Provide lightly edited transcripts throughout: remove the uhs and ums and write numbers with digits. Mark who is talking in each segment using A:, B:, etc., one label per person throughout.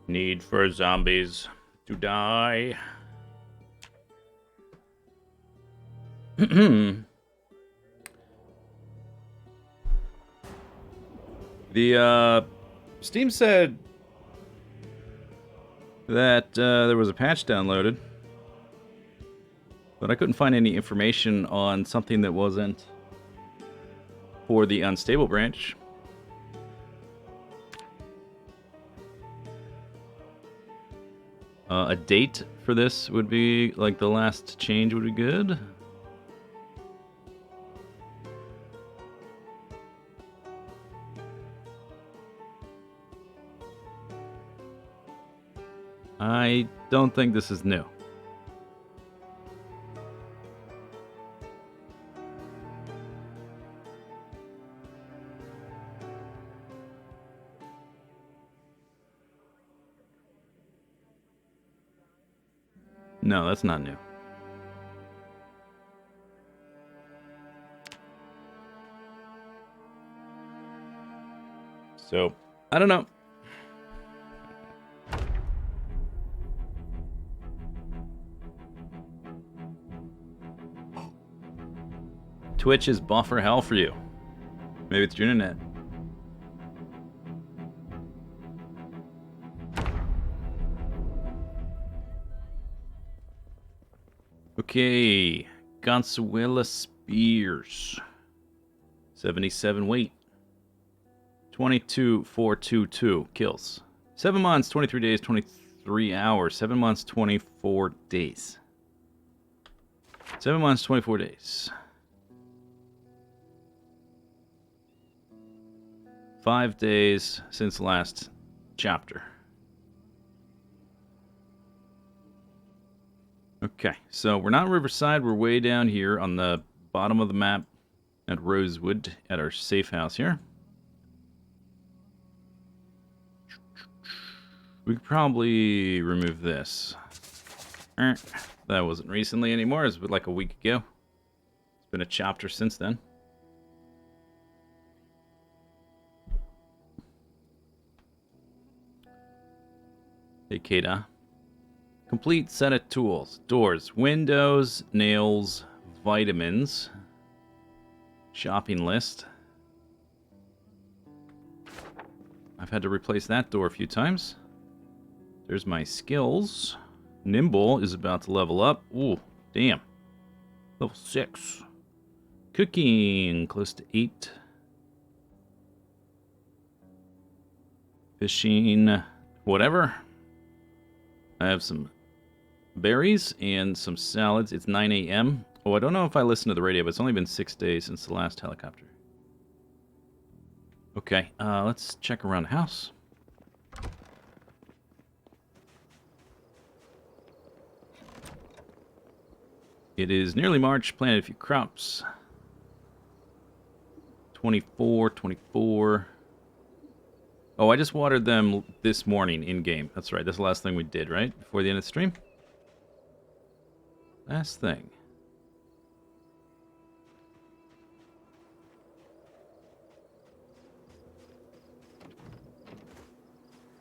A: Need for zombies to die. The Steam said that there was a patch downloaded, but I couldn't find any information on something that wasn't for the unstable branch. A date for this would be, like, the last change would be good. I don't think this is new. No, that's not new. So, I don't know. Twitch is buffer hell for you. Maybe it's your internet. Okay, Consuela Spears. 77 weight. 22,422 kills. 7 months, 23 days, 23 hours. 7 months, 24 days. 7 months, 24 days. 5 days since last chapter. Okay, so we're not Riverside. We're way down here on the bottom of the map at Rosewood at our safe house here. We could probably remove this. That wasn't recently anymore. It was like a week ago. It's been a chapter since then. Hey, Kata. Complete set of tools. Doors, windows, nails, vitamins. Shopping list. I've had to replace that door a few times. There's my skills. Nimble is about to level up. Ooh, damn. Level 6. Cooking, close to 8. Fishing, whatever. I have some berries and some salads. It's 9 a.m. Oh, I don't know if I listened to the radio, but it's only been 6 days since the last helicopter. Okay, let's check around the house. It is nearly March. Planted a few crops. 24, 24. Oh, I just watered them this morning in-game. That's right. That's the last thing we did, right? Before the end of the stream? Last thing.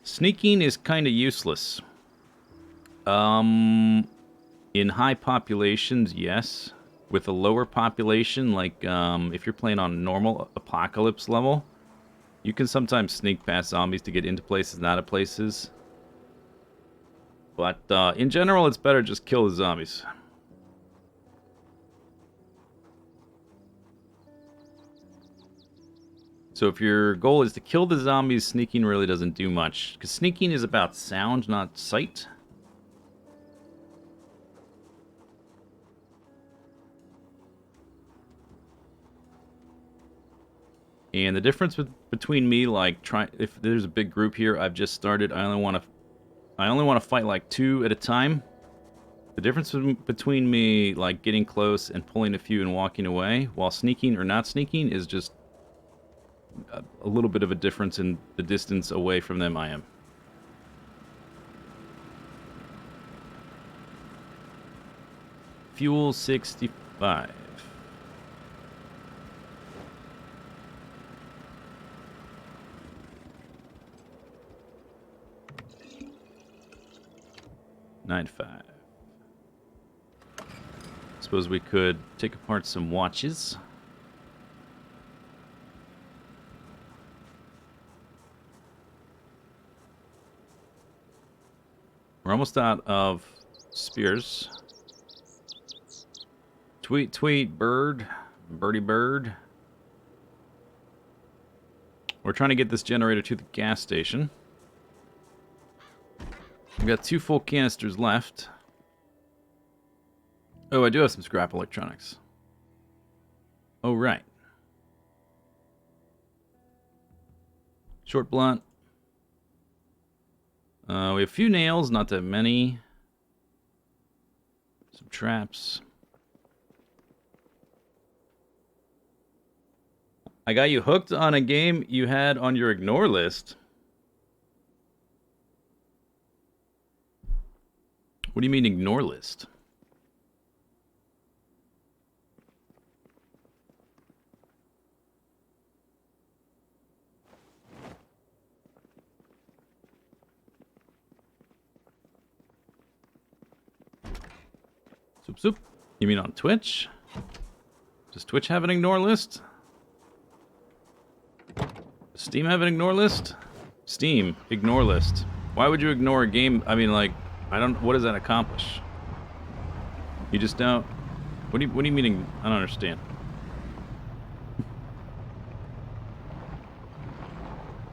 A: Sneaking is kind of useless. In high populations, yes. With a lower population, like if you're playing on normal apocalypse level, you can sometimes sneak past zombies to get into places, not at places. But in general, it's better just kill the zombies. So if your goal is to kill the zombies, sneaking really doesn't do much. Because sneaking is about sound, not sight. And the difference between me, like, if there's a big group here, I've just started, I only want to fight like 2 at a time. The difference between me, like, getting close and pulling a few and walking away, while sneaking or not sneaking, is just a little bit of a difference in the distance away from them I am. Fuel 65. 9 to 5. Suppose we could take apart some watches. We're almost out of spears. Tweet, tweet, bird. Birdie bird. We're trying to get this generator to the gas station. We've got 2 full canisters left. Oh, I do have some scrap electronics. Oh, right. Short blunt. We have a few nails, not that many. Some traps. I got you hooked on a game you had on your ignore list. What do you mean ignore list? Soup, soup. You mean on Twitch? Does Twitch have an ignore list? Does Steam have an ignore list? Steam, ignore list. Why would you ignore a game? I mean, like, I don't. What does that accomplish? You just don't. What do you mean? I don't understand.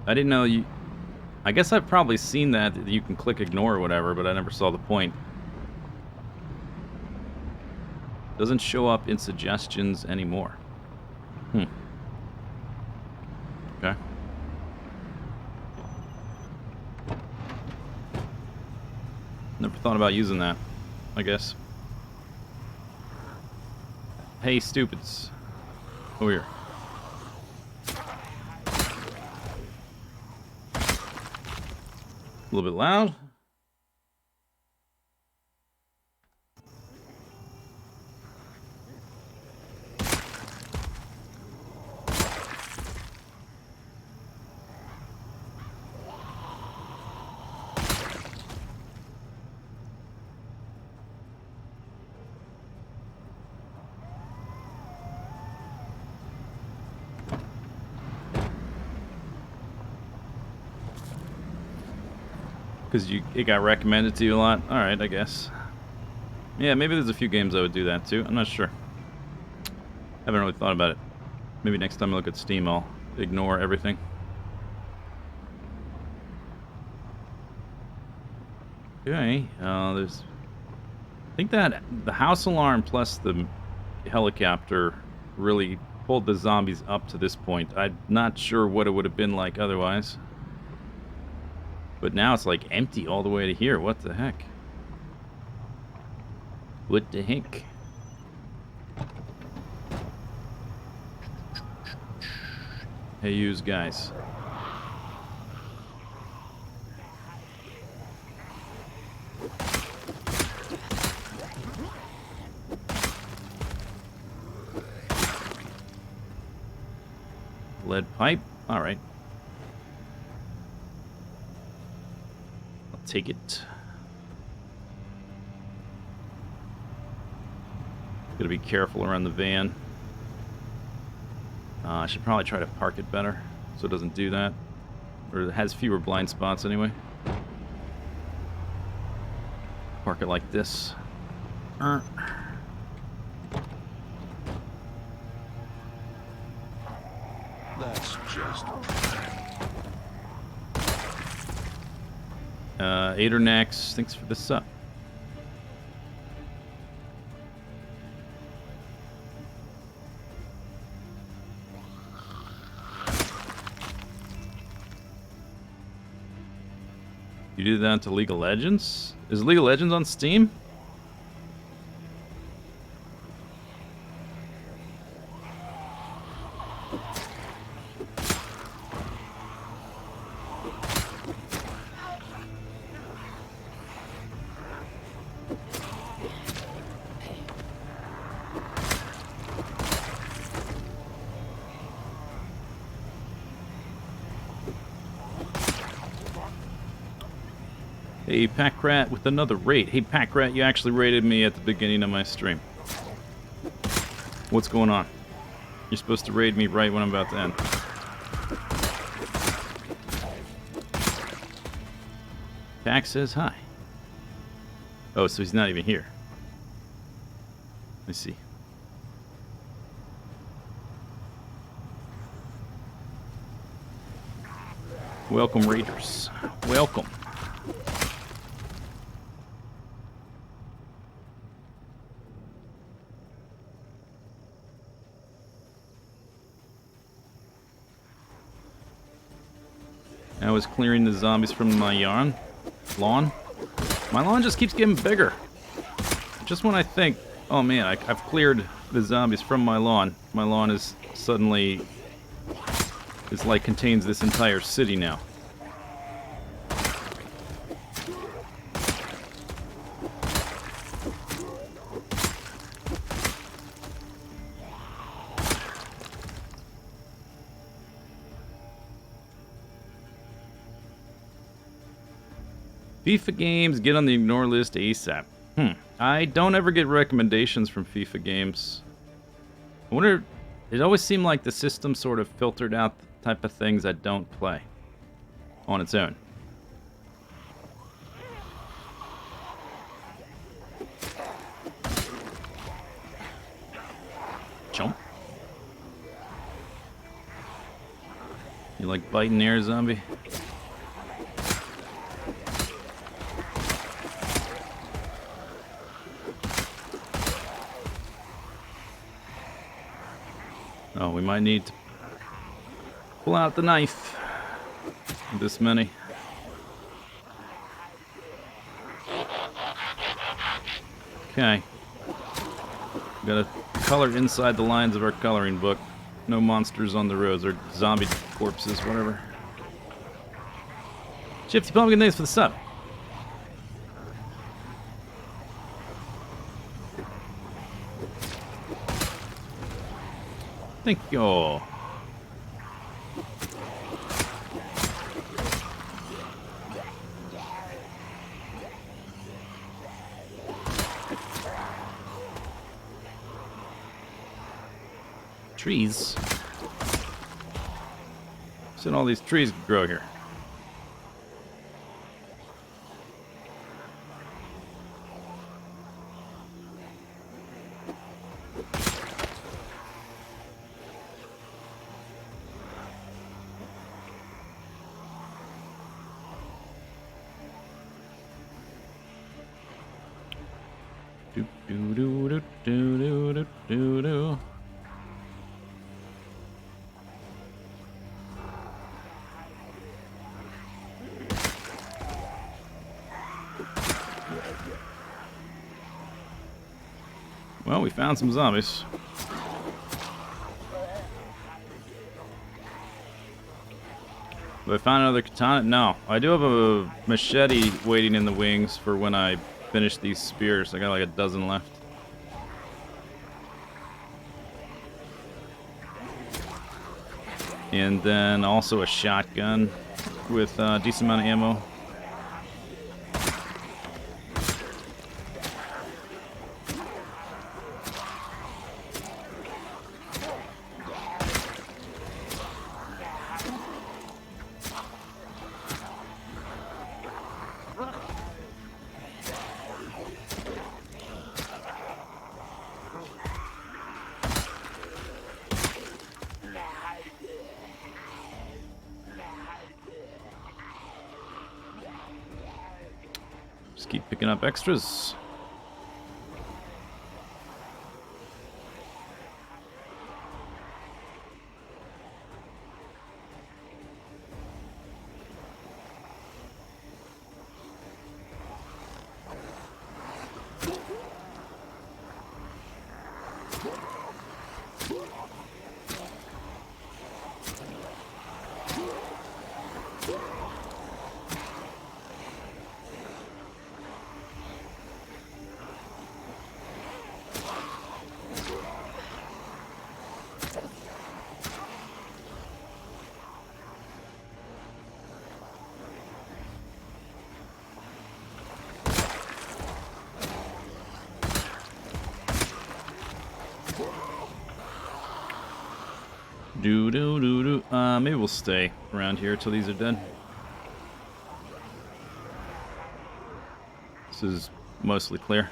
A: I didn't know you. I guess I've probably seen that you can click ignore or whatever, but I never saw the point. Doesn't show up in suggestions anymore. Okay. Never thought about using that, I guess. Hey, stupids. Over here. A little bit loud. Because it got recommended to you a lot? Alright, I guess. Yeah, maybe there's a few games I would do that too. I'm not sure. Haven't really thought about it. Maybe next time I look at Steam, I'll ignore everything. Okay, there's... I think that the house alarm plus the helicopter really pulled the zombies up to this point. I'm not sure what it would have been like otherwise. But now it's like empty all the way to here. What the heck? What the heck? Hey, yous guys. Lead pipe. All right. Take it. Gotta be careful around the van. I should probably try to park it better so it doesn't do that. Or it has fewer blind spots anyway. Park it like this.
B: That's just...
A: Adernax, thanks for the sub. You do that to League of Legends? Is League of Legends on Steam? Hey, Pack Rat with another raid. Hey, Pack Rat, you actually raided me at the beginning of my stream. What's going on? You're supposed to raid me right when I'm about to end. Pack says hi. Oh, so he's not even here. Let me see. Welcome, Raiders. Welcome. I was clearing the zombies from my lawn. My lawn just keeps getting bigger. Just when I think, oh man, I've cleared the zombies from my lawn is suddenly, it's like contains this entire city now. FIFA games, get on the ignore list ASAP. I don't ever get recommendations from FIFA games. I wonder, it always seemed like the system sort of filtered out the type of things I don't play on its own. Jump. You like biting air, zombie? Oh, we might need to pull out the knife. This many. Okay. Gotta color inside the lines of our coloring book. No monsters on the roads, or zombie corpses, whatever. Shifty Pumpkin, thanks for the sub. Thank you. Trees. Seen all these trees grow here. Do do do do do do do do. Well, we found some zombies. Have I found another katana? No. I do have a machete waiting in the wings for when I finish these spears. I got like a dozen left. And then also a shotgun with a decent amount of ammo. Just keep picking up extras. Maybe we'll stay around here till these are dead. This is mostly clear.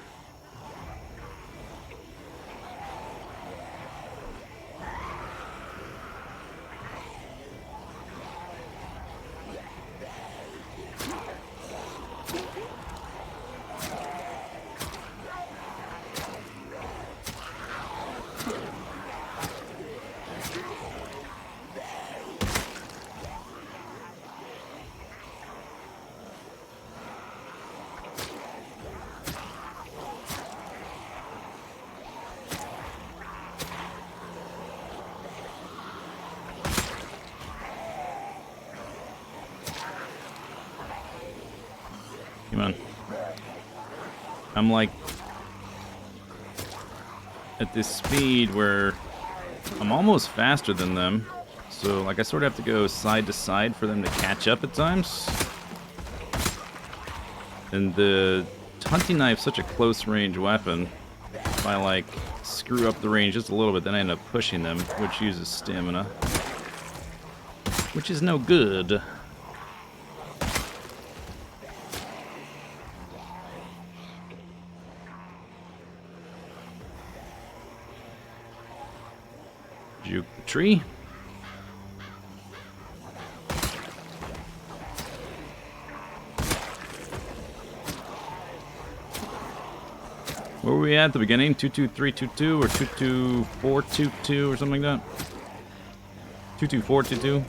A: Come on. I'm like at this speed where I'm almost faster than them. So like I sort of have to go side to side for them to catch up at times. And the hunting knife's such a close range weapon. If I like screw up the range just a little bit, then I end up pushing them, which uses stamina. Which is no good. Juke the tree. Where were we at the beginning? 22322 or 22422 or something like that? 22422.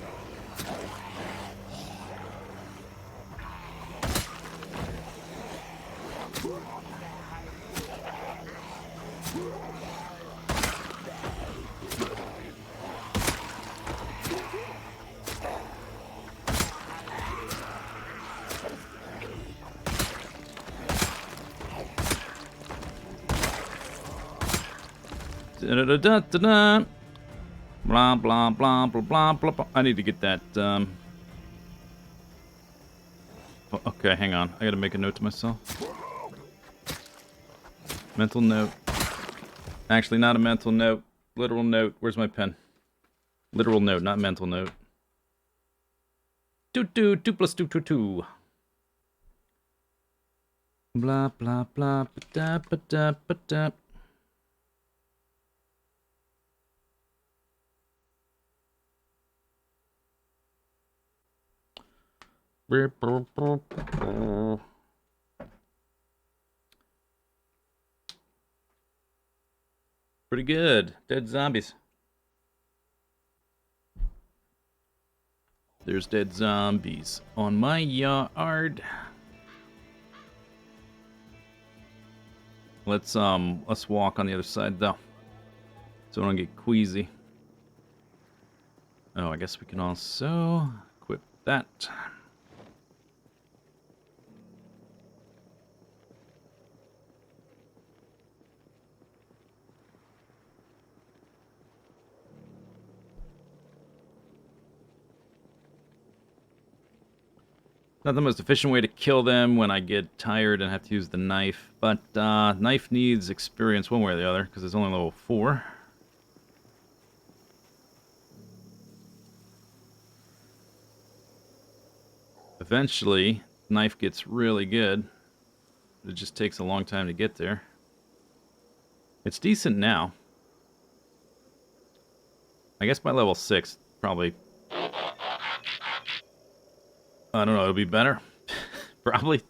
A: Da-da-da-da-da-da. Blah, blah, blah, blah, blah, blah, blah. I need to get that, okay, hang on. I gotta make a note to myself. Mental note. Actually, not a mental note. Literal note. Where's my pen? Literal note, not mental note. 2 plus 2 2. Blah, blah, blah, ba-da, ba-da, ba-da. Pretty good. Dead zombies. There's dead zombies on my yard. Let's walk on the other side though, so I don't get queasy. Oh, I guess we can also equip that. Not the most efficient way to kill them when I get tired and have to use the knife, but knife needs experience one way or the other, because it's only level 4. Eventually, knife gets really good. It just takes a long time to get there. It's decent now. I guess by level 6, probably... I don't know, it'll be better. Probably.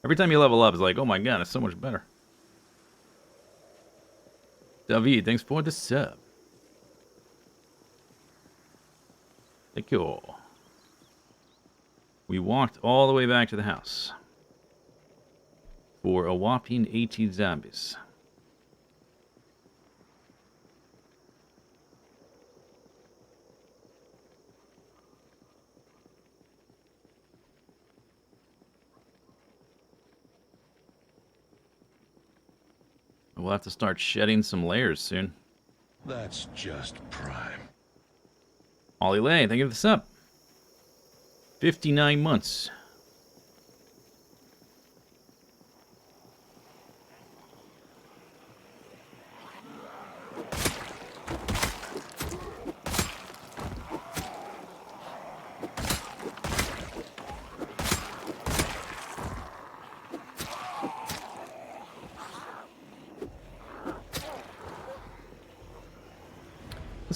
A: Every time you level up, it's like, oh my god, it's so much better. David, thanks for the sub. Thank you. We walked all the way back to the house. For a whopping 18 zombies. We'll have to start shedding some layers soon.
B: That's just prime.
A: Ollie Lay, thank you for the sub. 59 months.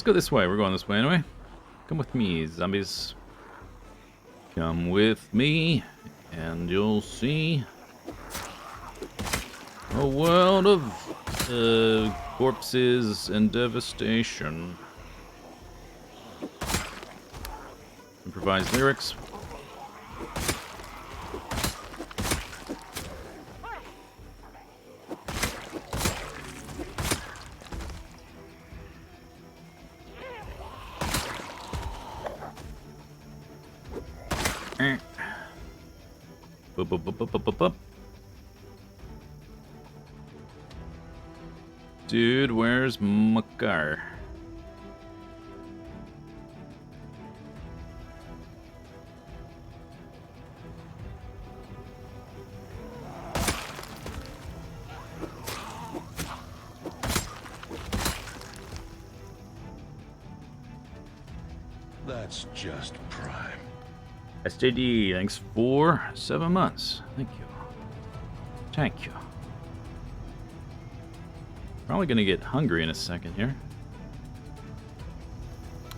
A: Let's go this way. We're going this way anyway. Come with me, zombies. Come with me, and you'll see a world of corpses and devastation. Improvised lyrics. Bup. Dude, where's my car?
B: That's just prime.
A: SJD, thanks for 7 months. Thank you. Thank you. Probably gonna get hungry in a second here.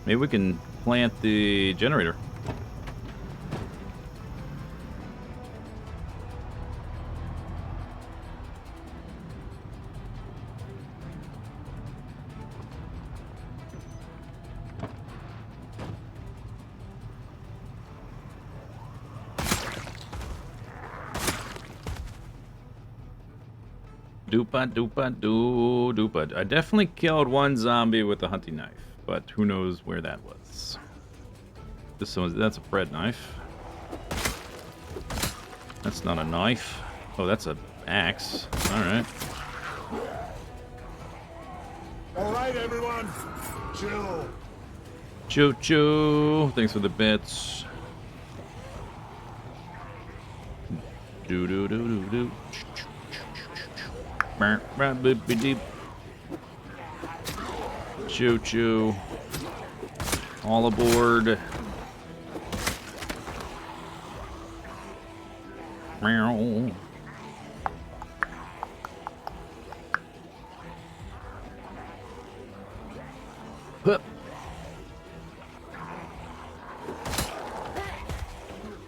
A: Maybe we can plant the generator. Doopa. I definitely killed one zombie with a hunting knife, but who knows where that was. That's a bread knife. That's not a knife. Oh, that's an axe. Alright.
B: Alright, everyone. Chill.
A: Choo-choo. Thanks for the bits. Do. Choo-choo. All aboard. Meow. Hup.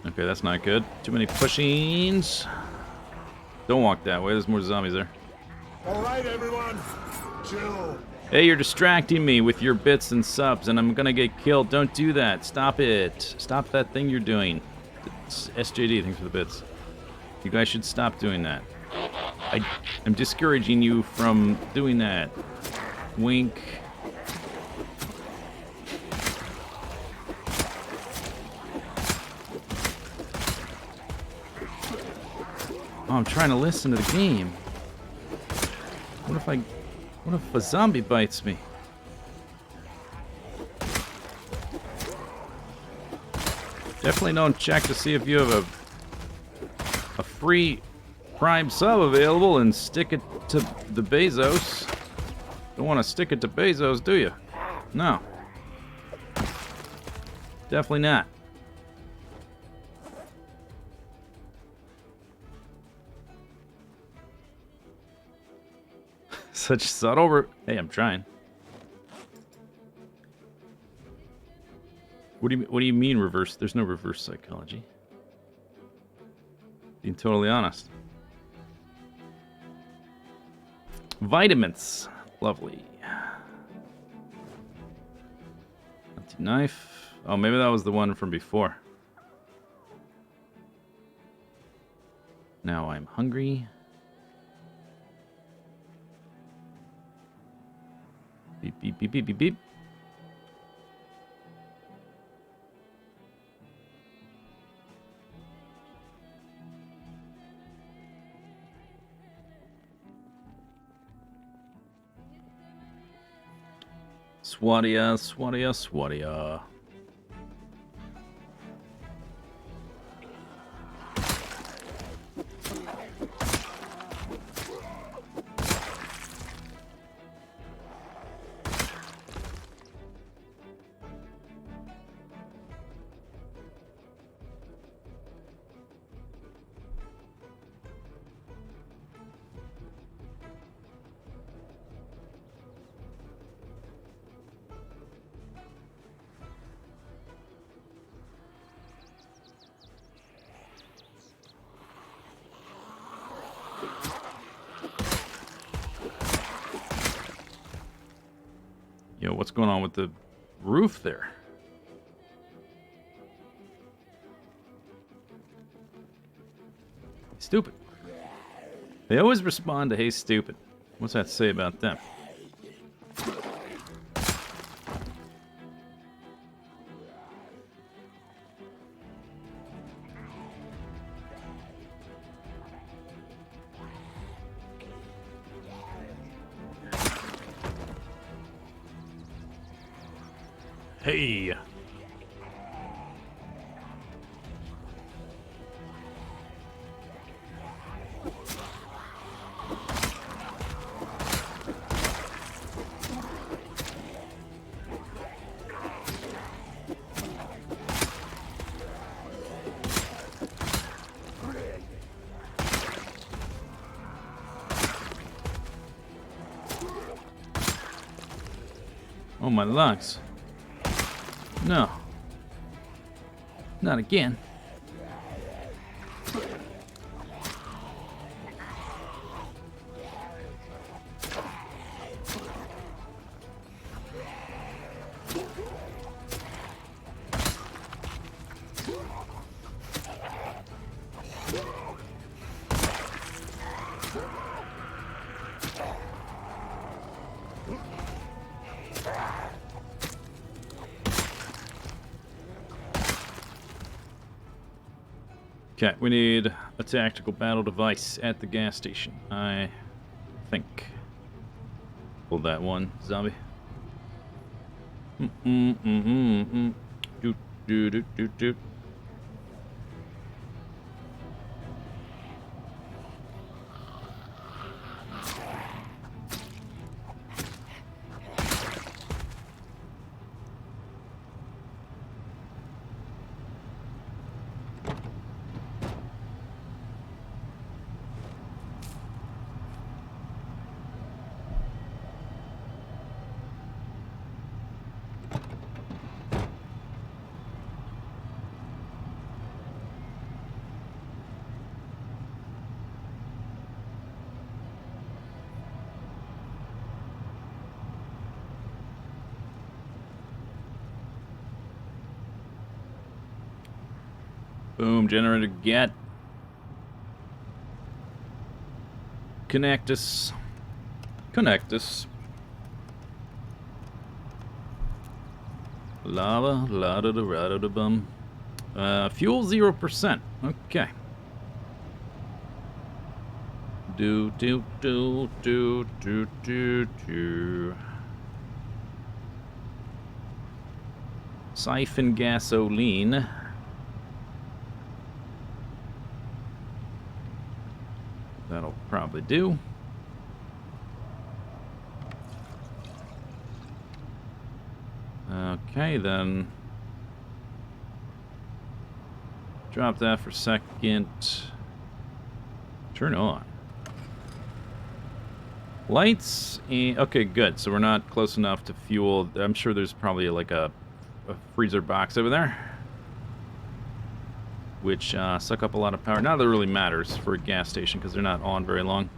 A: Okay, that's not good. Too many pushings. Don't walk that way. There's more zombies there.
B: All right, everyone. Chill.
A: Hey, you're distracting me with your bits and subs, and I'm gonna get killed. Don't do that. Stop it. Stop that thing you're doing. It's SJD, thanks for the bits. You guys should stop doing that. I'm discouraging you from doing that. Wink. Oh, I'm trying to listen to the game. What if a zombie bites me? Definitely don't check to see if you have a free Prime sub available and stick it to the Bezos. Don't want to stick it to Bezos, do you? No. Definitely not. Such subtle. Hey, I'm trying. What do you mean reverse? There's no reverse psychology. Being totally honest. Vitamins. Lovely. Hunting knife. Oh, maybe that was the one from before. Now I'm hungry. Beep, beep, beep, beep, beep, beep. Swadia. Yo, what's going on with the roof there? Stupid. They always respond to, hey, stupid. What's that say about them? Hey. Oh, my lungs. No. Not again. Okay, we need a tactical battle device at the gas station. I think. Pull that one, zombie. Do do do do do. Boom, generator get. Connect us. Connect us. Lava, lada da rada da bum. Fuel 0%. Okay. Do do do do do do do. Siphon gasoline. That'll probably do. Okay, then. Drop that for a second. Turn on. Lights. Okay, good. So we're not close enough to fuel. I'm sure there's probably like a freezer box over there, which suck up a lot of power. Not that it really matters for a gas station because they're not on very long.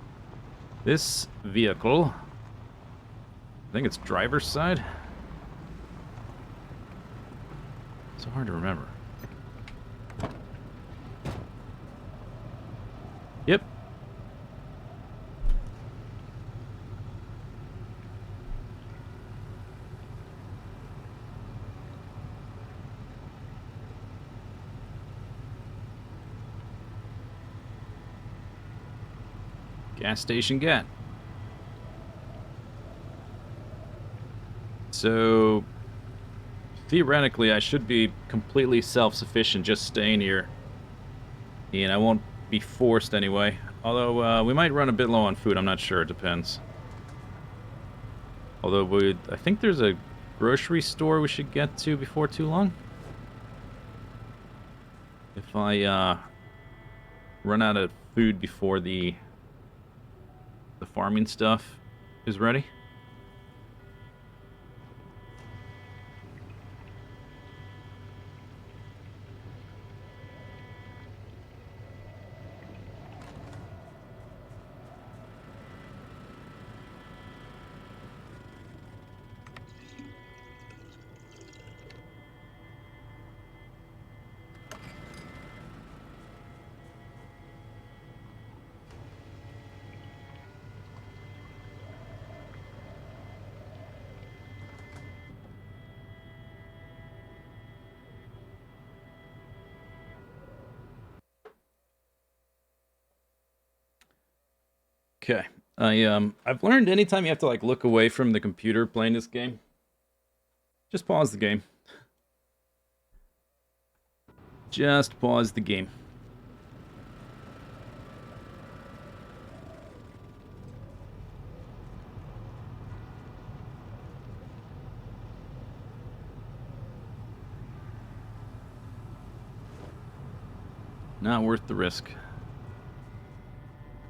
A: This vehicle, I think it's driver's side. So hard to remember. Yep. Gas station get. So theoretically I should be completely self-sufficient just staying here. And I won't be forced anyway. Although we might run a bit low on food, I'm not sure, it depends. Although I think there's a grocery store we should get to before too long. If I run out of food before the farming stuff is ready. Okay. I've learned anytime you have to like look away from the computer playing this game, just pause the game. Just pause the game. Not worth the risk.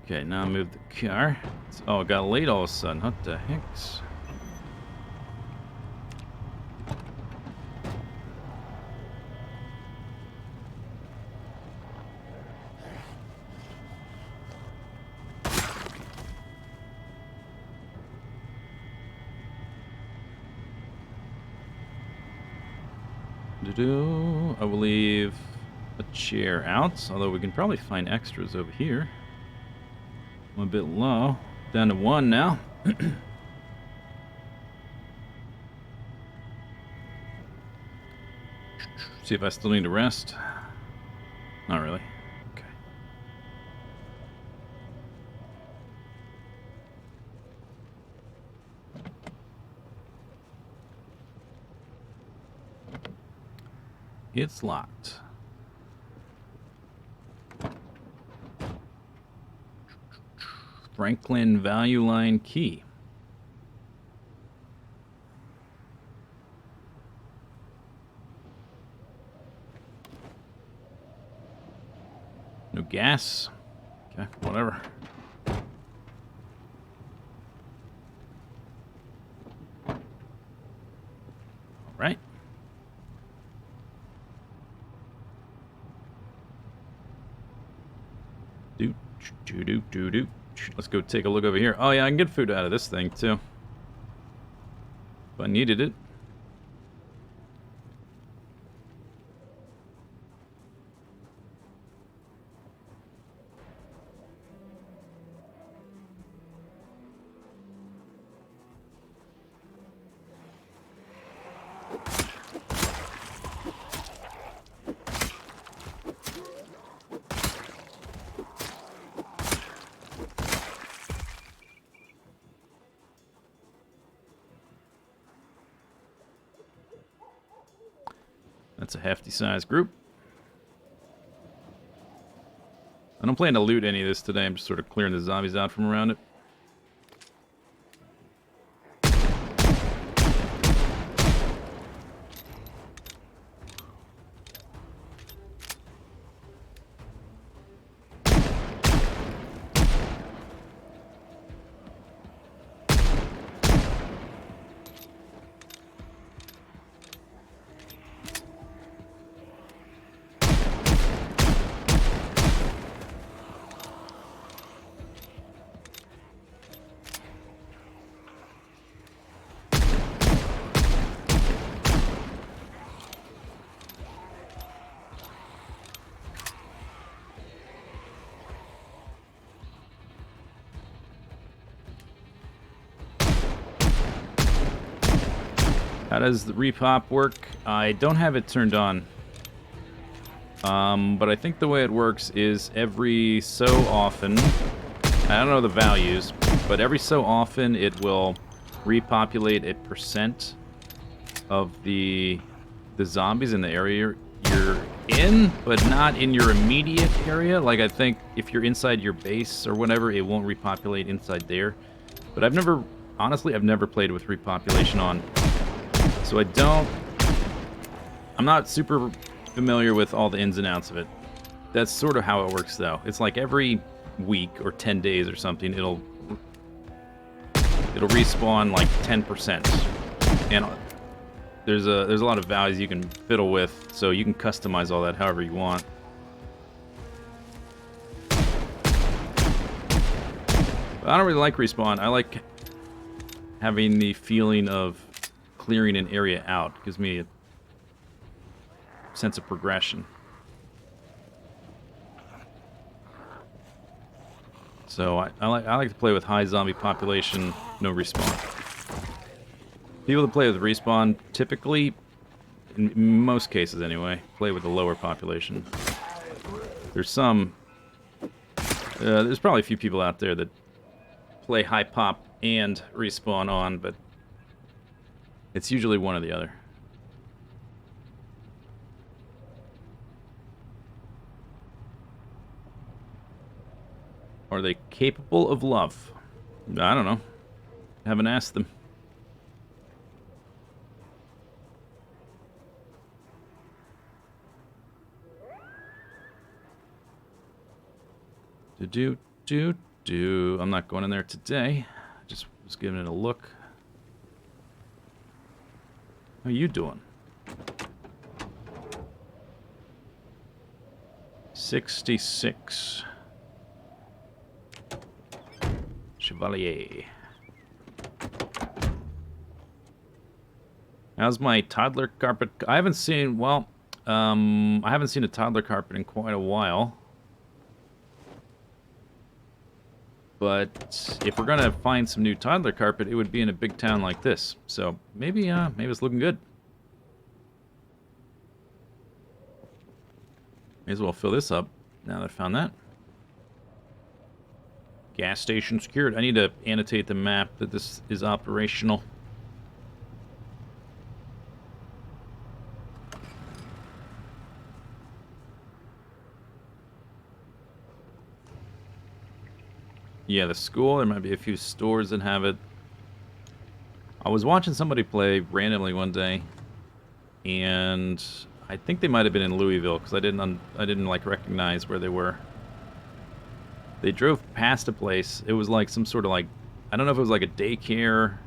A: Okay, now move the car. Oh, it got late all of a sudden. What the heck? I will leave a chair out, although we can probably find extras over here. I'm a bit low. Down to 1 now. See if I still need to rest. Not really. Okay. It's locked. Franklin value line key. No gas. Okay, whatever. All right. Do. Let's go take a look over here. Oh yeah, I can get food out of this thing too. If I needed it. That's a hefty size group. I don't plan to loot any of this today. I'm just sort of clearing the zombies out from around it. How does the repop work? I don't have it turned on. But I think the way it works is every so often, I don't know the values, but every so often it will repopulate a percent of the zombies in the area you're in, but not in your immediate area. Like, I think if you're inside your base or whatever, it won't repopulate inside there. But honestly, I've never played with repopulation on. So I'm not super familiar with all the ins and outs of it. That's sort of how it works, though. It's like every week or 10 days or something, it'll respawn like 10%. And there's a lot of values you can fiddle with, so you can customize all that however you want. But I don't really like respawn. I like having the feeling of clearing an area out. It gives me a sense of progression. So I like to play with high zombie population, no respawn. People that play with respawn typically, in most cases anyway, play with a lower population. There's probably a few people out there that play high pop and respawn on, but it's usually one or the other. Are they capable of love? I don't know. Haven't asked them. Do. I'm not going in there today. Just was giving it a look. How you doing? 66. Chevalier. How's my toddler carpet? I haven't seen, well, I haven't seen a toddler carpet in quite a while. But if we're gonna find some new toddler carpet, it would be in a big town like this. So maybe it's looking good. May as well fill this up now that I found that. Gas station secured. I need to annotate the map that this is operational. Yeah, the school, there might be a few stores that have it. I was watching somebody play randomly one day, and I think they might have been in Louisville, because I didn't like recognize where they were. They drove past a place. It was like some sort of like, I don't know if it was like a daycare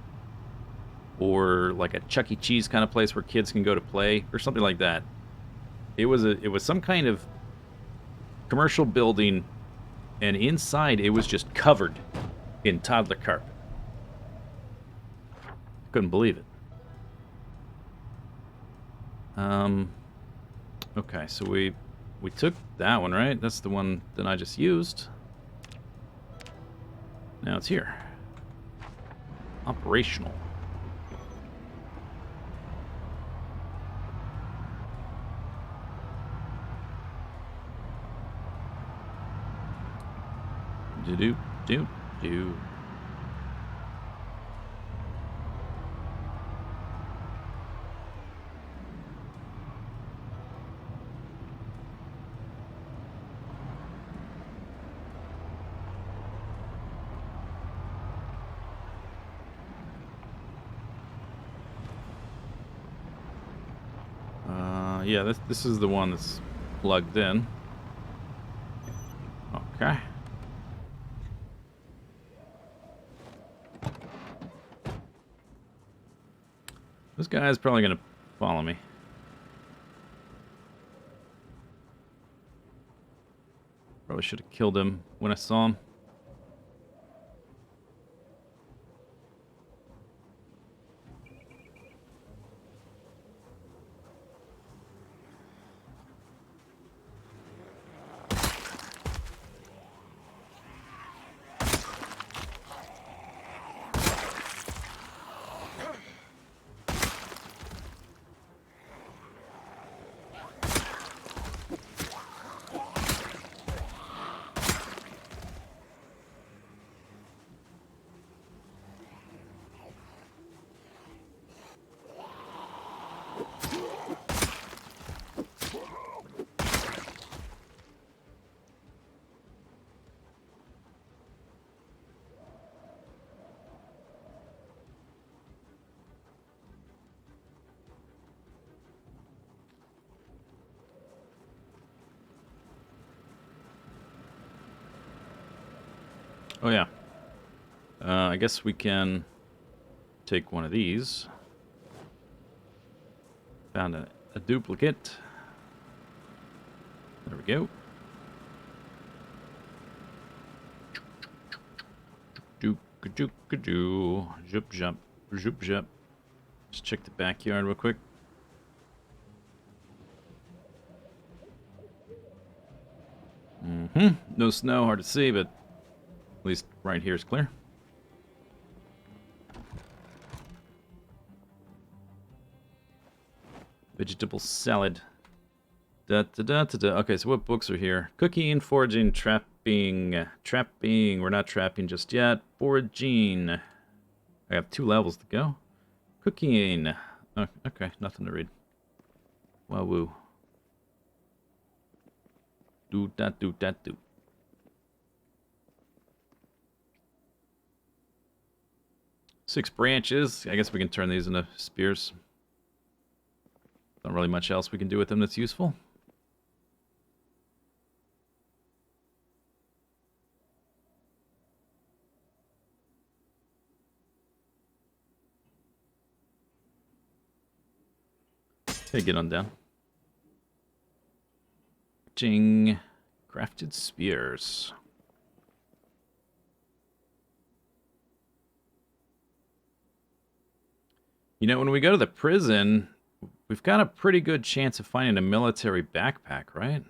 A: or like a Chuck E. Cheese kind of place where kids can go to play or something like that. It was some kind of commercial building, and inside it was just covered in toddler carpet. Couldn't believe it. Okay, so we took that one, right? That's the one that I just used. Now it's here. Operational. Do. Yeah, this is the one that's plugged in. Okay. This guy's probably gonna follow me. Probably should have killed him when I saw him. Oh yeah. I guess we can take one of these. Found a duplicate. There we go. Dook-a-dook-a-doo. Zhup-zhup. Zhup-zhup. Just check the backyard real quick. No snow, hard to see, but at least right here is clear. Vegetable salad. Da, da, da, da, da. Okay, so what books are here? Cooking, foraging, trapping. Trapping. We're not trapping just yet. Foraging. I have 2 levels to go. Cooking. Oh, okay, nothing to read. Wow, woo. Do that, do that, do. Six branches. I guess we can turn these into spears. Not really much else we can do with them that's useful. Okay, get on down. Ching. Crafted spears. You know, when we go to the prison, we've got a pretty good chance of finding a military backpack, right?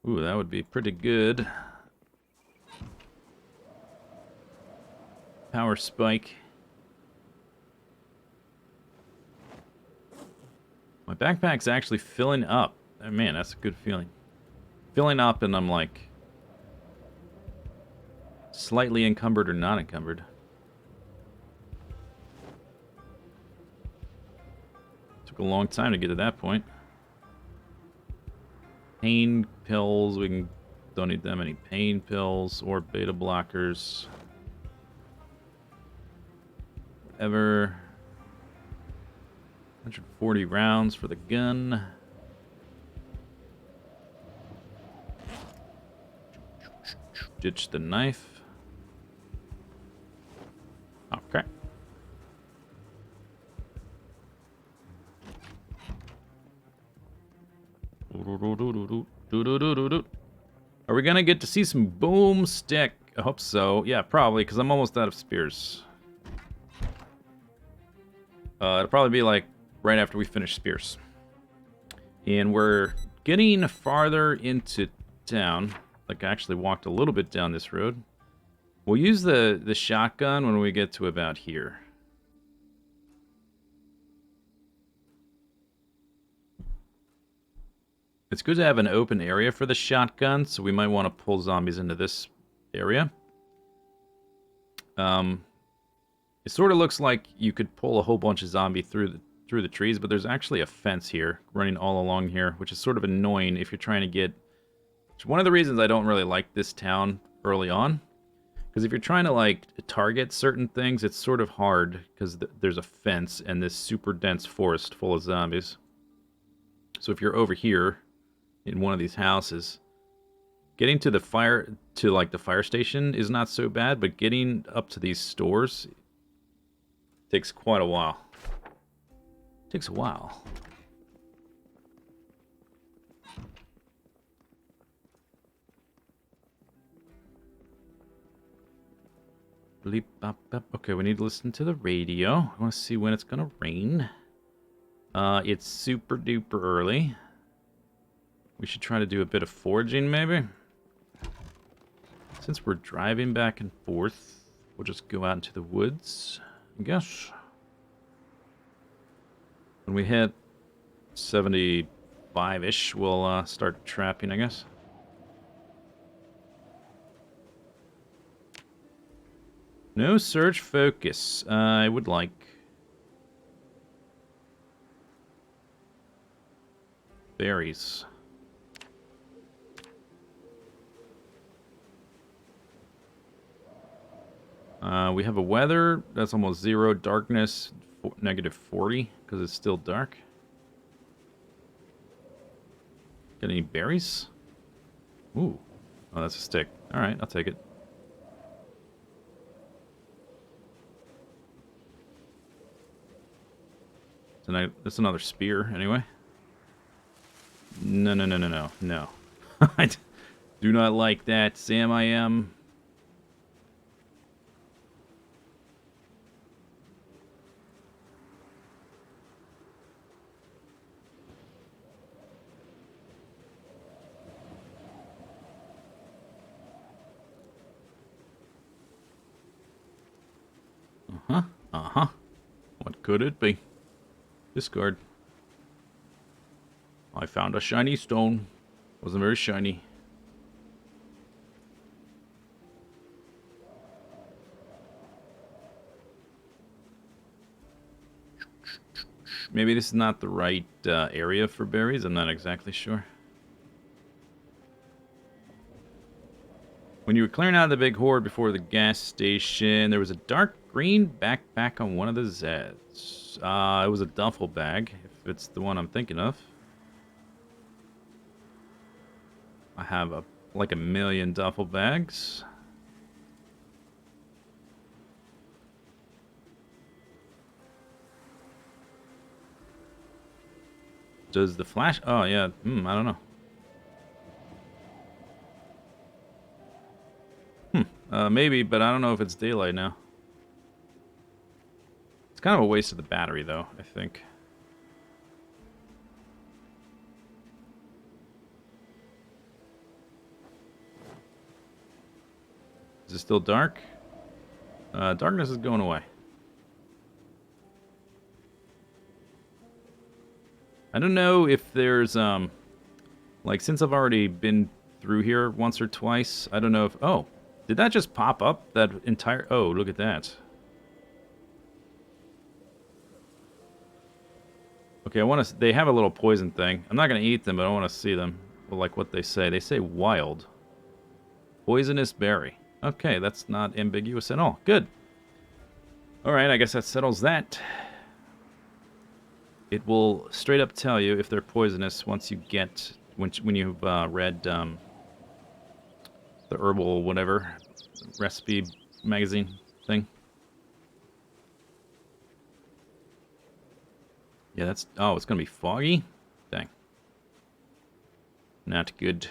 A: Ooh, that would be pretty good. Power spike. My backpack's actually filling up. Oh, man, that's a good feeling. Filling up and I'm like slightly encumbered or not encumbered. Took a long time to get to that point. Pain pills, don't need them. Any pain pills or beta blockers. Whatever. 140 rounds for the gun. Ditch the knife. Okay. Are we gonna get to see some boomstick? I hope so. Yeah, probably, because I'm almost out of spears. It'll probably be like right after we finish spears. And we're getting farther into town. Like, I actually walked a little bit down this road. We'll use the shotgun when we get to about here. It's good to have an open area for the shotgun, so we might want to pull zombies into this area. It sort of looks like you could pull a whole bunch of zombie through the trees, but there's actually a fence here running all along here, which is sort of annoying if you're trying to get... It's one of the reasons I don't really like this town early on, because if you're trying to like target certain things, it's sort of hard because there's a fence and this super dense forest full of zombies. So if you're over here in one of these houses, getting to the fire station is not so bad, but getting up to these stores takes quite a while. Takes a while. Bleep, bop, bop. Okay, we need to listen to the radio. I want to see when it's gonna rain. It's super duper early. We should try to do a bit of foraging, maybe. Since we're driving back and forth, we'll just go out into the woods, I guess. When we hit 75-ish, we'll start trapping, I guess. No search focus. I would like... berries. We have a weather that's almost 0, darkness negative 40 because it's still dark. Got any berries? Ooh, oh, that's a stick. All right, I'll take it. That's another spear, anyway. No, no, no, no, no, no. I do not like that, Sam. I am. Uh-huh. Uh-huh. What could it be? Discard. I found a shiny stone. Wasn't very shiny. Maybe this is not the right area for berries. I'm not exactly sure. When you were clearing out the big horde before the gas station, there was a dark green backpack on one of the Zeds. It was a duffel bag, if it's the one I'm thinking of. I have like a million duffel bags. Does the flash... Oh, yeah. I don't know. Maybe, but I don't know if it's daylight now. It's kind of a waste of the battery, though, I think. Is it still dark? Darkness is going away. I don't know if there's, like, since I've already been through here once or twice, I don't know if... Oh, did that just pop up? That entire... Oh, look at that. Okay, I want to... They have a little poison thing. I'm not going to eat them, but I want to see them. Well, like what they say. They say wild. Poisonous berry. Okay, that's not ambiguous at all. Good. Alright, I guess that settles that. It will straight up tell you if they're poisonous once you get... When you've read the herbal whatever recipe magazine thing. Yeah, that's... Oh, it's going to be foggy? Dang. Not good.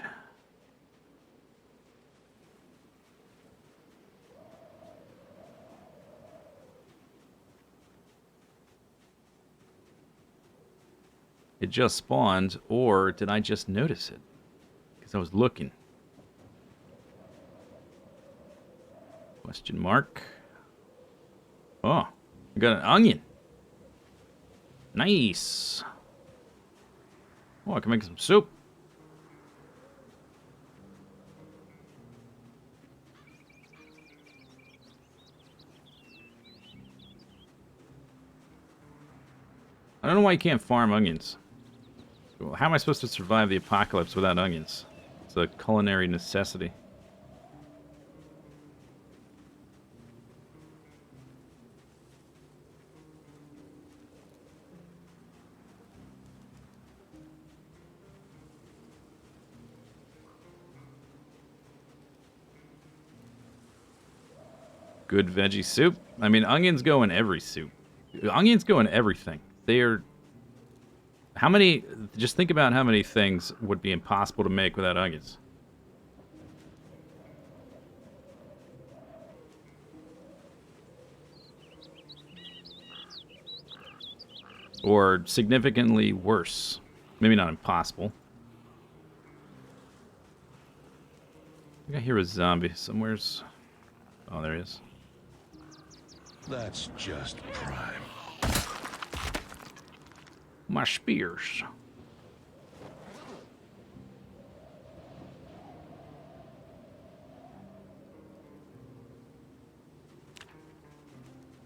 A: It just spawned, or did I just notice it? Because I was looking. Question mark. Oh, I got an onion. Nice. Oh, I can make some soup. I don't know why you can't farm onions. Well, how am I supposed to survive the apocalypse without onions? It's a culinary necessity. Good veggie soup. I mean, onions go in every soup. Onions go in everything. They are... How many... Just think about how many things would be impossible to make without onions. Or significantly worse. Maybe not impossible. I think I hear a zombie somewheres. Oh, there he is.
B: That's just prime.
A: My spears.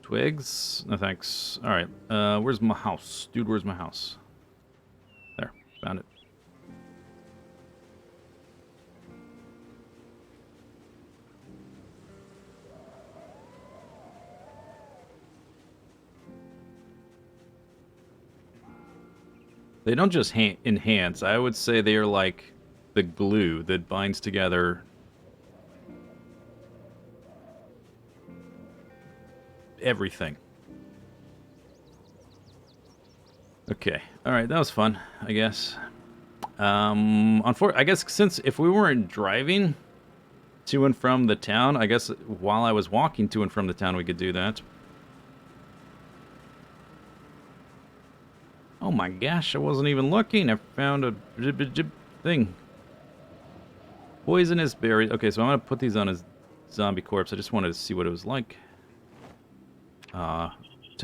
A: Twigs? No thanks. Alright, where's my house? Dude, where's my house? There, found it. They don't just enhance. I would say they are like the glue that binds together everything. Okay. Alright, that was fun, I guess. I guess since if we weren't driving to and from the town, I guess while I was walking to and from the town we could do that. Oh my gosh, I wasn't even looking. I found a thing. Poisonous berry. Okay, so I'm going to put these on his zombie corpse. I just wanted to see what it was like. To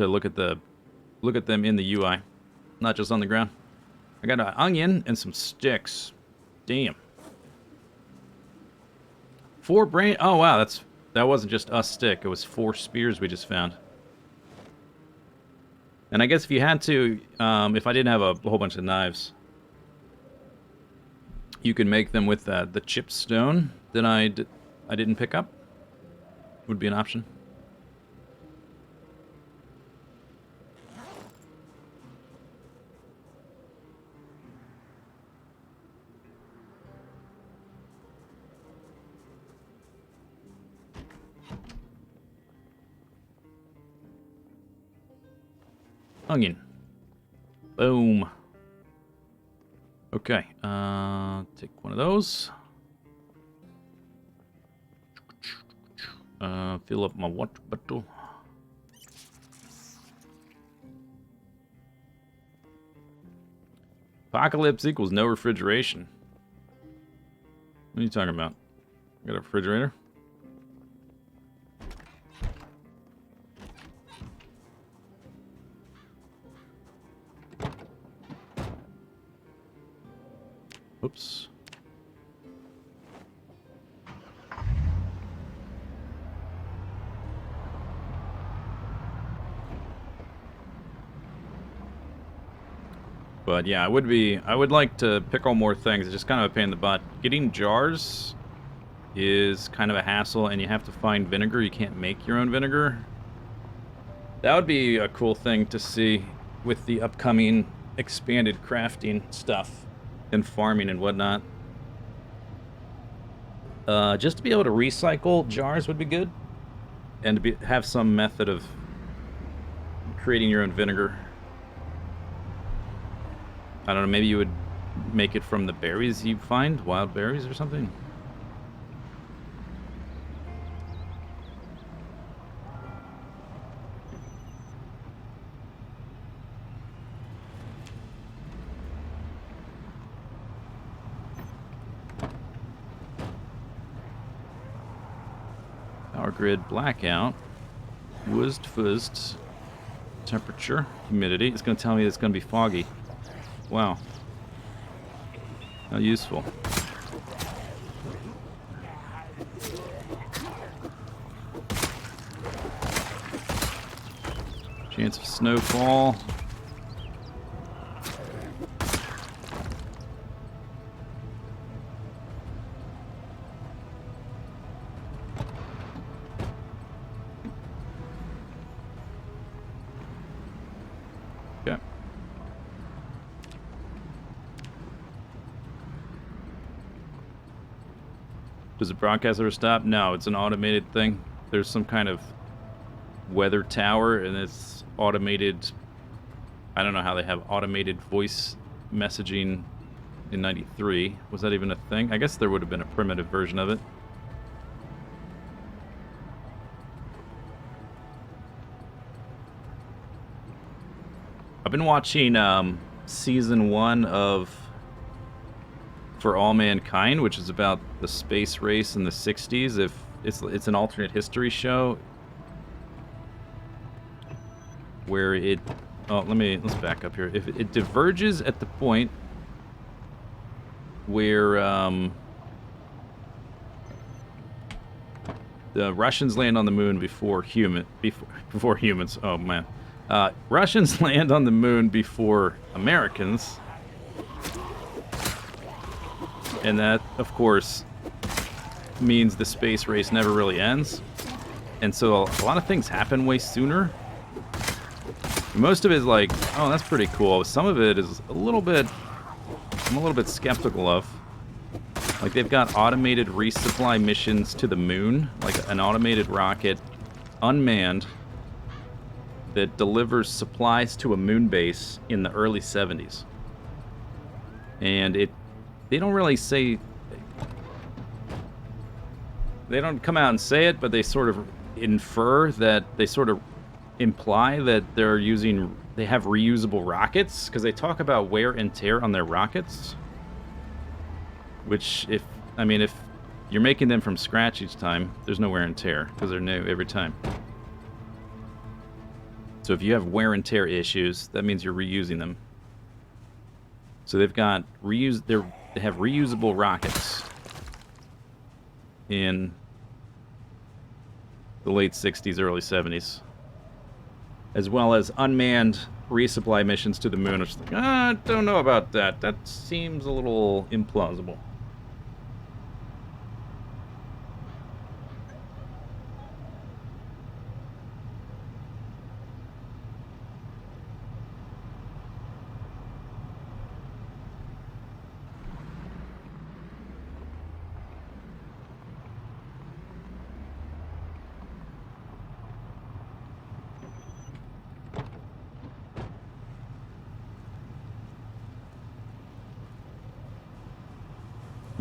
A: look at them in the UI, not just on the ground. I got an onion and some sticks. Damn. 4 brain. Oh wow, that wasn't just a stick. It was 4 spears we just found. And I guess if you had to, if I didn't have a whole bunch of knives, you could make them with the chipped stone that I didn't pick up. Would be an option. Onion. Boom. Okay, take one of those. Fill up my water bottle. Apocalypse equals no refrigeration. What are you talking about? Got a refrigerator? Oops. But yeah, I would like to pickle more things. It's just kind of a pain in the butt. Getting jars is kind of a hassle, and you have to find vinegar. You can't make your own vinegar. That would be a cool thing to see with the upcoming expanded crafting stuff and farming and whatnot. Just to be able to recycle jars would be good, and to have some method of creating your own vinegar. I don't know, maybe you would make it from the berries you find, wild berries or something. Power grid blackout. Wuzzed fuzzed. Temperature, humidity. It's going to tell me it's going to be foggy. Wow. How useful. Chance of snowfall. Okay. Does the broadcast ever stop? No, it's an automated thing. There's some kind of weather tower, and it's automated. I don't know how they have automated voice messaging in 93. Was that even a thing? I guess there would have been a primitive version of it. I've been watching season 1 of For All Mankind, which is about the space race in the 60s. If it's an alternate history show where it let's back up here. If it diverges at the point where the Russians land on the moon before humans. Oh man. Russians land on the moon before Americans. And that, of course, means the space race never really ends. And so a lot of things happen way sooner. Most of it is like, oh, that's pretty cool. Some of it is I'm a little bit skeptical of. Like, they've got automated resupply missions to the moon, like an automated rocket, unmanned, that delivers supplies to a moon base in the early 70s. And they don't really say, they don't come out and say it, but they sort of infer that, they sort of imply that they have reusable rockets, because they talk about wear and tear on their rockets. Which, if you're making them from scratch each time, there's no wear and tear, because they're new every time. So if you have wear and tear issues, that means you're reusing them. So they've got they have reusable rockets in the late 60s, early 70s, as well as unmanned resupply missions to the moon. Which, like, I don't know about that. That seems a little implausible.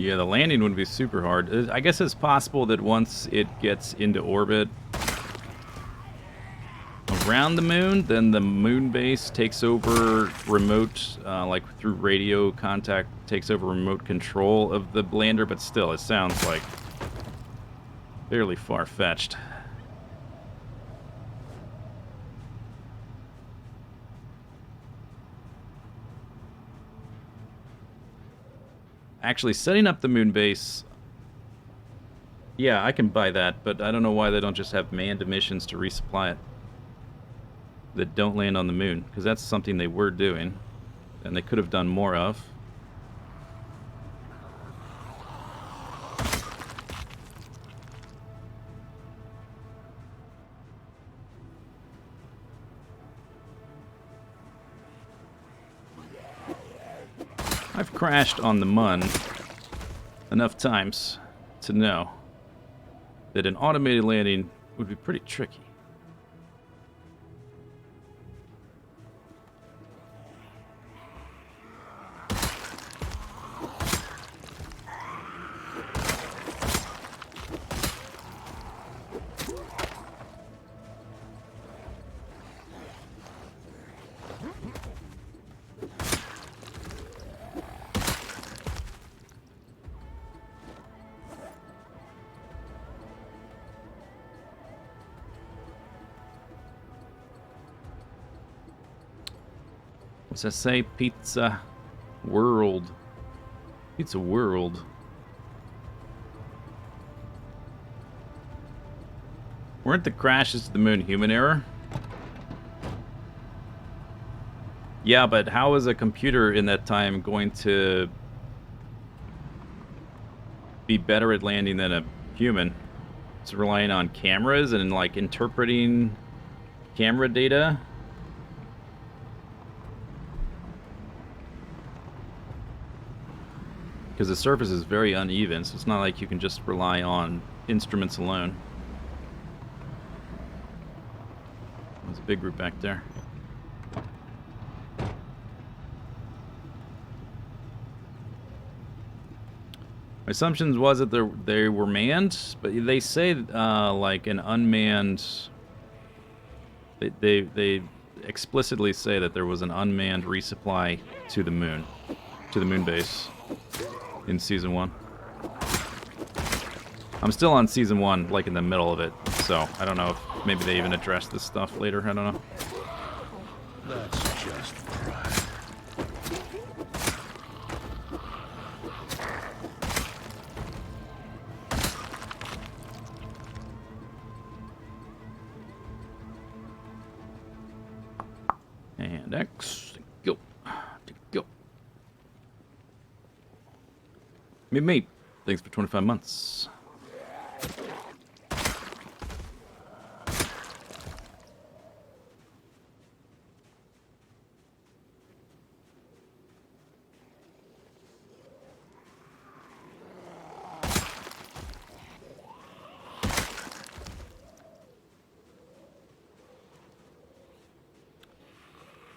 A: Yeah, the landing would be super hard. I guess it's possible that once it gets into orbit around the moon, then the moon base takes over remote, like through radio contact, takes over remote control of the lander, but still, it sounds like fairly far-fetched. Actually, setting up the moon base, yeah, I can buy that, but I don't know why they don't just have manned missions to resupply it that don't land on the moon, because that's something they were doing, and they could have done more of. I've crashed on the Mun enough times to know that an automated landing would be pretty tricky. What's that say? Pizza World. Pizza World. Weren't the crashes to the moon human error? Yeah, but how is a computer in that time going to be better at landing than a human? It's relying on cameras and, like, interpreting camera data. Because the surface is very uneven, so it's not like you can just rely on instruments alone. There's a big group back there. My assumptions was that they were manned, but they say like an unmanned. They explicitly say that there was an unmanned resupply to the moon base in season 1. I'm still on season 1, like in the middle of it, so I don't know if maybe they even address this stuff later. I don't know.
B: That's just pride.
A: And X, go. Mate, thanks for 25 months.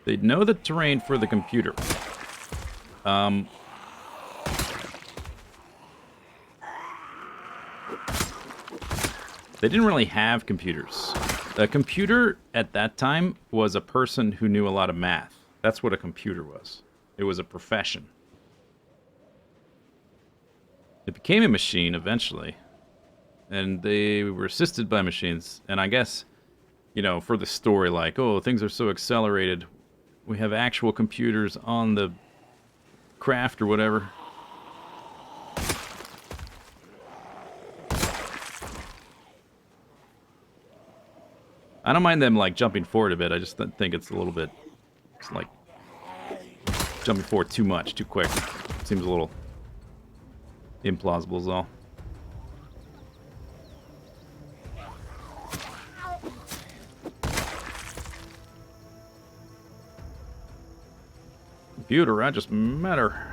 A: They'd know the terrain for the computer. They didn't really have computers. A computer at that time was a person who knew a lot of math. That's what a computer was. It was a profession. It became a machine eventually. And they were assisted by machines. And I guess, you know, for the story, like, oh, things are so accelerated. We have actual computers on the craft or whatever. I don't mind them, like, jumping forward a bit. I just think it's a little bit... It's like... Jumping forward too much, too quick. Seems a little... implausible is all. Computer, I just met her.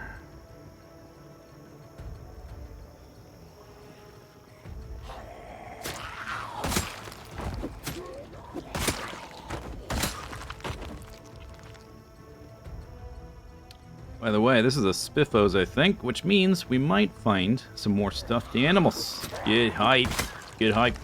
A: By the way, this is a Spiffos, I think, which means we might find some more stuffed animals. Get hype. Get hype.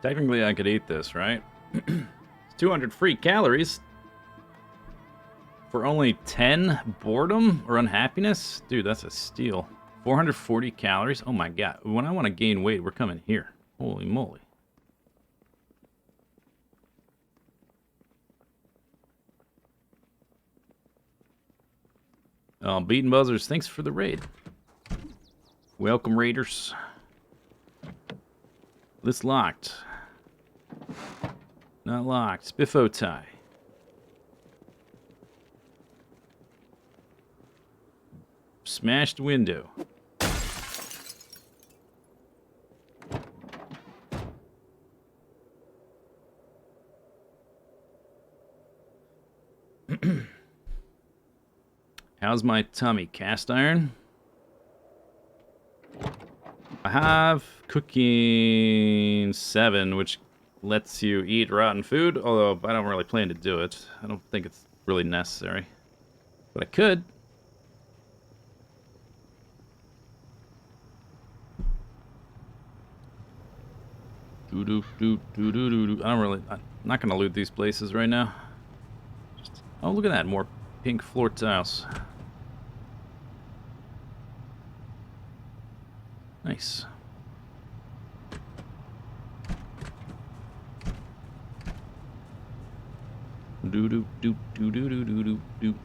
A: Technically, I could eat this, right? It's 200 free calories. For only 10 boredom or unhappiness? Dude, that's a steal. 440 calories? Oh my god. When I want to gain weight, we're coming here. Holy moly. Beaten Buzzers, thanks for the raid. Welcome, raiders. This locked. Not locked. Spiffo tie. Smashed window. How's my tummy? Cast iron? I have cooking 7, which lets you eat rotten food, although I don't really plan to do it. I don't think it's really necessary. But I could. I don't really... I'm not going to loot these places right now. Oh, look at that. More pink floor tiles. Nice. Do do do do do do do do do.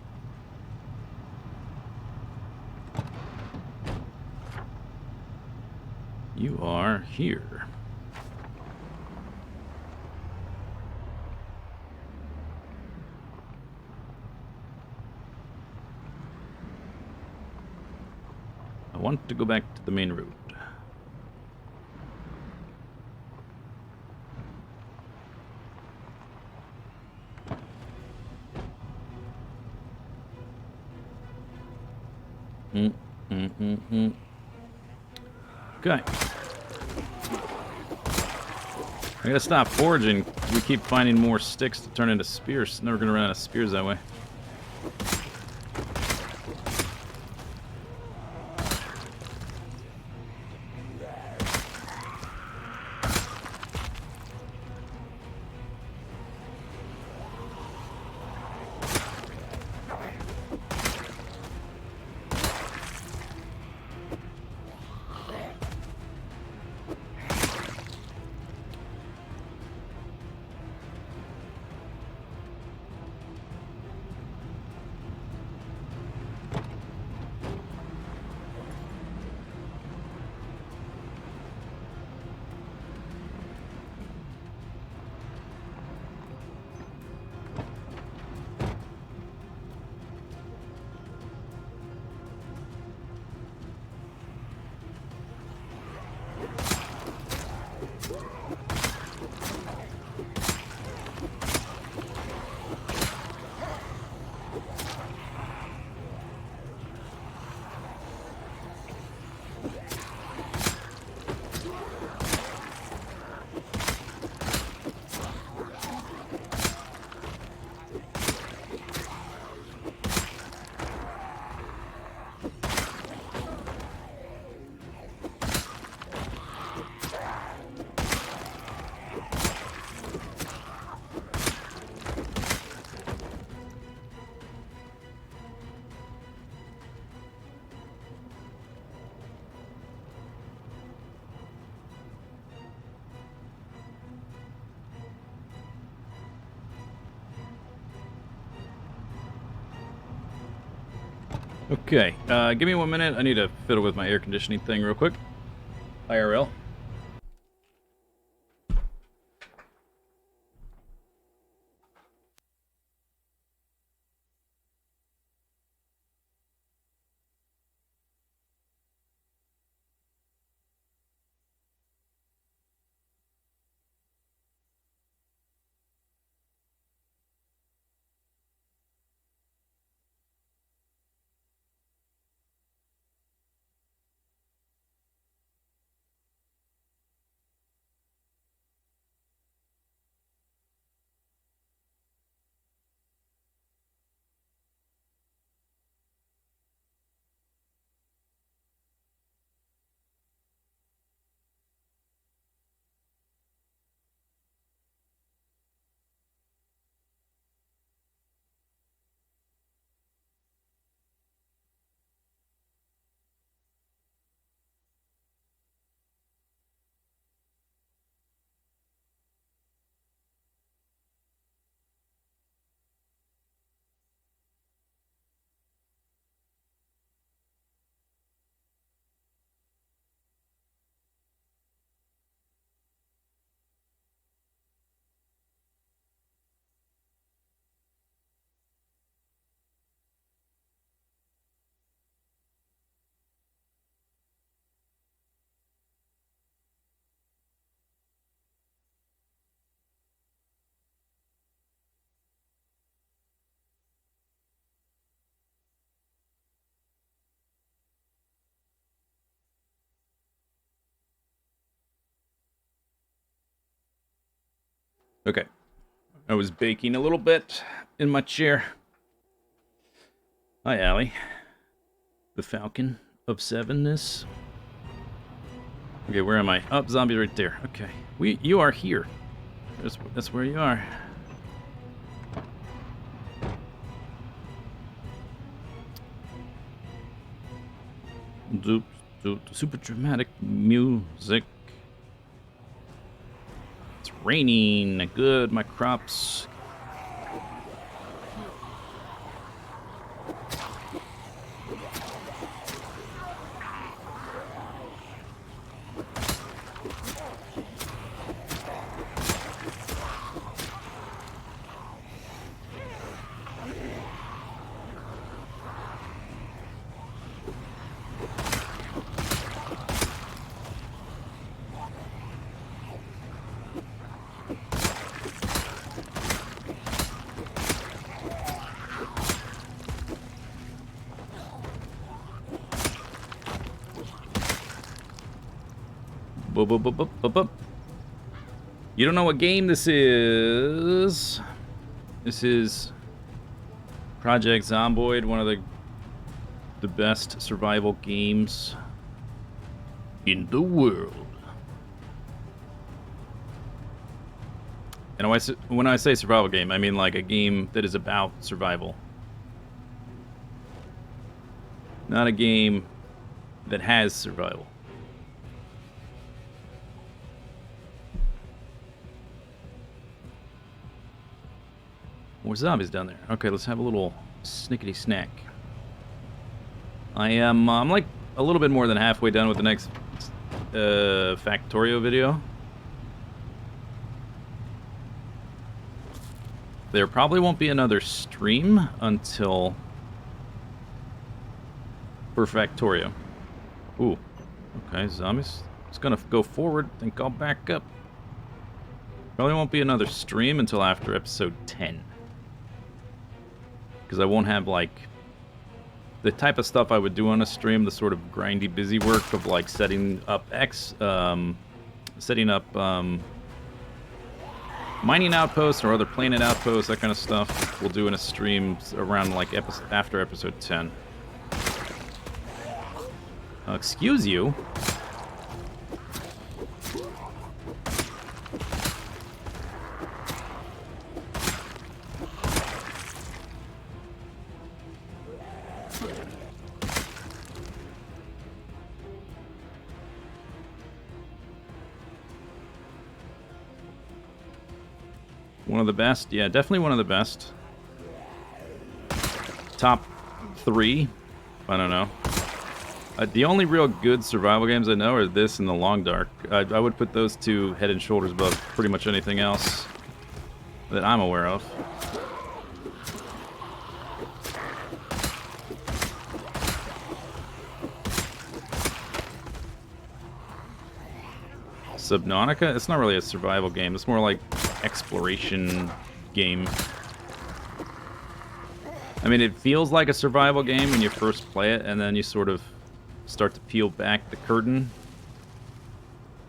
A: You are here. I want to go back to the main route. Okay. I gotta stop foraging. We keep finding more sticks to turn into spears. Never gonna run out of spears that way. Okay, give me 1 minute. I need to fiddle with my air conditioning thing real quick. IRL. Okay. I was baking a little bit in my chair. Hi, Allie. The Falcon of Sevenness. Okay, where am I? Oh, zombie right there. Okay. You are here. That's where you are. Super dramatic music. It's raining. Good, my crops. Boop, boop, boop, boop, boop, boop. You don't know what game this is? This is Project Zomboid, one of the best survival games in the world. And when I say survival game, I mean like a game that is about survival. Not a game that has survival. More zombies down there. Okay, let's have a little snickety snack. I'm like a little bit more than halfway done with the next Factorio video. There probably won't be another stream until for Factorio. Ooh, okay, zombies. It's gonna go forward. Think I'll back up. Probably won't be another stream until after episode 10. Because I won't have, like, the type of stuff I would do on a stream, the sort of grindy, busy work of, like, setting up mining outposts or other planet outposts, that kind of stuff. We'll do in a stream around, like, after episode 10. Excuse you? One of the best? Yeah, definitely one of the best. Top 3? I don't know. The only real good survival games I know are this and The Long Dark. I would put those two head and shoulders above pretty much anything else that I'm aware of. Subnautica? It's not really a survival game. It's more like exploration game. I mean, it feels like a survival game when you first play it, and then you sort of start to peel back the curtain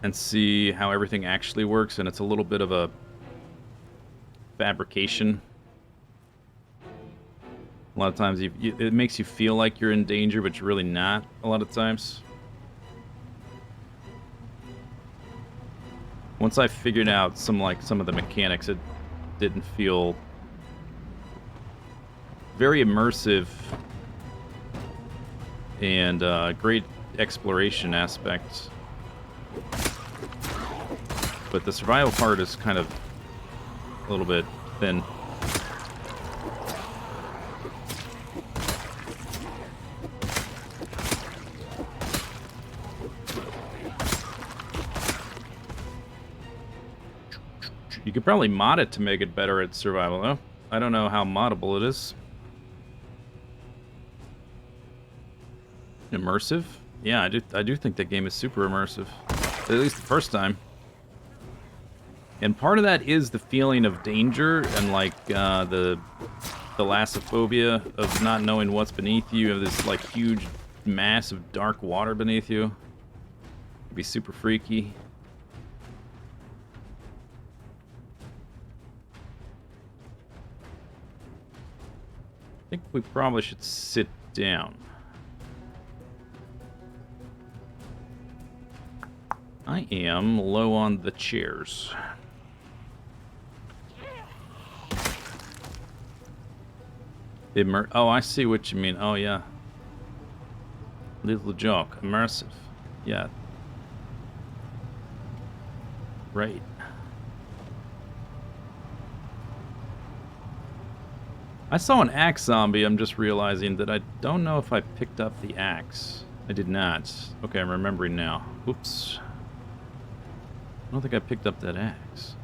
A: and see how everything actually works, and it's a little bit of a fabrication. A lot of times it makes you feel like you're in danger, but you're really not a lot of times. Once I figured out some of the mechanics, it didn't feel very immersive and great exploration aspects. But the survival part is kind of a little bit thin. You could probably mod it to make it better at survival, though. I don't know how moddable it is. Immersive? Yeah, I do think that game is super immersive. At least the first time. And part of that is the feeling of danger and like the thalassophobia of not knowing what's beneath you. You have this like huge mass of dark water beneath you. It'd be super freaky. I think we probably should sit down. I am low on the chairs. Oh, I see what you mean. Oh, yeah. Little joke. Immersive. Yeah. Right. I saw an axe zombie. I'm just realizing that I don't know if I picked up the axe. I did not. Okay, I'm remembering now. Oops. I don't think I picked up that axe.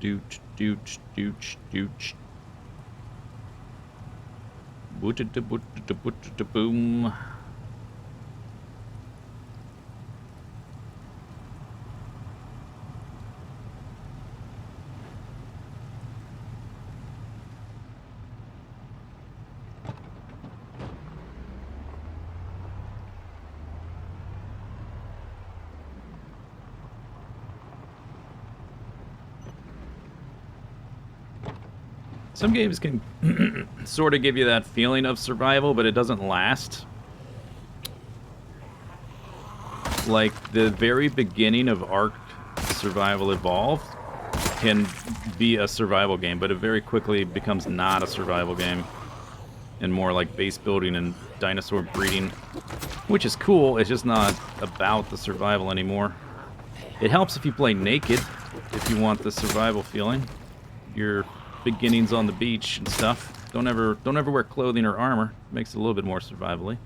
A: Dooch, dooch, dooch, dooch. Boom. Some games can sort of give you that feeling of survival, but it doesn't last. Like, the very beginning of Ark Survival Evolved can be a survival game, but it very quickly becomes not a survival game. And more like base building and dinosaur breeding. Which is cool, it's just not about the survival anymore. It helps if you play naked, if you want the survival feeling. Your beginnings on the beach and stuff. Don't ever wear clothing or armor. Makes it a little bit more survivally.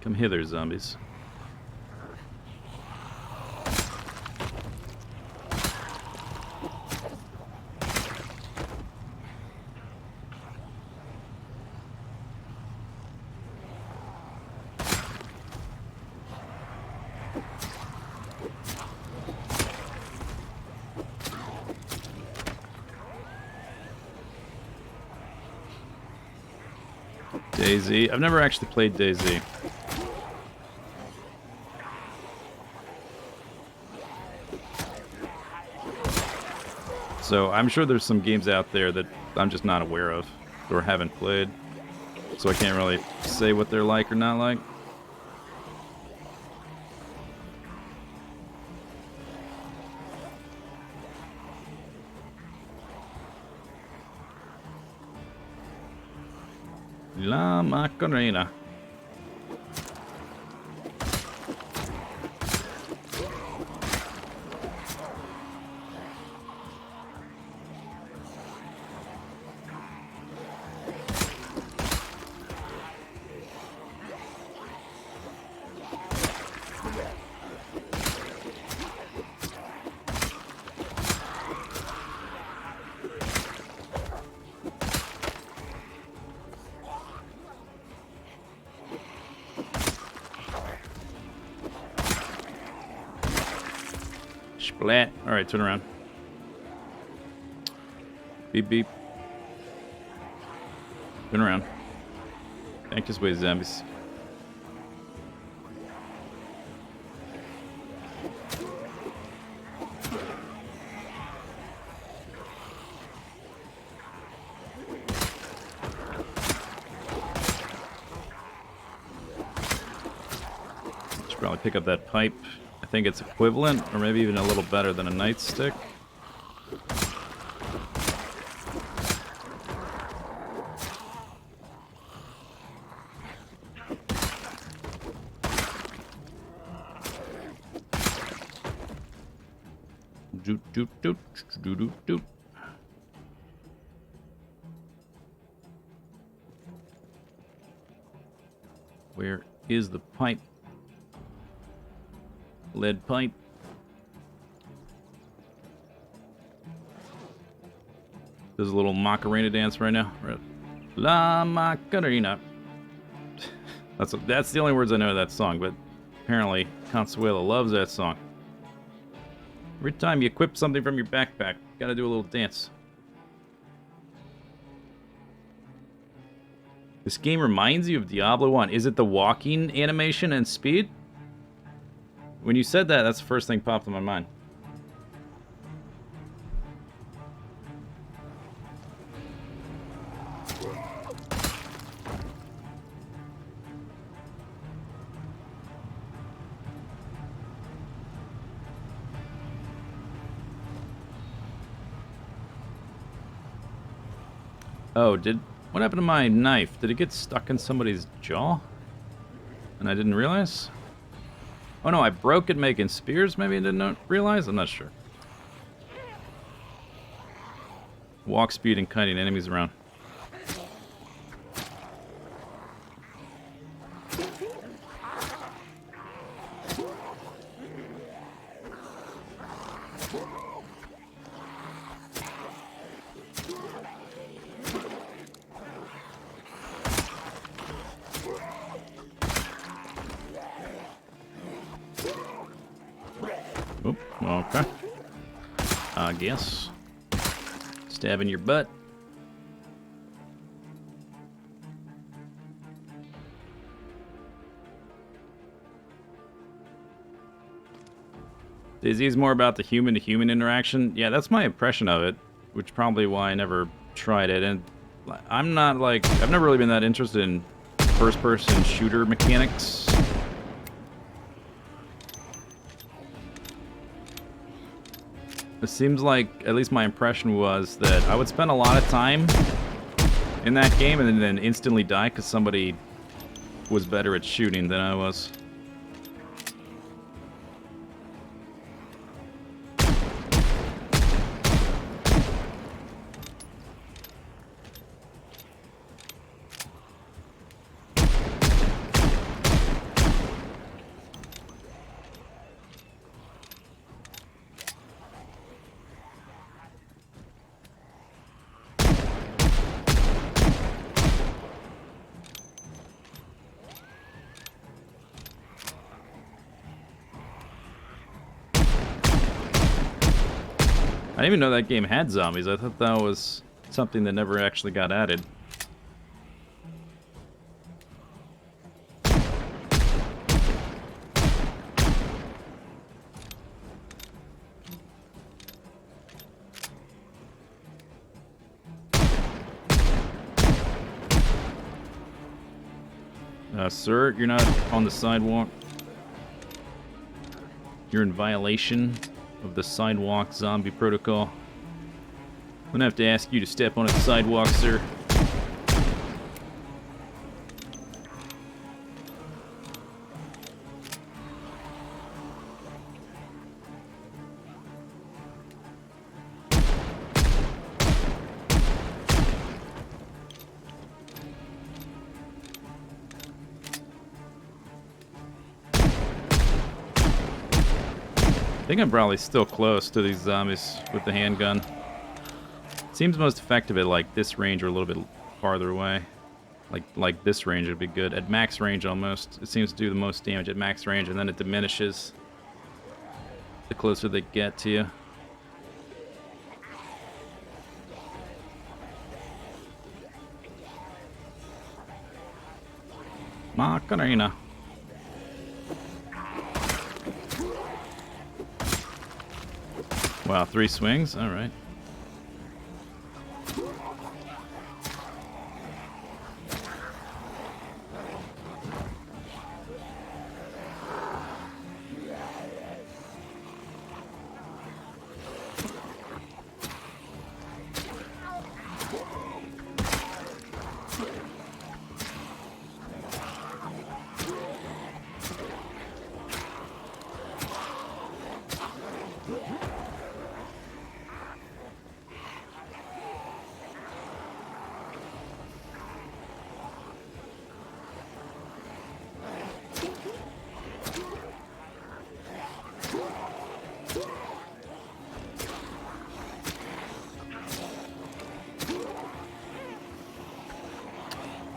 A: Come hither, zombies. DayZ. I've never actually played DayZ. So I'm sure there's some games out there that I'm just not aware of or haven't played. So I can't really say what they're like or not like. La Macarena. Splat. Alright, turn around. Beep, beep. Turn around. Back this way, zombies. Should probably pick up that pipe. I think it's equivalent, or maybe even a little better than a nightstick. Doot doot doot doot doot doot. Where is the pipe? Lead pipe. There's a little Macarena dance right now. La Macarena. That's the only words I know of that song, but apparently Consuela loves that song. Every time you equip something from your backpack, you gotta do a little dance. This game reminds you of Diablo 1. Is it the walking animation and speed? When you said that, that's the first thing popped in my mind. Oh, what happened to my knife? Did it get stuck in somebody's jaw? And I didn't realize? Oh no, I broke it making spears, maybe I didn't realize? I'm not sure. Walk speed and kiting enemies around. Okay. I guess. Stab in your butt. DayZ's more about the human-to-human interaction. Yeah, that's my impression of it, which probably why I never tried it. And I'm not like... I've never really been that interested in first-person shooter mechanics. It seems like, at least my impression was, that I would spend a lot of time in that game and then instantly die because somebody was better at shooting than I was. I didn't even know that game had zombies. I thought that was something that never actually got added. Sir, you're not on the sidewalk. You're in violation of the sidewalk zombie protocol. I'm gonna have to ask you to step onto the sidewalk, sir. I think I'm probably still close to these zombies with the handgun. Seems most effective at like this range or a little bit farther away. Like this range would be good. At max range almost. It seems to do the most damage at max range and then it diminishes the closer they get to you. Macarena. Wow, 3 swings? Alright.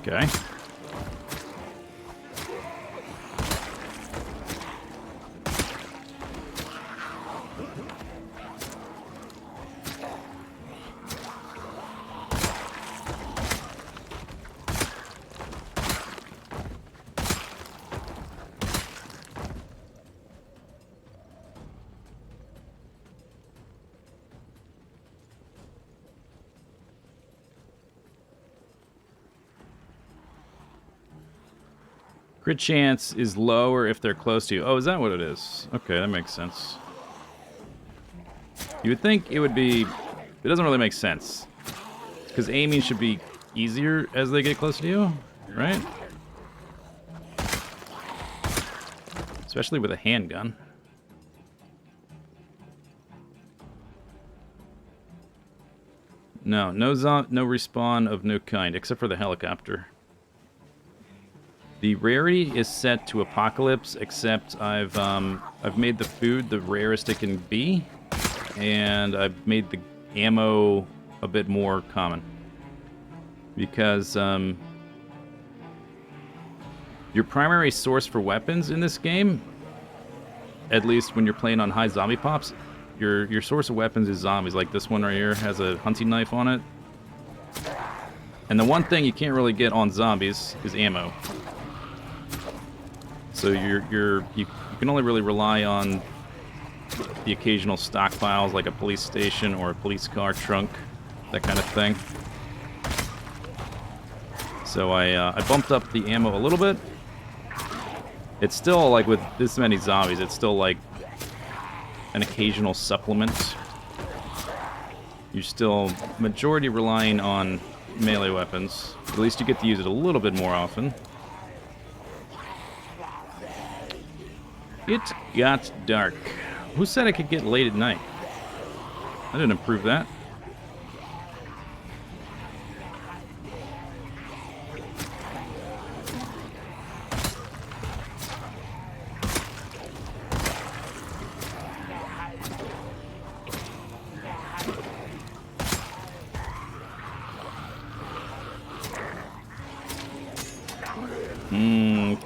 A: Okay. Crit chance is lower if they're close to you. Oh, is that what it is? Okay, that makes sense. You would think it would be... It doesn't really make sense. Because aiming should be easier as they get closer to you, right? Especially with a handgun. No respawn of no kind, except for the helicopter. The rarity is set to Apocalypse, except I've made the food the rarest it can be, and I've made the ammo a bit more common. Because your primary source for weapons in this game, at least when you're playing on high zombie pops, your source of weapons is zombies. Like this one right here has a hunting knife on it. And the one thing you can't really get on zombies is ammo. So you can only really rely on the occasional stockpiles like a police station or a police car trunk, that kind of thing. So I bumped up the ammo a little bit. It's still, like, with this many zombies, it's still, like, an occasional supplement. You're still majority relying on melee weapons. At least you get to use it a little bit more often. It got dark. Who said I could get late at night? I didn't approve that.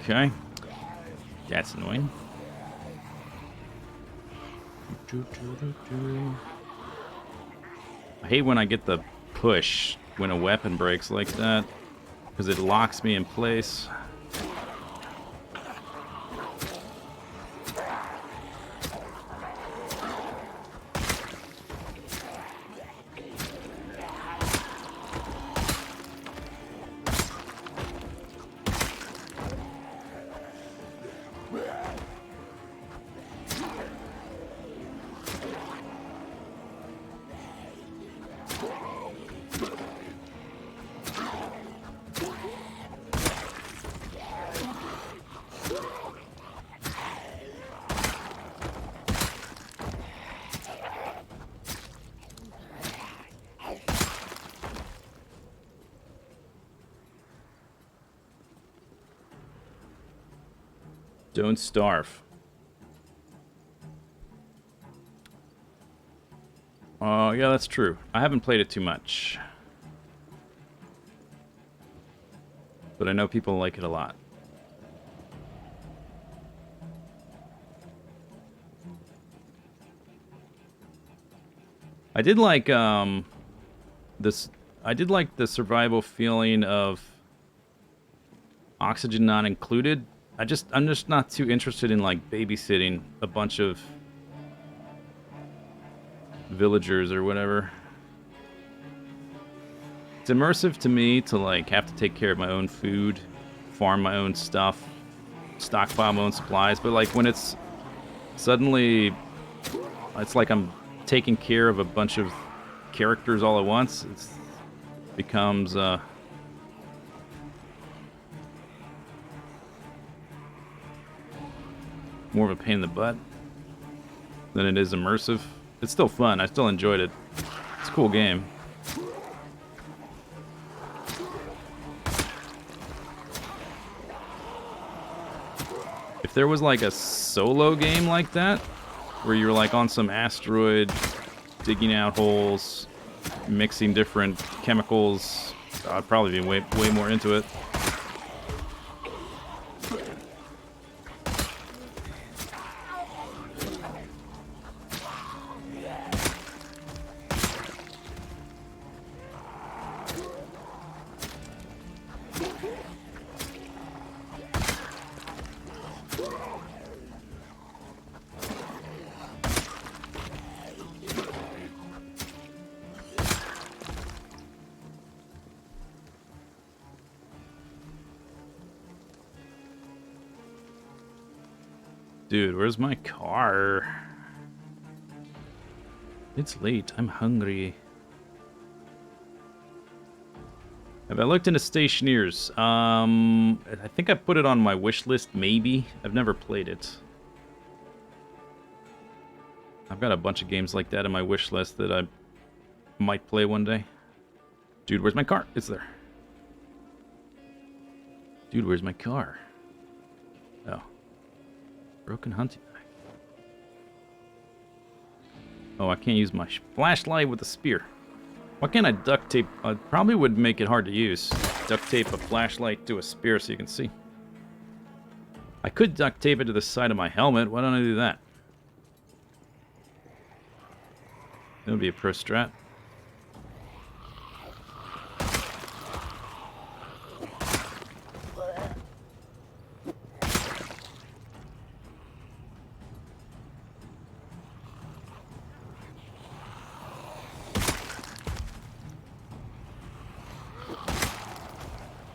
A: Okay. That's annoying. I hate when I get the push when a weapon breaks like that, because it locks me in place. Don't starve. Oh, yeah, that's true. I haven't played it too much. But I know people like it a lot. I did like this. I did like the survival feeling of oxygen not included. I'm just not too interested in, like, babysitting a bunch of villagers or whatever. It's immersive to me to, like, have to take care of my own food, farm my own stuff, stockpile my own supplies, but, like, when it's suddenly, it's like I'm taking care of a bunch of characters all at once, it becomes, more of a pain in the butt than it is immersive. It's still fun. I still enjoyed it. It's a cool game. If there was, like, a solo game like that, where you're, like, on some asteroid, digging out holes, mixing different chemicals, I'd probably be way more into it. Dude, where's my car? It's late. I'm hungry. Have I looked into Stationeers? I think I put it on my wish list, maybe. I've never played it. I've got a bunch of games like that in my wish list that I might play one day. Dude, where's my car? It's there. Dude, where's my car? Oh. Broken hunting knife. Oh, I can't use my flashlight with a spear. Why can't I duct tape? Probably would make it hard to use. Duct tape a flashlight to a spear so you can see. I could duct tape it to the side of my helmet. Why don't I do that? That would be a pro strat.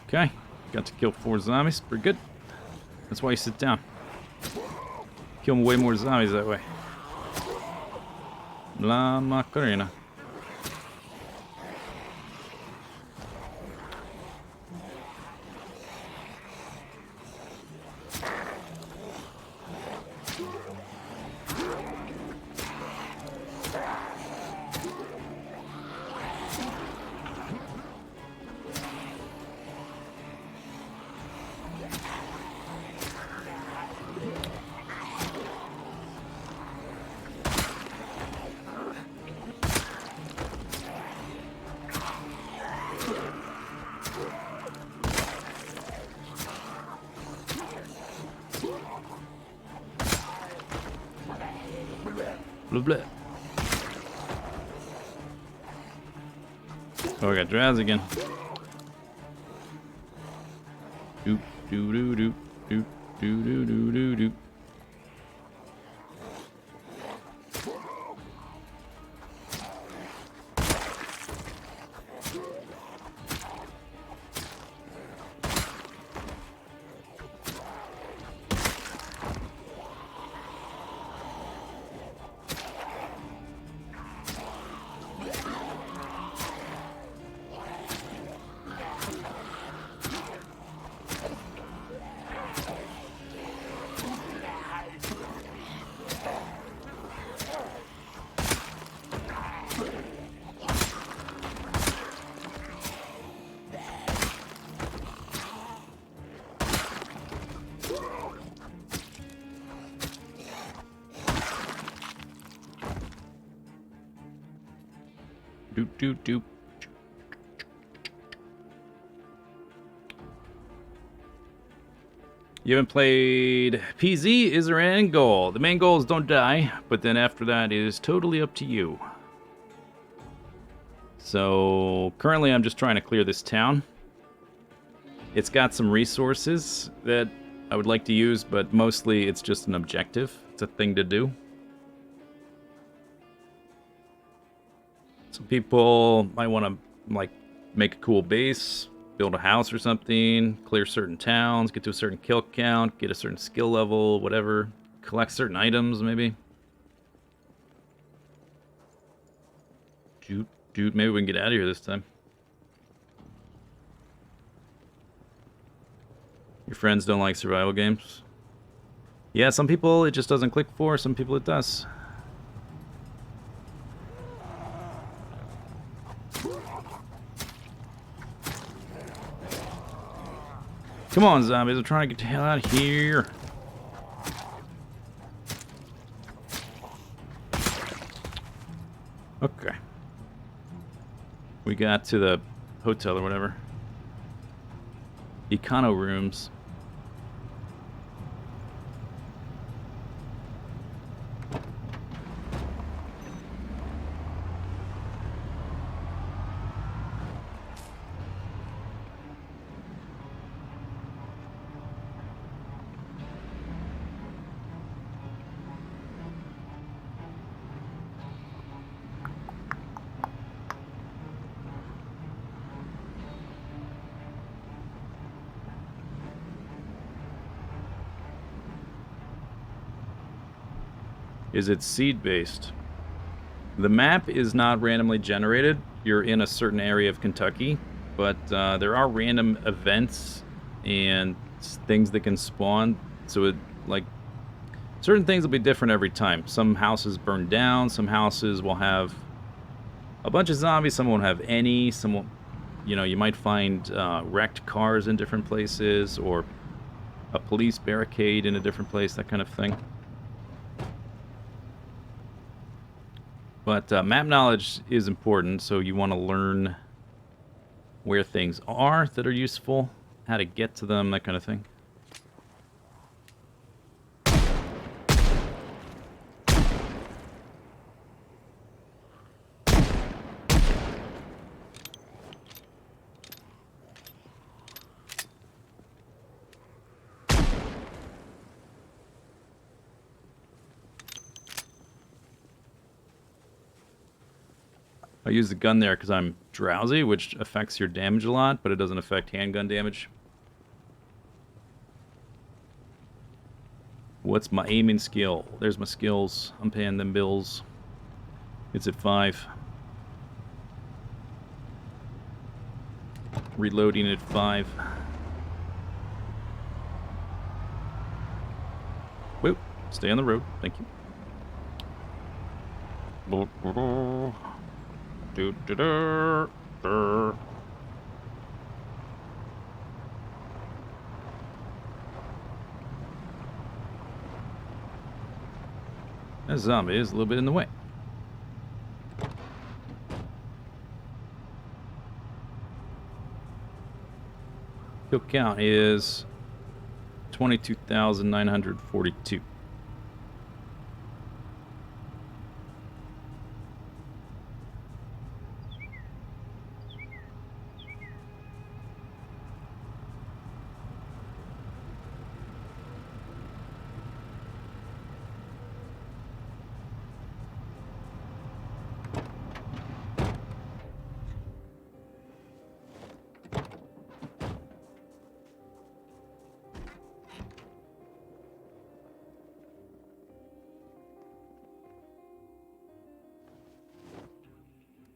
A: Okay. Got to kill 4 zombies. Pretty good. That's why you sit down. Kill way more zombies that way. La Macarena. Blah, blah. Oh, I got drowsy again. Doop, doo, doo, doo, doop, doo, doo, doo, doo, doo. Doop, doop, doop. You haven't played PZ? Is there an end goal? The main goal is don't die, but then after that it is totally up to you. So currently I'm just trying to clear this town. It's got some resources that I would like to use, but mostly it's just an objective. It's a thing to do. Some people might want to like make a cool base, build a house or something, clear certain towns, get to a certain kill count, get a certain skill level, whatever, collect certain items maybe. Dude, maybe we can get out of here this time. Your friends don't like survival games? Yeah, some people it just doesn't click for, some people it does. Come on, zombies, I'm trying to get the hell out of here. Okay. We got to the hotel or whatever. Econo rooms. Is it seed-based? The map is not randomly generated. You're in a certain area of Kentucky, but there are random events and things that can spawn. So it, like, certain things will be different every time. Some houses burn down, some houses will have a bunch of zombies, some won't have any, some won't, you know, you might find wrecked cars in different places, or a police barricade in a different place, that kind of thing. But map knowledge is important, so you want to learn where things are that are useful, how to get to them, that kind of thing. I use the gun there because I'm drowsy, which affects your damage a lot, but it doesn't affect handgun damage. What's my aiming skill? There's my skills. I'm paying them bills. It's at 5. Reloading at 5. Whoop. Stay on the road. Thank you. That zombie is a little bit in the way. Kill count is 22,942.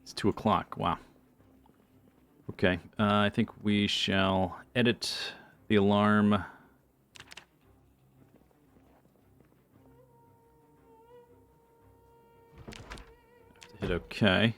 A: It's 2 o'clock. Wow. Okay. I think we shall edit the alarm. Hit OK.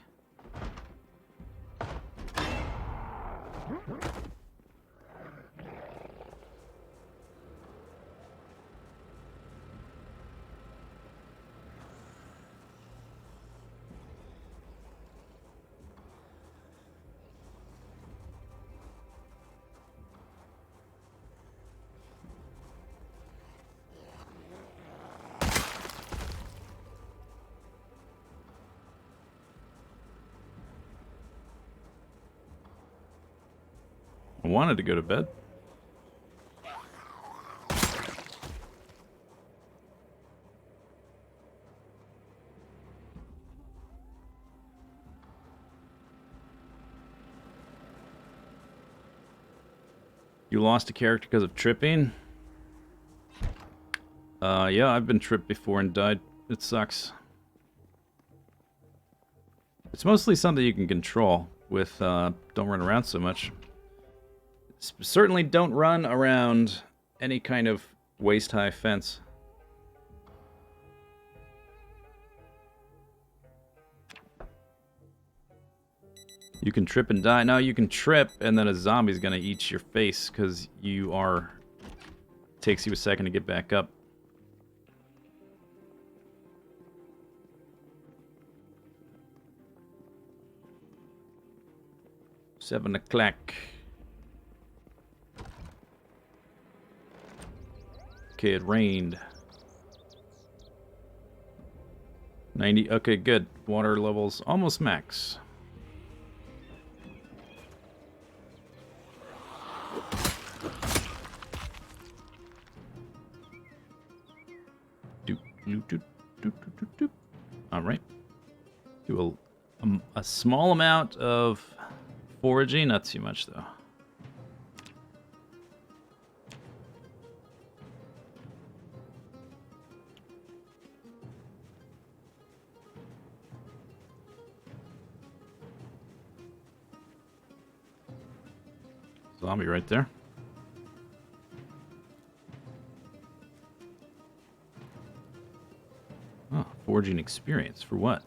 A: I wanted to go to bed. You lost a character because of tripping? Yeah, I've been tripped before and died. It sucks. It's mostly something you can control with, don't run around so much. Certainly don't run around any kind of waist-high fence. You can trip and die. No, you can trip and then a zombie's gonna eat your face because you are... Takes you a second to get back up. Seven o'clock. Okay, it rained. 90. Okay, good. Water levels almost max. All right. Do a small amount of foraging, not too much though. Zombie right there. Oh, foraging experience. For what?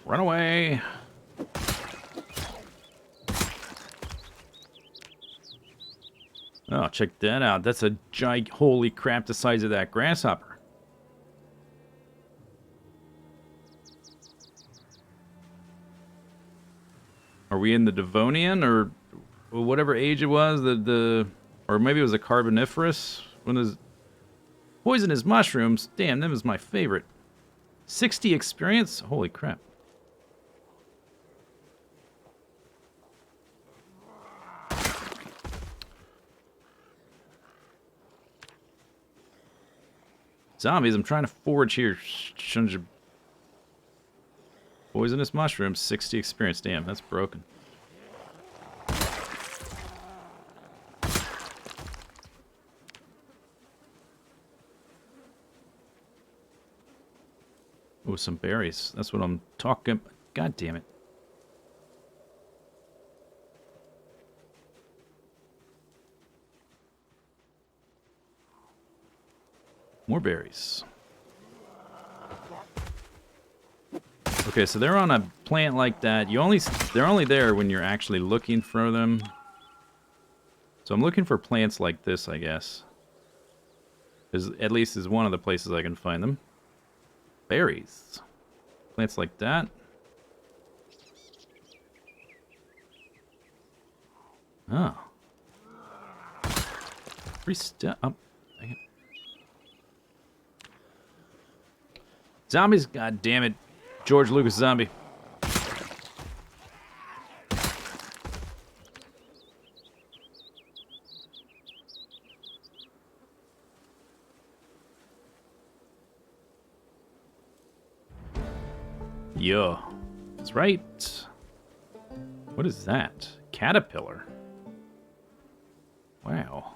A: Run away. Oh, check that out. That's a holy crap, the size of that grasshopper. Are we in the Devonian or whatever age it was? Or maybe it was a Carboniferous? When there's poisonous mushrooms. Damn, them is my favorite. 60 experience? Holy crap. Zombies, I'm trying to forage here. Poisonous mushrooms, 60 experience. Damn, that's broken. Oh, some berries. That's what I'm talking. God damn it. More berries. Okay, so they're on a plant like that. They're only there when you're actually looking for them. So I'm looking for plants like this, I guess. At least is one of the places I can find them. Berries. Plants like that. Oh. Oh, dang it. Zombies, god damn it. George Lucas zombie. Yeah. That's right. What is that? Caterpillar. Wow.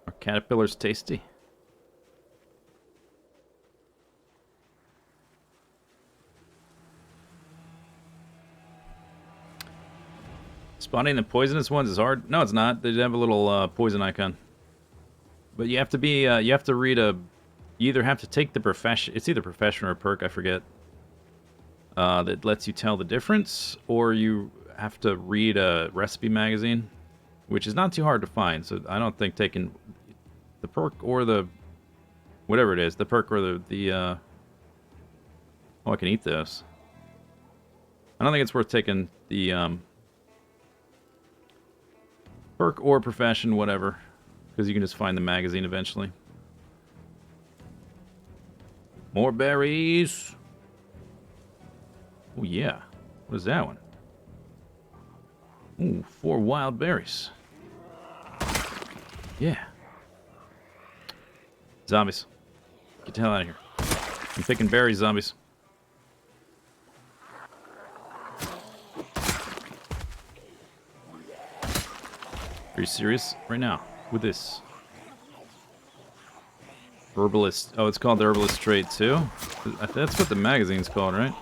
A: Are caterpillars tasty? Spotting the poisonous ones is hard. No, it's not. They have a little poison icon. But you have to be, you have to read a, you either have to take the profession, it's either profession or a perk, I forget, that lets you tell the difference, or you have to read a recipe magazine, which is not too hard to find. So I don't think taking the perk or the, whatever it is, the perk or oh, I can eat this. I don't think it's worth taking the, perk or profession, whatever, because you can just find the magazine eventually. More berries. Oh yeah, what is that one? Ooh, 4 wild berries. Yeah. Zombies, get the hell out of here. I'm picking berries, zombies. Are you serious right now with this? Herbalist. Oh, it's called the Herbalist trait too? That's what the magazine's called, right?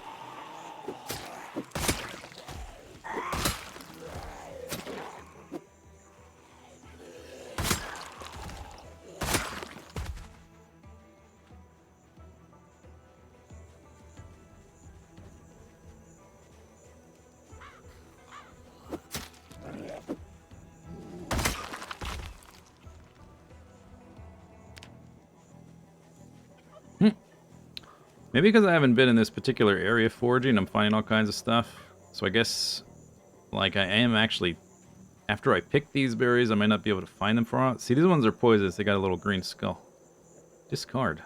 A: Maybe because I haven't been in this particular area foraging, I'm finding all kinds of stuff. So I guess, like, I am actually, after I pick these berries, I might not be able to find them for all. See, these ones are poisonous. They got a little green skull. Discard.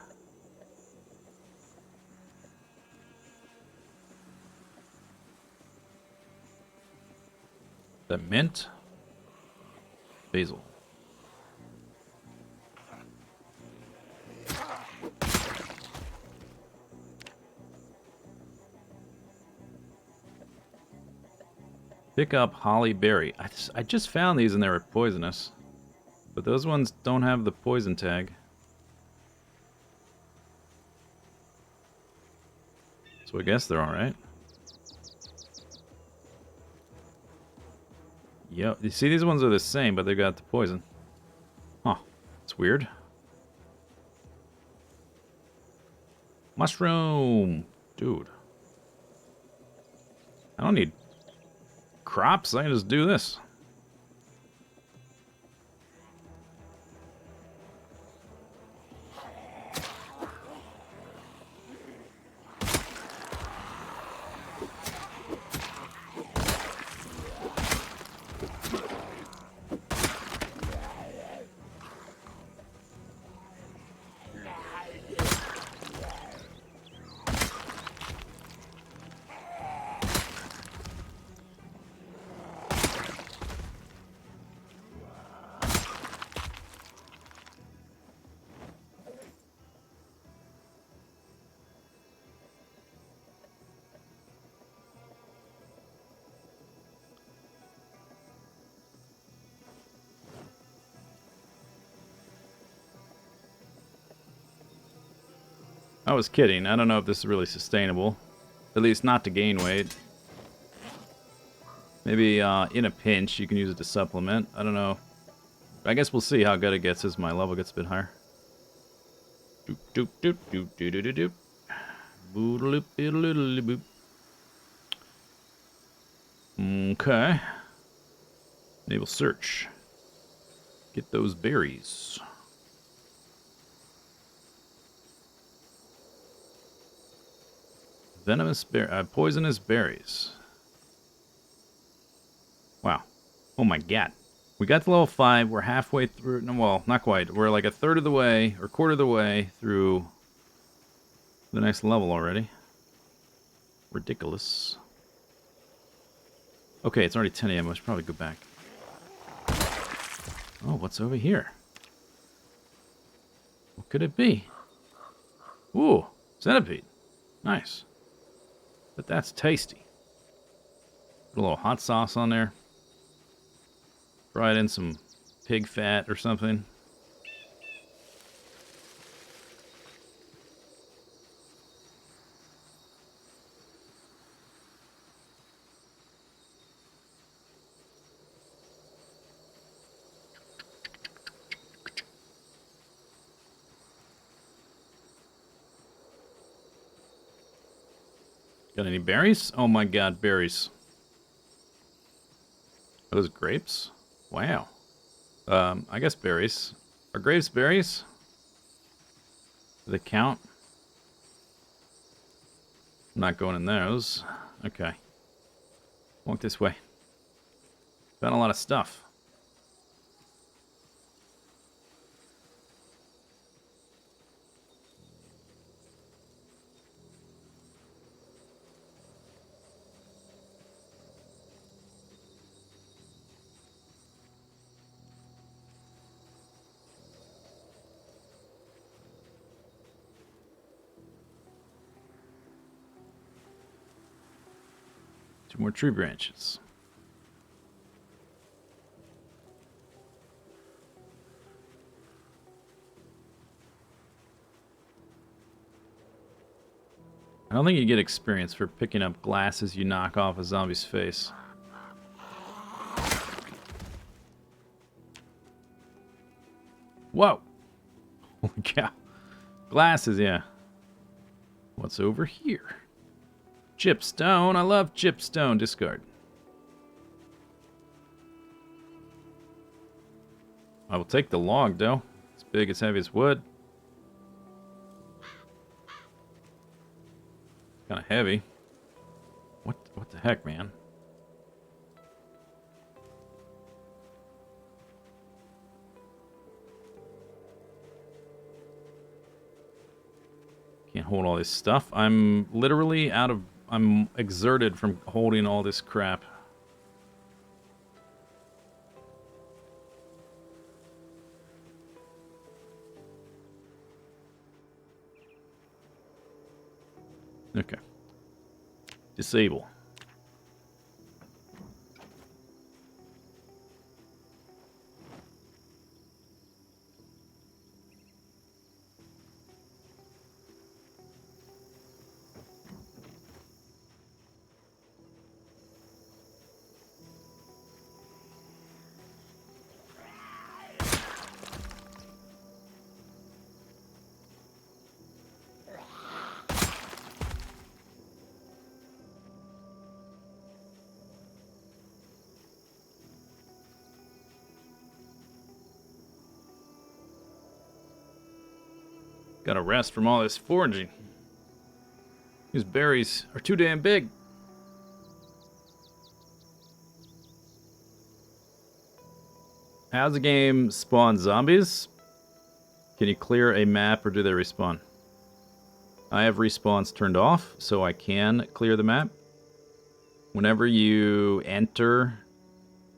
A: The mint. Basil. Pick up holly berry. I just found these and they were poisonous. But those ones don't have the poison tag. So I guess they're alright. Yep. You see, these ones are the same, but they've got the poison. Huh. It's weird. Mushroom! Dude. I don't need crops. I can just do this. I was kidding. I don't know if this is really sustainable. At least not to gain weight. Maybe in a pinch you can use it to supplement. I don't know. I guess we'll see how good it gets as my level gets a bit higher. Doop doop doop doop doop doop doop. Boodaloop boodaloop boop. Okay. Enable search. Get those berries. Poisonous berries. Wow. Oh my god. We got to level 5. We're halfway through. No, well, not quite. We're like a third of the way, or quarter of the way through the next level already. Ridiculous. Okay, it's already 10 a.m. I should probably go back. Oh, what's over here? What could it be? Ooh, centipede. Nice. But that's tasty. Put a little hot sauce on there. Fry it in some pig fat or something. Got any berries? Oh my god, berries. Are those grapes? Wow. I guess berries. Are grapes berries? Do they count? I'm not going in those. Okay. Walk this way. Found a lot of stuff. Two more tree branches. I don't think you get experience for picking up glasses you knock off a zombie's face. Whoa! Holy cow. Glasses, yeah. What's over here? Chipstone. I love chipstone. Discard. I will take the log, though. It's big, it's heavy as wood. Kind of heavy. What the heck, man? Can't hold all this stuff. I'm literally I'm exerted from holding all this crap. Okay. Disable. Gotta rest from all this foraging. These berries are too damn big. How's the game spawn zombies? Can you clear a map or do they respawn? I have respawns turned off, so I can clear the map. Whenever you enter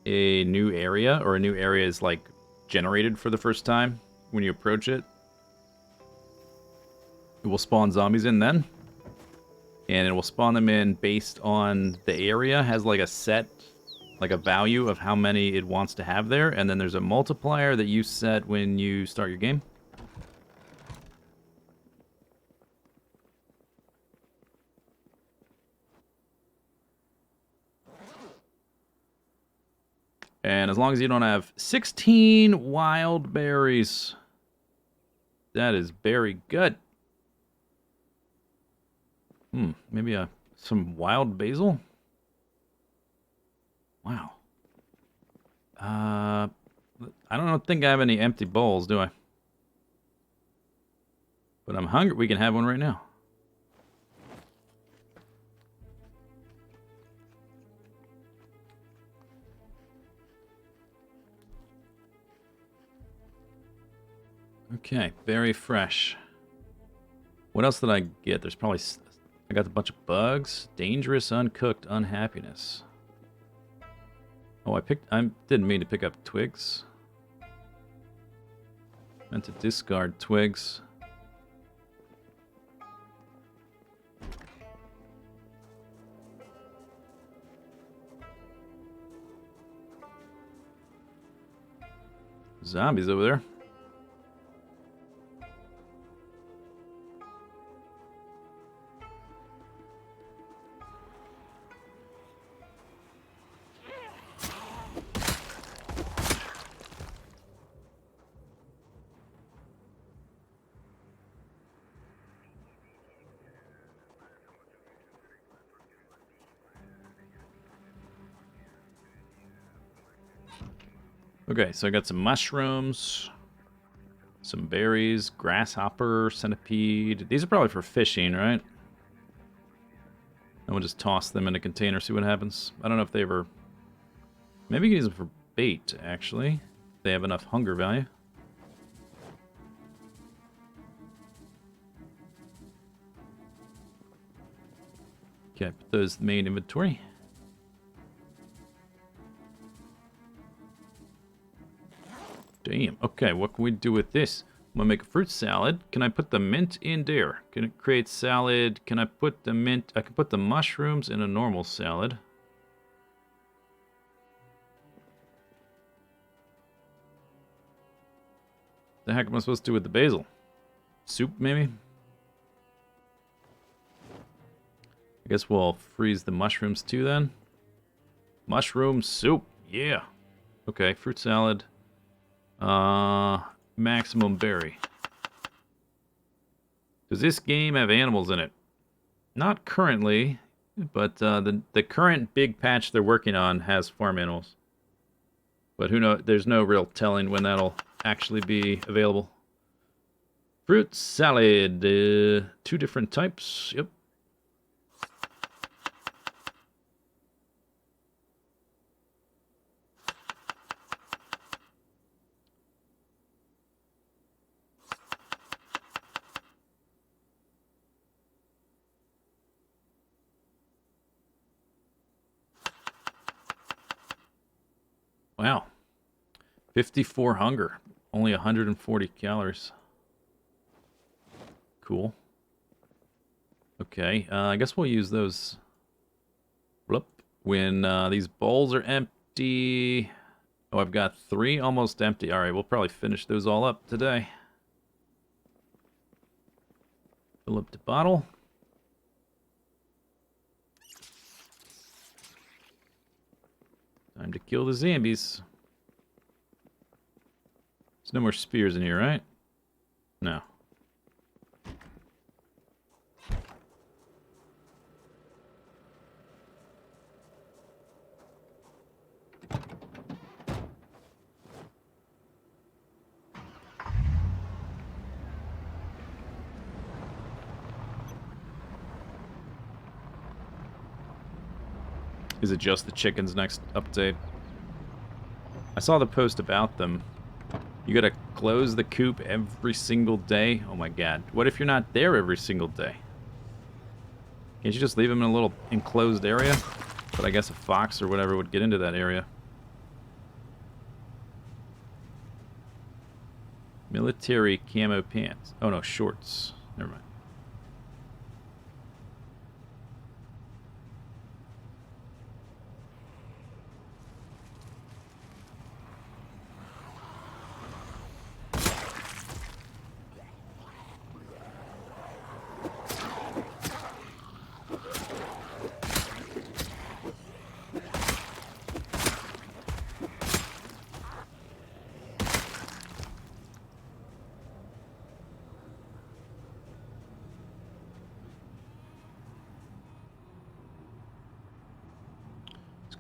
A: a new area, or a new area is like generated for the first time, when you approach it, it will spawn zombies in then. And it will spawn them in based on the area has like a set, like a value of how many it wants to have there. And then there's a multiplier that you set when you start your game. And as long as you don't have 16 wild berries, that is very good. Maybe some wild basil? Wow. I don't think I have any empty bowls, do I? But I'm hungry. We can have one right now. Okay, very fresh. What else did I get? There's probably... I got a bunch of bugs. Dangerous, uncooked, unhappiness. Oh, I didn't mean to pick up twigs. Meant to discard twigs. Zombies over there. Okay, so I got some mushrooms, some berries, grasshopper, centipede. These are probably for fishing, right? And we'll just toss them in a container, see what happens. I don't know if they ever... Maybe you can use them for bait, actually. If they have enough hunger value. Okay, put those in the main inventory. Damn. Okay, what can we do with this? I'm gonna make a fruit salad. Can I put the mint in there? Can it create salad? Can I put the mint... I can put the mushrooms in a normal salad. The heck am I supposed to do with the basil? Soup, maybe? I guess we'll freeze the mushrooms too, then. Mushroom soup. Yeah. Okay, fruit salad. Maximum berry. Does this game have animals in it? Not currently, but the current big patch they're working on has farm animals. But who knows? There's no real telling when that'll actually be available. Fruit salad. 2 different types. Yep. Wow. 54 hunger. Only 140 calories. Cool. Okay, I guess we'll use those when these bowls are empty. Oh, I've got 3 almost empty. All right, we'll probably finish those all up today. Fill up the bottle. Time to kill the zombies. There's no more spears in here, right? No. Is it just the chickens next update? I saw the post about them. You gotta close the coop every single day? Oh my god. What if you're not there every single day? Can't you just leave them in a little enclosed area? But I guess a fox or whatever would get into that area. Military camo pants. Oh no, shorts. Never mind.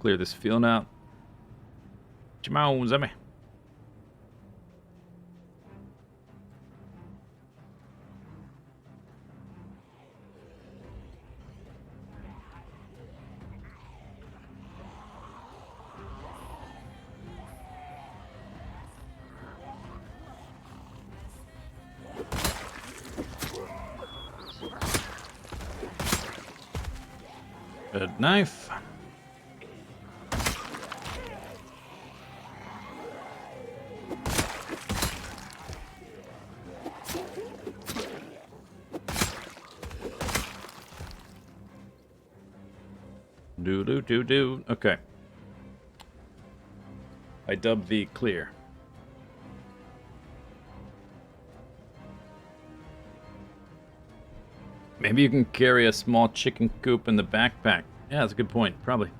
A: clear this field out. Come on, Zimmy. Good knife. Do. Okay. I dubbed the clear. Maybe you can carry a small chicken coop in the backpack. Yeah, that's a good point. Probably.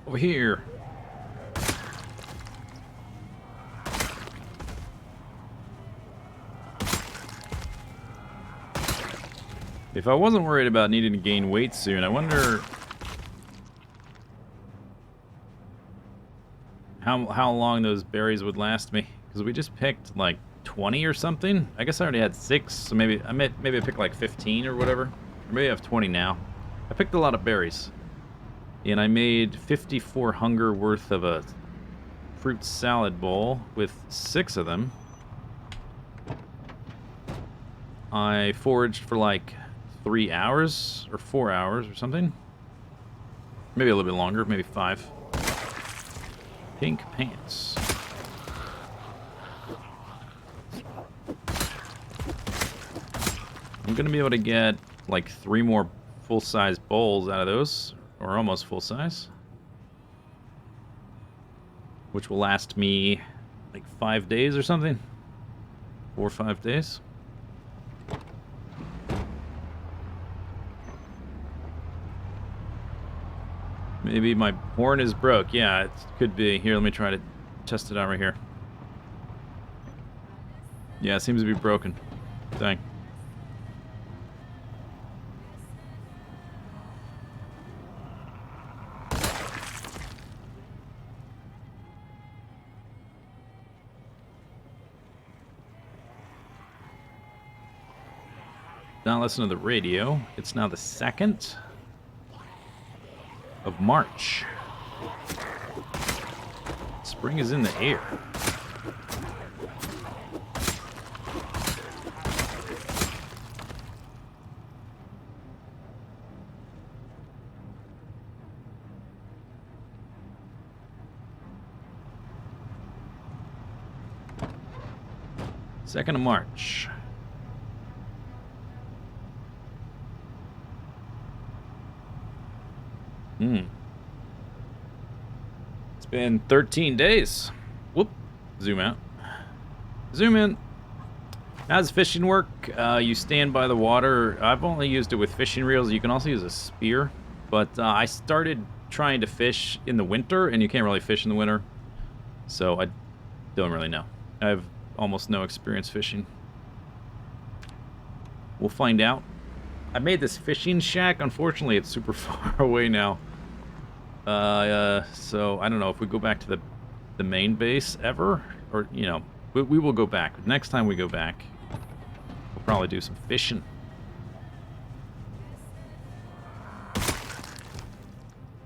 A: Over here. If I wasn't worried about needing to gain weight soon, I wonder how long those berries would last me. Because we just picked like 20 or something. I guess I already had 6, so maybe I picked like 15 or whatever. Or maybe I have 20 now. I picked a lot of berries. And I made 54 hunger worth of a fruit salad bowl with 6 of them. I foraged for like 3 hours or 4 hours or something. Maybe a little bit longer, maybe 5. Pink pants. I'm gonna be able to get like 3 more full-size bowls out of those. Or almost full size. Which will last me like 5 days or something. 4 or 5 days. Maybe my horn is broke. Yeah, it could be. Here, let me try to test it out right here. Yeah, it seems to be broken. Dang. Not listen to the radio. It's now the 2nd of March. Spring is in the air. Second of March. It's been 13 days. Whoop. Zoom out. Zoom in. How does fishing work? You stand by the water. I've only used it with fishing reels. You can also use a spear. But I started trying to fish in the winter, and you can't really fish in the winter. So I don't really know. I have almost no experience fishing. We'll find out. I made this fishing shack. Unfortunately, it's super far away now. So I don't know if we go back to the main base ever, or you know, we will go back. Next time we go back, we'll probably do some fishing.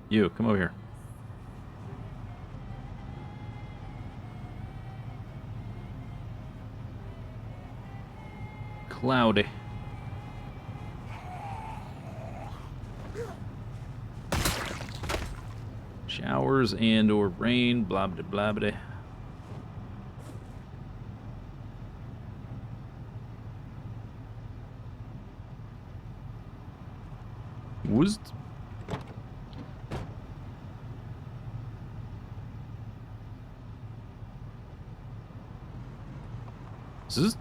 A: You come over here. cloudy. Showers and or rain, blah blah blah blah. Woost. Zist.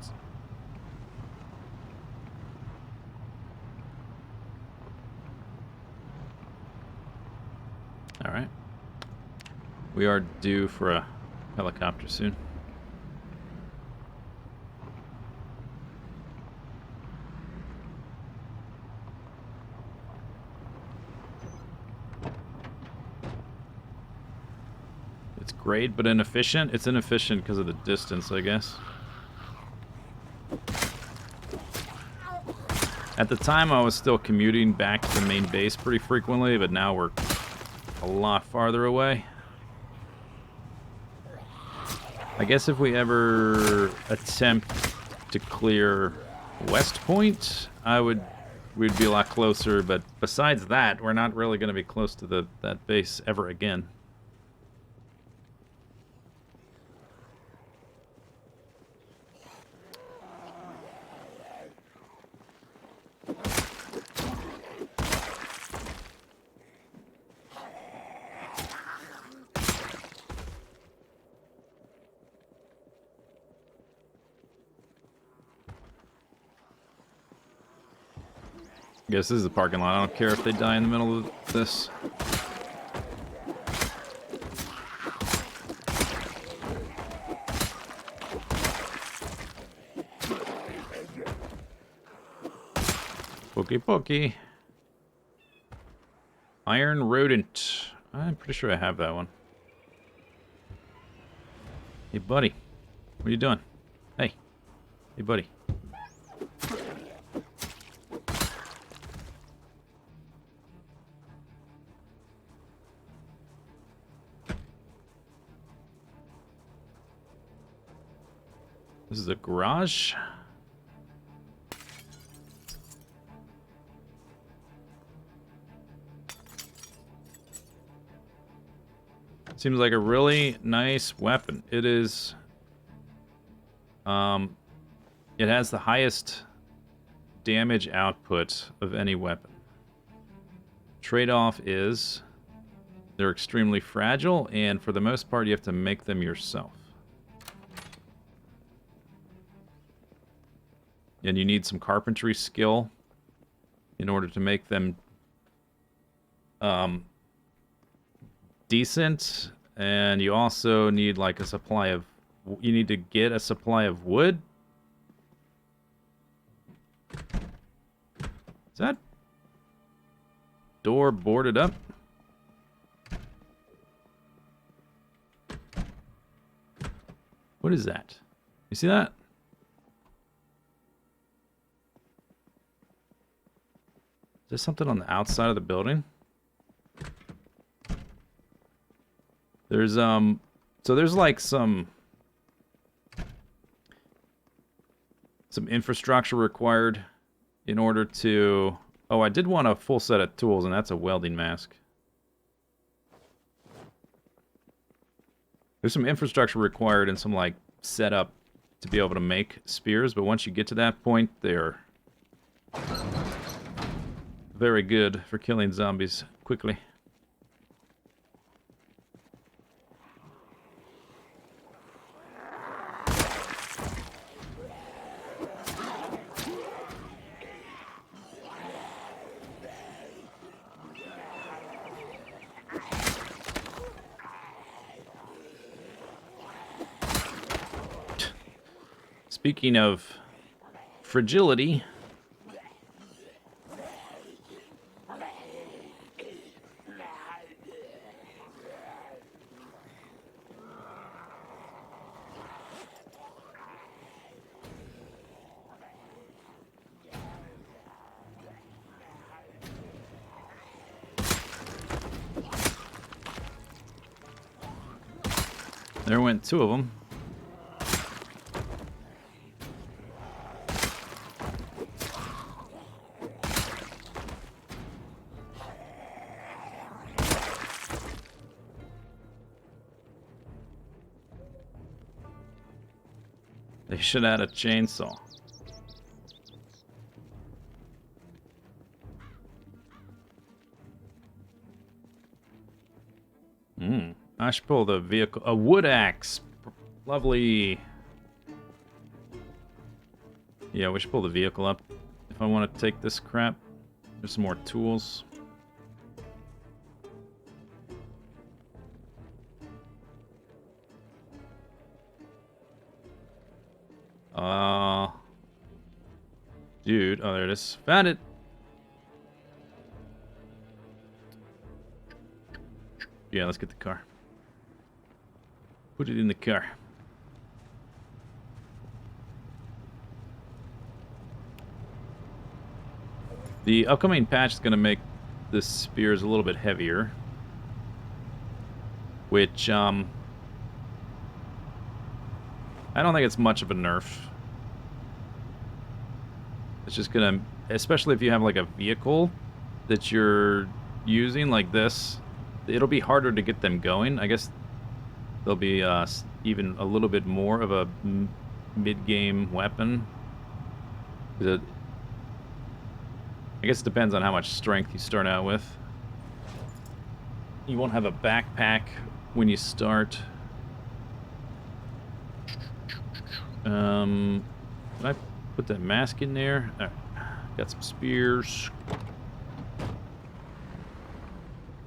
A: All right. We are due for a helicopter soon. It's great, but inefficient. It's inefficient because of the distance, I guess. At the time, I was still commuting back to the main base pretty frequently, but now we're a lot farther away. I guess if we ever attempt to clear West Point, we'd be a lot closer, but besides that, we're not really going to be close to that base ever again. I guess this is the parking lot. I don't care if they die in the middle of this. Pokey pokey. Iron rodent. I'm pretty sure I have that one. Hey, buddy. What are you doing? Hey. Hey, buddy. This is a garage. Seems like a really nice weapon. It is. It has the highest damage output of any weapon. Trade-off is they're extremely fragile, and for the most part, you have to make them yourself. And you need some carpentry skill in order to make them decent. And you also need like a supply of... You need to get a supply of wood. Is that door boarded up? What is that? You see that? Is there something on the outside of the building? There's so there's like some infrastructure required in order to... Oh, I did want a full set of tools, and that's a welding mask. There's some infrastructure required and some like setup to be able to make spears, but once you get to that point, they're very good for killing zombies quickly. Speaking of fragility, there went two of them. You should add a chainsaw. I should pull the vehicle. A wood axe. Lovely. Yeah, we should pull the vehicle up if I want to take this crap. There's some more tools. Dude. Oh, there it is. Found it. Yeah, let's get the car. Put it in the car. The upcoming patch is going to make the spears a little bit heavier. Which, I don't think it's much of a nerf. It's just going to, especially if you have like a vehicle that you're using like this, it'll be harder to get them going. I guess there'll be even a little bit more of a mid-game weapon. I guess it depends on how much strength you start out with. You won't have a backpack when you start. Did I put that mask in there? Right. Got some spears.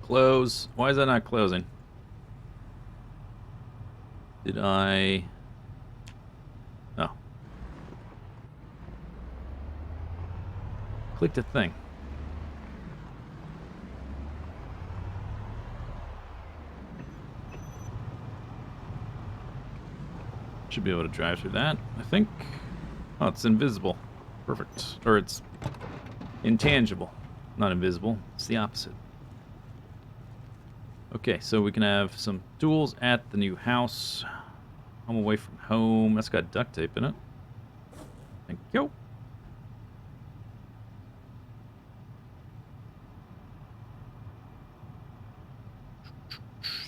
A: Close. Why is that not closing? Did I... Oh. Click the thing. Should be able to drive through that, I think. Oh, it's invisible. Perfect. Or it's intangible. Not invisible. It's the opposite. Okay, so we can have some tools at the new house. Home away from home. That's got duct tape in it. Thank you.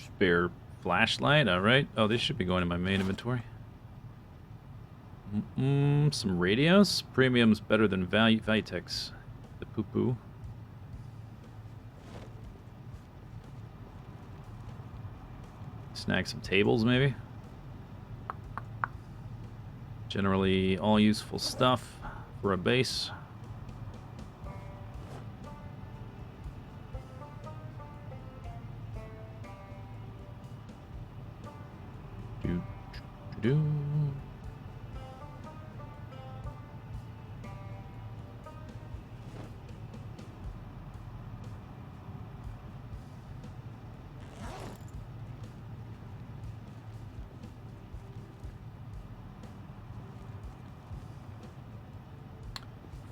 A: Spare flashlight. All right. Oh, this should be going in my main inventory. Some radios. Premium's better than Valitex. The poo-poo. Snag some tables, maybe. Generally, all useful stuff for a base. Do.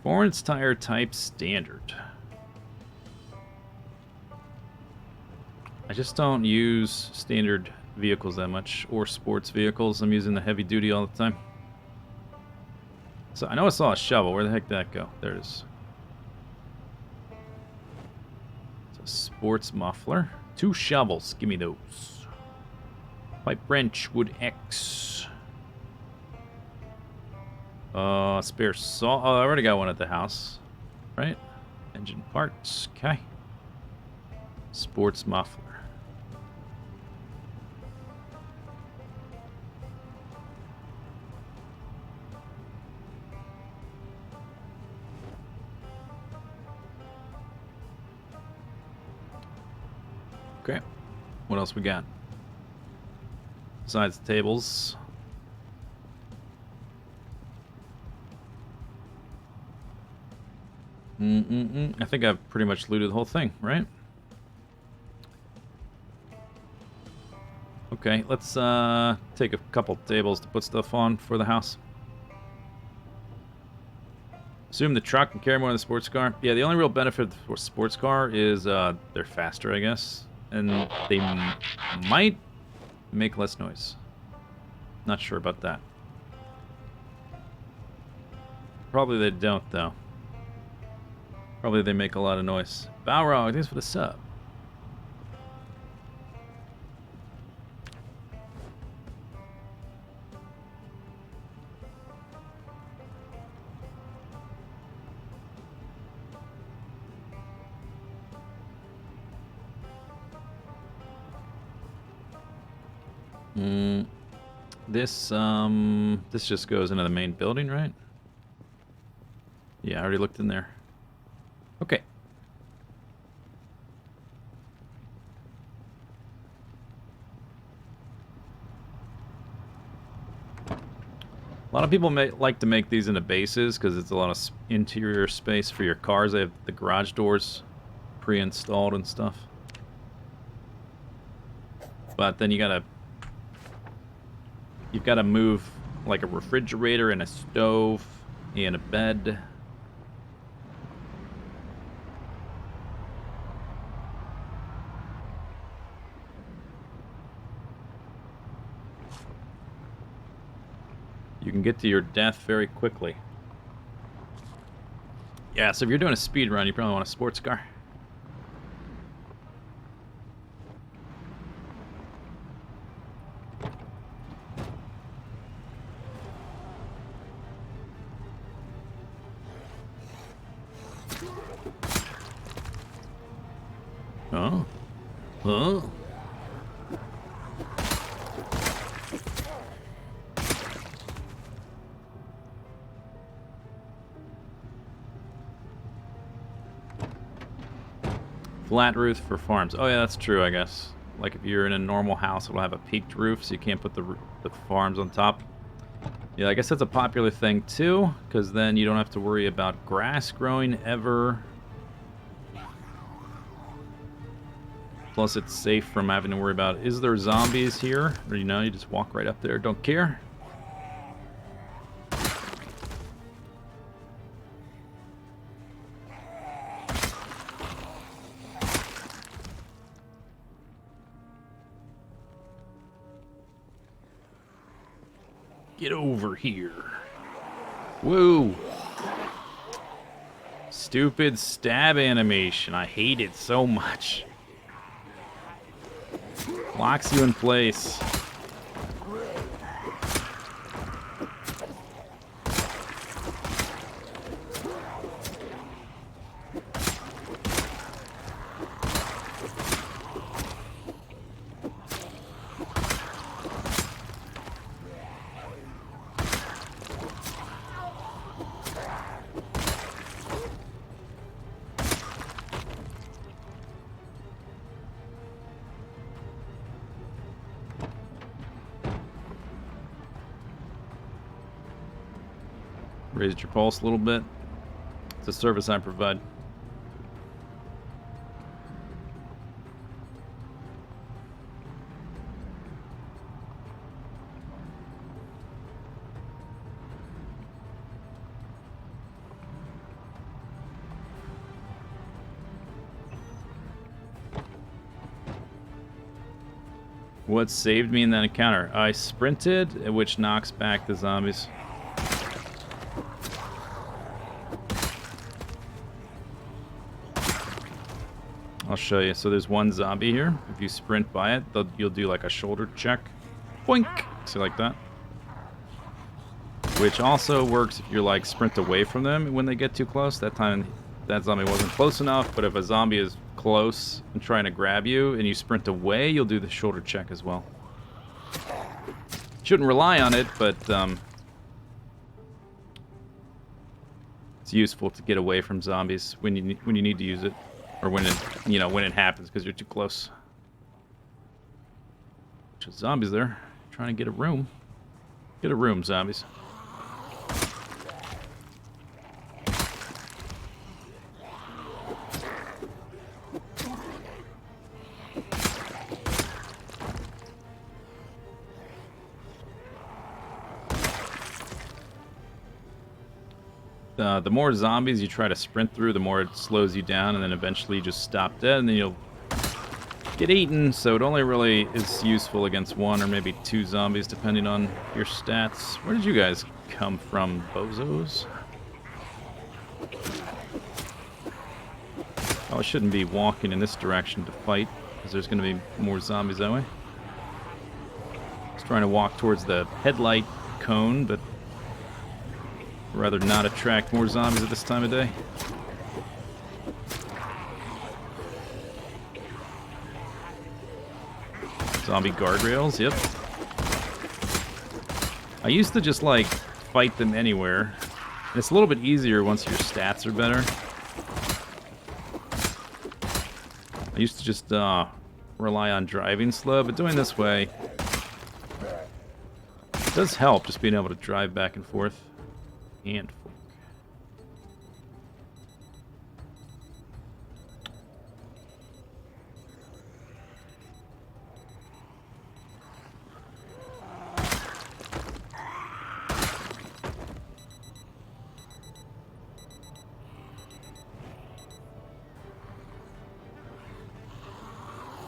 A: Performance tire type standard. I just don't use standard vehicles that much, or sports vehicles. I'm using the heavy duty all the time. So I know I saw a shovel. Where the heck did that go? There it is. It's a sports muffler. 2 shovels. Give me those. Pipe wrench, wood X. Spare saw. Oh, I already got one at the house. Right? Engine parts. Okay. Sports muffler. Okay. What else we got? Besides the tables. I think I've pretty much looted the whole thing, right? Okay, let's take a couple tables to put stuff on for the house. Assume the truck can carry more than the sports car. Yeah, the only real benefit for sports car is they're faster, I guess. And they might make less noise. Not sure about that. Probably they don't, though. Probably they make a lot of noise. Balrog, thanks for the sub. This just goes into the main building, right? Yeah, I already looked in there. Okay. A lot of people like to make these into bases because it's a lot of interior space for your cars. They have the garage doors pre-installed and stuff. But then you've got to move like a refrigerator and a stove and a bed. You can get to your death very quickly. Yeah, so if you're doing a speed run, you probably want a sports car. Oh. Oh. Flat roof for farms. Oh yeah, that's true, I guess. Like if you're in a normal house, it'll have a peaked roof, so you can't put the farms on top. Yeah, I guess that's a popular thing too, because then you don't have to worry about grass growing ever. Plus, it's safe from having to worry about, is there zombies here? Or, you just walk right up there, don't care. Get over here. Woo! Stupid stab animation. I hate it so much. Locks you in place. Raised your pulse a little bit. It's a service I provide. What saved me in that encounter? I sprinted, which knocks back the zombies. I'll show you. So there's one zombie here. If you sprint by it, you'll do like a shoulder check. Boink! See, like that? Which also works if you're like sprint away from them when they get too close. That time, that zombie wasn't close enough, but if a zombie is close and trying to grab you and you sprint away, you'll do the shoulder check as well. Shouldn't rely on it, but it's useful to get away from zombies when you need to use it. Or when it happens because you're too close. Bunch of zombies there, trying to get a room. Get a room, zombies. The more zombies you try to sprint through, the more it slows you down, and then eventually you just stop dead, and then you'll get eaten, so it only really is useful against one or maybe two zombies, depending on your stats. Where did you guys come from, bozos? Oh, I shouldn't be walking in this direction to fight, because there's going to be more zombies that way. I was trying to walk towards the headlight cone, but rather not attract more zombies at this time of day. Zombie guardrails, yep. I used to just, like, fight them anywhere. And it's a little bit easier once your stats are better. I used to just rely on driving slow, but doing this way does help, just being able to drive back and forth. And forth.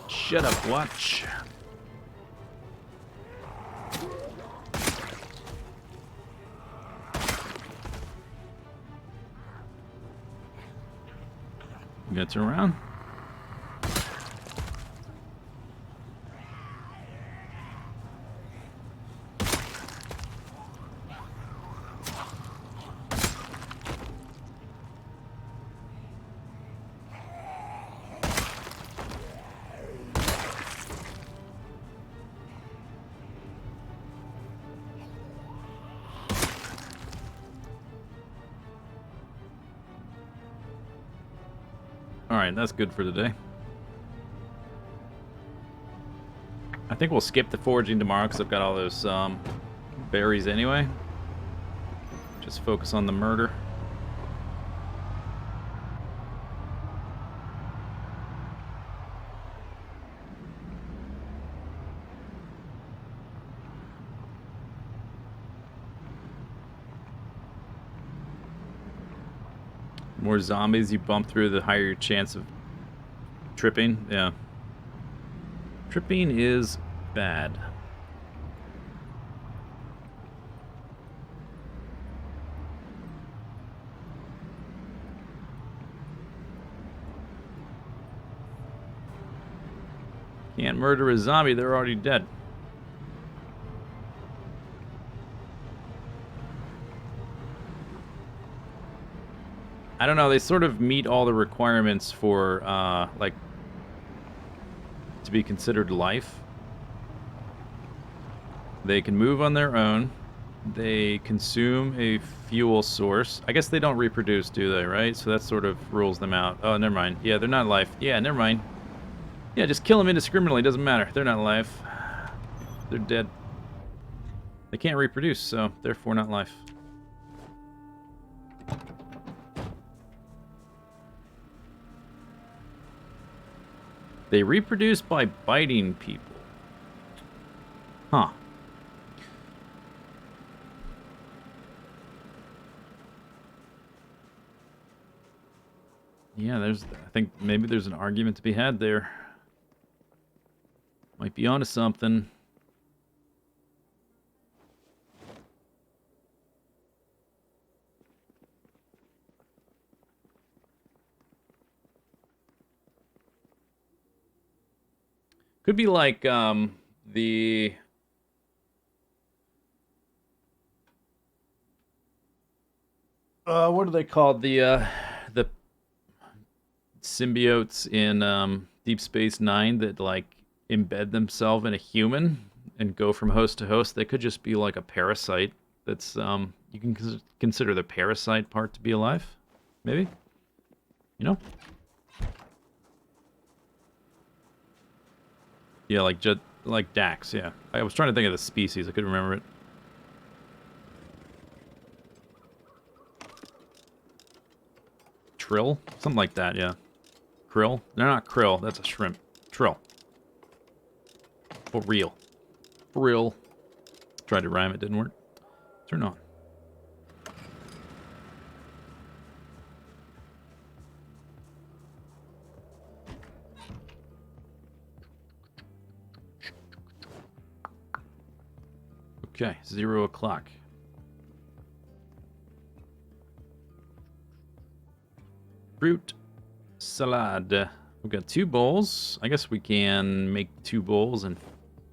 A: Shut up, watch. You gonna turn around? Alright, that's good for today. I think we'll skip the foraging tomorrow because I've got all those berries anyway. Just focus on the murder. More zombies you bump through, the higher your chance of tripping. Yeah. Tripping is bad. Can't murder a zombie, they're already dead. I don't know, they sort of meet all the requirements for, like, to be considered life. They can move on their own. They consume a fuel source. I guess they don't reproduce, do they, right? So that sort of rules them out. Oh, never mind. Yeah, they're not life. Yeah, never mind. Yeah, just kill them indiscriminately, doesn't matter. They're not life. They're dead. They can't reproduce, so therefore not life. They reproduce by biting people. Huh. Yeah, I think maybe there's an argument to be had there. Might be onto something. Could be like the what are they called? The symbiotes in Deep Space Nine that like embed themselves in a human and go from host to host. They could just be like a parasite. That's you can consider the parasite part to be alive, maybe. You know? Yeah, like Dax, yeah. I was trying to think of the species, I couldn't remember it. Trill? Something like that, yeah. Krill? They're not krill, that's a shrimp. Trill. For real. For real. Tried to rhyme, it didn't work. Turn on. Okay, 0 o'clock. Fruit salad. We've got 2 bowls. I guess we can make 2 bowls and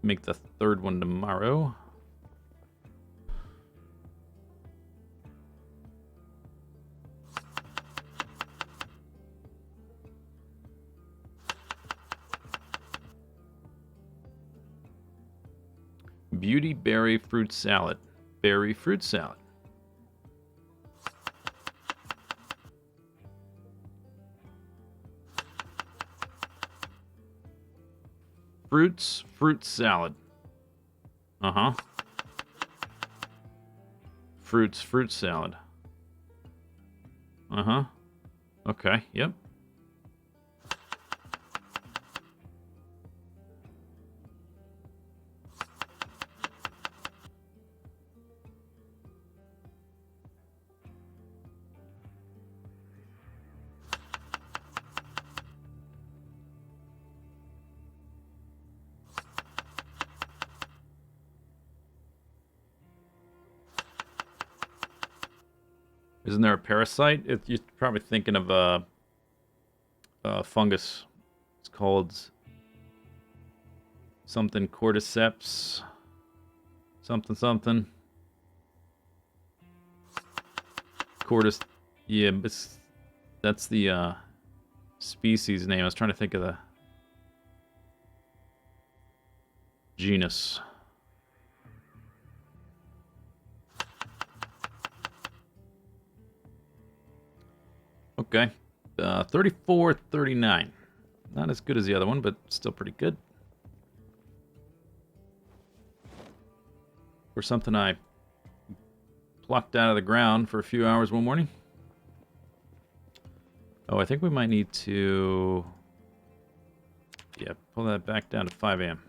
A: make the 3rd one tomorrow. Beauty berry fruit salad. berry fruit salad. Fruit salad. Uh-huh. Fruit salad. Uh-huh. Okay, yep. Isn't there a parasite? You're probably thinking of a fungus. It's called something cordyceps. Something something. Cordis. Yeah, that's the species name. I was trying to think of the genus. Okay. 34.39. Not as good as the other one, but still pretty good. For something I plucked out of the ground for a few hours one morning. Oh, I think we might need to... Yeah, pull that back down to 5 a.m.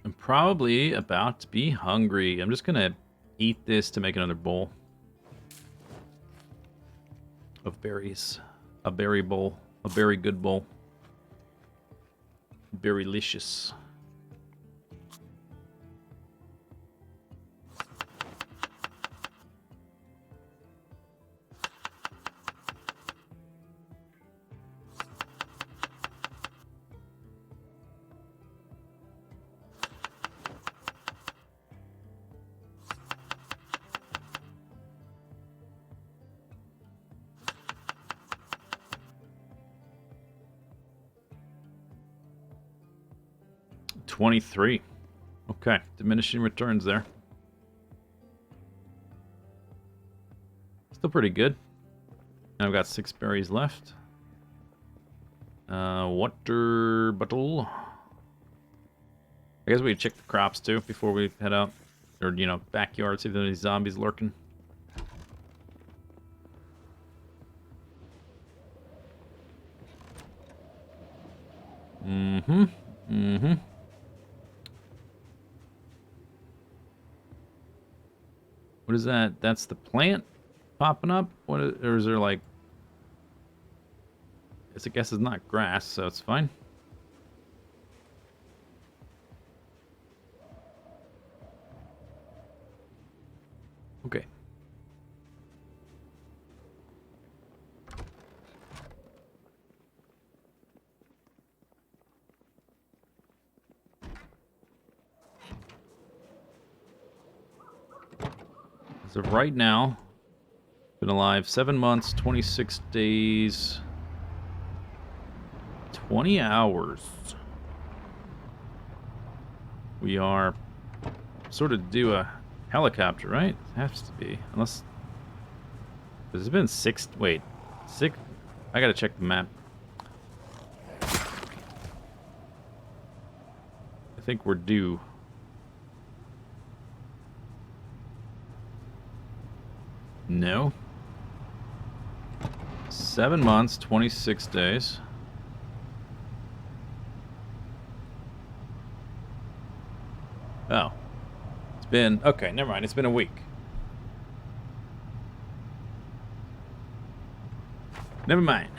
A: I'm probably about to be hungry. I'm just gonna eat this to make another bowl of berries. A berry bowl. A very good bowl. Berrylicious. $23. Okay, diminishing returns there. Still pretty good. I've got 6 berries left. Water bottle. I guess we could check the crops too before we head out. Or, you know, backyard, see if there's any zombies lurking. Mm-hmm. Mm-hmm. What is that? That's the plant popping up? Or is there like... I guess it's not grass, so it's fine. Okay. As of right now, been alive 7 months, 26 days, 20 hours. We are sort of due a helicopter, right? It has to be. Unless... Has it been 6... Wait. 6... I gotta check the map. I think we're due. No. 7 months, 26 days. Oh. It's been... Okay, never mind. It's been a week. Never mind.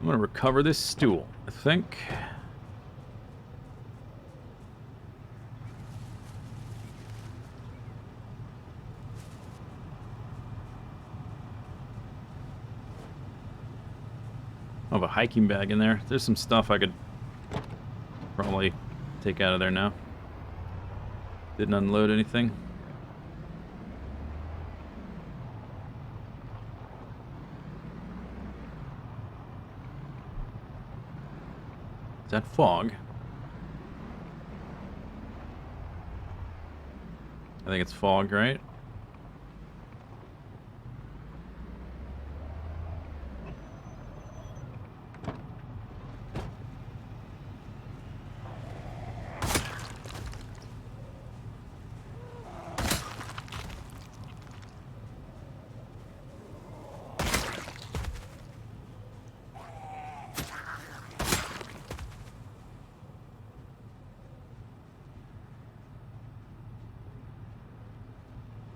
A: I'm gonna recover this stool, I think. I have a hiking bag in there. There's some stuff I could probably take out of there now. Didn't unload anything. Is that fog? I think it's fog, right?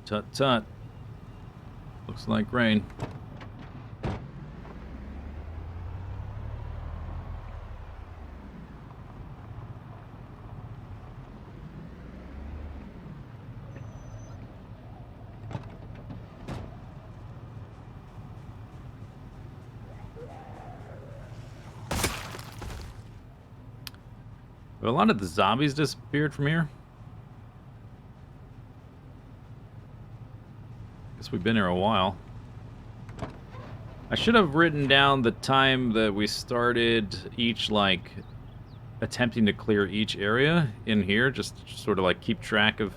A: Tut tut. Looks like rain. Have a lot of the zombies disappeared from here? Guess we've been here a while. I should have written down the time that we started each, like, attempting to clear each area in here, just to sort of, like, keep track of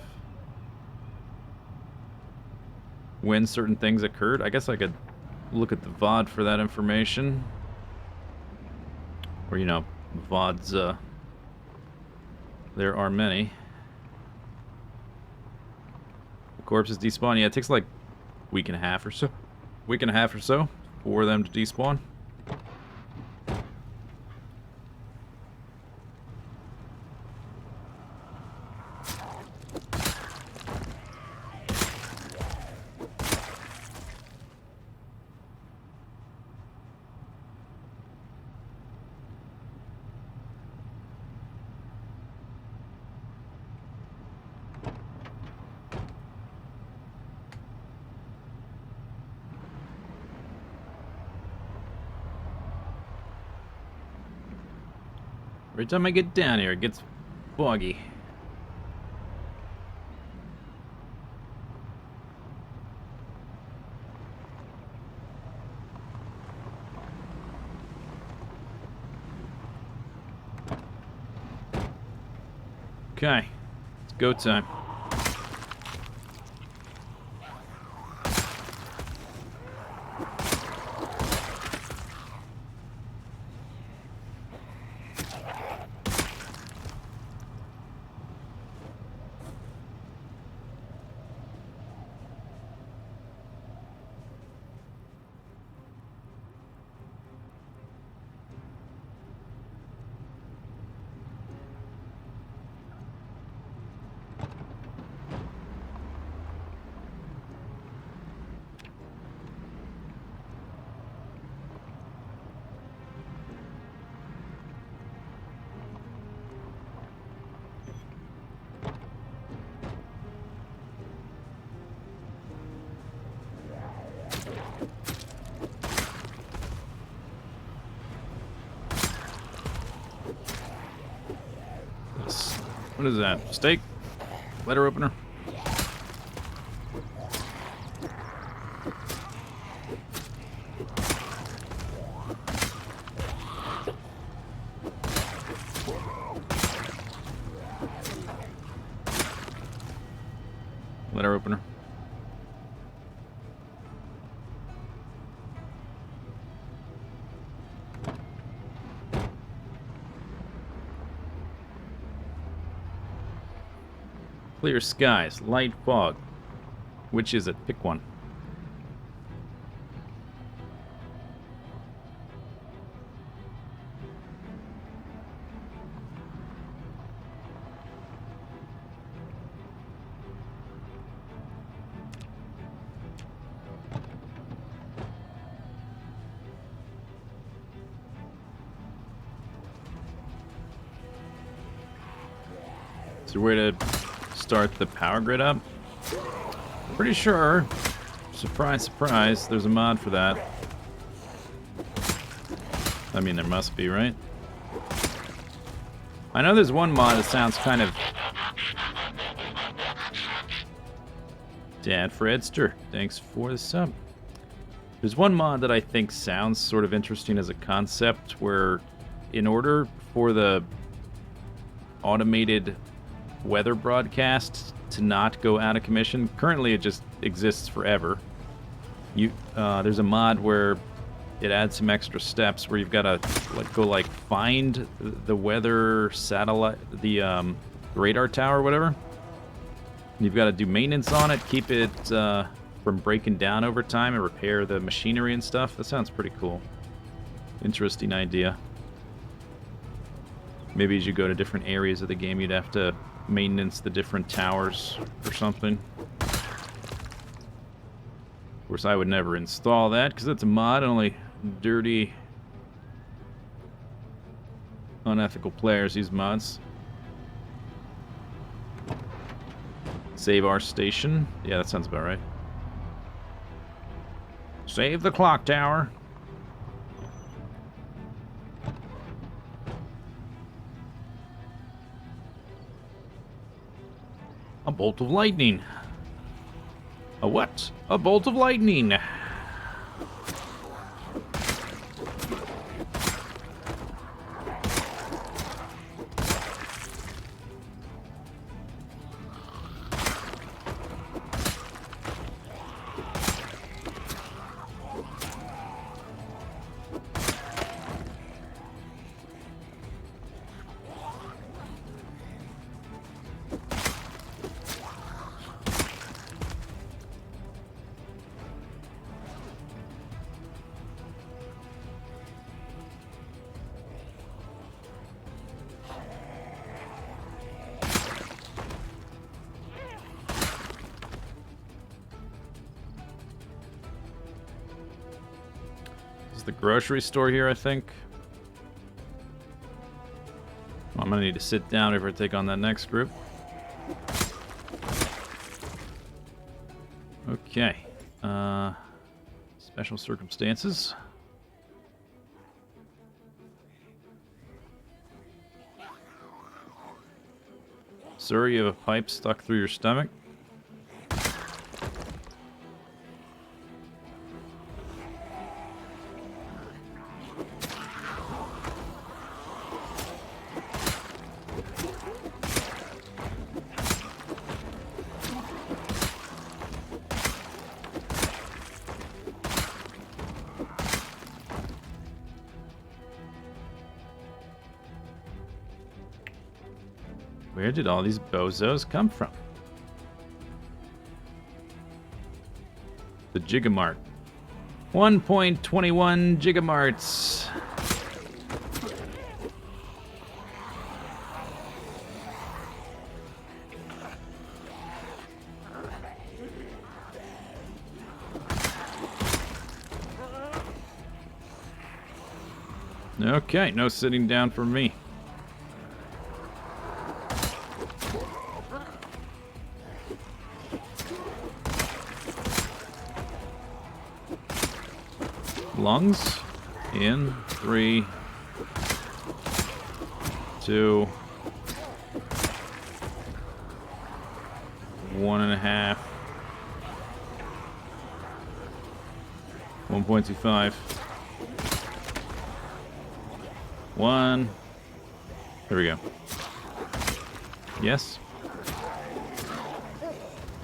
A: when certain things occurred. I guess I could look at the VOD for that information. Or, you know, VODs, there are many. The corpses despawn. Yeah, it takes like a week and a half or so. For them to despawn. Every time I get down here, it gets foggy. Okay, it's go time. What is that? Steak? Letter opener? Letter opener. Clear skies, light fog. Which is it? Pick one. there a way to start the power grid up? Pretty sure. Surprise, surprise. There's a mod for that. I mean, there must be, right? I know there's one mod that sounds kind of... Dad Fredster, thanks for the sub. There's one mod that I think sounds sort of interesting as a concept where in order for the automated weather broadcast to not go out of commission, currently it just exists forever. There's a mod where it adds some extra steps where you've got to go find the weather satellite, the radar tower or whatever. You've got to do maintenance on it, keep it from breaking down over time, and repair the machinery and stuff. That sounds pretty cool. Interesting idea. Maybe as you go to different areas of the game, you'd have to maintenance the different towers or something. Of course, I would never install that because it's a mod. Only dirty, unethical players use mods. Save our station. Yeah, that sounds about right. Save the clock tower. A bolt of lightning. A what? A bolt of lightning. The grocery store here, I think. I'm gonna need to sit down before I take on that next group. Okay. Special circumstances. Sir, you have a pipe stuck through your stomach. Where did all these bozos come from? The Gigamart. 1.21 Gigamarts. Okay, no sitting down for me. Lungs in 3, 2, 1.5, 1.25, 1. There we go. Yes.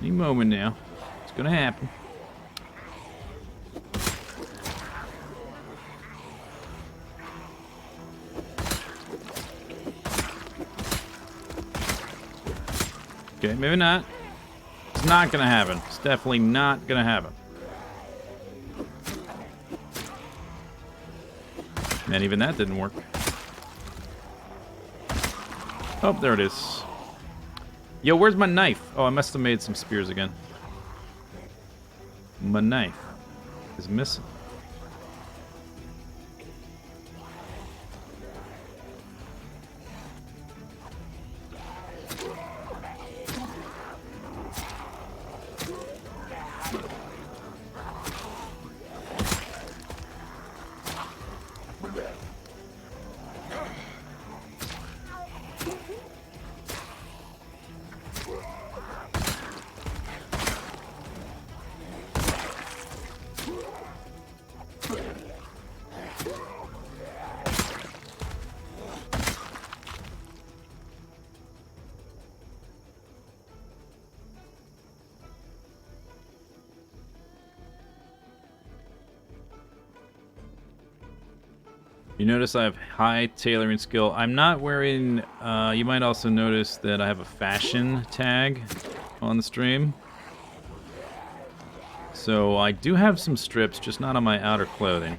A: Any moment now. It's gonna happen. Okay, maybe not. It's not gonna happen. It's definitely not gonna happen. And even that didn't work. Oh, there it is. Yo, where's my knife? Oh, I must have made some spears again. My knife is missing. You notice I have high tailoring skill. I'm not wearing, you might also notice that I have a fashion tag on the stream. So I do have some strips, just not on my outer clothing.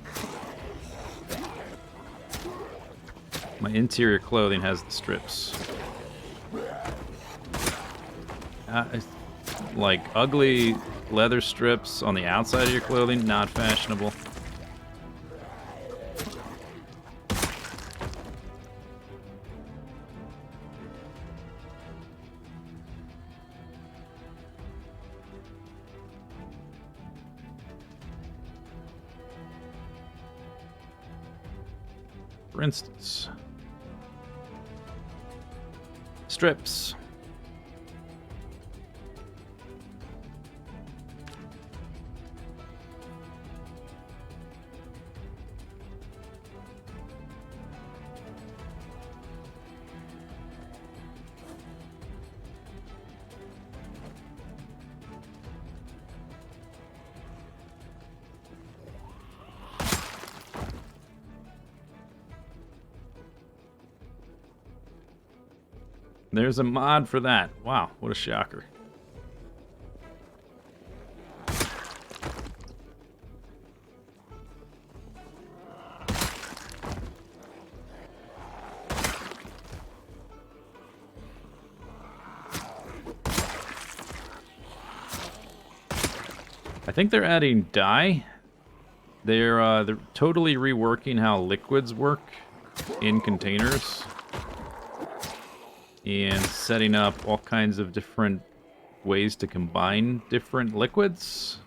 A: My interior clothing has the strips. Like ugly leather strips on the outside of your clothing, not fashionable. For instance, strips. There's a mod for that. Wow, what a shocker. I think they're adding dye. They're totally reworking how liquids work in containers. And setting up all kinds of different ways to combine different liquids.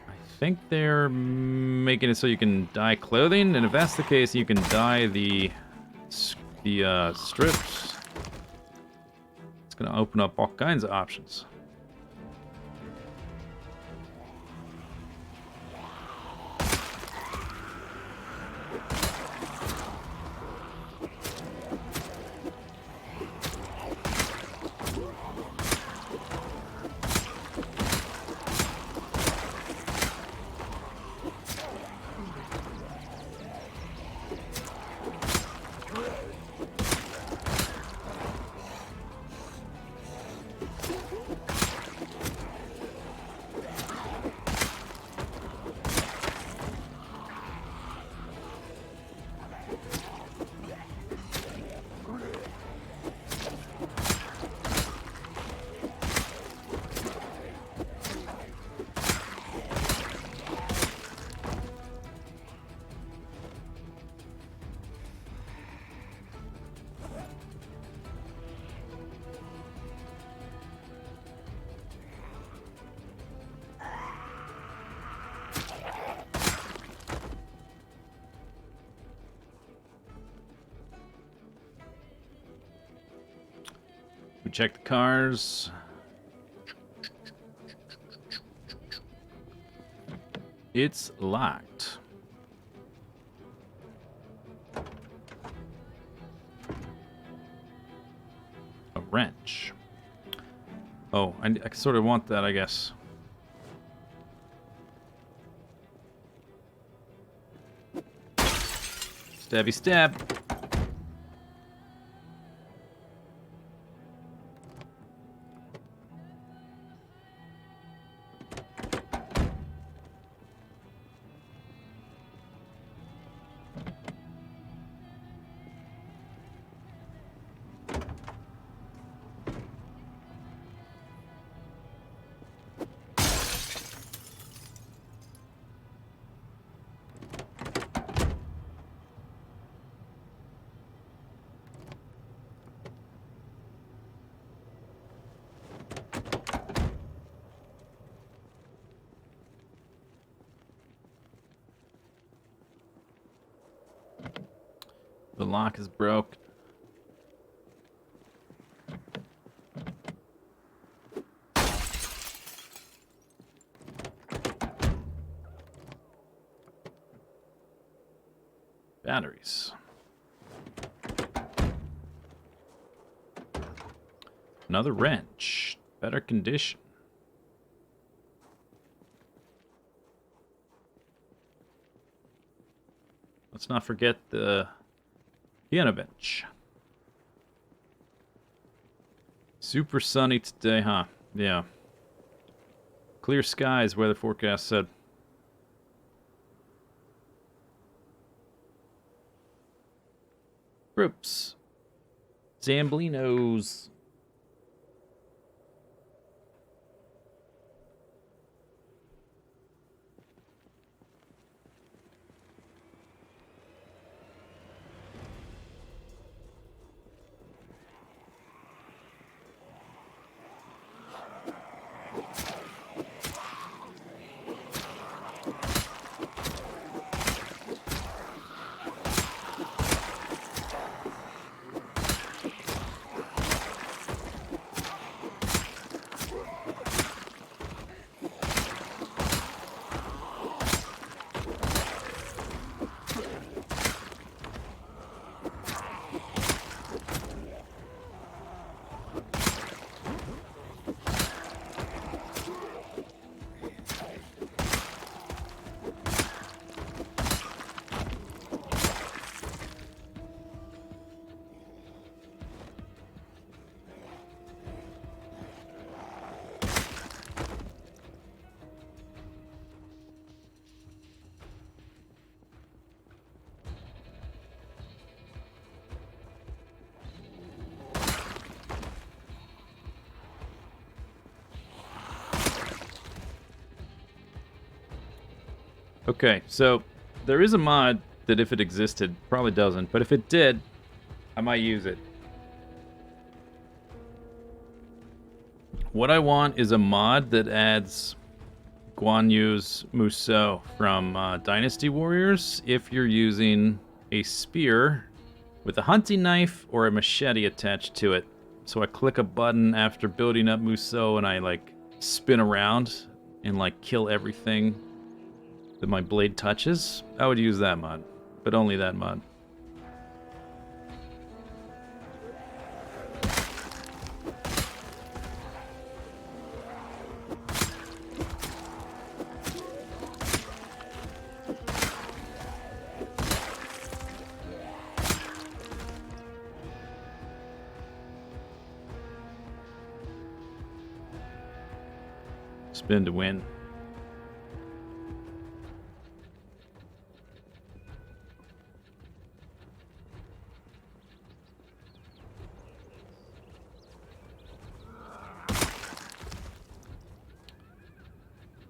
A: I think they're making it so you can dye clothing, and if that's the case, you can dye the strips. It's going to open up all kinds of options. We check the cars. It's locked. A wrench. Oh, I sort of want that, I guess. Stabby stab. The lock is broke. Batteries. Another wrench. Better condition. let's not forget the piano bench. Super sunny today, huh? Yeah. Clear skies, weather forecast said. Groups. Zamblinos. Okay, so there is a mod that if it existed, probably doesn't, but if it did, I might use it. What I want is a mod that adds Guan Yu's Musou from Dynasty Warriors if you're using a spear with a hunting knife or a machete attached to it. So I click a button after building up Musou and I like spin around and like kill everything that my blade touches. I would use that mod, but only that mod. Spin to win.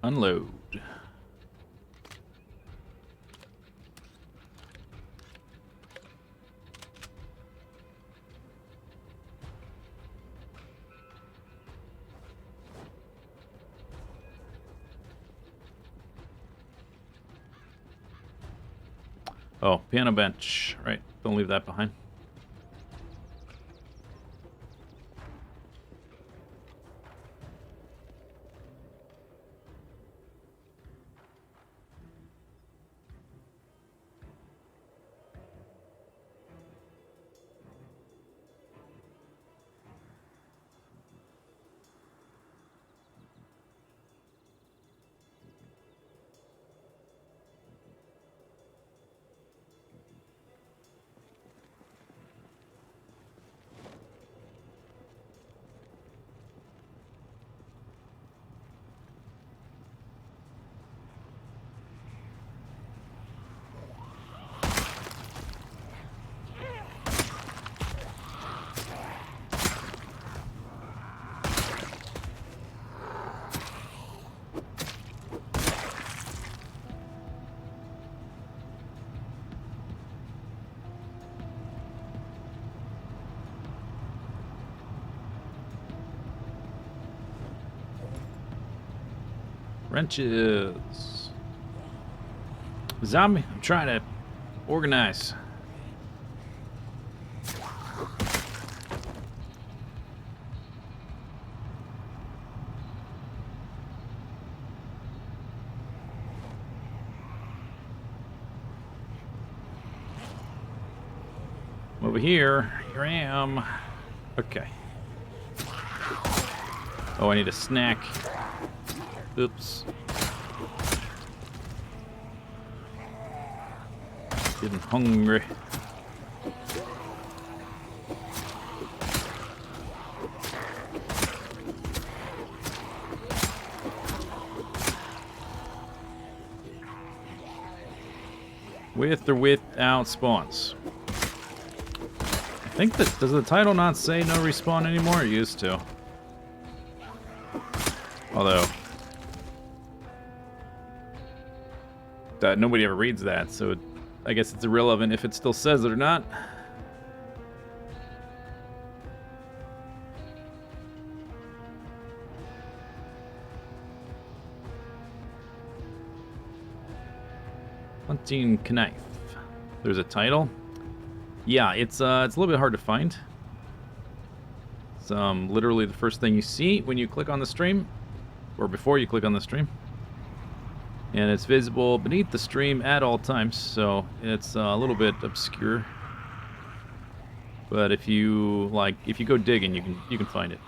A: Unload. Oh, piano bench. Right, don't leave that behind. Wrenches. Zombie, I'm trying to organize. I'm over here. Here I am. Okay. Oh, I need a snack. Oops. Getting hungry. With or without spawns. I think that, does the title not say no respawn anymore? It used to. Although, nobody ever reads that, so I guess it's irrelevant if it still says it or not. Hunting knife. There's a title. Yeah, it's a little bit hard to find. It's literally the first thing you see when you click on the stream, or before you click on the stream, and it's visible beneath the stream at all times. So it's a little bit obscure. But if you go digging, you can find it.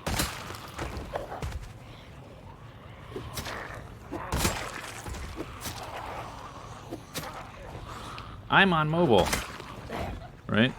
A: I'm on mobile, right?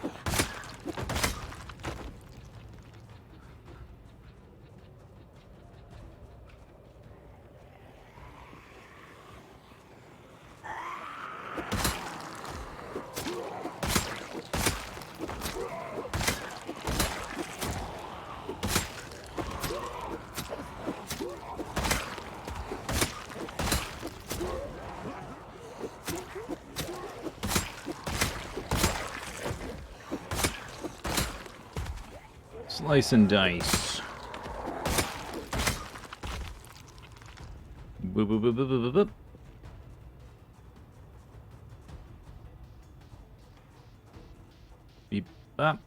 A: Slice and dice. Boop, boop, boop, boop, boop, boop. Beep, bop.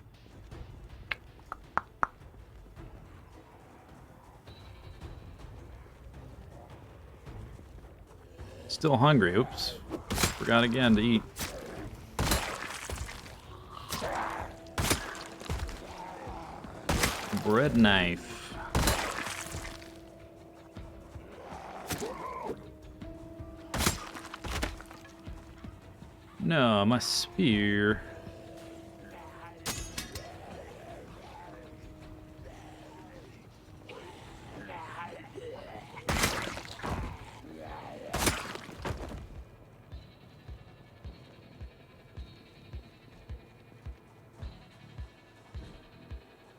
A: Still hungry. Oops. Forgot again to eat. Bread knife. No, my spear.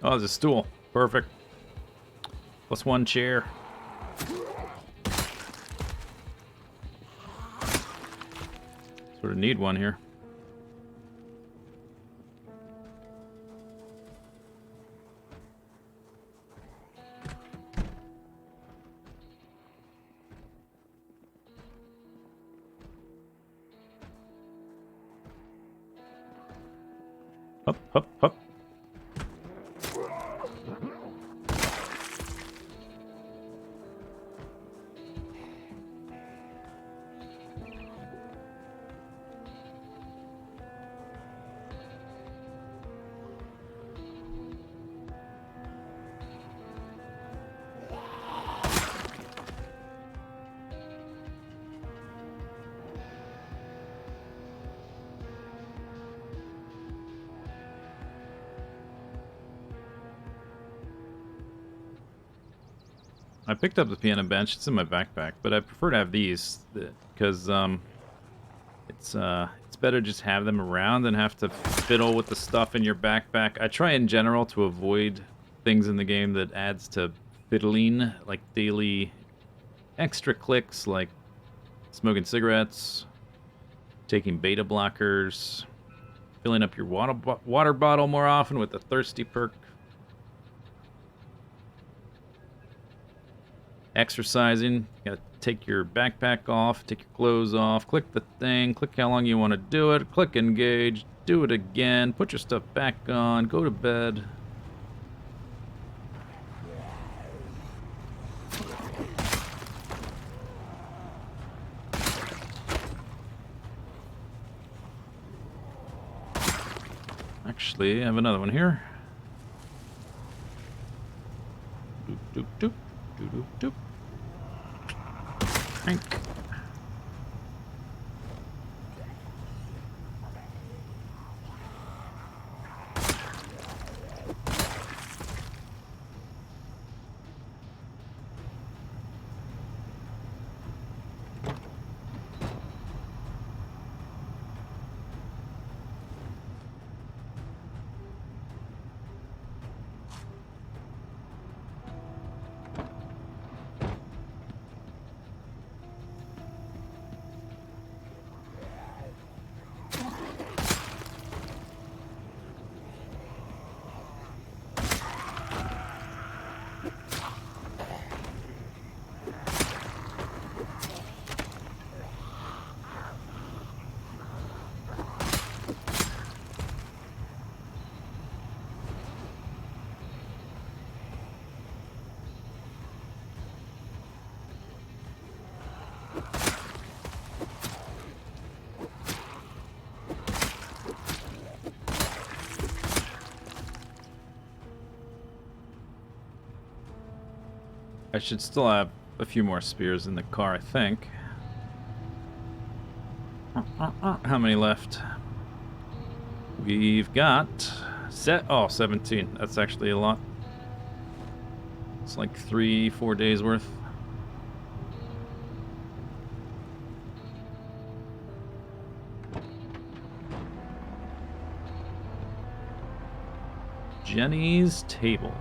A: Oh, there's a stool. Perfect. Plus one chair. Sort of need one here. Up, up, up. I picked up the piano bench. It's in my backpack, but I prefer to have these because it's better just have them around than have to fiddle with the stuff in your backpack. I try in general to avoid things in the game that adds to fiddling, like daily extra clicks, like smoking cigarettes, taking beta blockers, filling up your water bottle more often with the thirsty perk. Exercising, you gotta take your backpack off, take your clothes off, click the thing, click how long you want to do it, click engage, do it again, put your stuff back on, go to bed. Actually, I have another one here. Doop, doop, doop, doop, doop, doop. Hank. I should still have a few more spears in the car, I think. How many left? We've got 17. That's actually a lot. It's like 3-4 days worth. Jenny's table.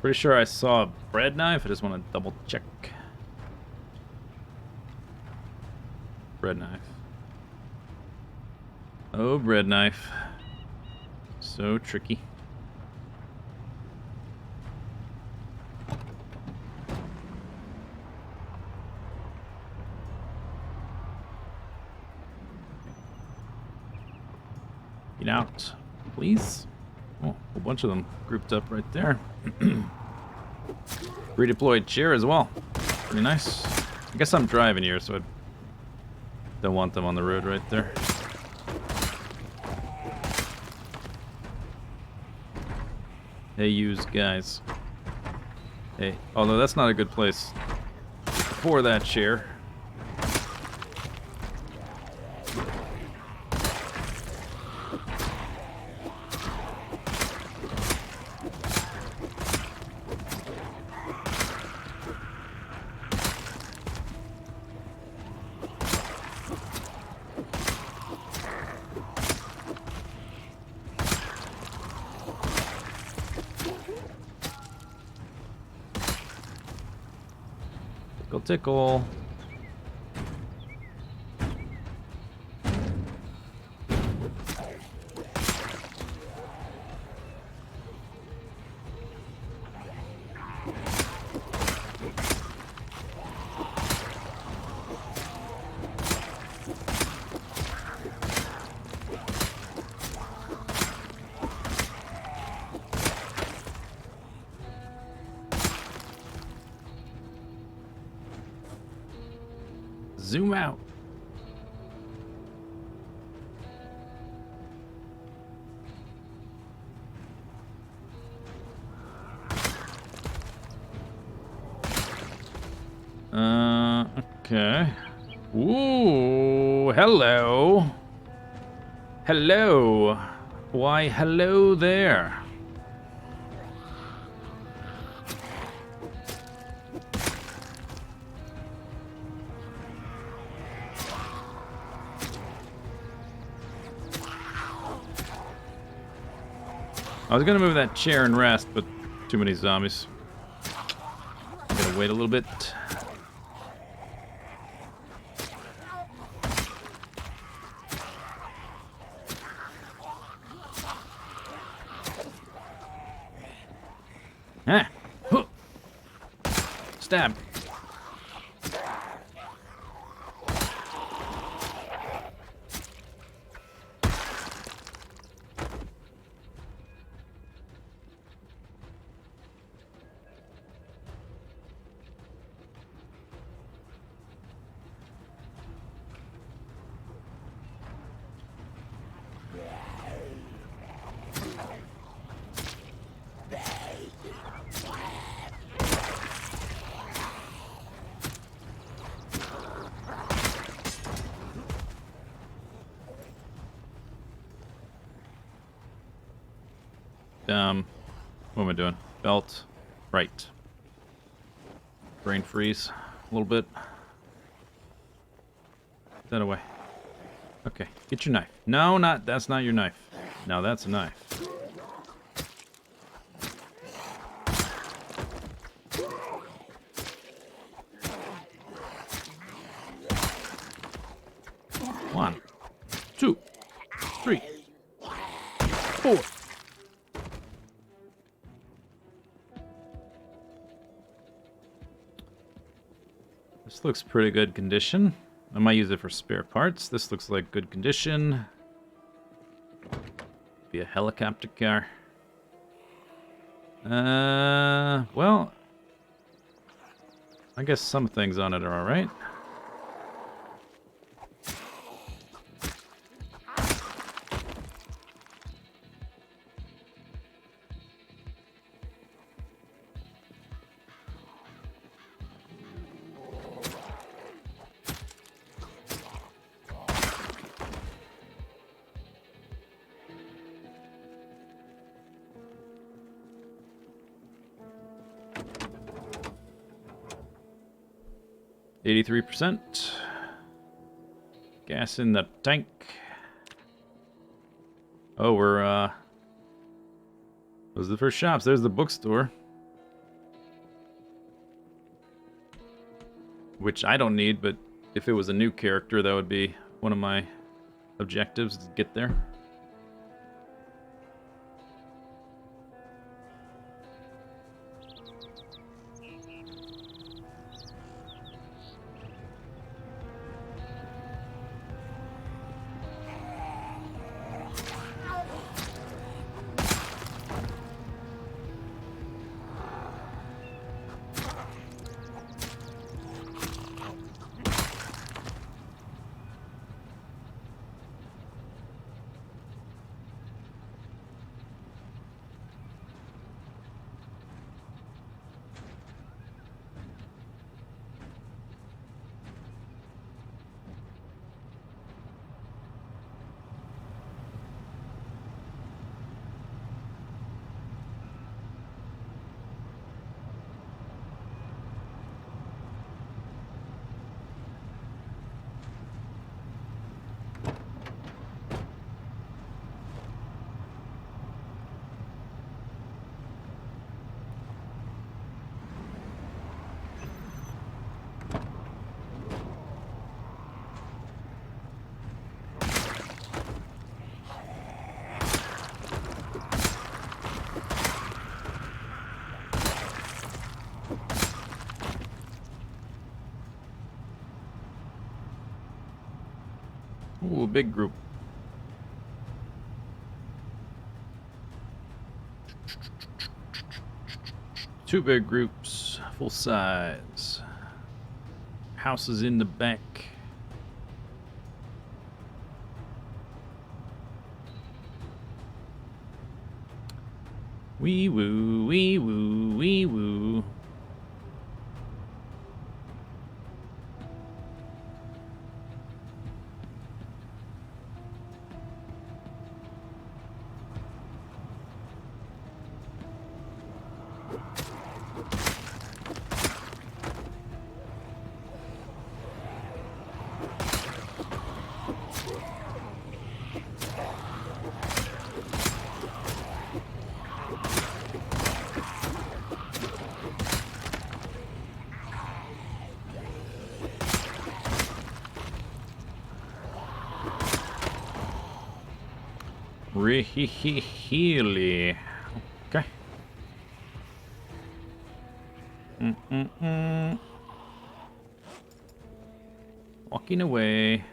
A: Pretty sure I saw a bread knife. I just want to double check. Bread knife. Oh, bread knife. So tricky. Get out, please. Oh, a bunch of them grouped up right there. Redeployed chair as well. Pretty nice. I guess I'm driving here, so I don't want them on the road right there. Hey, yous guys. Hey, although that's not a good place for that chair. Tickle, tickle. Zoom out. Okay. Ooh, hello. Hello. Why, hello there. I was gonna move that chair and rest, but too many zombies. Gotta wait a little bit. Ah! Huh. Stab. What am I doing? Belt. Right. Brain freeze. A little bit. Put that away. Okay, get your knife. No, that's not your knife. No, that's a knife. One, two, three, four. This looks pretty good condition. I might use it for spare parts. This looks like good condition. Be a helicopter car. Well, I guess some things on it are alright. %. Gas in the tank. Oh, we're, those are the first shops. There's the bookstore. Which I don't need, but if it was a new character, that would be one of my objectives, to get there. Ooh, big group. Two big groups, full size. Houses in the back. Wee woo, wee woo, wee woo. Really. Okay. Walking away.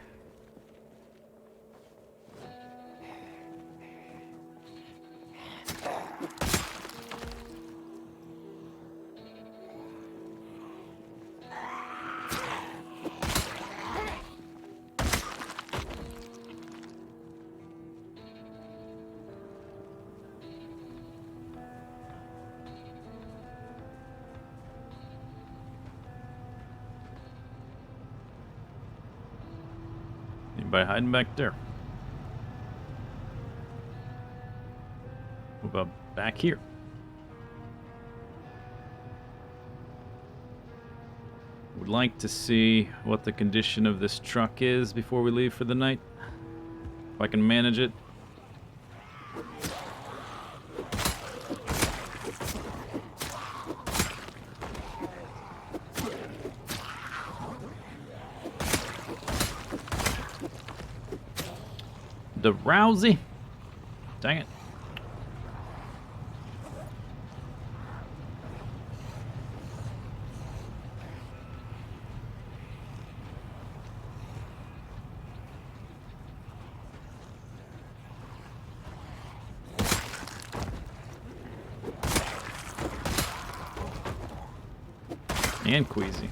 A: Anybody hiding back there? What about back here? Would like to see what the condition of this truck is before we leave for the night. I can manage it. The Rousey. Dang it. And Queasy.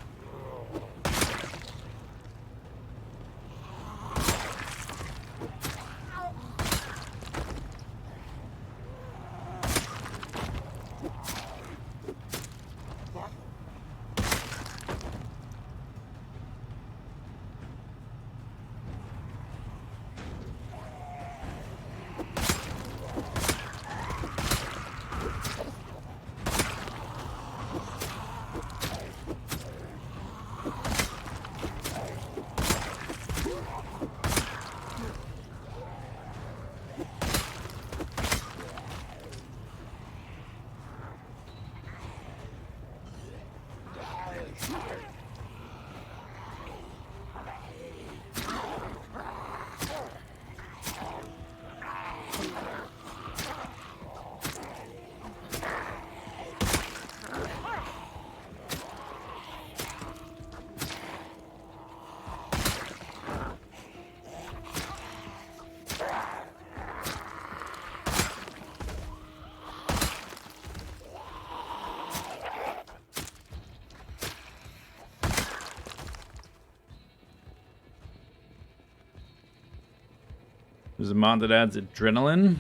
A: There's a mod that adds adrenaline.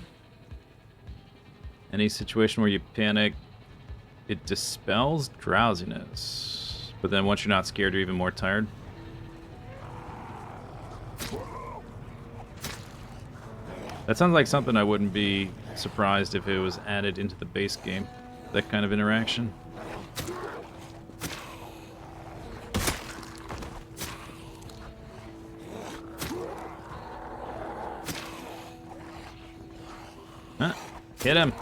A: Any situation where you panic, it dispels drowsiness. But then once you're not scared, you're even more tired. That sounds like something I wouldn't be surprised if it was added into the base game. That kind of interaction. Huh? Hit him.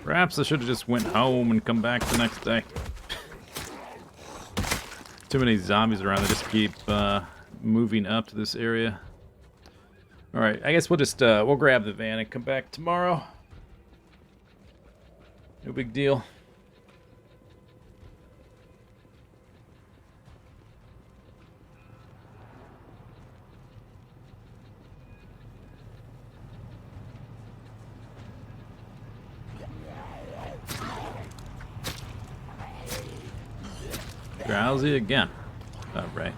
A: Perhaps I should have just went home and come back the next day. Too many zombies around. They just keep moving up to this area. All right, I guess we'll just we'll grab the van and come back tomorrow. No big deal. Drowsy again. Alright.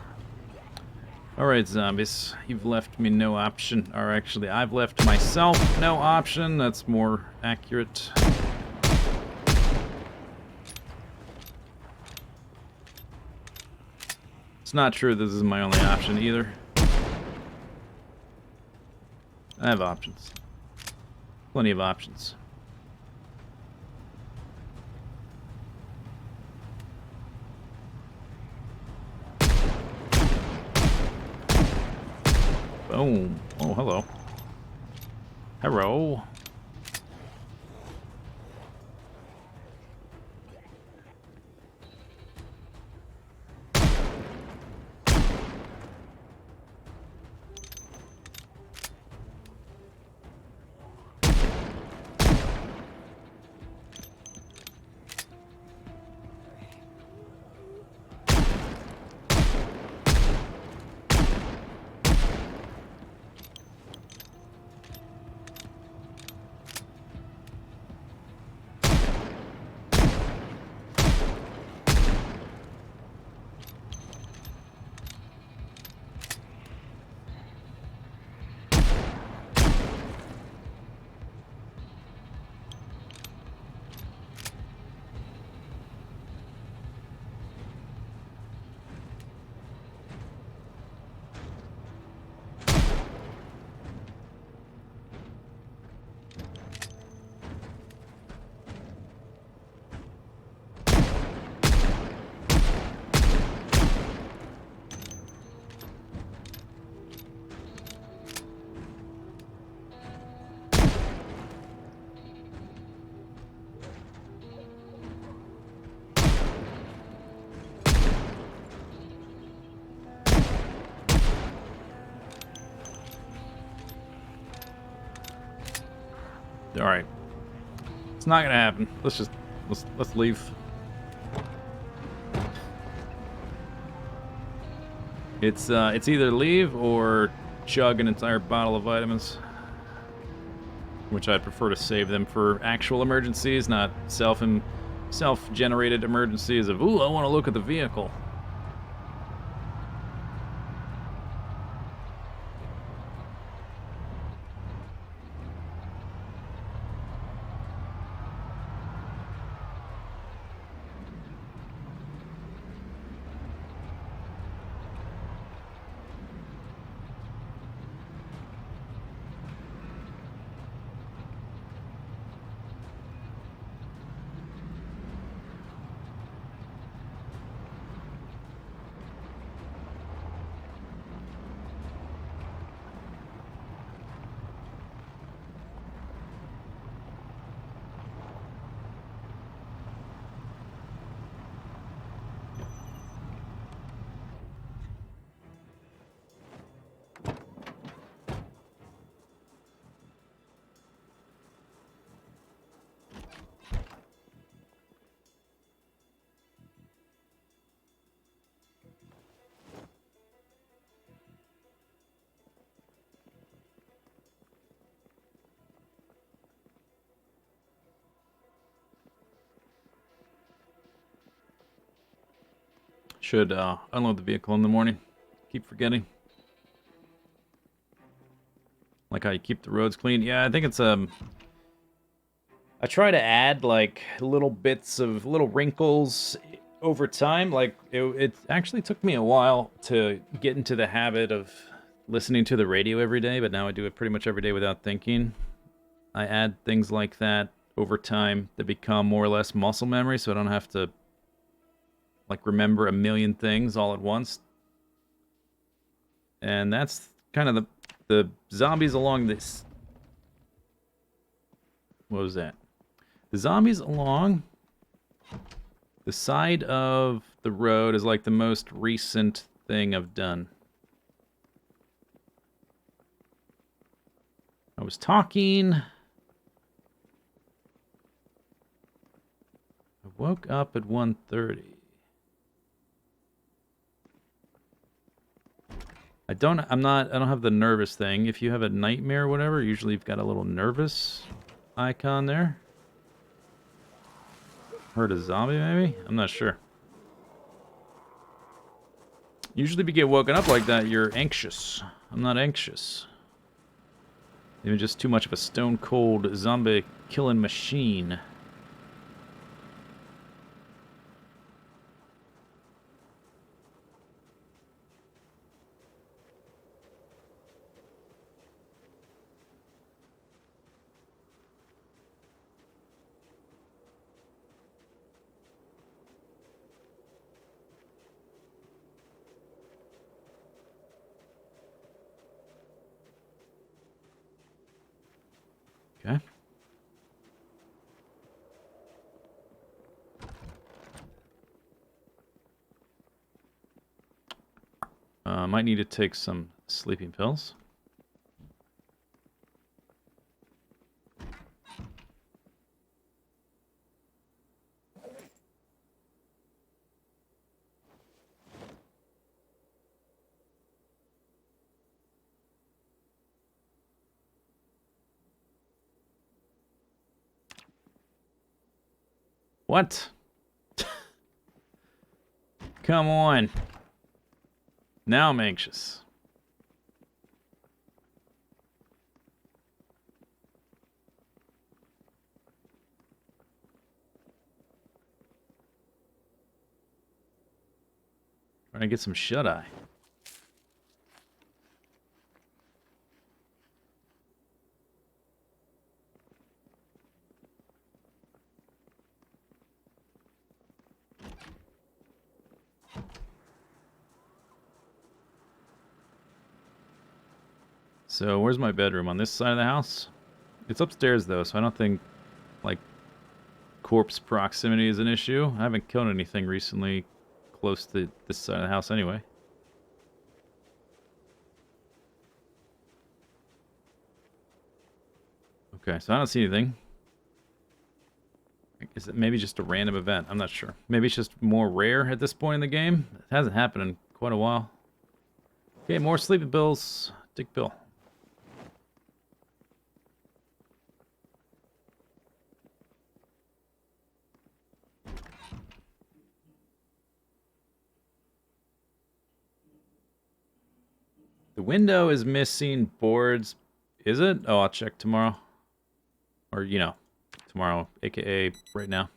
A: Alright, zombies. You've left me no option. Or actually, I've left myself no option. That's more accurate. It's not true this is my only option either. I have options. Plenty of options. Boom. Oh, hello. Hello. All right. It's not gonna happen. Let's leave. It's either leave or chug an entire bottle of vitamins, which I prefer to save them for actual emergencies, not self-generated emergencies of, ooh, I want to look at the vehicle. Should unload the vehicle in the morning. Keep forgetting. Like how you keep the roads clean. Yeah, I think it's I try to add like little bits of little wrinkles over time. Like it actually took me a while to get into the habit of listening to the radio every day, but now I do it pretty much every day without thinking. I add things like that over time that become more or less muscle memory, so I don't have to like remember a million things all at once. And that's kind of the zombies along this. What was that? The zombies along the side of the road is like the most recent thing I've done. I was talking. I woke up at 1:30. I don't have the nervous thing. If you have a nightmare or whatever, usually you've got a little nervous icon there. Heard a zombie maybe? I'm not sure. Usually if you get woken up like that, you're anxious. I'm not anxious. Even just too much of a stone cold zombie killing machine. Okay. Might need to take some sleeping pills. What? Come on. Now I'm anxious. Trying to get some shut-eye. So, where's my bedroom? On this side of the house? It's upstairs, though, so I don't think, like, corpse proximity is an issue. I haven't killed anything recently close to this side of the house anyway. Okay, so I don't see anything. Is it maybe just a random event? I'm not sure. Maybe it's just more rare at this point in the game. It hasn't happened in quite a while. Okay, more sleeping pills. Dick pill. The window is missing boards. Is it? Oh, I'll check tomorrow. Or, you know, tomorrow, aka right now.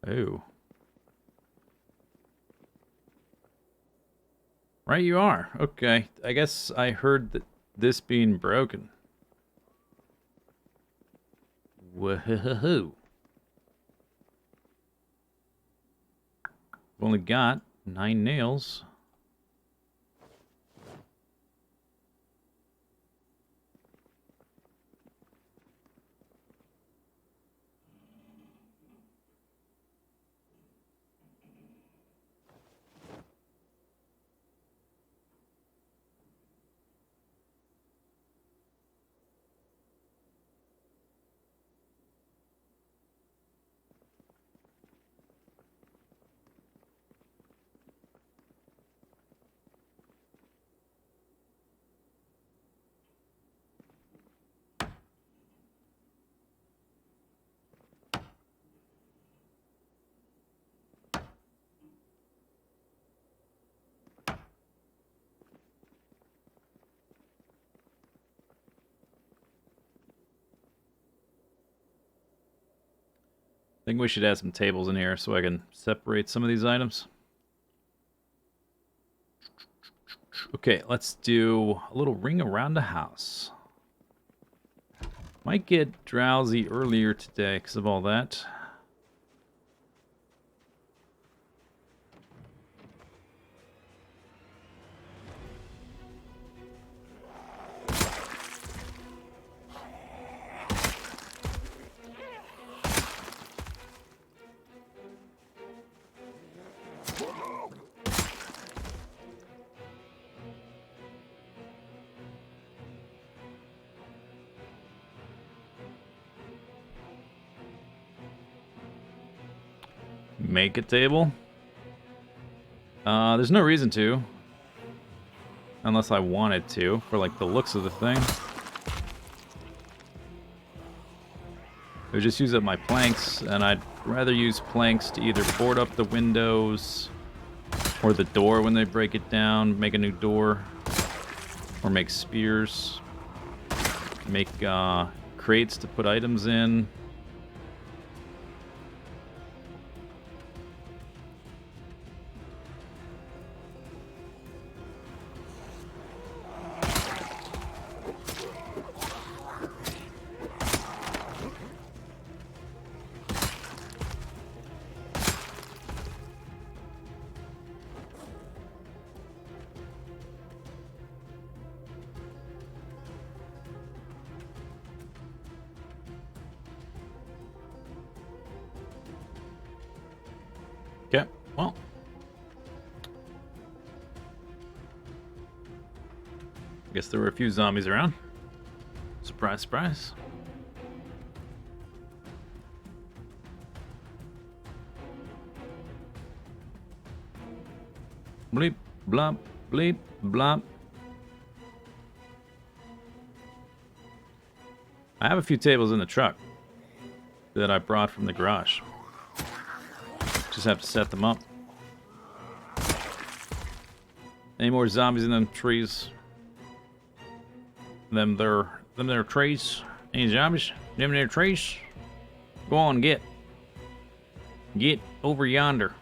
A: Oh. Right you are. Okay. I guess I heard that this being broken. Whoa. Only got 9 nails. I think we should add some tables in here so I can separate some of these items. Okay, let's do a little ring around the house. Might get drowsy earlier today because of all that. Make a table? There's no reason to. Unless I wanted to, for like the looks of the thing. I would just use up my planks, and I'd rather use planks to either board up the windows or the door when they break it down, make a new door, or make spears, make crates to put items in. Okay, well. I guess there were a few zombies around. Surprise, surprise. Bleep, blop, bleep, blop. I have a few tables in the truck that I brought from the garage. Just have to set them up. Any more zombies in them trees? Them there trees? Any zombies? Them there trees? Go on, get over yonder.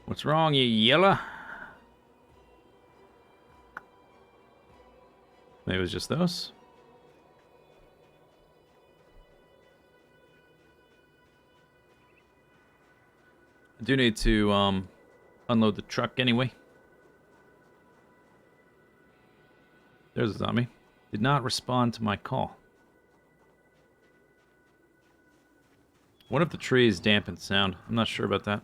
A: What's wrong, you yella? Maybe it was just those. I do need to unload the truck anyway. There's a zombie. Did not respond to my call. One of the trees dampened sound. I'm not sure about that.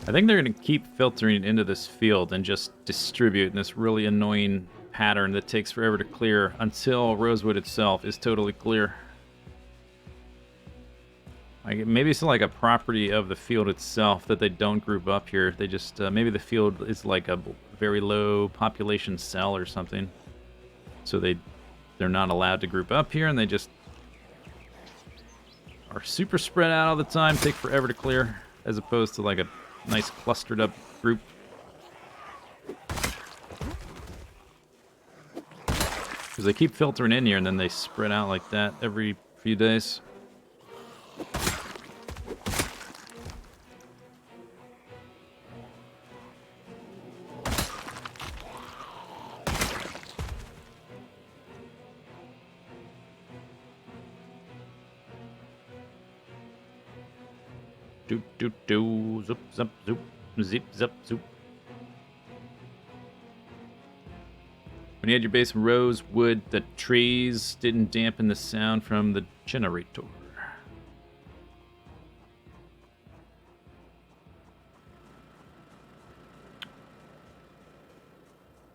A: I think they're going to keep filtering into this field and just distribute in this really annoying pattern that takes forever to clear until Rosewood itself is totally clear. Maybe it's like a property of the field itself that they don't group up here. They just, maybe the field is like a very low population cell or something. So they're not allowed to group up here, and they just are super spread out all the time, take forever to clear, as opposed to like a nice clustered up group. Because they keep filtering in here and then they spread out like that every few days. Do do do, zoop zap zoop, zip zap zoop. When you had your base in Rosewood, the trees didn't dampen the sound from the generator.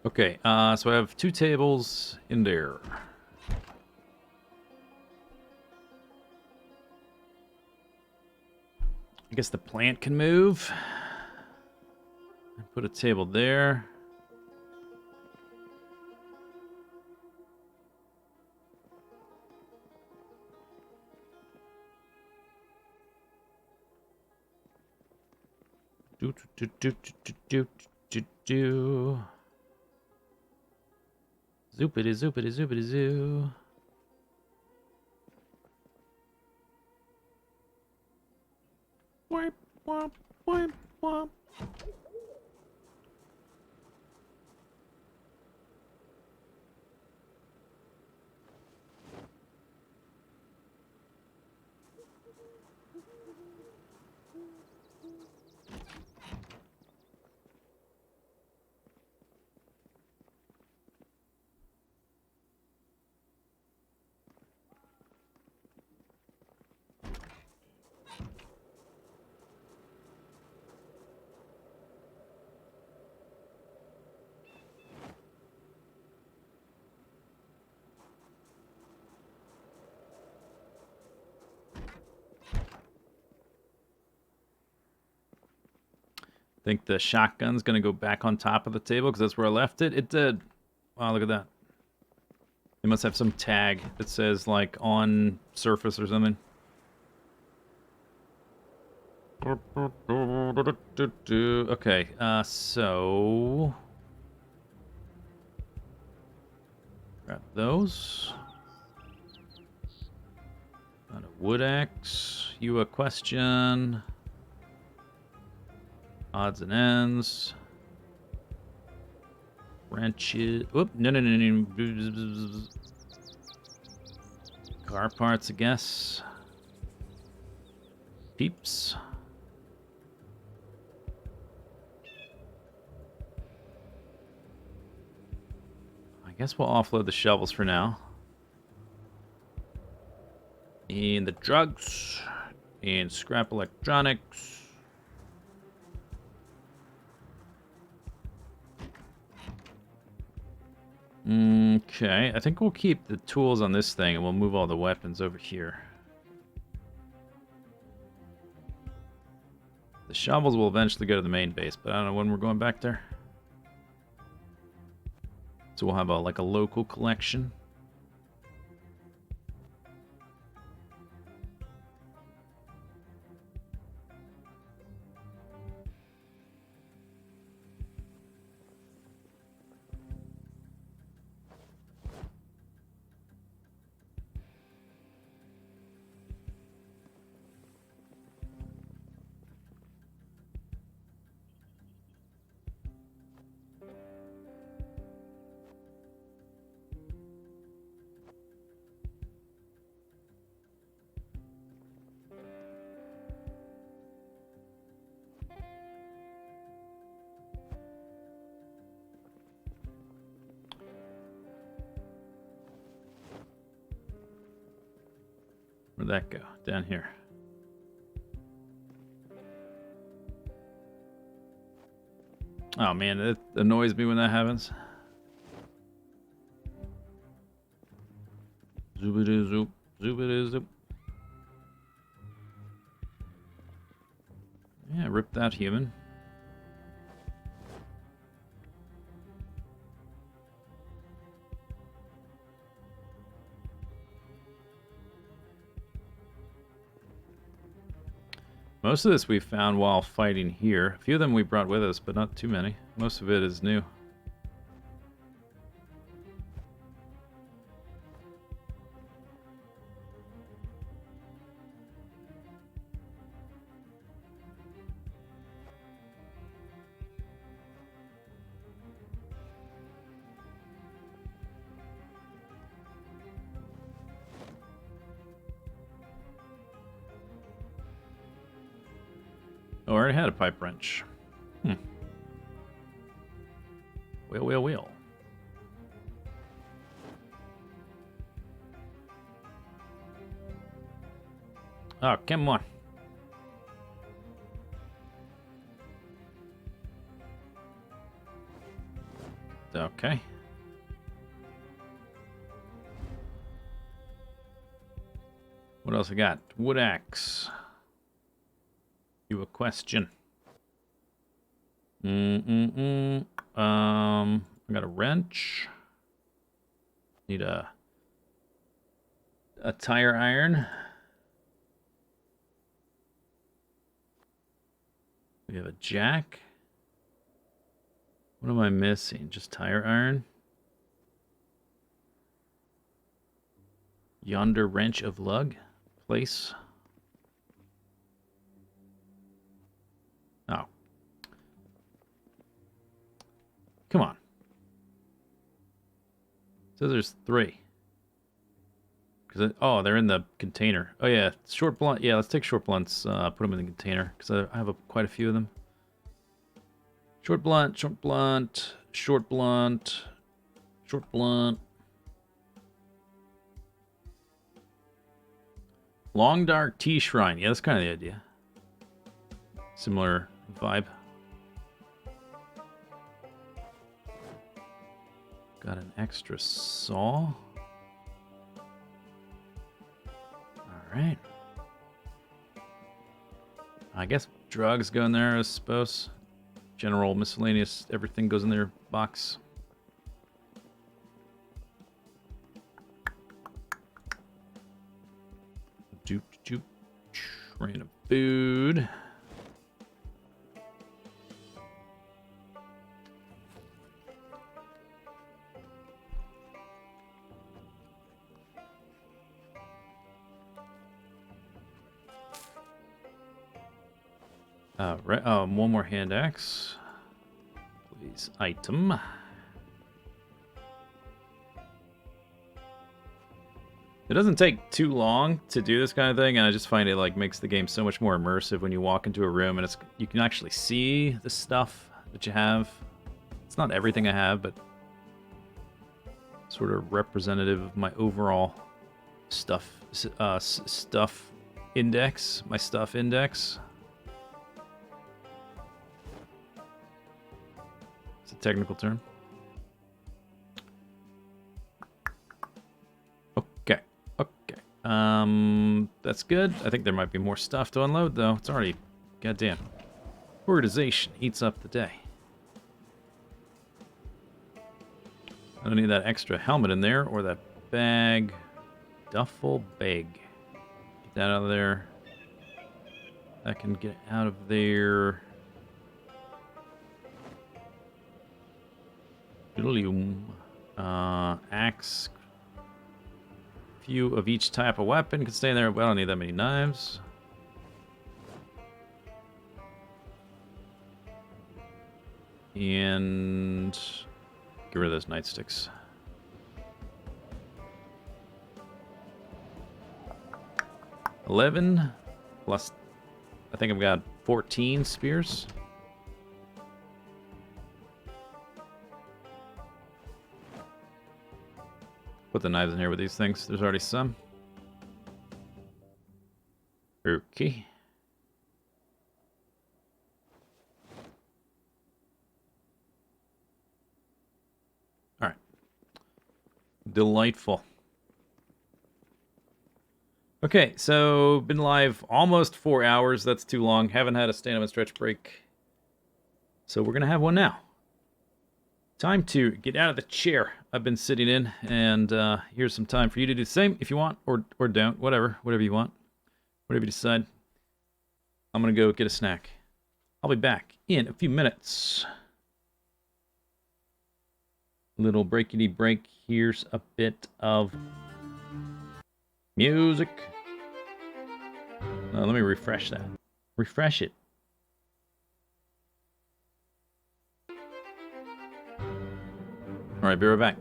A: Okay, so I have 2 tables in there. I guess the plant can move. Put a table there. Do do do do do do do do. Zoopity zoopity zoopity zoo. Wimp womp wimp womp. Think the shotgun's gonna go back on top of the table because that's where I left it. It did. Wow, look at that. They must have some tag that says like on surface or something. Okay, so grab those. Got a wood axe. You a question? Odds and ends. Wrenches. Oop, no. Car parts, I guess. Peeps. I guess we'll offload the shovels for now. And the drugs. And scrap electronics. Okay, I think we'll keep the tools on this thing and we'll move all the weapons over here. The shovels will eventually go to the main base, but I don't know when we're going back there. So we'll have like a local collection. Where'd that go? Down here. Oh man, it annoys me when that happens. Zoobity zoop, zoobity zoop. Yeah, rip that human. Most of this we found while fighting here. A few of them we brought with us, but not too many. Most of it is new. Oh, I already had a pipe wrench. Wheel. Oh, come on. Okay. What else I got? Wood axe. You a question? I got a wrench. Need a tire iron. We have a jack. What am I missing? Just tire iron. Yonder wrench of lug. Place. Oh. Come on. So there's 3. Oh, they're in the container. Oh yeah, short blunt. Yeah, let's take short blunts. Put them in the container because I have quite a few of them. Short blunt, short blunt, short blunt, short blunt. Long dark tea shrine. Yeah, that's kind of the idea. Similar vibe. Got an extra saw. Alright. I guess drugs go in there, I suppose. General miscellaneous, everything goes in their box. Joop. Random food. Right. One more hand axe. Please, item. It doesn't take too long to do this kind of thing, and I just find it like makes the game so much more immersive when you walk into a room and you can actually see the stuff that you have. It's not everything I have, but sort of representative of my overall stuff index, my stuff index. It's a technical term. Okay. That's good. I think there might be more stuff to unload, though. It's already... Goddamn. Organization eats up the day. I don't need that extra helmet in there, or that bag. Duffel bag. Get that out of there. That can get out of there. Axe. Few of each type of weapon can stay in there. We don't need that many knives. And get rid of those nightsticks. $11 plus, I think I've got 14 spears. Put the knives in here with these things. There's already some. Okay. All right. Delightful. Okay, so been live almost 4 hours. That's too long. Haven't had a stand-up and stretch break. So we're going to have one now. Time to get out of the chair I've been sitting in, and here's some time for you to do the same if you want, or don't, whatever you want, whatever you decide. I'm gonna go get a snack. I'll be back in a few minutes. Little breakity break. Here's a bit of music. Let me refresh that. Refresh it. All right, be right back.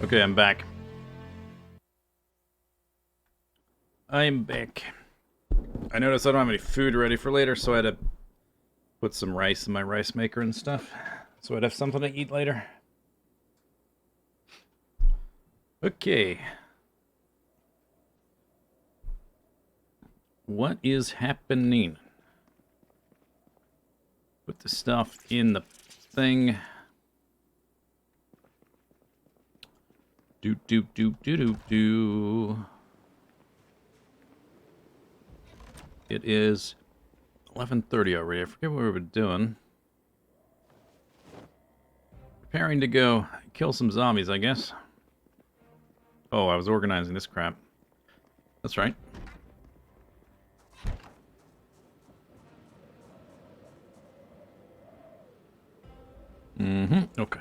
A: Okay, I'm back. I'm back. I noticed I don't have any food ready for later, so I had to put some rice in my rice maker and stuff. So I'd have something to eat later. Okay. What is happening? Put the stuff in the thing. Do. It is 11:30 already. I forget what we were doing. Preparing to go kill some zombies, I guess. Oh, I was organizing this crap. That's right. Okay.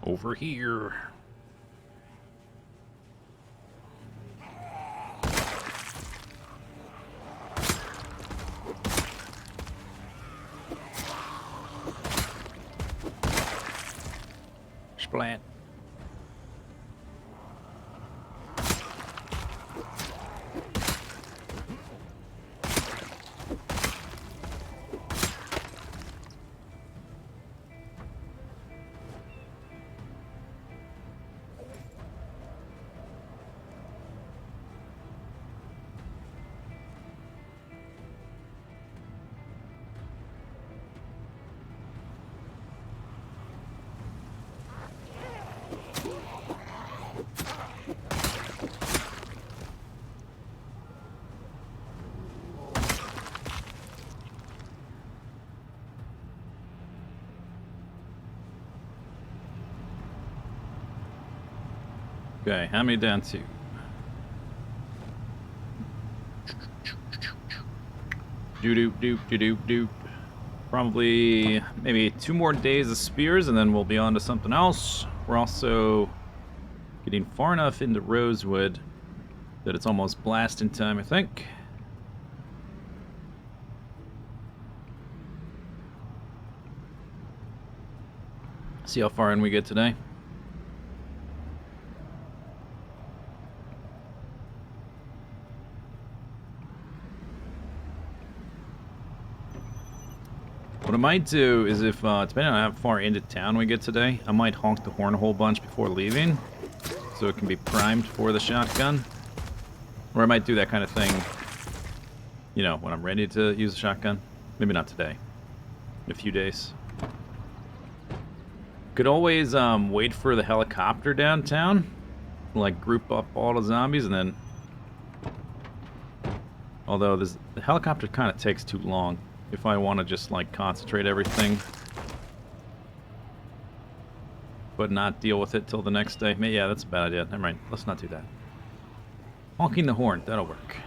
A: Over here. Splat. Okay, how many down to? Doop. Probably maybe 2 more days of spears and then we'll be on to something else. We're also getting far enough into Rosewood that it's almost blasting time, I think. See how far in we get today. What I might do is if, depending on how far into town we get today, I might honk the horn a whole bunch before leaving, so it can be primed for the shotgun. Or I might do that kind of thing, you know, when I'm ready to use the shotgun. Maybe not today. In a few days. Could always wait for the helicopter downtown, like group up all the zombies, and then... Although the helicopter kind of takes too long if I want to just like concentrate everything, but not deal with it till the next day. Yeah, that's a bad idea. Never mind. Let's not do that. Honking the horn, that'll work.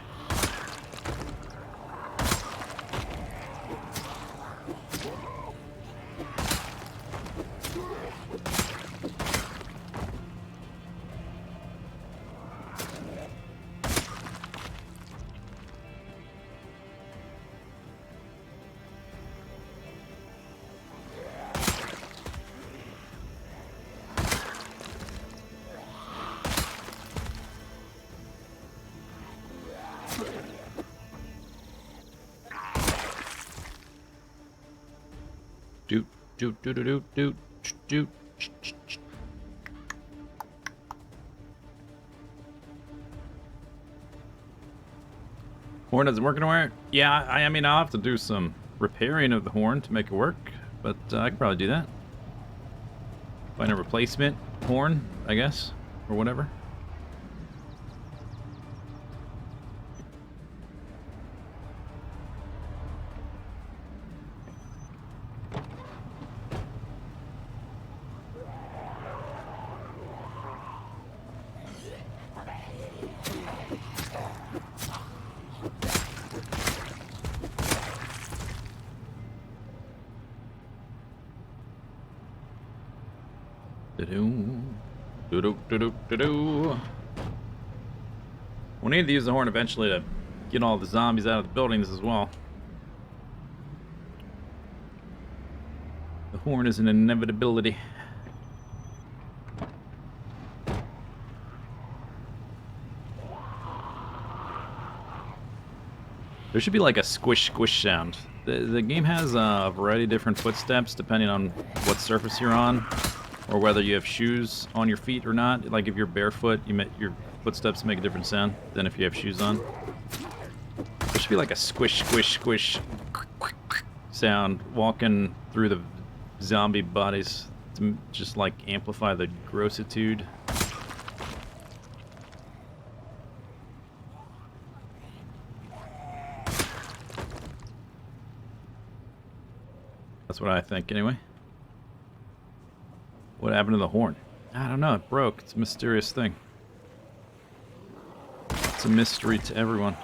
A: Doot, doot, doot, doot, doot, doot. Horn doesn't work anywhere? Yeah, I mean, I'll have to do some repairing of the horn to make it work, but I can probably do that. Find a replacement horn, I guess, or whatever. We'll need to use the horn eventually to get all the zombies out of the buildings as well. The horn is an inevitability. There should be like a squish squish sound. The game has a variety of different footsteps depending on what surface you're on, or whether you have shoes on your feet or not. Like if you're barefoot, your footsteps make a different sound than if you have shoes on. There should be like a squish squish squish sound walking through the zombie bodies to just like amplify the grossitude. That's what I think, anyway. What happened to the horn? I don't know, it broke. It's a mysterious thing. It's a mystery to everyone.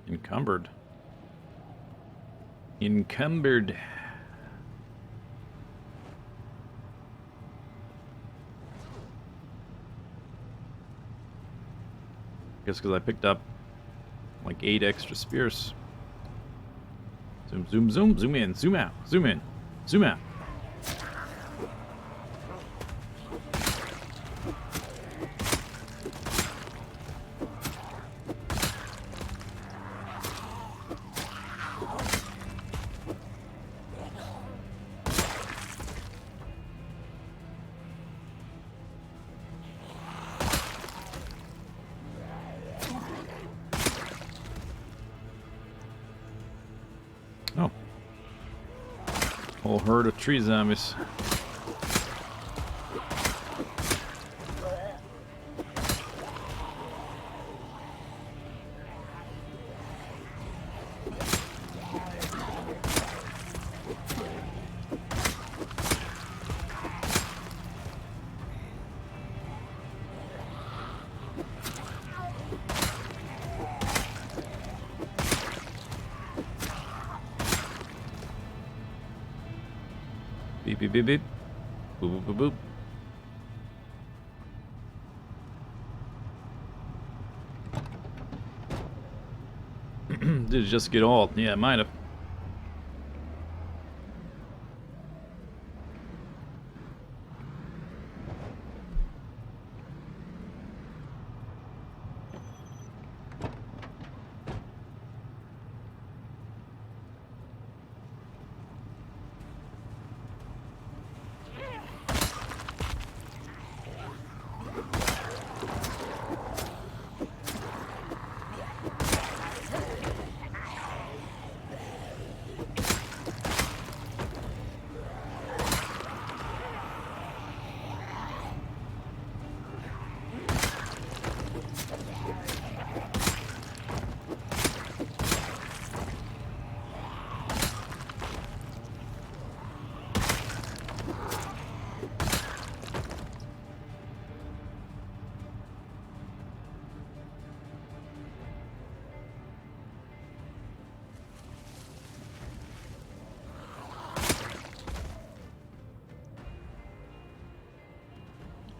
A: Encumbered. Encumbered. Guess because I picked up like 8 extra spears. Zoom, zoom, zoom, zoom in, zoom out, zoom in, zoom out. Oh. Whole herd of tree zombies. Beep, beep, beep, beep. Boop, boop, boop, boop. Did it just get old? Yeah, it might have.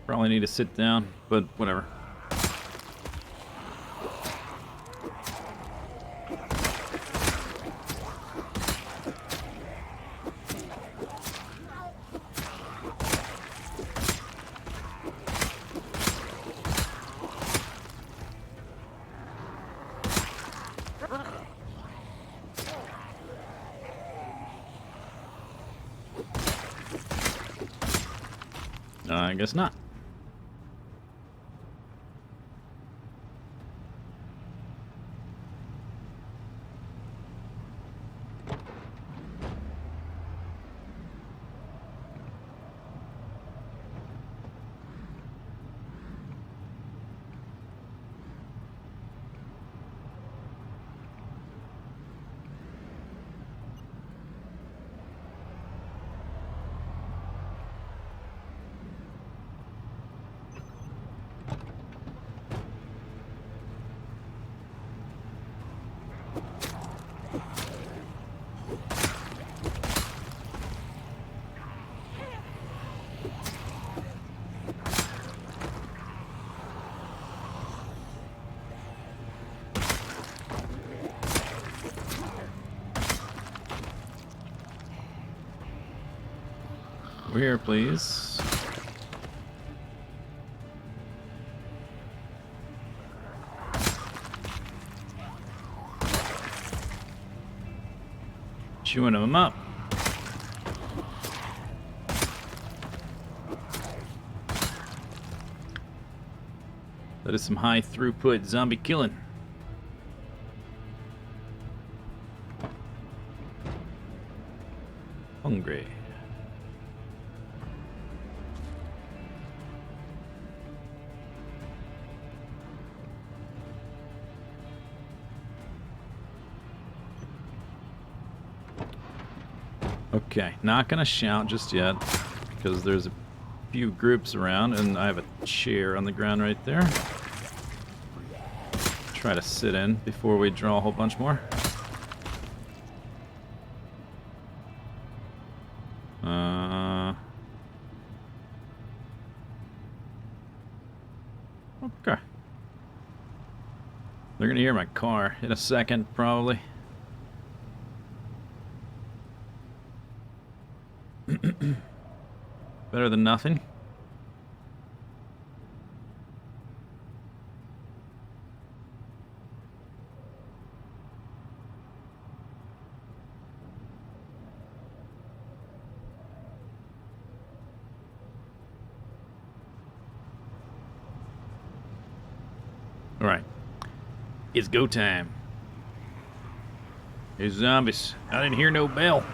A: Probably need to sit down, but whatever. I guess not. Over here, please. Chewing them up. That is some high throughput zombie killing. Hungry. Okay, not gonna shout just yet because there's a few groups around and I have a chair on the ground right there. Try to sit in before we draw a whole bunch more. Okay. They're gonna hear my car in a second, probably. Better than nothing. All right. It's go time. Hey, zombies. I didn't hear no bell.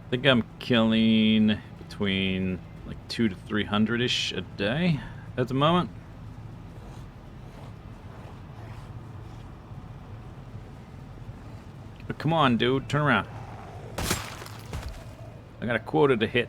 A: I think I'm killing between like 200 to 300-ish a day at the moment. But come on, dude, turn around. I got a quota to hit.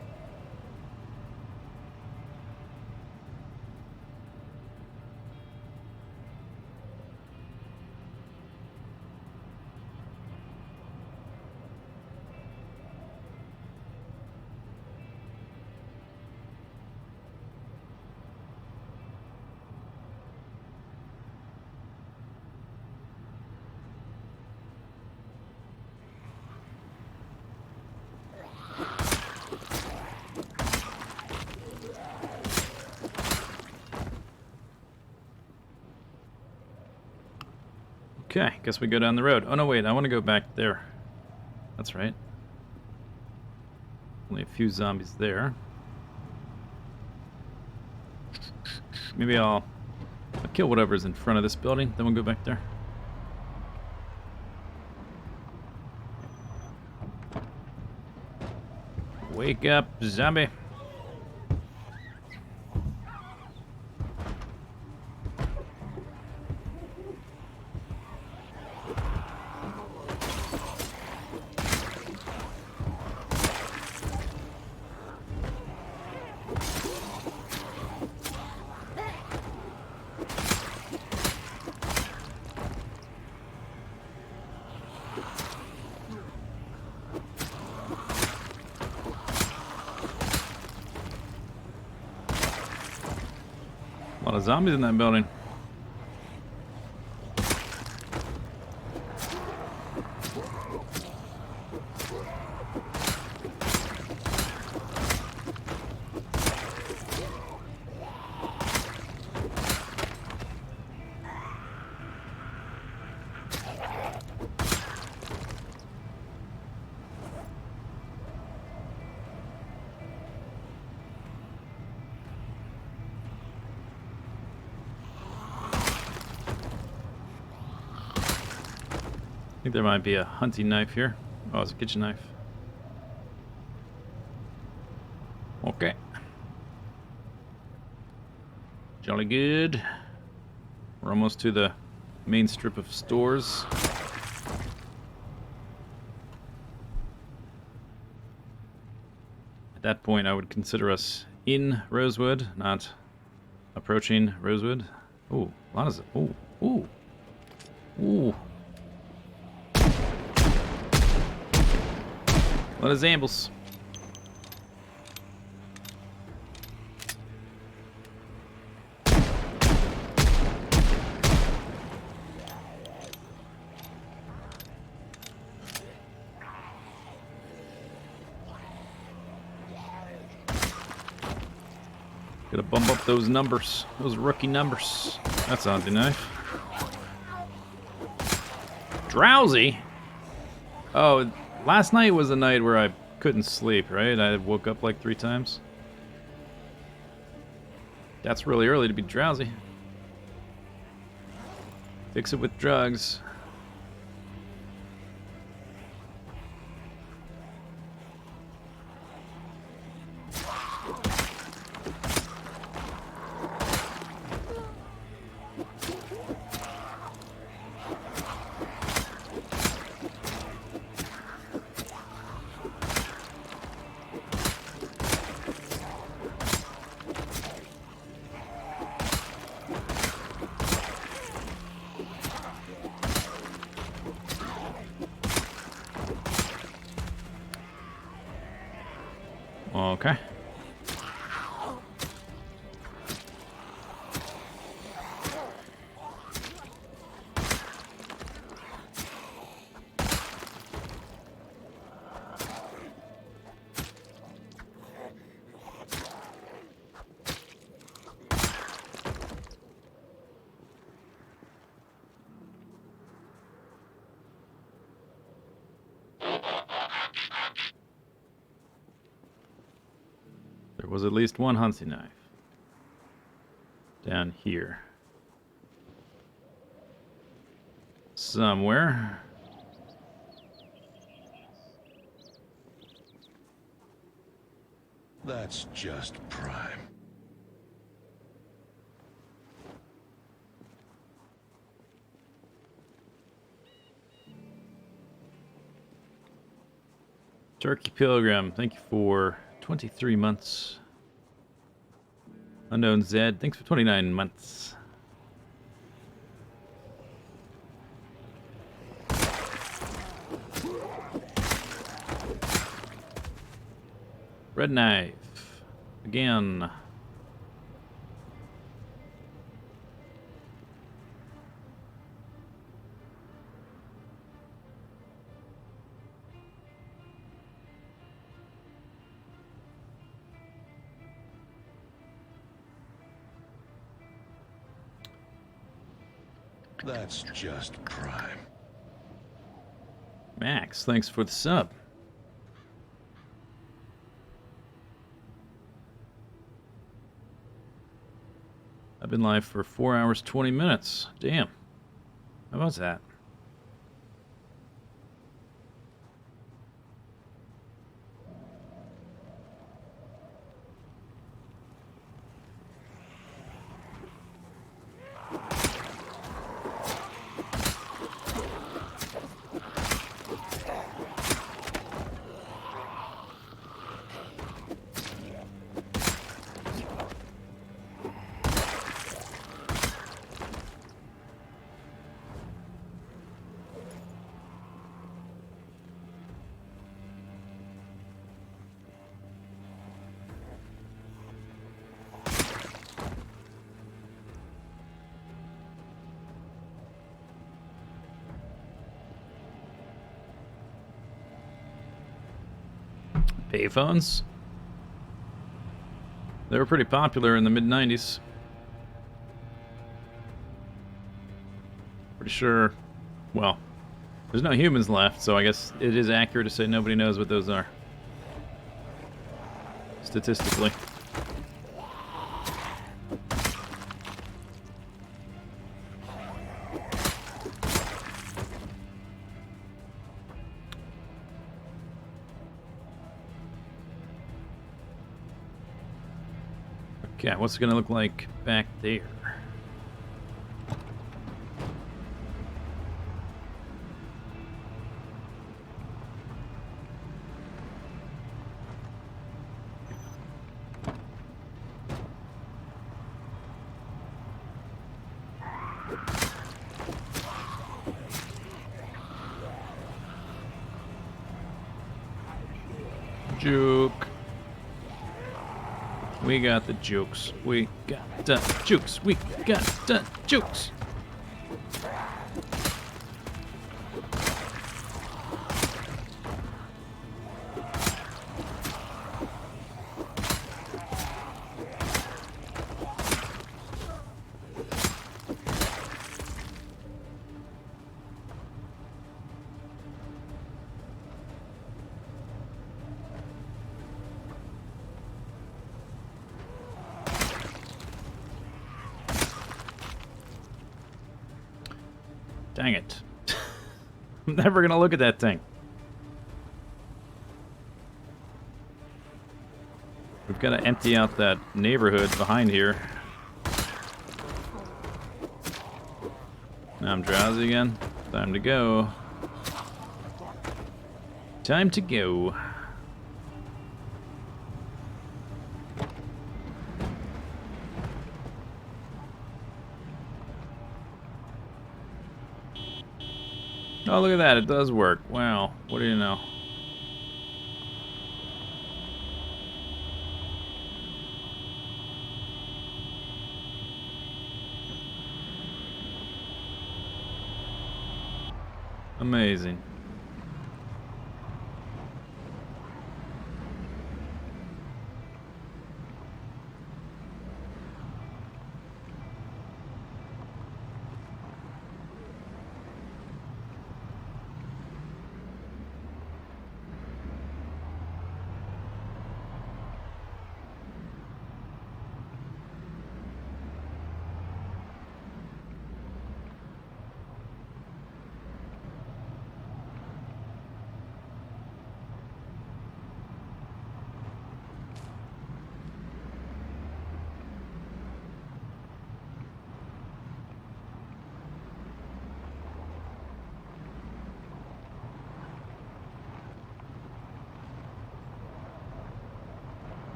A: Okay, guess we go down the road. Oh no, wait, I want to go back there. That's right. Only a few zombies there. Maybe I'll kill whatever's in front of this building, then we'll go back there. Wake up, zombie. A lot of zombies in that building. I think there might be a hunting knife here. Oh, it's a kitchen knife. Okay. Jolly good. We're almost to the main strip of stores. At that point, I would consider us in Rosewood, not approaching Rosewood. Ooh, a lot of... Ooh, ooh, ooh. A lot of Zambles. Gotta bump up those numbers, those rookie numbers. That's a hunting knife. Drowsy? Oh, last night was a night where I couldn't sleep, right? I woke up like 3 times. That's really early to be drowsy. Fix it with drugs. Okay. There was at least one hunting knife down here somewhere.
B: That's just prime.
A: Turkey Pilgrim, thank you for 23 months. Unknown Zed, thanks for 29 months. Red Knife, again.
B: That's just prime.
A: Max, thanks for the sub. I've been live for 4 hours, 20 minutes. Damn. How about that? Payphones? They were pretty popular in the mid-90s. Pretty sure, well, there's no humans left, so I guess it is accurate to say nobody knows what those are. Statistically. Okay, what's it gonna look like back there? Juke. We got the jukes. We got the jukes. We got the jukes. Dang it. I'm never gonna look at that thing. We've got to empty out that neighborhood behind here. Now I'm drowsy again. Time to go. Time to go. Oh, look at that. It does work. Wow. What do you know? Amazing.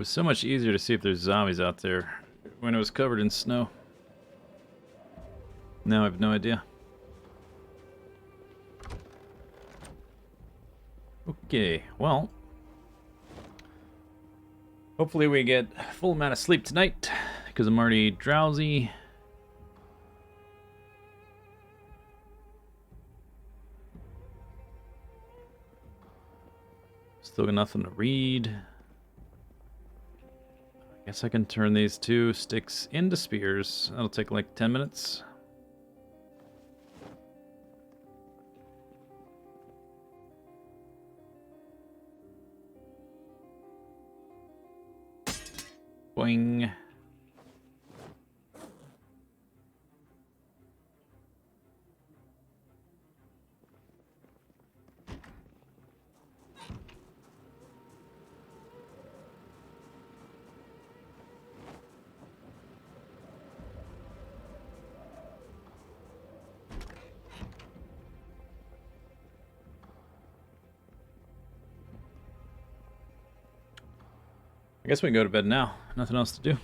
A: was so much easier to see if there's zombies out there when it was covered in snow. Now I have no idea. Okay, well, hopefully we get a full amount of sleep tonight, because I'm already drowsy. Still got nothing to read. I guess I can turn these 2 sticks into spears. That'll take like 10 minutes. Boing. I guess we can go to bed now. Nothing else to do.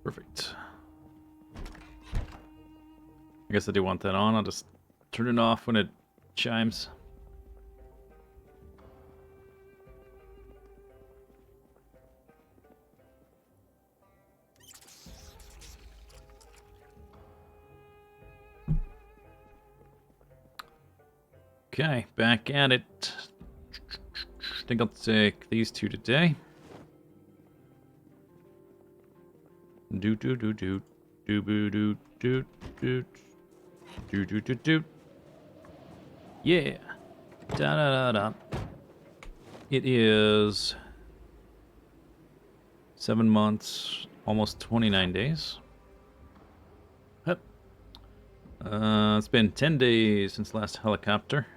A: Perfect. I guess I do want that on. I'll just turn it off when it chimes. Okay, back at it. I think I'll take these 2 today. Do do do do do do do do do do do do do. Yeah. Da da da da. It is 7 months, almost 29 days. Yep. It's been 10 days since last helicopter.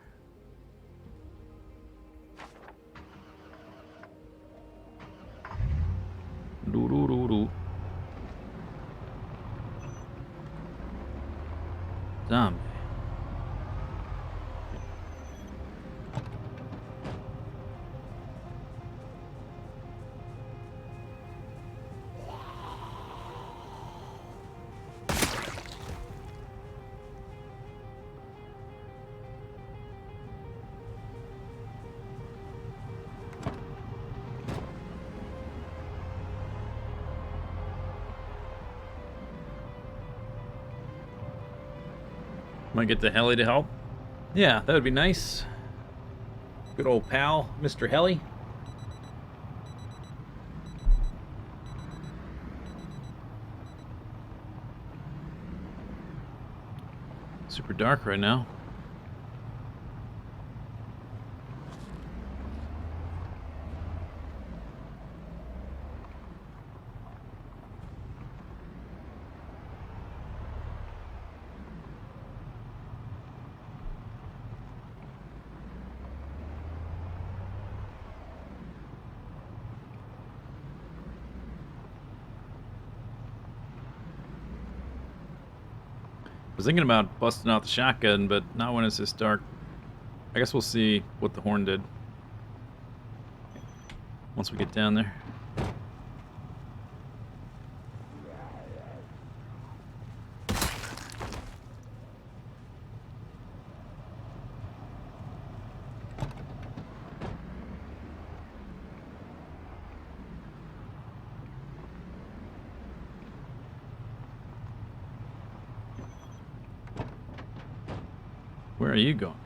A: Do do do do. Zombie. Might get the heli to help. Yeah, that would be nice. Good old pal, Mr. Heli. Super dark right now. I was thinking about busting out the shotgun, but not when it's this dark. I guess we'll see what the horn did once we get down there. Where are you going?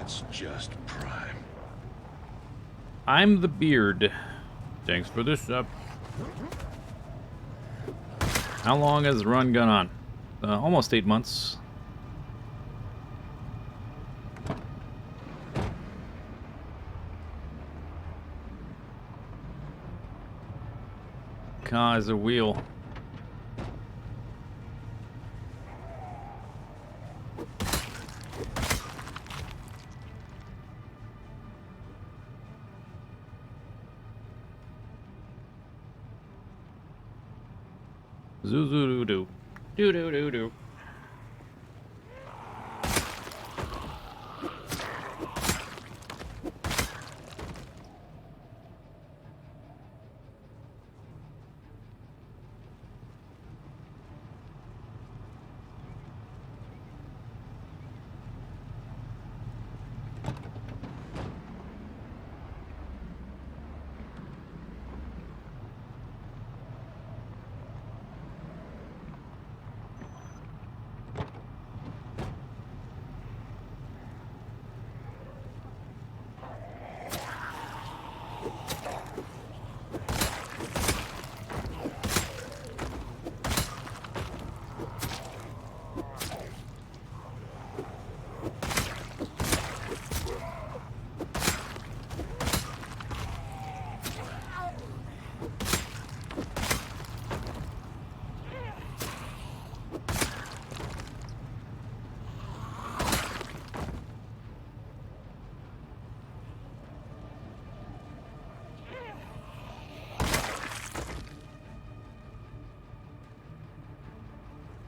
B: That's just prime.
A: I'm the beard. Thanks for this sub. How long has the run gone on? Almost 8 months. Car is a wheel. Zoo zoo doo doo. Doo doo doo doo.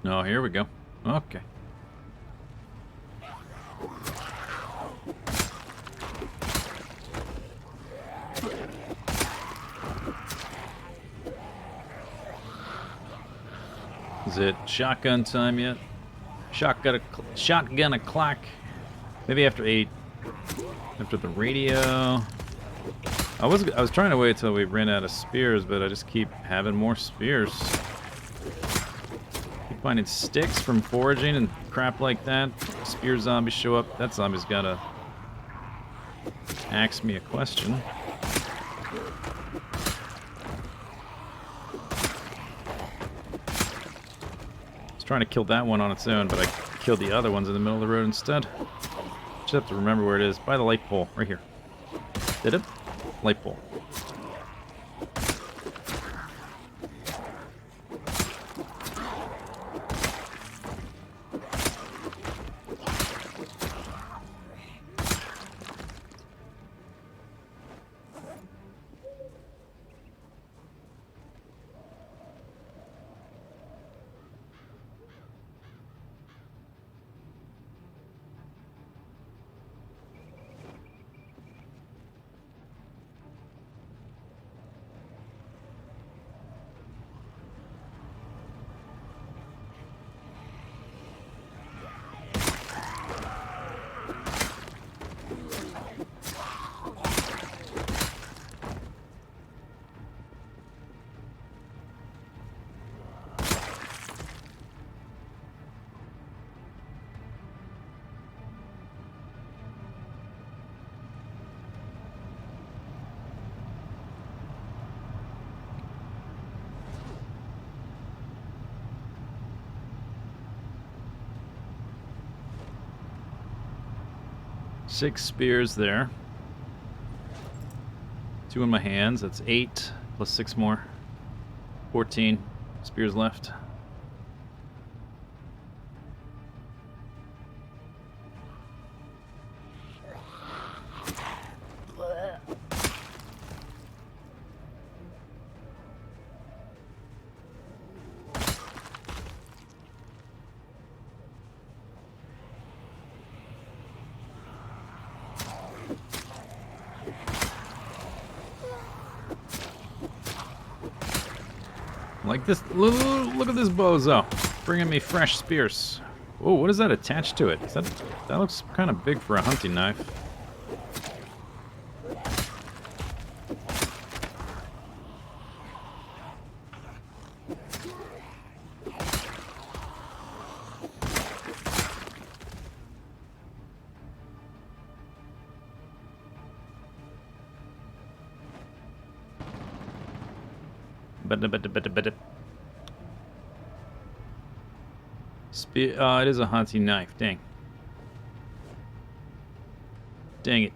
A: Oh, here we go. Okay. Is it shotgun time yet? Shotgun o'clock. Maybe after 8. After the radio. I was trying to wait till we ran out of spears, but I just keep having more spears. Keep finding sticks from foraging and crap like that. Spear zombies show up. That zombie's gotta ask me a question. Trying to kill that one on its own, but I killed the other ones in the middle of the road instead. Just have to remember where it is. By the light pole, right here. Did it? Light pole. Six spears there. 2 in my hands. That's 8 plus 6 more. 14 spears left. Like this, look at this bozo, bringing me fresh spears. Oh, what is that attached to it? That looks kind of big for a hunting knife. Spear. Oh, it is a hunting knife. Dang. Dang it.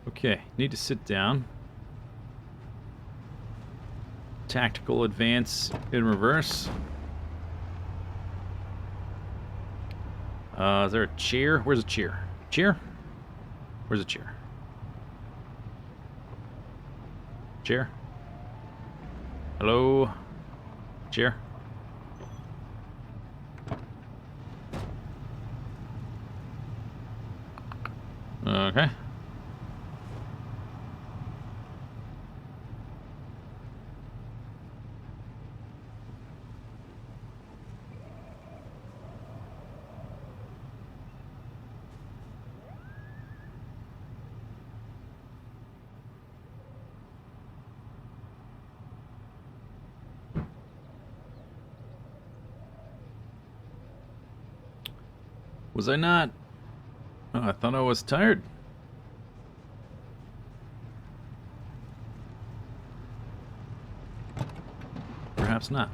A: Okay, need to sit down. Tactical advance in reverse. Is there a chair? Where's a chair? Chair? Where's a chair? Chair? Hello? Chair? Okay. Was I not? Oh, I thought I was tired. Perhaps not.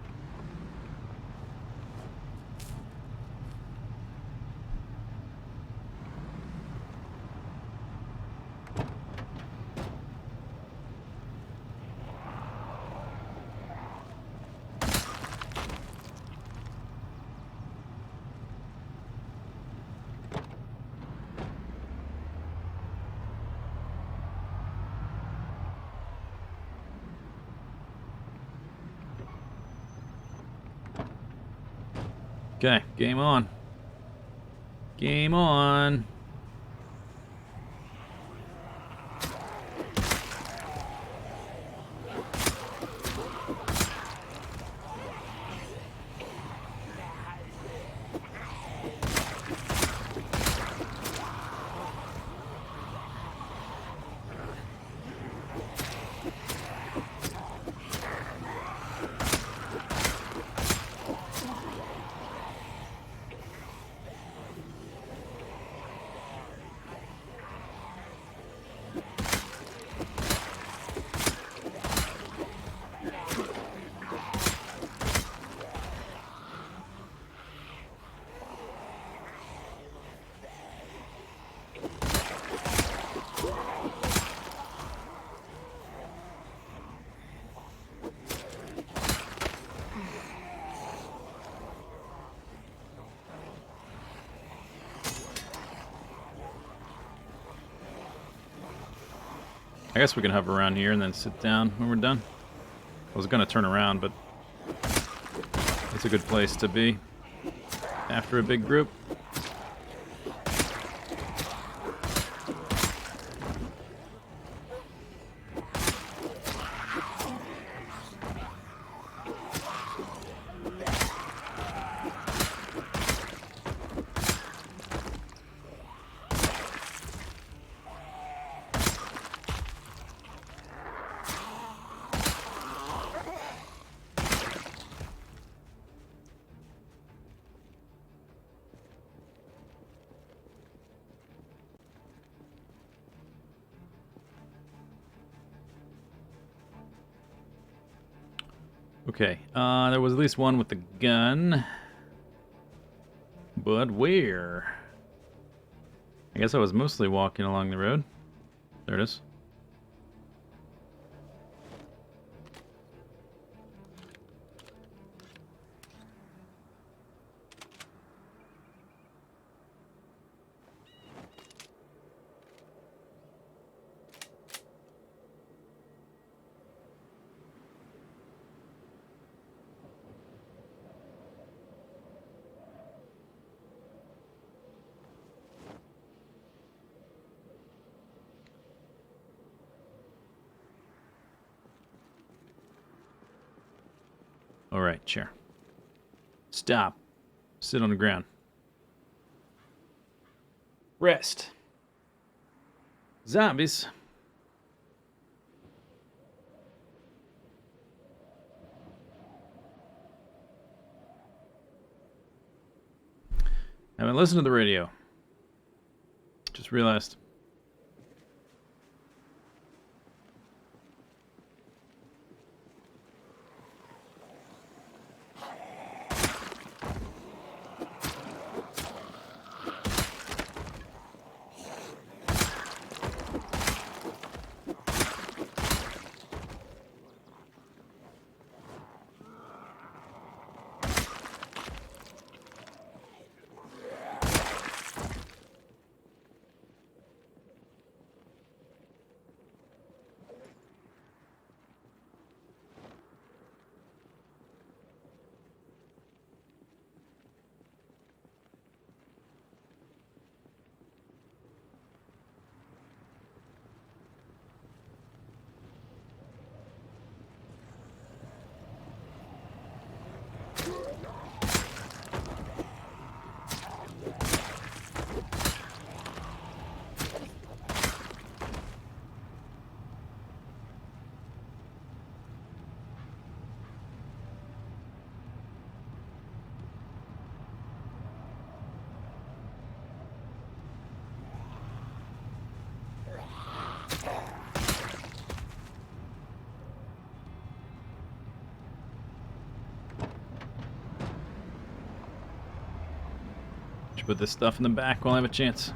A: Okay, game on. Game on. I guess we can hover around here and then sit down when we're done. I was gonna turn around, but it's a good place to be after a big group. Okay, there was at least one with the gun. But where? I guess I was mostly walking along the road. There it is. All right, chair. Stop. Sit on the ground. Rest. Zombies. Haven't listened to the radio. Just realized. Should put this stuff in the back while I have a chance.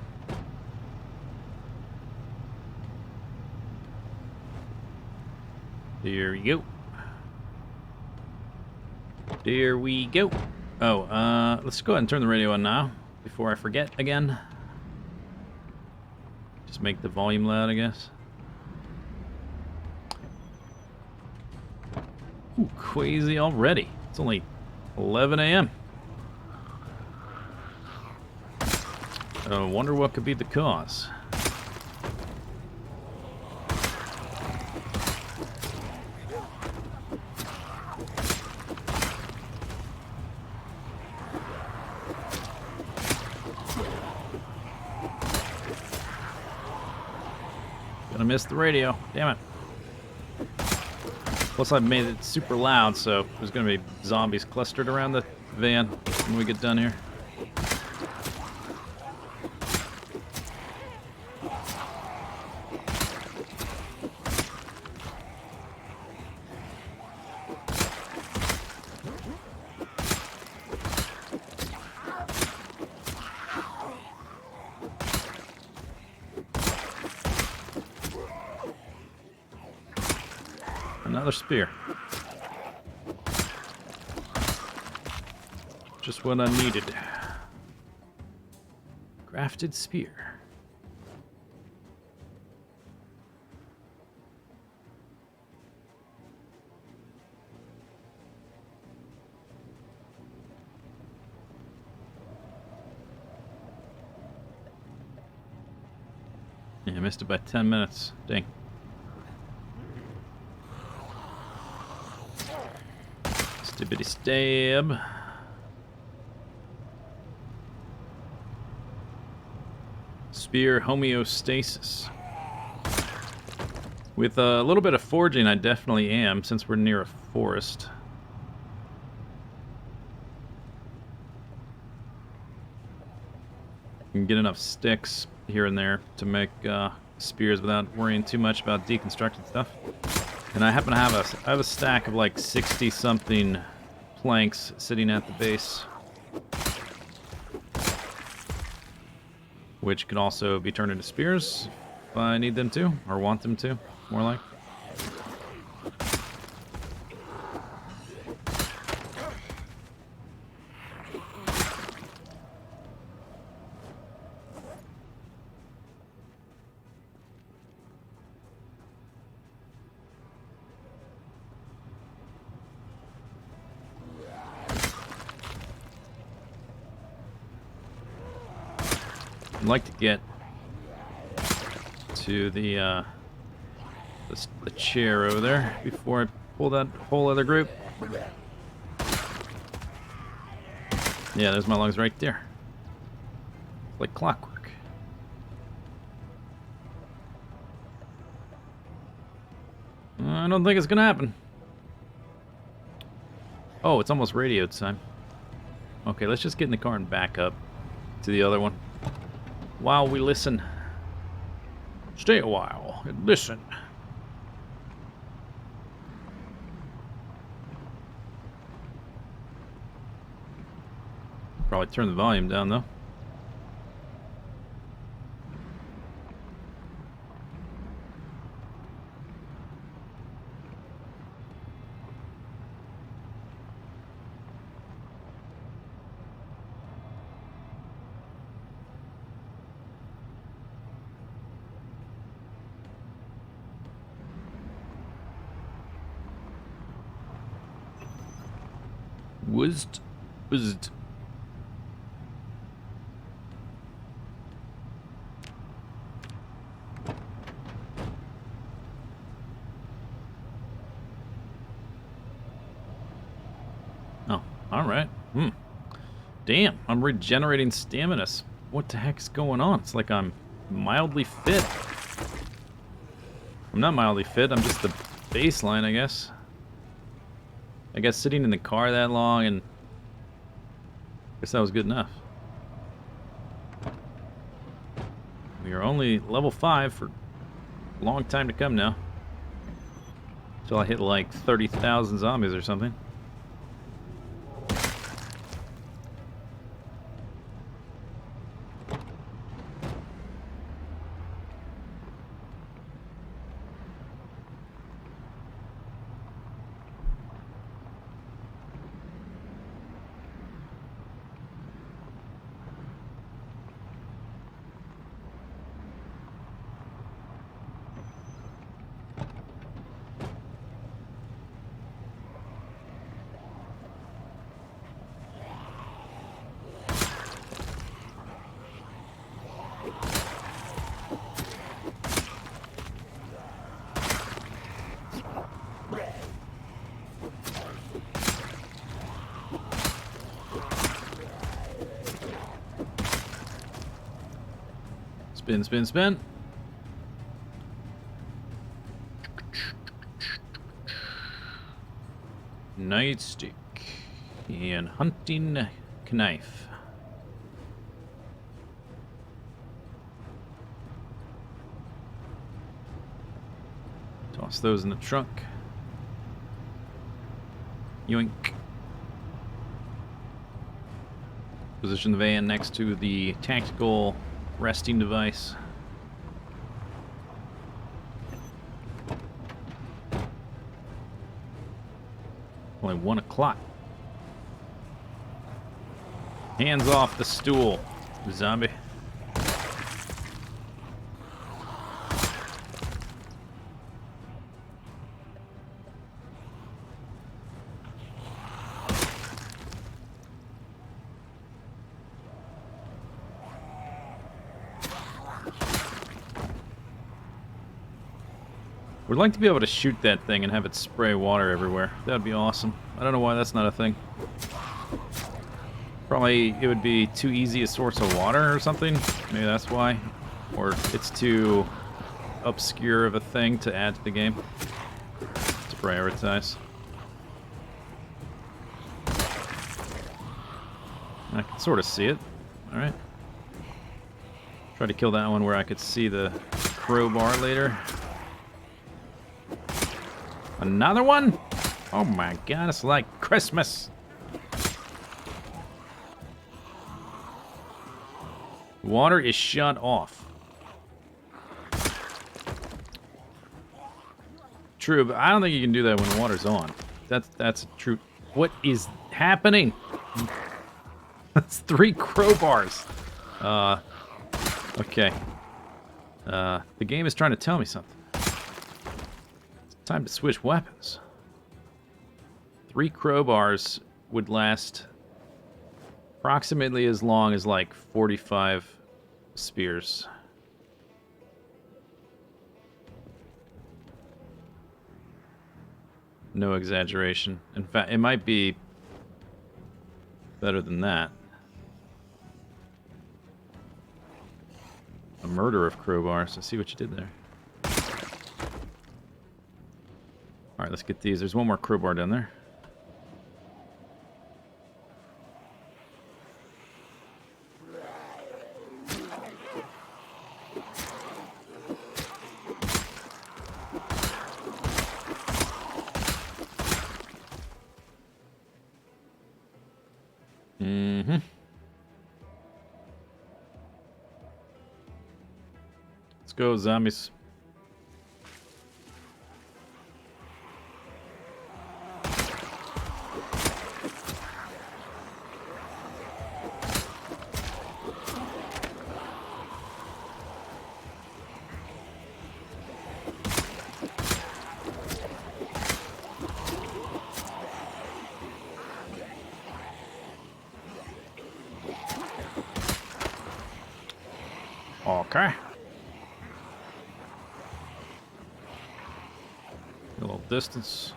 A: Here we go. There we go. Oh, let's go ahead and turn the radio on now before I forget again. Just make the volume loud, I guess. Ooh, crazy already. It's only 11 a.m. I wonder what could be the cause. Gonna miss the radio. Damn it. Plus I've made it super loud, so there's gonna be zombies clustered around the van when we get done here. Another spear. Just what I needed. Crafted spear. Yeah, I missed it by 10 minutes. Dang. Stibbity stab. Spear homeostasis. With a little bit of forging, I definitely am, since we're near a forest. You can get enough sticks here and there to make spears without worrying too much about deconstructed stuff. And I happen to have I have a stack of like 60-something planks sitting at the base, which can also be turned into spears if I need them to, or want them to, more like. I'd like to get to the chair over there before I pull that whole other group. Yeah, there's my lungs right there. Like clockwork. I don't think it's gonna happen. Oh, it's almost radio time. Okay, let's just get in the car and back up. to the other one while we listen. Stay a while and listen. Probably turn the volume down though. Whizzed. Oh, alright. Damn, I'm regenerating stamina. What the heck's going on? It's like I'm mildly fit. I'm not mildly fit, I'm just the baseline, I guess. I guess sitting in the car that long, and I guess that was good enough. We are only level 5 for a long time to come now. Until I hit like 30,000 zombies or something. Spin. Nightstick and hunting knife. Toss those in the trunk. Yoink. Position the van next to the tactical resting device. Only 1 o'clock. Hands off the stool, zombie. Would like to be able to shoot that thing and have it spray water everywhere. That'd be awesome. I don't know why that's not a thing. Probably it would be too easy a source of water or something. Maybe that's why. Or it's too obscure of a thing to add to the game. To prioritize. I can sort of see it. Alright. Try to kill that one where I could see the crowbar later. Another one? Oh my god, it's like Christmas. Water is shut off. True, but I don't think you can do that when the water's on. That's true. What is happening? That's 3 crowbars. Okay. The game is trying to tell me something. Time to switch weapons. 3 crowbars would last approximately as long as like 45 spears. No exaggeration. In fact, it might be better than that. A murder of crowbars. I see what you did there. Alright, let's get these. There's one more crowbar down there. Mm-hmm. Let's go, zombies. Okay. A little distance.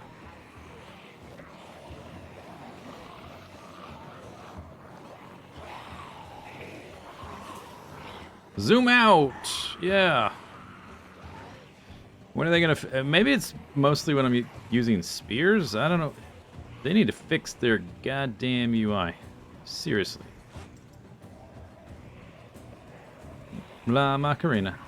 A: Zoom out! Yeah. When are they gonna... maybe it's mostly when I'm using spears? I don't know. They need to fix their goddamn UI. Seriously. La Macarena.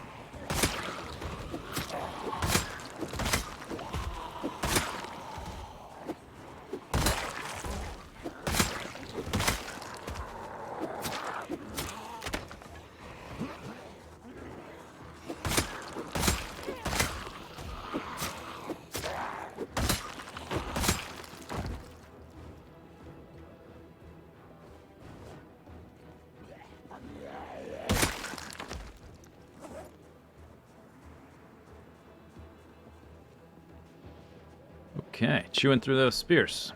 A: Okay, chewing through those spears.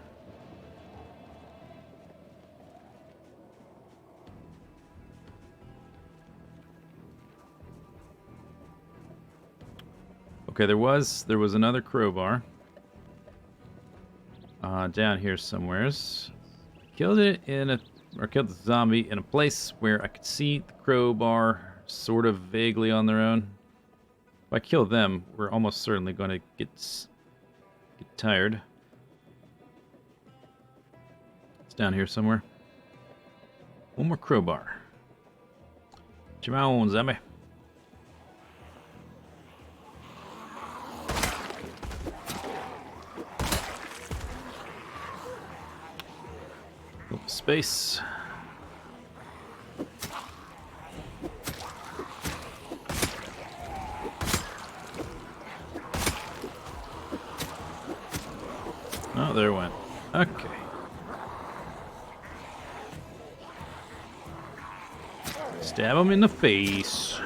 A: Okay, there was another crowbar. Down here somewheres. Killed it killed the zombie in a place where I could see the crowbar sort of vaguely on their own. If I kill them, we're almost certainly going to get tired. It's down here somewhere. One more crowbar. Come on, zombie. Little space. Oh, there it went. Okay. Stab him in the face.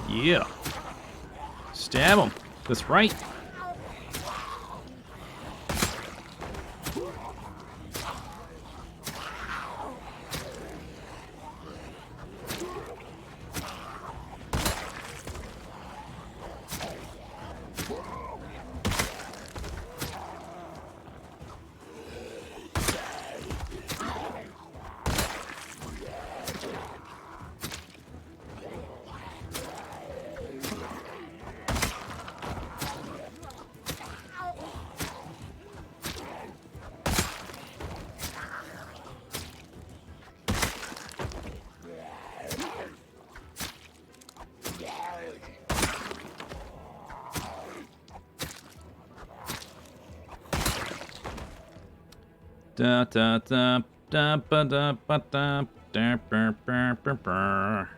A: Yeah. Stab him. That's right. Da da da da ba da ba da da ba ba ba ba.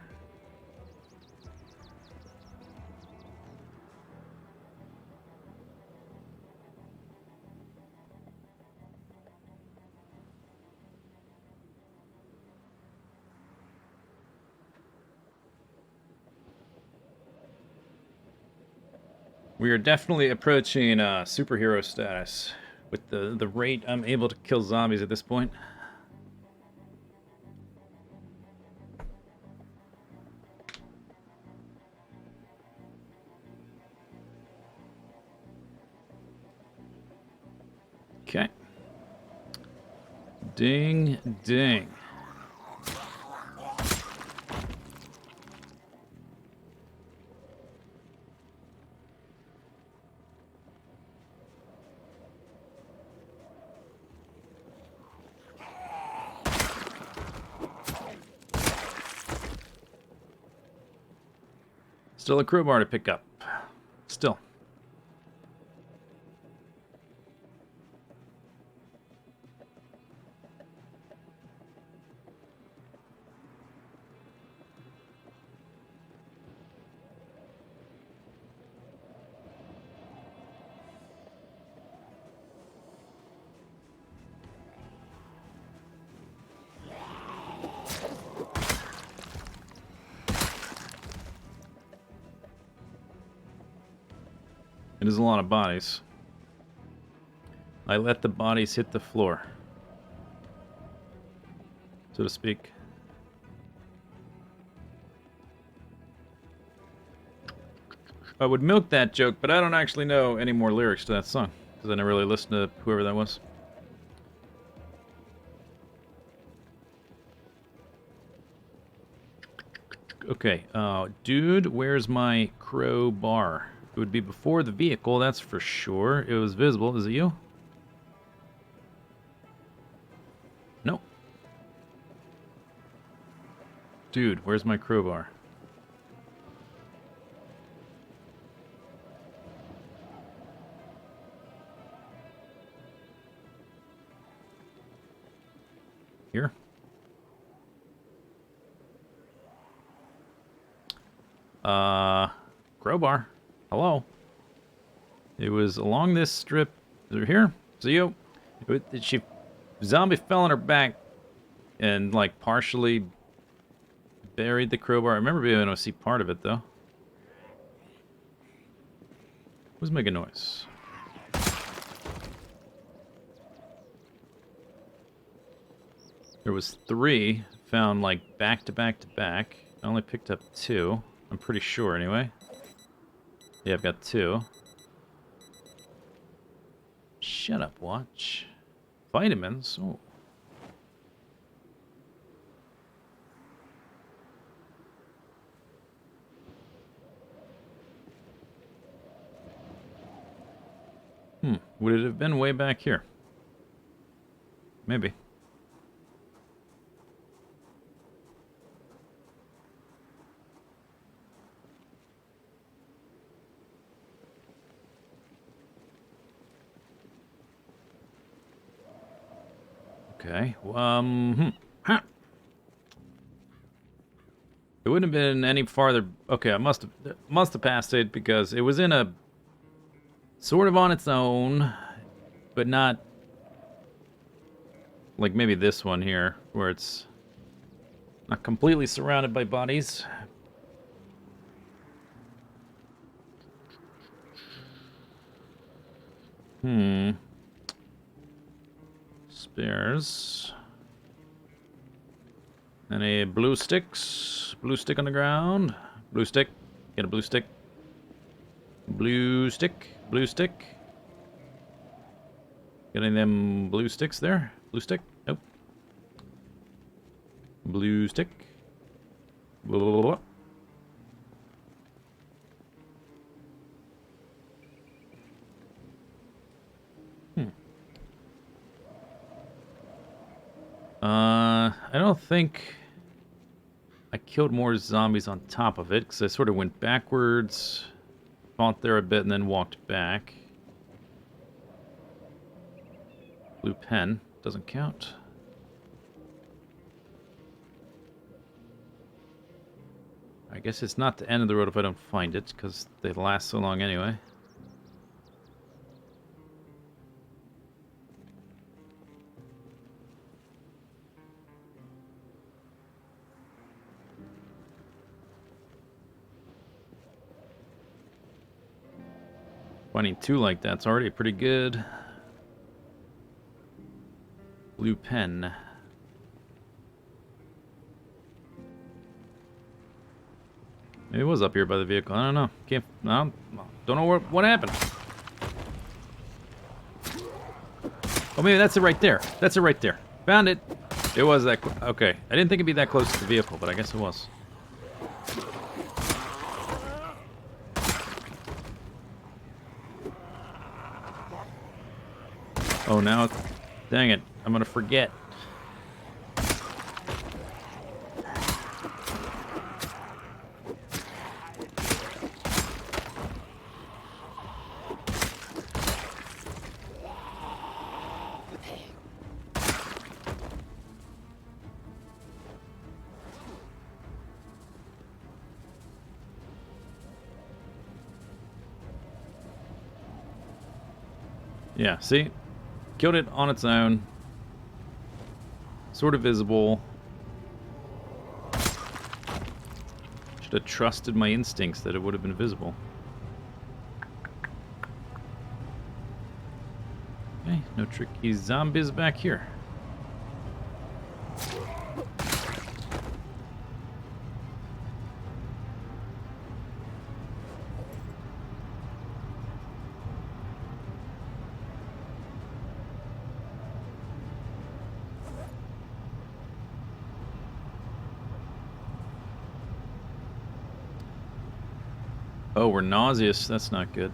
A: We are definitely approaching superhero status with the rate I'm able to kill zombies at this point. Ding, ding. Still a crowbar to pick up. Still. It is a lot of bodies. I let the bodies hit the floor, so to speak. I would milk that joke, but I don't actually know any more lyrics to that song, because I never really listened to whoever that was. Okay, dude, where's my crowbar? It would be before the vehicle, that's for sure. It was visible. Is it you? No. Dude, where's my crowbar? Here? Crowbar. Hello. It was along this strip. Is it here? See you? She zombie fell on her back and like partially buried the crowbar. I remember being able to see part of it though. Who's making noise? There was 3 found like back to back to back. I only picked up 2. I'm pretty sure anyway. Yeah, I've got 2. Shut up, watch. Vitamins? Oh. Would it have been way back here? Maybe. Okay. Huh. It wouldn't have been any farther. Okay, I must have passed it because it was in a sort of on its own, but not like maybe this one here where it's not completely surrounded by bodies. Spares. Any blue sticks? Blue stick on the ground. Blue stick. Get a blue stick. Blue stick. Blue stick. Got any of them blue sticks there? Blue stick? Nope. Blue stick. Blah, blah, blah, blah. I don't think I killed more zombies on top of it, because I sort of went backwards, fought there a bit, and then walked back. Blue pen doesn't count. I guess it's not the end of the road if I don't find it, because they last so long anyway. Finding 2 like that's already pretty good. Blue pen. Maybe it was up here by the vehicle. I don't know. Don't know what happened. Oh, maybe that's it right there. That's it right there. Found it. It was that. Okay, I didn't think it'd be that close to the vehicle, but I guess it was. Oh, now, dang it! I'm gonna forget. Yeah, see? Killed it on its own. Sort of visible. Should have trusted my instincts that it would have been visible. Okay, no tricky zombies back here. Oh, we're nauseous. That's not good.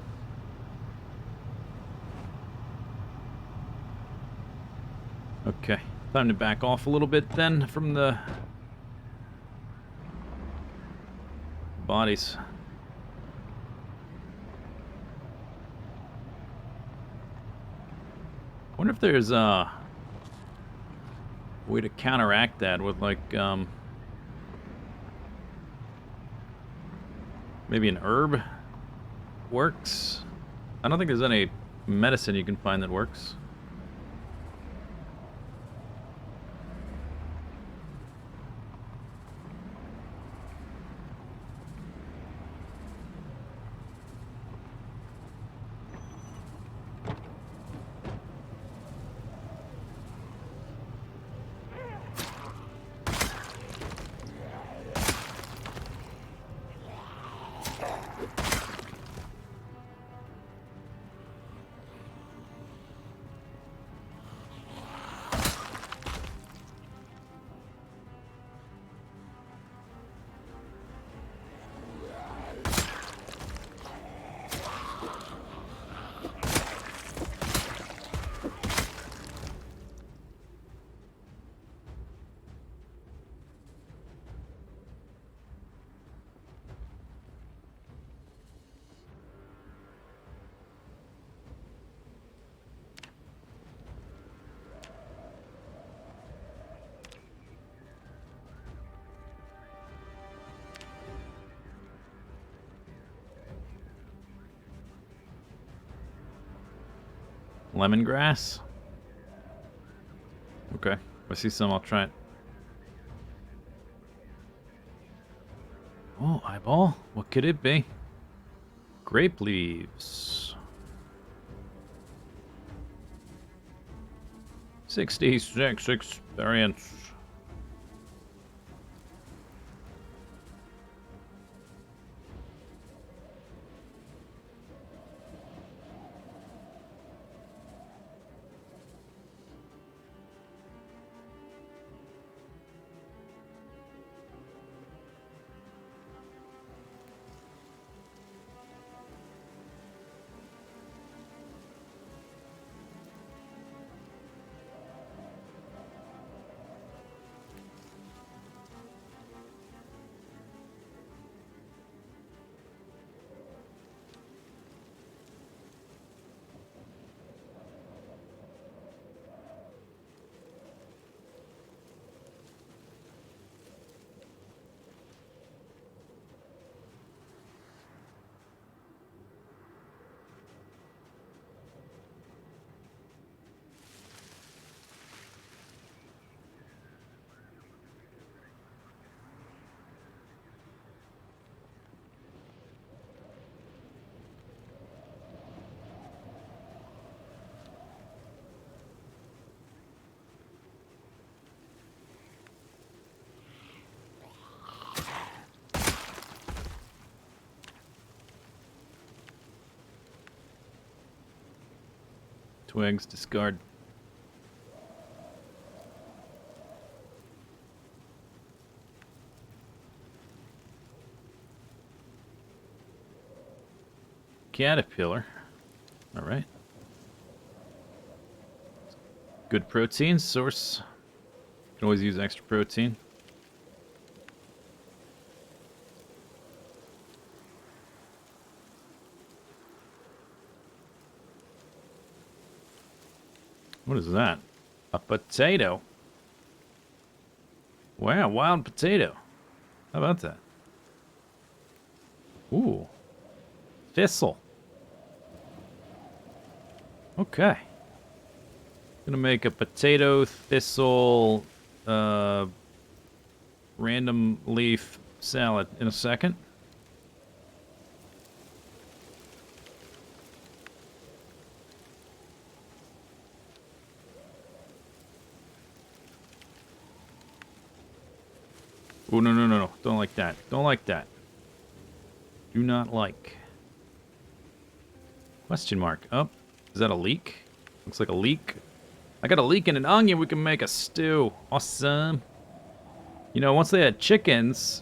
A: Okay, time to back off a little bit then from the bodies. I wonder if there's a way to counteract that with like maybe an herb works. I don't think there's any medicine you can find that works. Lemongrass? Okay. If I see some, I'll try it. Oh, eyeball? What could it be? Grape leaves. 66 experience. Twigs, discard. caterpillar. All right. Good protein source. Can always use extra protein. What is that? A potato. Wow, wild potato. How about that? Ooh. Thistle. Okay. Gonna make a potato thistle random leaf salad in a second. Oh, no, no, no, no. Don't like that. Don't like that. Do not like. Question mark. Oh, is that a leek? Looks like a leek. I got a leek and an onion. We can make a stew. Awesome. You know, once they had chickens,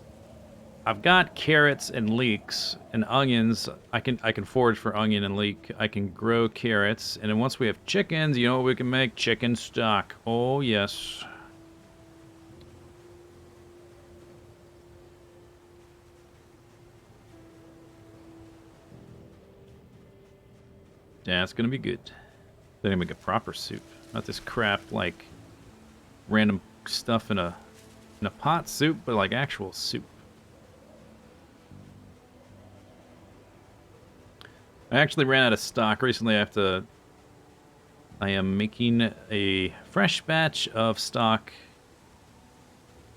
A: I've got carrots and leeks and onions. I can forage for onion and leek. I can grow carrots. And then once we have chickens, you know what we can make? Chicken stock. Oh, yes. Yeah, it's gonna be good. They're gonna make a proper soup, not this crap like random stuff in a pot soup, but like actual soup. I actually ran out of stock recently. I am making a fresh batch of stock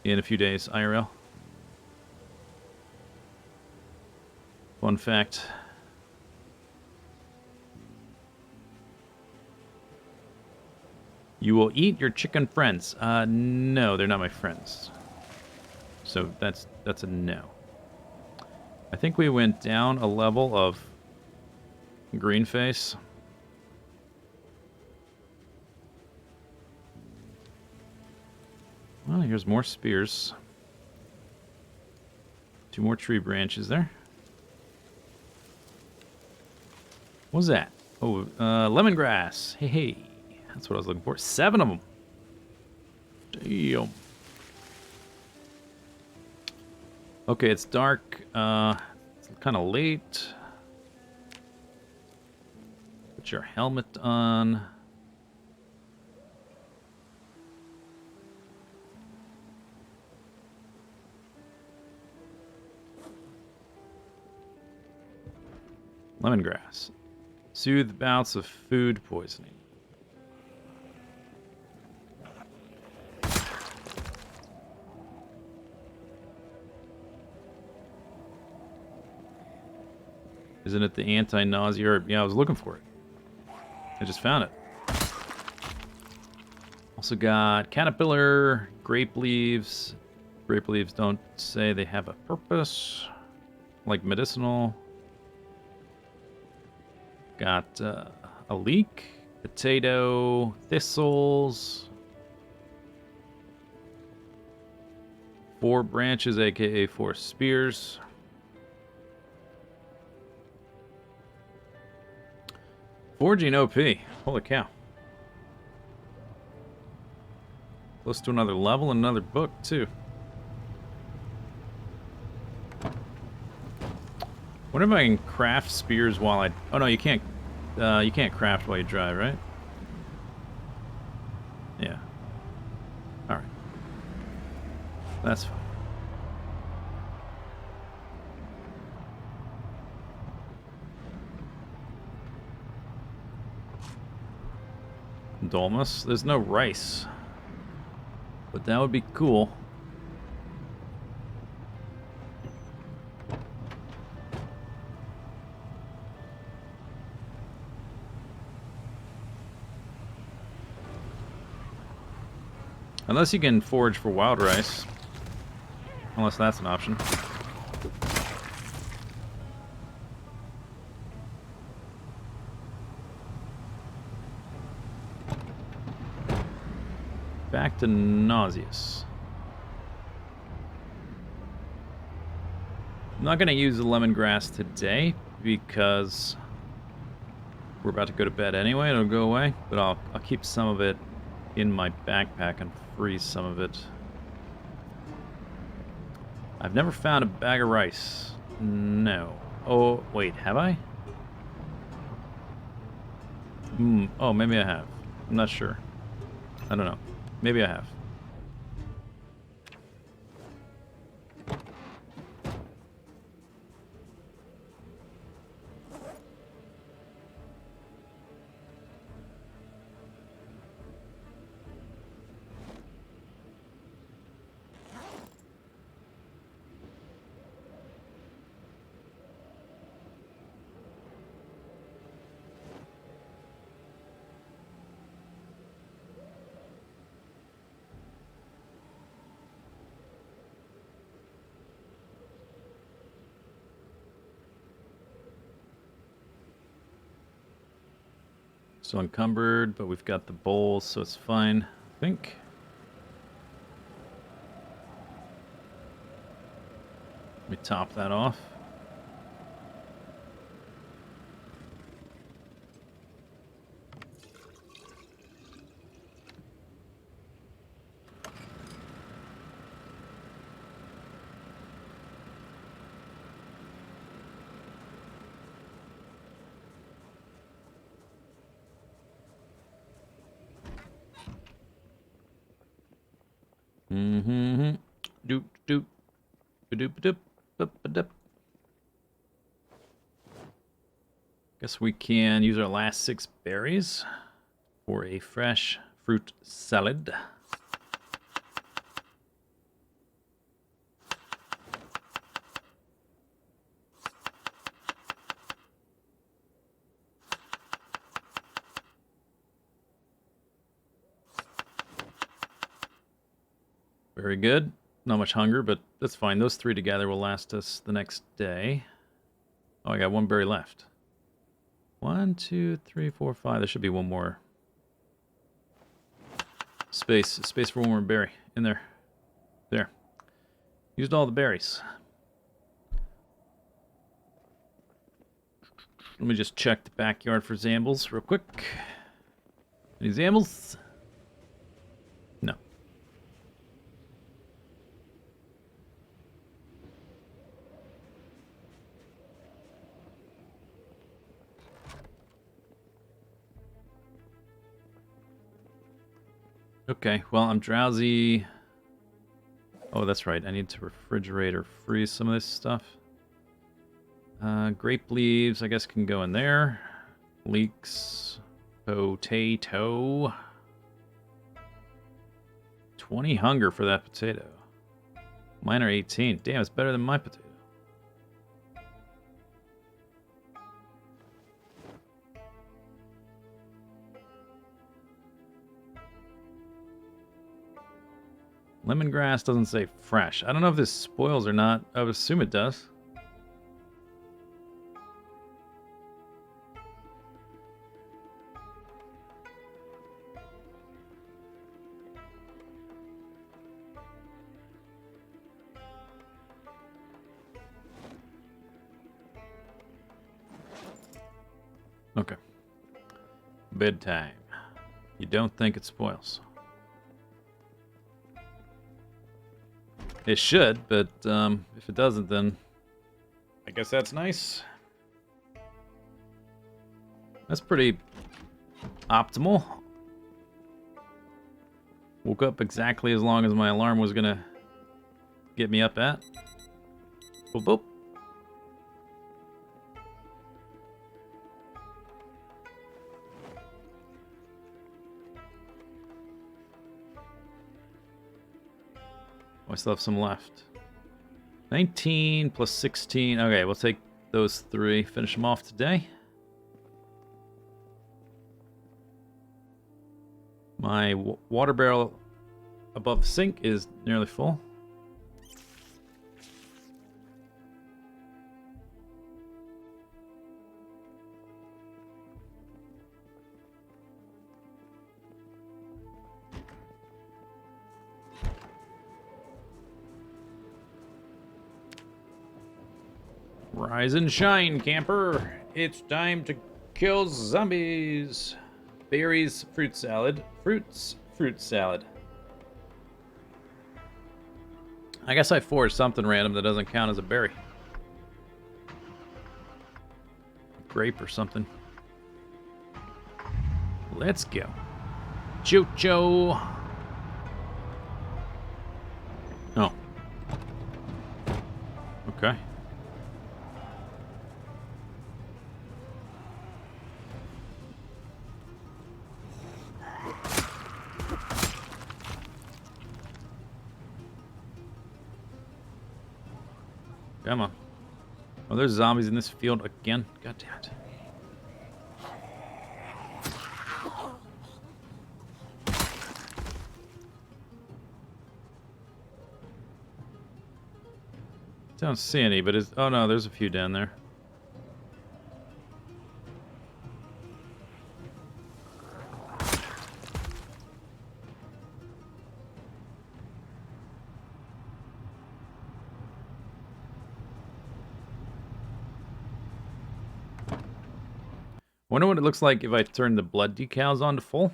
A: in a few days. IRL. Fun fact. You will eat your chicken friends. No, they're not my friends. So that's a no. I think we went down a level of green face. Well, here's more spears. 2 more tree branches there. What was that? Oh, lemongrass. Hey, hey. That's what I was looking for. 7 of them. Damn. Okay, it's dark. It's kind of late. Put your helmet on. Lemongrass. Soothe bouts of food poisoning. Isn't it the anti-nausea herb? Yeah, I was looking for it. I just found it. Also got caterpillar, grape leaves. Grape leaves don't say they have a purpose. Like medicinal. Got a leek, potato, thistles. 4 branches, aka 4 spears. Forging OP. Holy cow. Close to another level and another book, too. Wonder if I can craft spears while I... Oh, no, you can't craft while you drive, right? Yeah. Alright. That's fine. Dolmus. There's no rice. But that would be cool. Unless you can forage for wild rice. Unless that's an option. Back to nauseous. I'm not going to use the lemongrass today because We're about to go to bed anyway. It'll go away, but I'll keep some of it in my backpack and freeze some of it. I've never found a bag of rice. No. Oh, wait, have I? Oh, maybe I have. I'm not sure. I don't know. Maybe I have. So encumbered, but we've got the bowl, so it's fine, I think. Let me top that off. Mm-hmm. Doop doop. Doop doop. Doop doop. Guess we can use our last 6 berries for a fresh fruit salad. Very good. Not much hunger, but that's fine. Those 3 together will last us the next day. Oh, I got 1 berry left. 1, 2, 3, 4, 5. There should be 1 more. Space for 1 more berry in there. There. Used all the berries. Let me just check the backyard for Zambles real quick. Any Zambles? No. Okay, well, I'm drowsy. Oh, that's right. I need to refrigerate or freeze some of this stuff. Grape leaves, I guess, can go in there. Leeks. Potato. 20 hunger for that potato. Mine are 18. Damn, it's better than my potato. Lemongrass doesn't say fresh. I don't know if this spoils or not. I would assume it does. Okay. Bedtime. You don't think it spoils. It should, but if it doesn't, then I guess that's nice. That's pretty optimal. Woke up exactly as long as my alarm was gonna get me up at. Boop boop. Oh, I still have some left. 19 plus 16. Okay, we'll take those 3. Finish them off today. My water barrel above the sink is nearly full. Rise and shine, camper. It's time to Kill zombies. Berries, fruit salad. Fruits, fruit salad. I guess I forged something random that doesn't count as a berry. Grape or something. Let's go. Choo-choo. Oh. Okay. Come on. Oh, there's zombies in this field again. God damn it. Don't see any, but it's... Oh no, there's a few down there. Wonder what it looks like if I turn the blood decals on to full.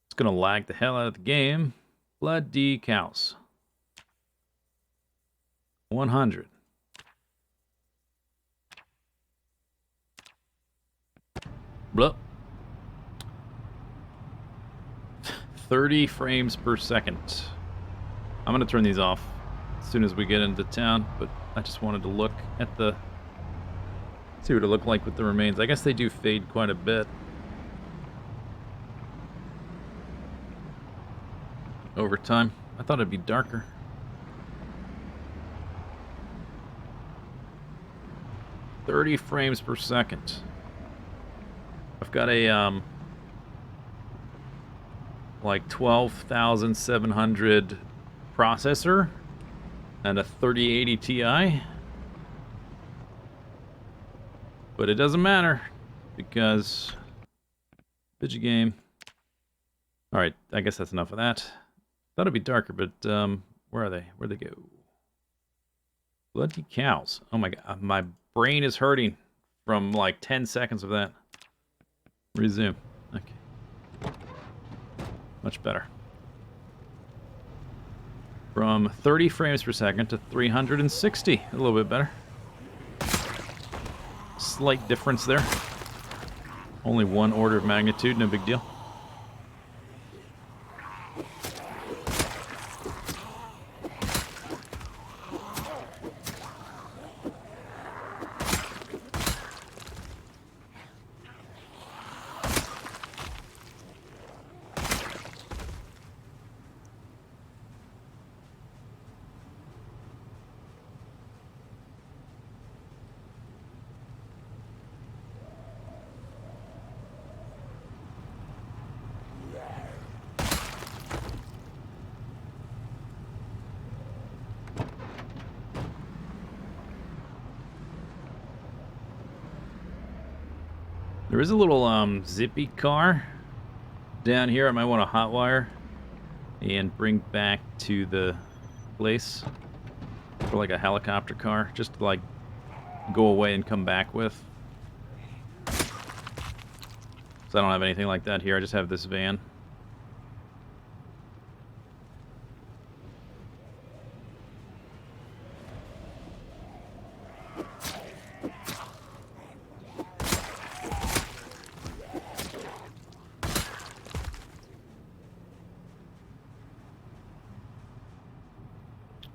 A: It's gonna lag the hell out of the game. Blood decals. 100. Blah. 30 frames per second. I'm gonna turn these off as soon as we get into town, but I just wanted to look at the... See what it looked like with the remains. I guess they do fade quite a bit over time. I thought it'd be darker. .30 frames per second. I've got a like 12,700 processor and a 3080 Ti. But it doesn't matter, because video game. Alright, I guess that's enough of that. Thought it'd be darker, but where are they? Where'd they go? Bloody cows. Oh my god, my brain is hurting from like 10 seconds of that. Resume. Okay. Much better. From 30 frames per second to 360. A little bit better. Slight difference there. Only one order of magnitude, no big deal. There is a little zippy car down here. I might want to hotwire and bring back to the place for like a helicopter car, just to like go away and come back with. So I don't have anything like that here. I just have this van.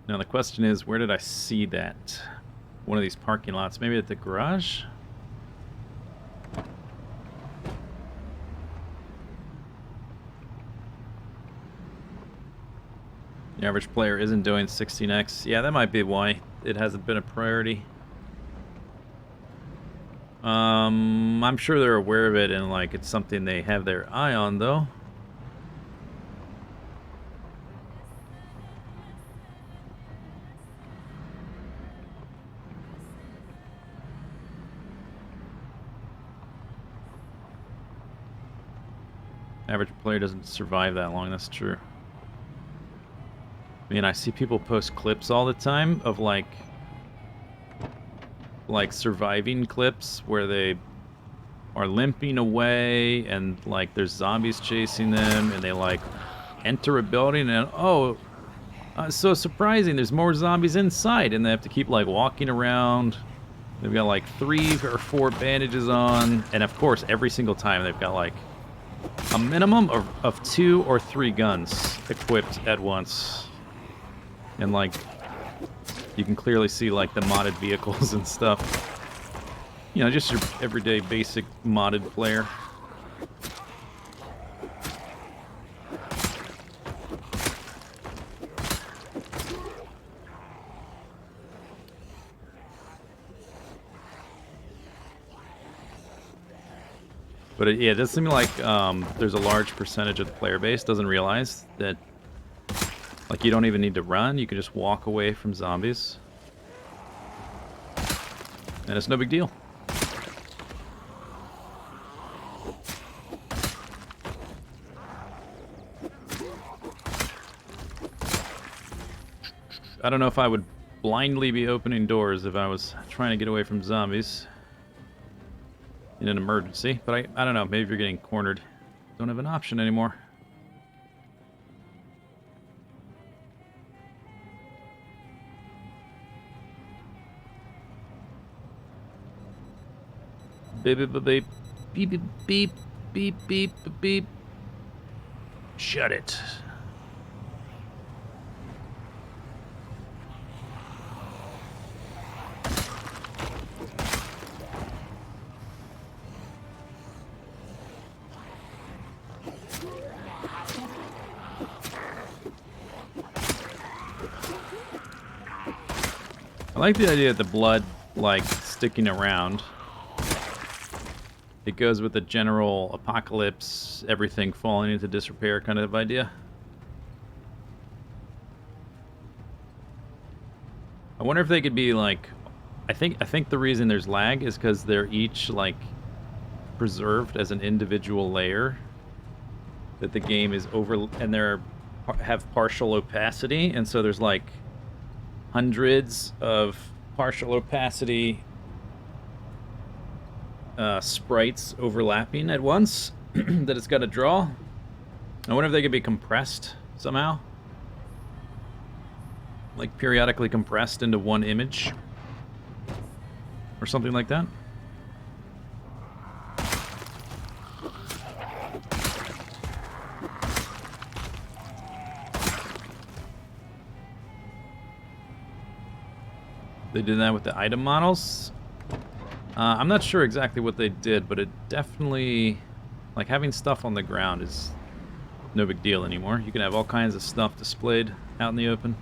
A: Now the question is, where did I see that? One of these parking lots, maybe at the garage? The average player isn't doing 16x. Yeah, that might be why it hasn't been a priority. I'm sure they're aware of it and like it's something they have their eye on though. Average player doesn't survive that long, that's true. I mean, I see people post clips all the time of like like surviving clips where they are limping away and like there's zombies chasing them and they like enter a building and so surprising, there's more zombies inside and they have to keep like walking around. They've got like 3 or 4 bandages on, and of course every single time they've got like a minimum of 2 or 3 guns equipped at once. And like you can clearly see like the modded vehicles and stuff. You know, just your everyday basic modded player. But yeah, it does seem like there's a large percentage of the player base doesn't realize that like you don't even need to run, you can just walk away from zombies. And it's no big deal. I don't know if I would blindly be opening doors if I was trying to get away from zombies in an emergency, but I don't know, maybe if you're getting cornered, don't have an option anymore. Beep beep beep beep beep beep beep beep beep. Shut it. I like the idea of the blood, like, sticking around. It goes with the general apocalypse, everything falling into disrepair kind of idea. I wonder if they could be, like... I think the reason there's lag is because they're each, like, preserved as an individual layer. That the game is over... and they're... have partial opacity, and so there's, like... hundreds of partial opacity sprites overlapping at once that it's got to draw. I wonder if they could be compressed somehow. Like periodically compressed into one image. Or something like that. They did that with the item models. I'm not sure exactly what they did, but it definitely... like, having stuff on the ground is no big deal anymore. You can have all kinds of stuff displayed out in the open.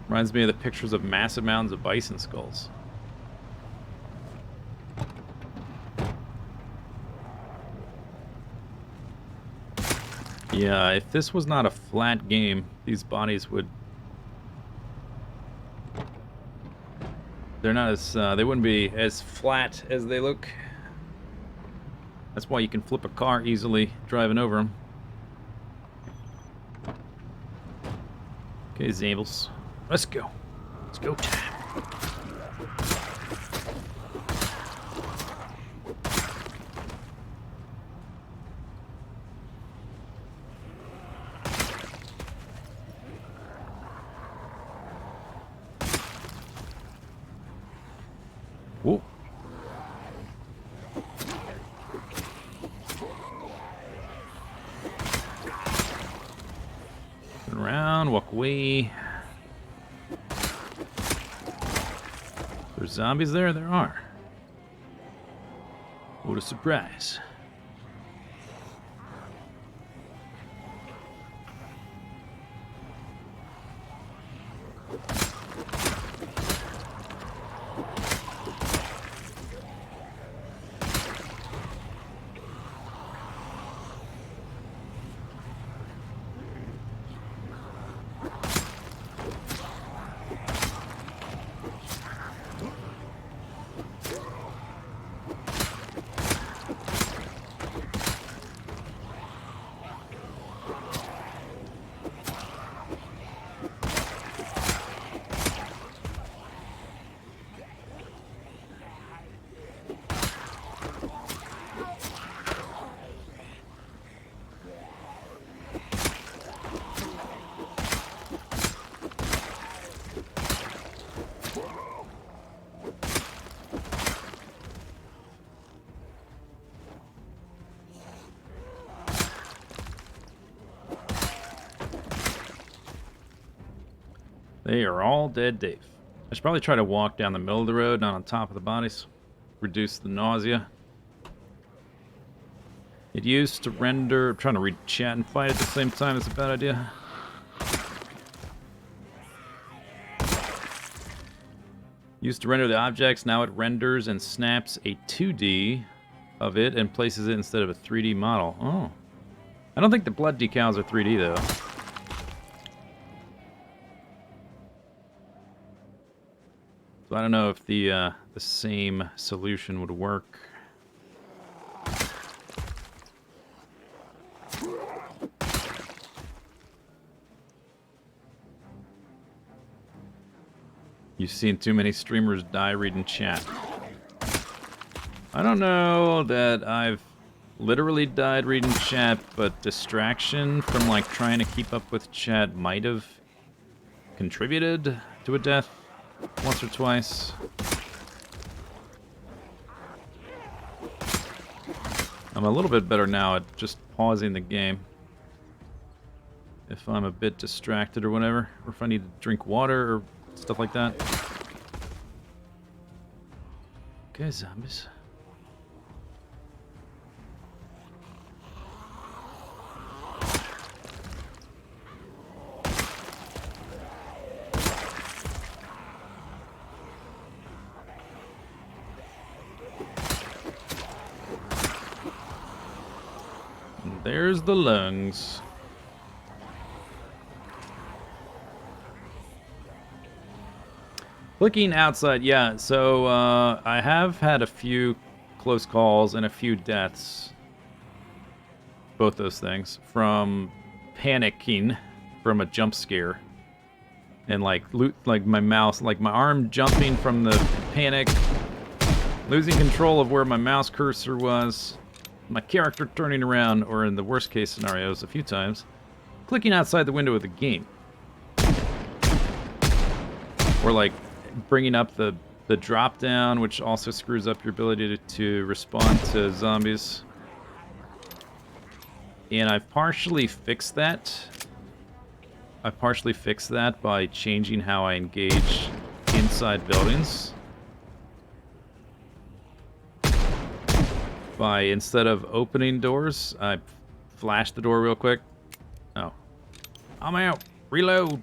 A: Reminds me of the pictures of massive mounds of bison skulls. Yeah, if this was not a flat game, these bodies would... they're not as... they wouldn't be as flat as they look. That's why you can flip a car easily driving over them. Okay, Zambles. Let's go. Let's go time. Whoa. Turn around, walk away. There's zombies there? There are. What a surprise. They are all dead, Dave. I should probably try to walk down the middle of the road, not on top of the bodies. Reduce the nausea. It used to render... Trying to read chat and fight at the same time is a bad idea. Used to render the objects, now it renders and snaps a 2D of it and places it instead of a 3D model. Oh. I don't think the blood decals are 3D, though. So I don't know if the same solution would work. You've seen too many streamers die reading chat. I don't know that I've literally died reading chat, but distraction from like trying to keep up with chat might have contributed to a death once or twice. I'm a little bit better now at just pausing the game if I'm a bit distracted or whatever, or if I need to drink water or stuff like that. Okay, zombies. And there's the lungs. Looking outside, yeah, so I have had a few close calls and a few deaths. Both those things. From panicking from a jump scare. And like my mouse, like my arm jumping from the panic. Losing control of where my mouse cursor was. My character turning around, or in the worst case scenarios a few times, clicking outside the window of the game. Or like bringing up the drop down, which also screws up your ability to respond to zombies. And I've partially fixed that. By changing how I engage inside buildings. By, instead of opening doors, I flash the door real quick. Oh. I'm out. Reload.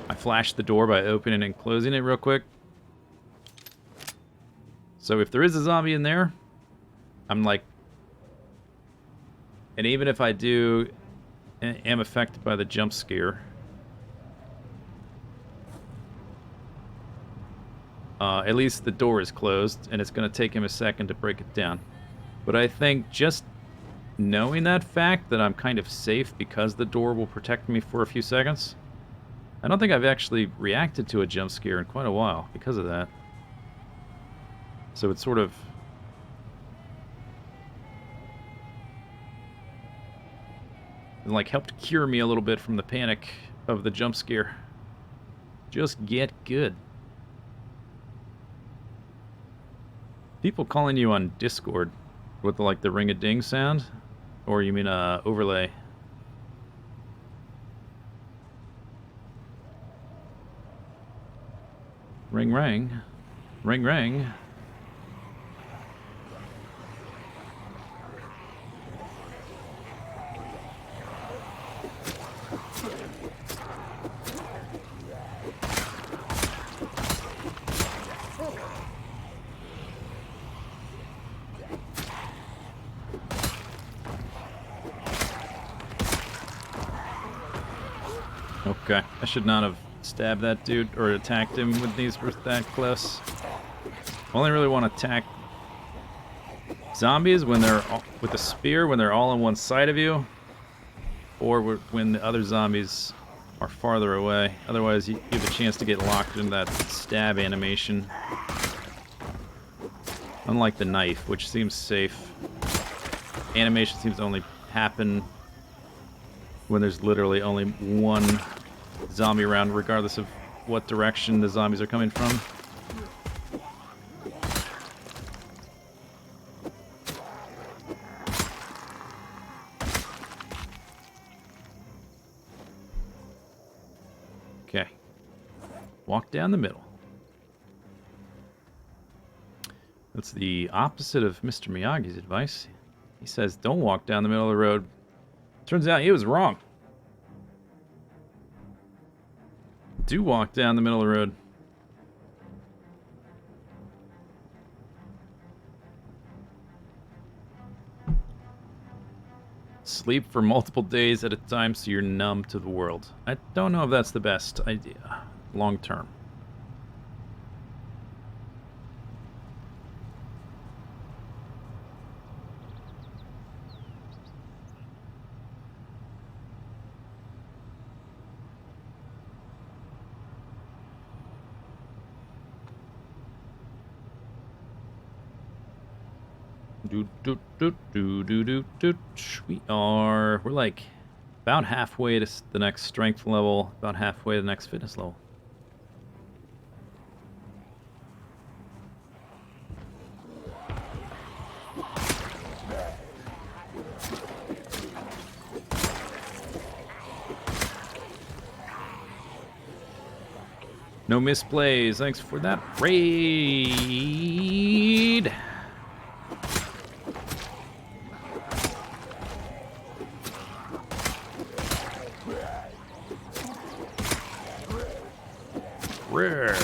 A: I flash the door by opening and closing it real quick. So if there is a zombie in there, I'm like... And even if I am affected by the jump scare, at least the door is closed, and it's going to take him a second to break it down. But I think just knowing that fact, that I'm kind of safe because the door will protect me for a few seconds. I don't think I've actually reacted to a jump scare in quite a while because of that. So it's sort of... like helped cure me a little bit from the panic of the jump scare. Just get good. People calling you on Discord with like the ring-a-ding sound? Or you mean overlay? Ring, ring. Ring, ring. Okay, I should not have stabbed that dude or attacked him with these that close. Only really want to attack zombies when they're with a spear, when they're all on one side of you, or when the other zombies are farther away. Otherwise, you have a chance to get locked in that stab animation. Unlike the knife, which seems safe. Animation seems to only happen when there's literally only one zombie around, regardless of what direction the zombies are coming from. Walk down the middle. That's the opposite of Mr. Miyagi's advice. He says, don't walk down the middle of the road. Turns out he was wrong. Do walk down the middle of the road. Sleep for multiple days at a time so you're numb to the world. I don't know if that's the best idea long term. We're like about halfway to the next strength level, about halfway to the next fitness level. No misplays. Thanks for that raid. Rare.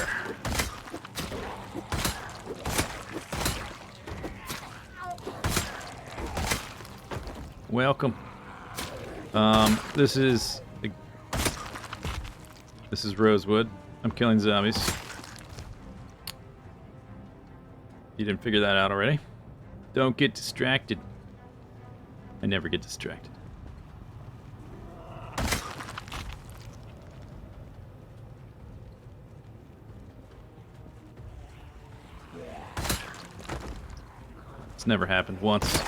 A: Welcome. This is Rosewood. I'm killing zombies. You didn't figure that out already? Don't get distracted. I never get distracted. It's never happened once.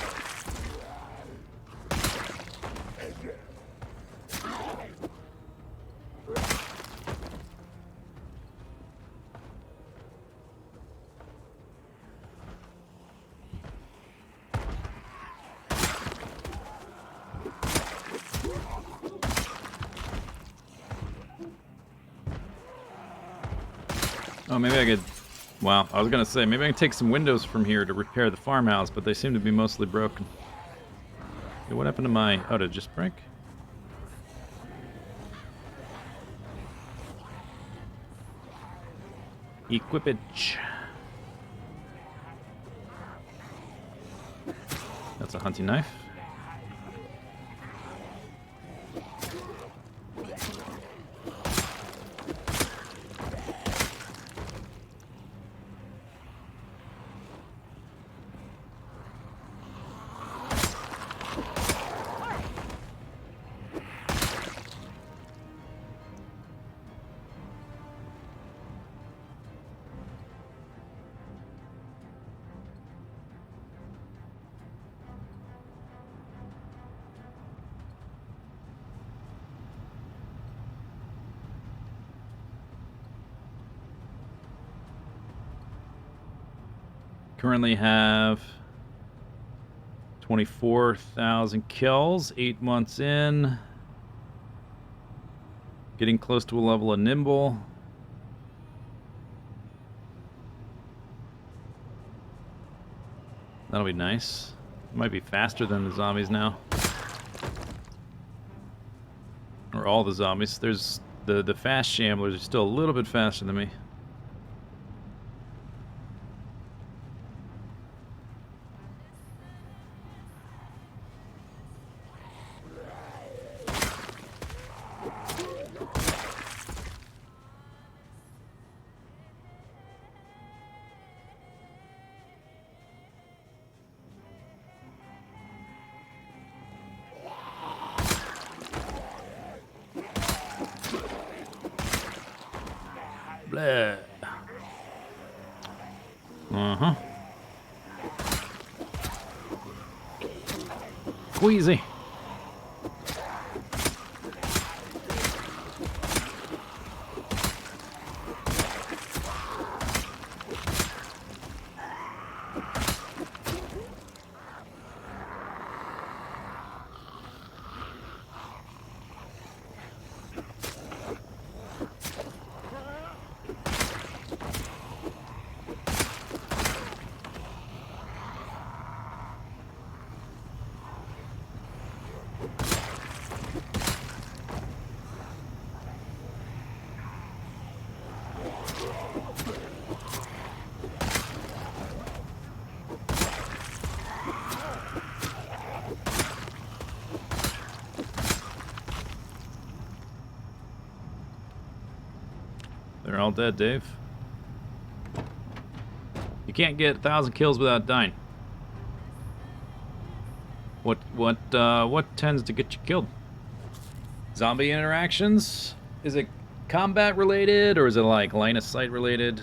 A: Oh, maybe I could... Wow, I was gonna say, maybe I can take some windows from here to repair the farmhouse, but they seem to be mostly broken. Okay, what happened to my... Oh, did it just break? Equipage. That's a hunting knife. Currently have 24,000 kills, 8 months in. Getting close to a level of nimble. That'll be nice. Might be faster than the zombies now. Or all the zombies. There's the fast shamblers are still a little bit faster than me. Blah. Uh-huh. Squeezy. They're all dead, Dave. You can't get 1,000 kills without dying. What tends to get you killed? Zombie interactions? Is it combat related or is it like line of sight related?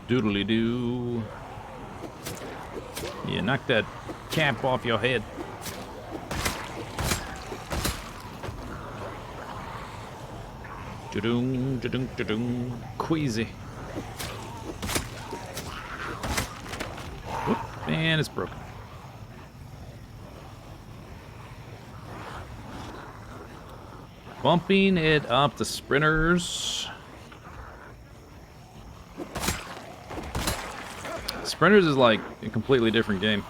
A: Doodly doo. Yeah, knock that cap off your head. Jadung, jadung, jadung. Queasy. Whoop, man, it's broken. Bumping it up the sprinters. Sprinters is like a completely different game.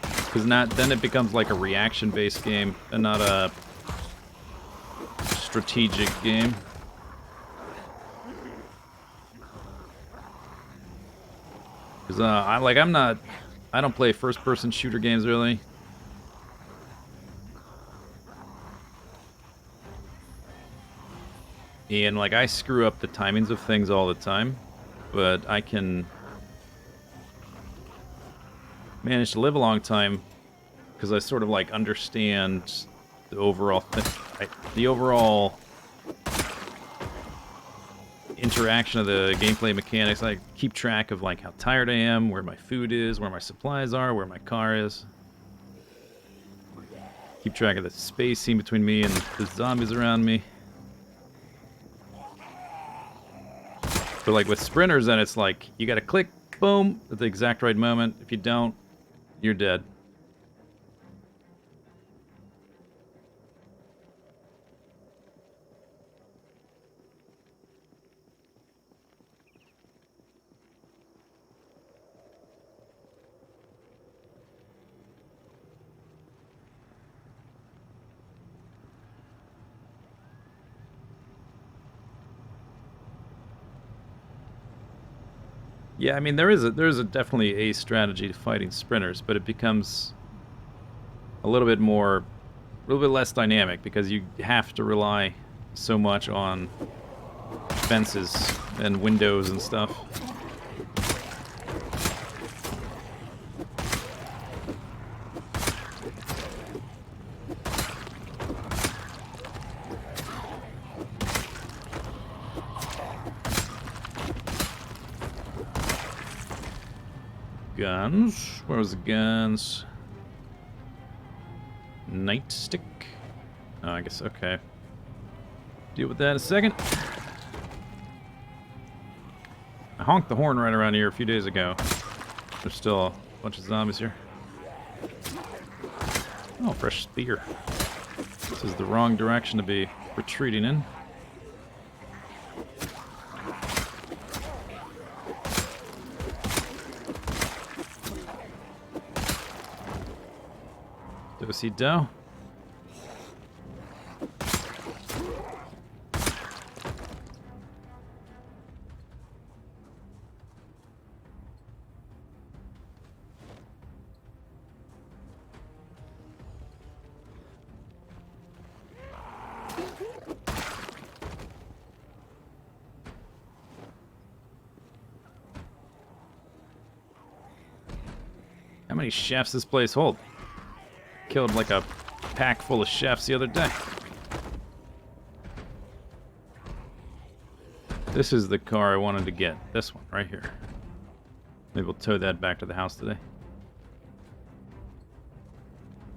A: Because then it becomes like a reaction-based game and not a strategic game. Because I don't play first-person shooter games really. And like I screw up the timings of things all the time. But I can manage to live a long time because I sort of like understand the overall interaction of the gameplay mechanics. I keep track of like how tired I am, where my food is, where my supplies are, where my car is. Keep track of the spacing between me and the zombies around me. But like with sprinters, then it's like you gotta click, boom, at the exact right moment. If you don't, you're dead. Yeah, I mean there is definitely a strategy to fighting sprinters, but it becomes a little bit less dynamic because you have to rely so much on fences and windows and stuff. Guns. Where was the guns? Nightstick. Oh, I guess, okay. Deal with that in a second. I honked the horn right around here a few days ago. There's still a bunch of zombies here. Oh, fresh spear. This is the wrong direction to be retreating in. Zisteau. How many chefs this place hold? Killed like a pack full of chefs the other day. This is the car I wanted to get. This one, right here. Maybe we'll tow that back to the house today.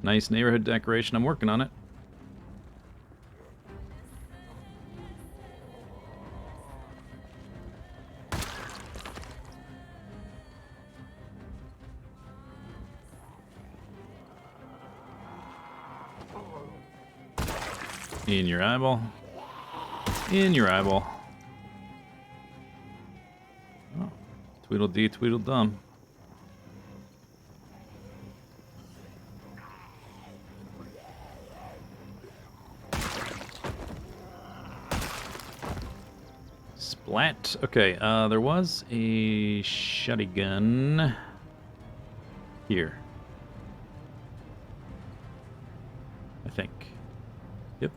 A: Nice neighborhood decoration. I'm working on it. In your eyeball. In your eyeball. Oh. Tweedledee, Tweedledum. Splat. Okay, there was a shotgun here. I think. Yep.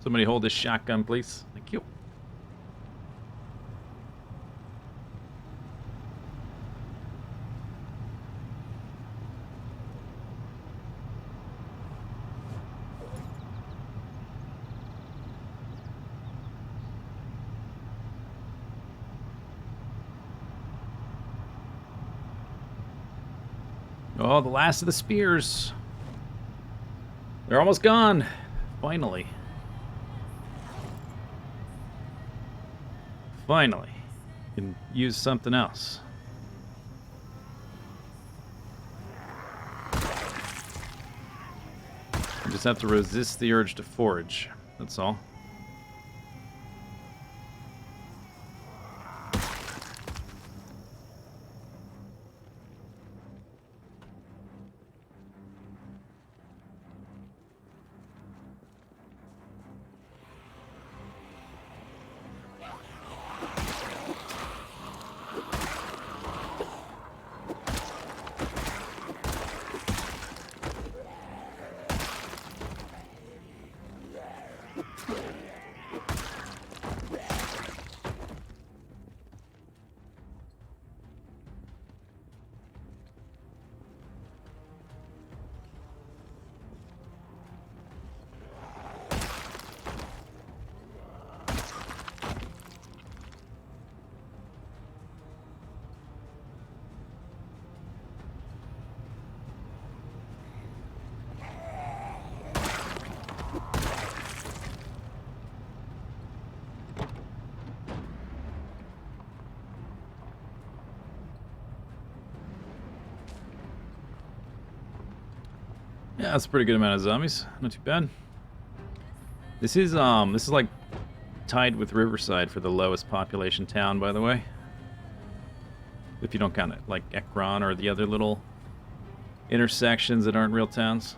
A: Somebody hold this shotgun, please. Thank you. Oh, the last of the spears. They're almost gone. Finally. Finally. Can use something else. You just have to resist the urge to forage. That's all. Yeah, that's a pretty good amount of zombies. Not too bad. This is like tied with Riverside for the lowest population town, by the way. If you don't count it, like Ekron or the other little intersections that aren't real towns.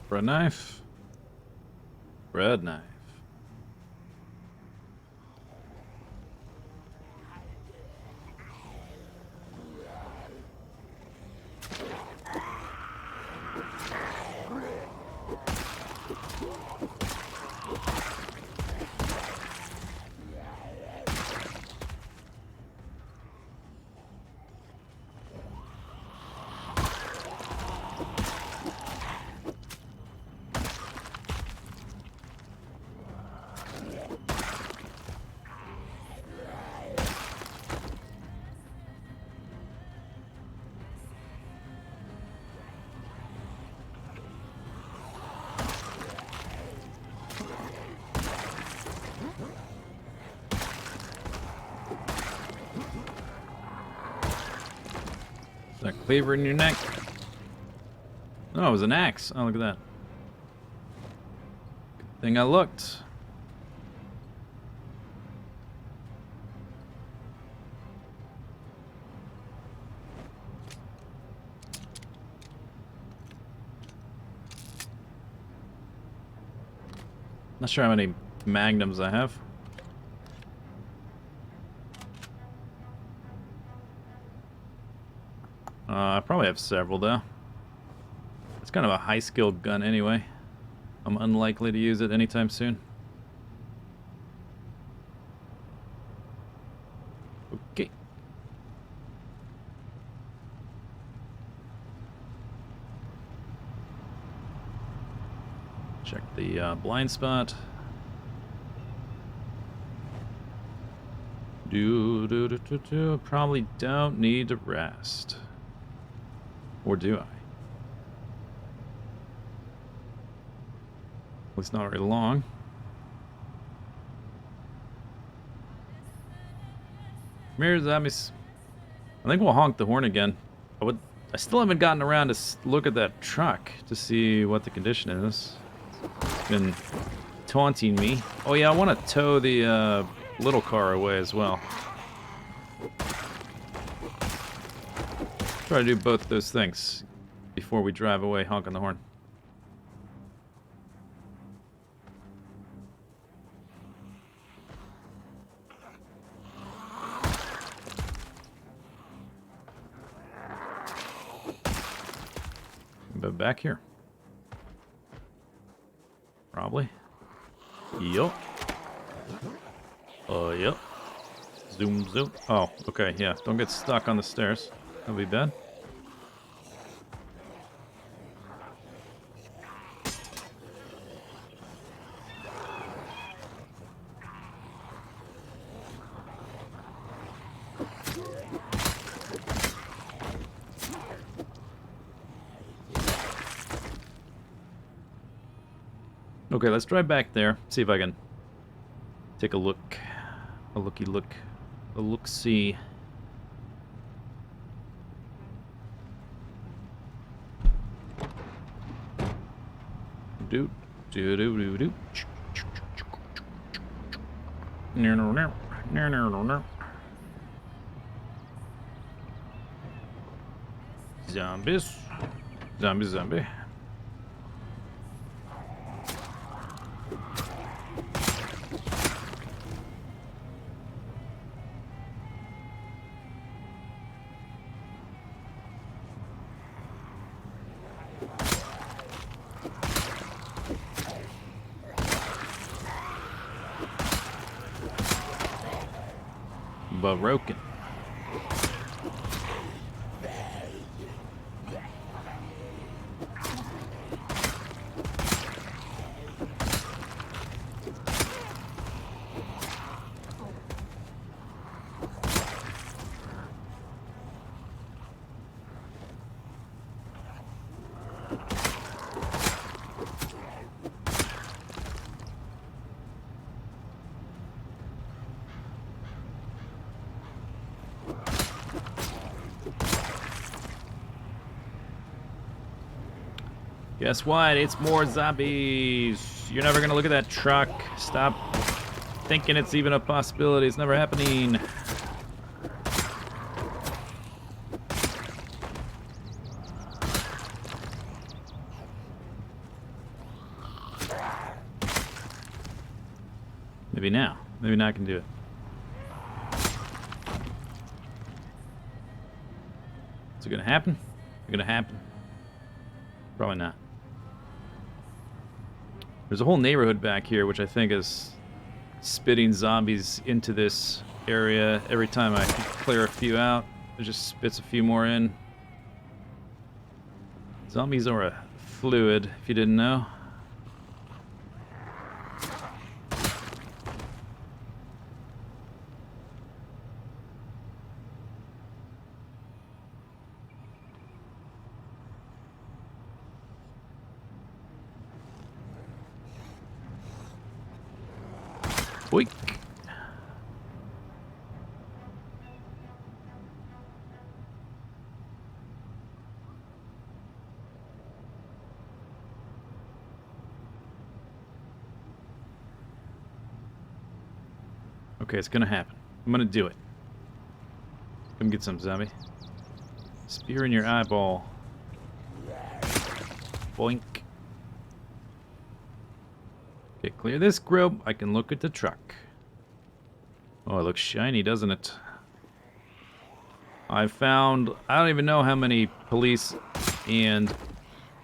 A: Bread knife. Bread knife. Is that cleaver in your neck? Oh, it was an axe. Oh, look at that. Good thing I looked. Not sure how many magnums I have. I probably have several, though. It's kind of a high-skilled gun anyway. I'm unlikely to use it anytime soon. Okay. Check the blind spot. Probably don't need to rest. Or do I? At least not very long. Come here, zombies. I think we'll honk the horn again. I still haven't gotten around to look at that truck to see what the condition is. It's been taunting me. Oh yeah, I want to tow the little car away as well. Try to do both those things before we drive away honking the horn. But back here. Probably. Yup. Yep. Zoom, zoom. Oh, okay, yeah. Don't get stuck on the stairs. That'll be bad. Okay, let's drive back there. See if I can take a look. A looky look. A look-see. Do do do do do. No no no no no no no. Zombies. Zombie zombie. Broken. Guess what? It's more zombies. You're never gonna look at that truck. Stop thinking it's even a possibility. It's never happening. Maybe now. Maybe now I can do it. Is it gonna happen? Is it gonna happen? Probably not. There's a whole neighborhood back here, which I think is spitting zombies into this area. Every time I clear a few out, it just spits a few more in. Zombies are a fluid, if you didn't know. Boink. Okay, it's gonna happen. I'm gonna do it. Come get some, zombie. Spear in your eyeball. Boink. Okay, clear this group. I can look at the truck. Oh, it looks shiny, doesn't it? I found, I don't even know how many police and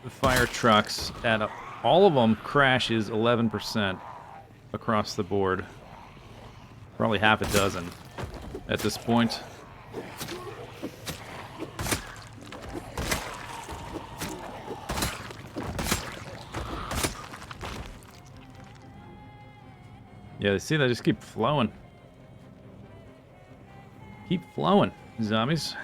A: fire trucks at all of them crashes 11% across the board. Probably half a dozen at this point. Yeah, see, they just keep flowing. Keep flowing, zombies.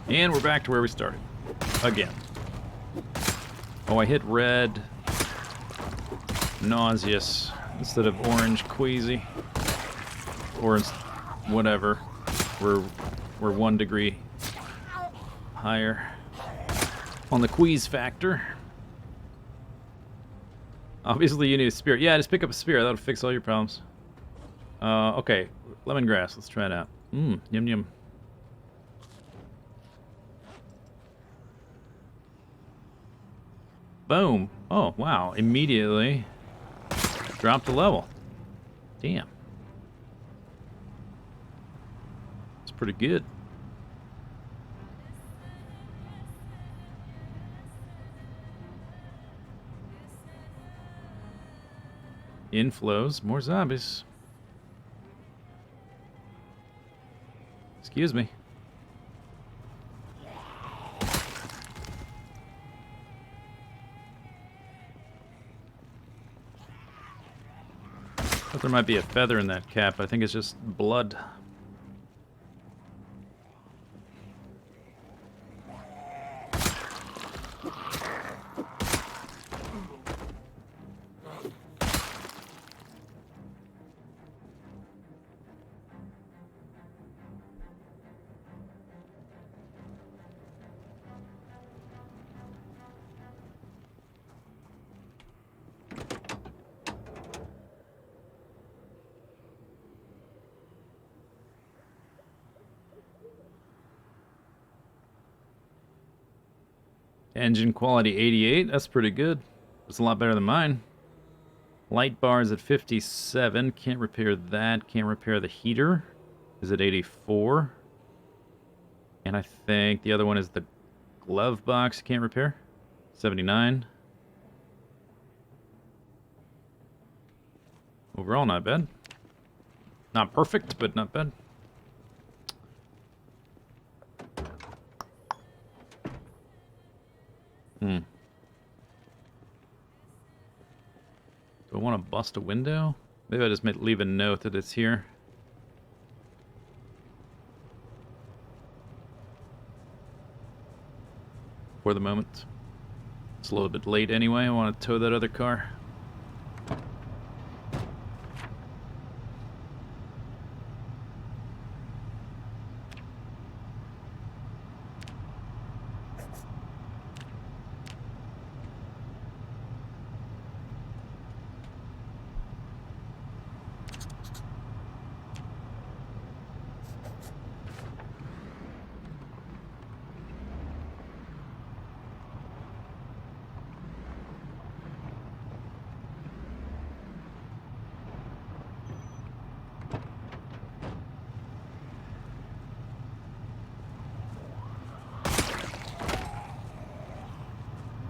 A: And we're back to where we started. Again. Oh, I hit red. Nauseous. Instead of orange, queasy. Or whatever. We're 1 degree higher on the quease factor. Obviously you need a spear. Yeah, just pick up a spear. That'll fix all your problems. Okay. Lemongrass. Let's try it out. Yum yum. Boom. Oh, wow. Immediately dropped the level. Damn. It's pretty good. Inflows. More zombies. Excuse me. Thought there might be a feather in that cap. I think it's just blood. Engine quality 88. That's pretty good. It's a lot better than mine. Light bars at 57. Can't repair that. Can't repair the heater. Is at 84. And I think the other one is the glove box. Can't repair. 79. Overall, not bad. Not perfect, but not bad. Do I want to bust a window? Maybe I just might leave a note that it's here. For the moment. It's a little bit late anyway. I want to tow that other car.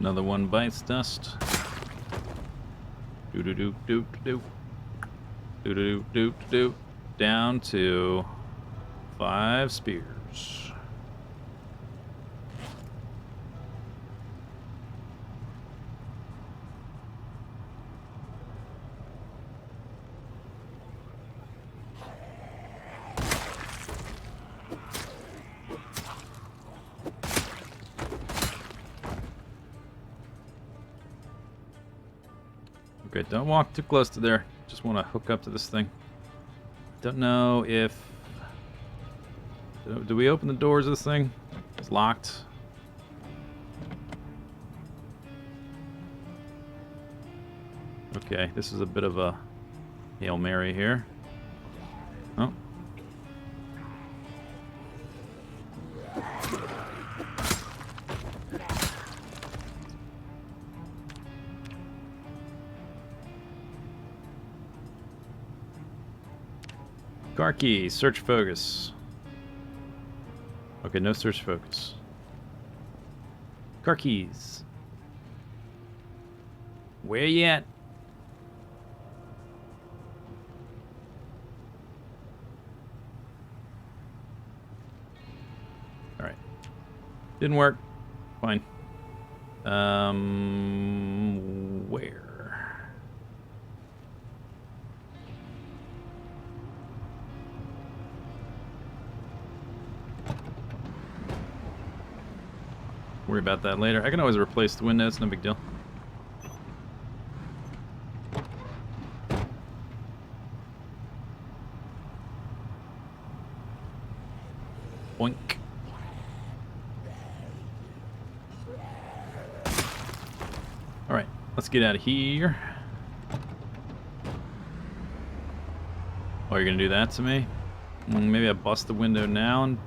A: Another one bites dust. Do do do do do do do do do. Down to 5 spears. Okay, don't walk too close to there. Just want to hook up to this thing. Don't know if... Do we open the doors of this thing? It's locked. Okay, this is a bit of a Hail Mary here. Oh. Car key, search focus. Okay, no search focus. Car keys. Where you at? Alright. Didn't work. Fine. Where? Worry about that later. I can always replace the windows, no big deal. Boink. Alright, let's get out of here. Oh, you're gonna do that to me? Maybe I bust the window now and...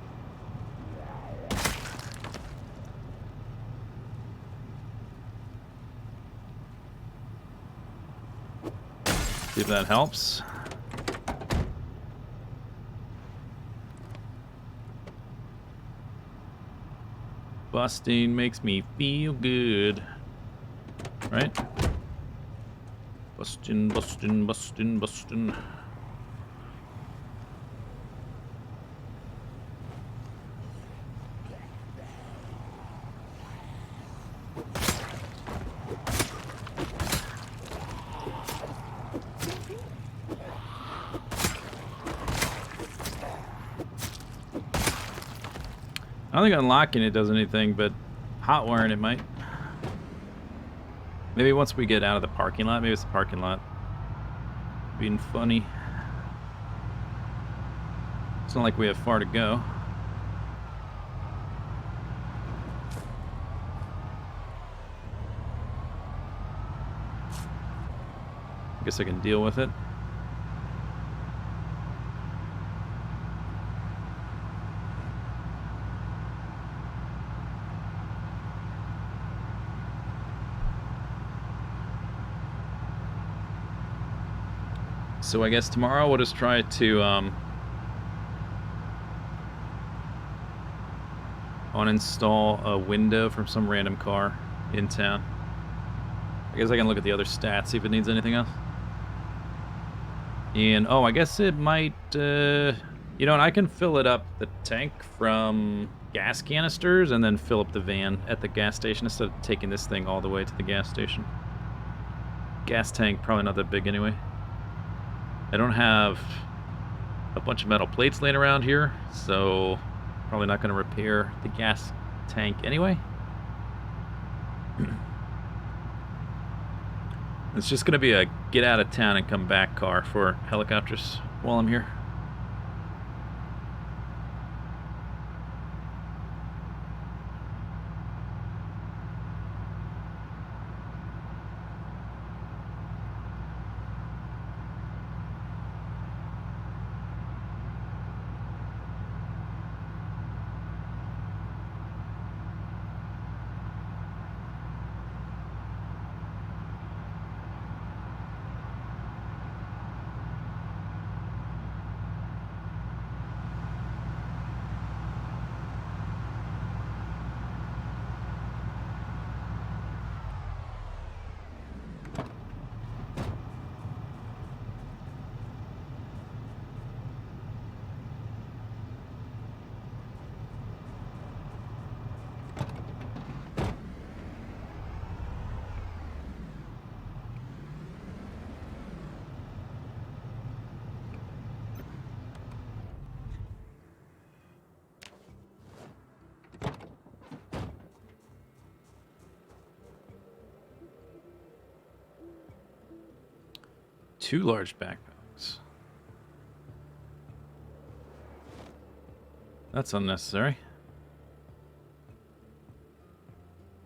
A: see if that helps. Busting makes me feel good. Right? Busting, busting, busting, busting. I don't think unlocking it does anything, but hot wiring it might. Maybe once we get out of the parking lot, maybe it's the parking lot. Being funny. It's not like we have far to go. I guess I can deal with it. So I guess tomorrow we'll just try to uninstall a window from some random car in town. I guess I can look at the other stats, see if it needs anything else. And, oh, I guess it might, you know, and I can fill it up, the tank, from gas canisters and then fill up the van at the gas station instead of taking this thing all the way to the gas station. Gas tank, probably not that big anyway. I don't have a bunch of metal plates laying around here, so probably not going to repair the gas tank anyway. It's just going to be a get out of town and come back car for helicopters while I'm here. Two large backpacks. That's unnecessary.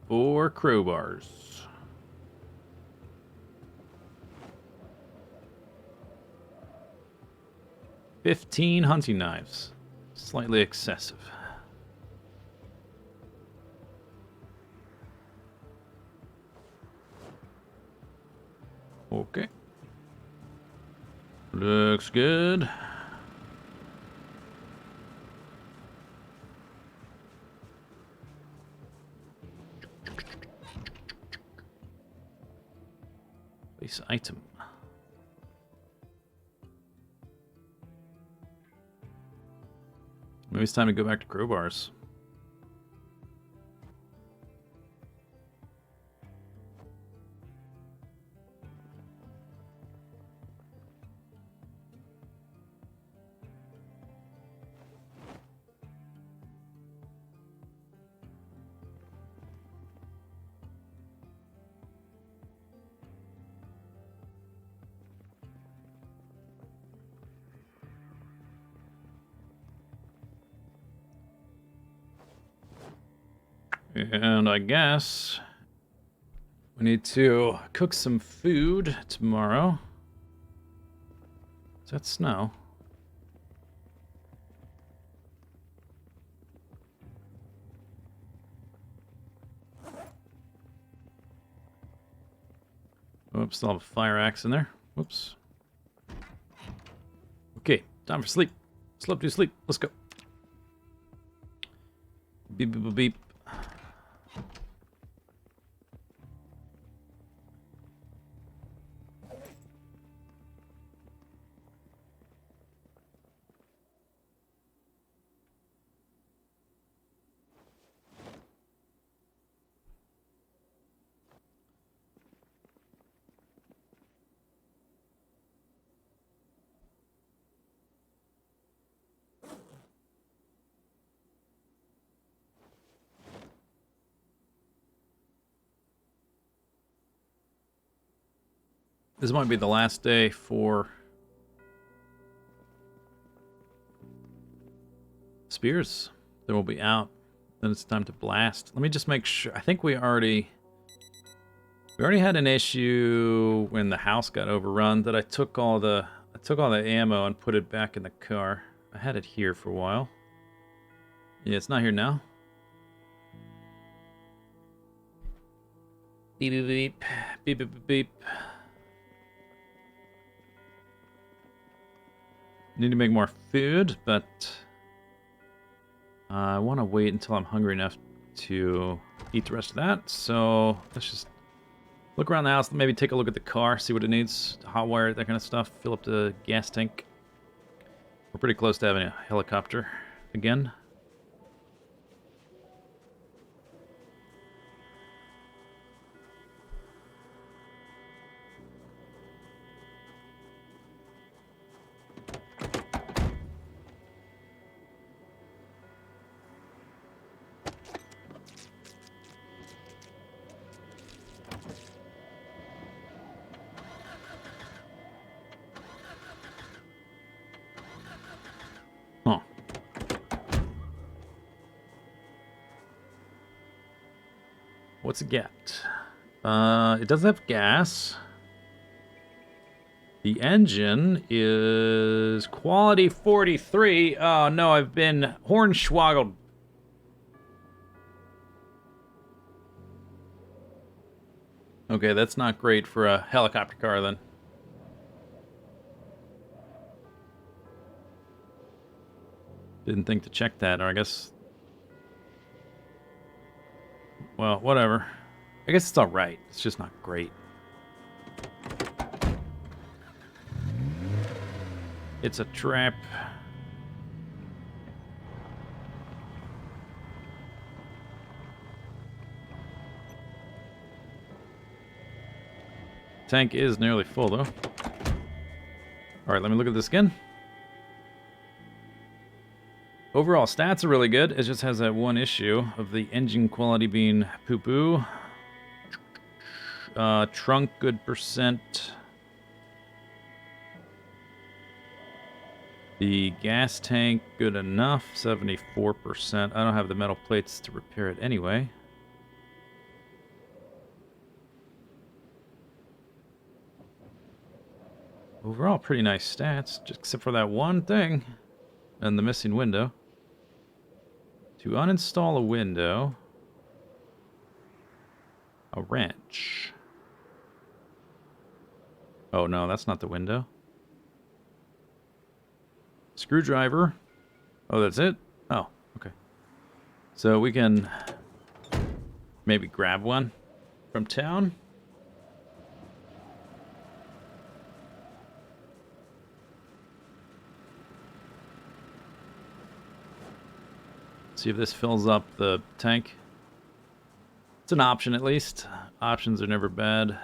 A: 4 crowbars. 15 hunting knives. Slightly excessive. Okay. Looks good. Place item. Maybe it's time to go back to crowbars. And I guess we need to cook some food tomorrow. Is that snow? Oops, still have a fire axe in there. Whoops. Okay, time for sleep. Sleep to sleep. Let's go. Beep, beep, beep, beep. This might be the last day for spears. Then we'll be out. Then it's time to blast. Let me just make sure. I think we already had an issue when the house got overrun that I took all the ammo and put it back in the car. I had it here for a while. Yeah, it's not here now. Beep beep beep beep beep beep beep. Need to make more food, but I want to wait until I'm hungry enough to eat the rest of that. So let's just look around the house, maybe take a look at the car, see what it needs, hot wire, that kind of stuff, fill up the gas tank. We're pretty close to having a helicopter again. Huh. What's it get? It doesn't have gas. The engine is quality 43. Oh no, I've been hornswoggled. Okay, that's not great for a helicopter car then. Didn't think to check that, or I guess... Well, whatever. I guess it's alright. It's just not great. It's a trap. Tank is nearly full, though. Alright, let me look at this again. Overall stats are really good. It just has that one issue of the engine quality being poo-poo. Trunk, good percent. The gas tank, good enough, 74%. I don't have the metal plates to repair it anyway. Overall, pretty nice stats, just except for that one thing and the missing window. To uninstall a window, a wrench. Oh no, that's not the window. Screwdriver. Oh, that's it? Oh, okay. So we can maybe grab one from town. See if this fills up the tank. It's an option at least. Options are never bad.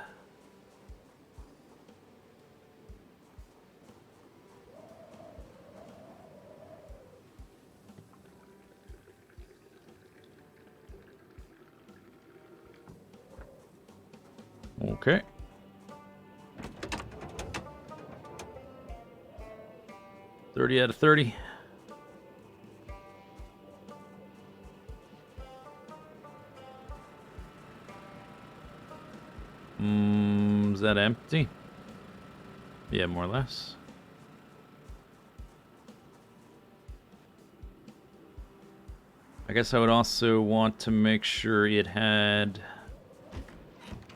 A: Okay. $30 out of $30. Is that empty? Yeah, more or less. I guess I would also want to make sure it had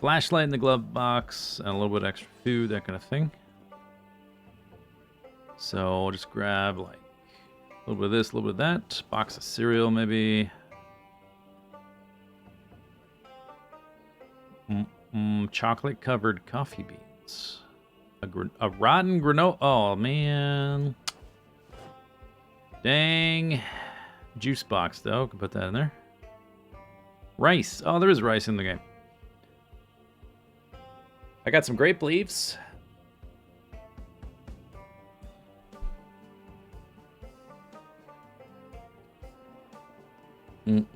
A: flashlight in the glove box and a little bit extra food, that kind of thing. So I'll just grab like a little bit of this, a little bit of that. Box of cereal, maybe. Chocolate covered coffee beans. A rotten granola. Oh, man. Dang. Juice box, though. Can put that in there. Rice. Oh, there is rice in the game. I got some grape leaves. I'm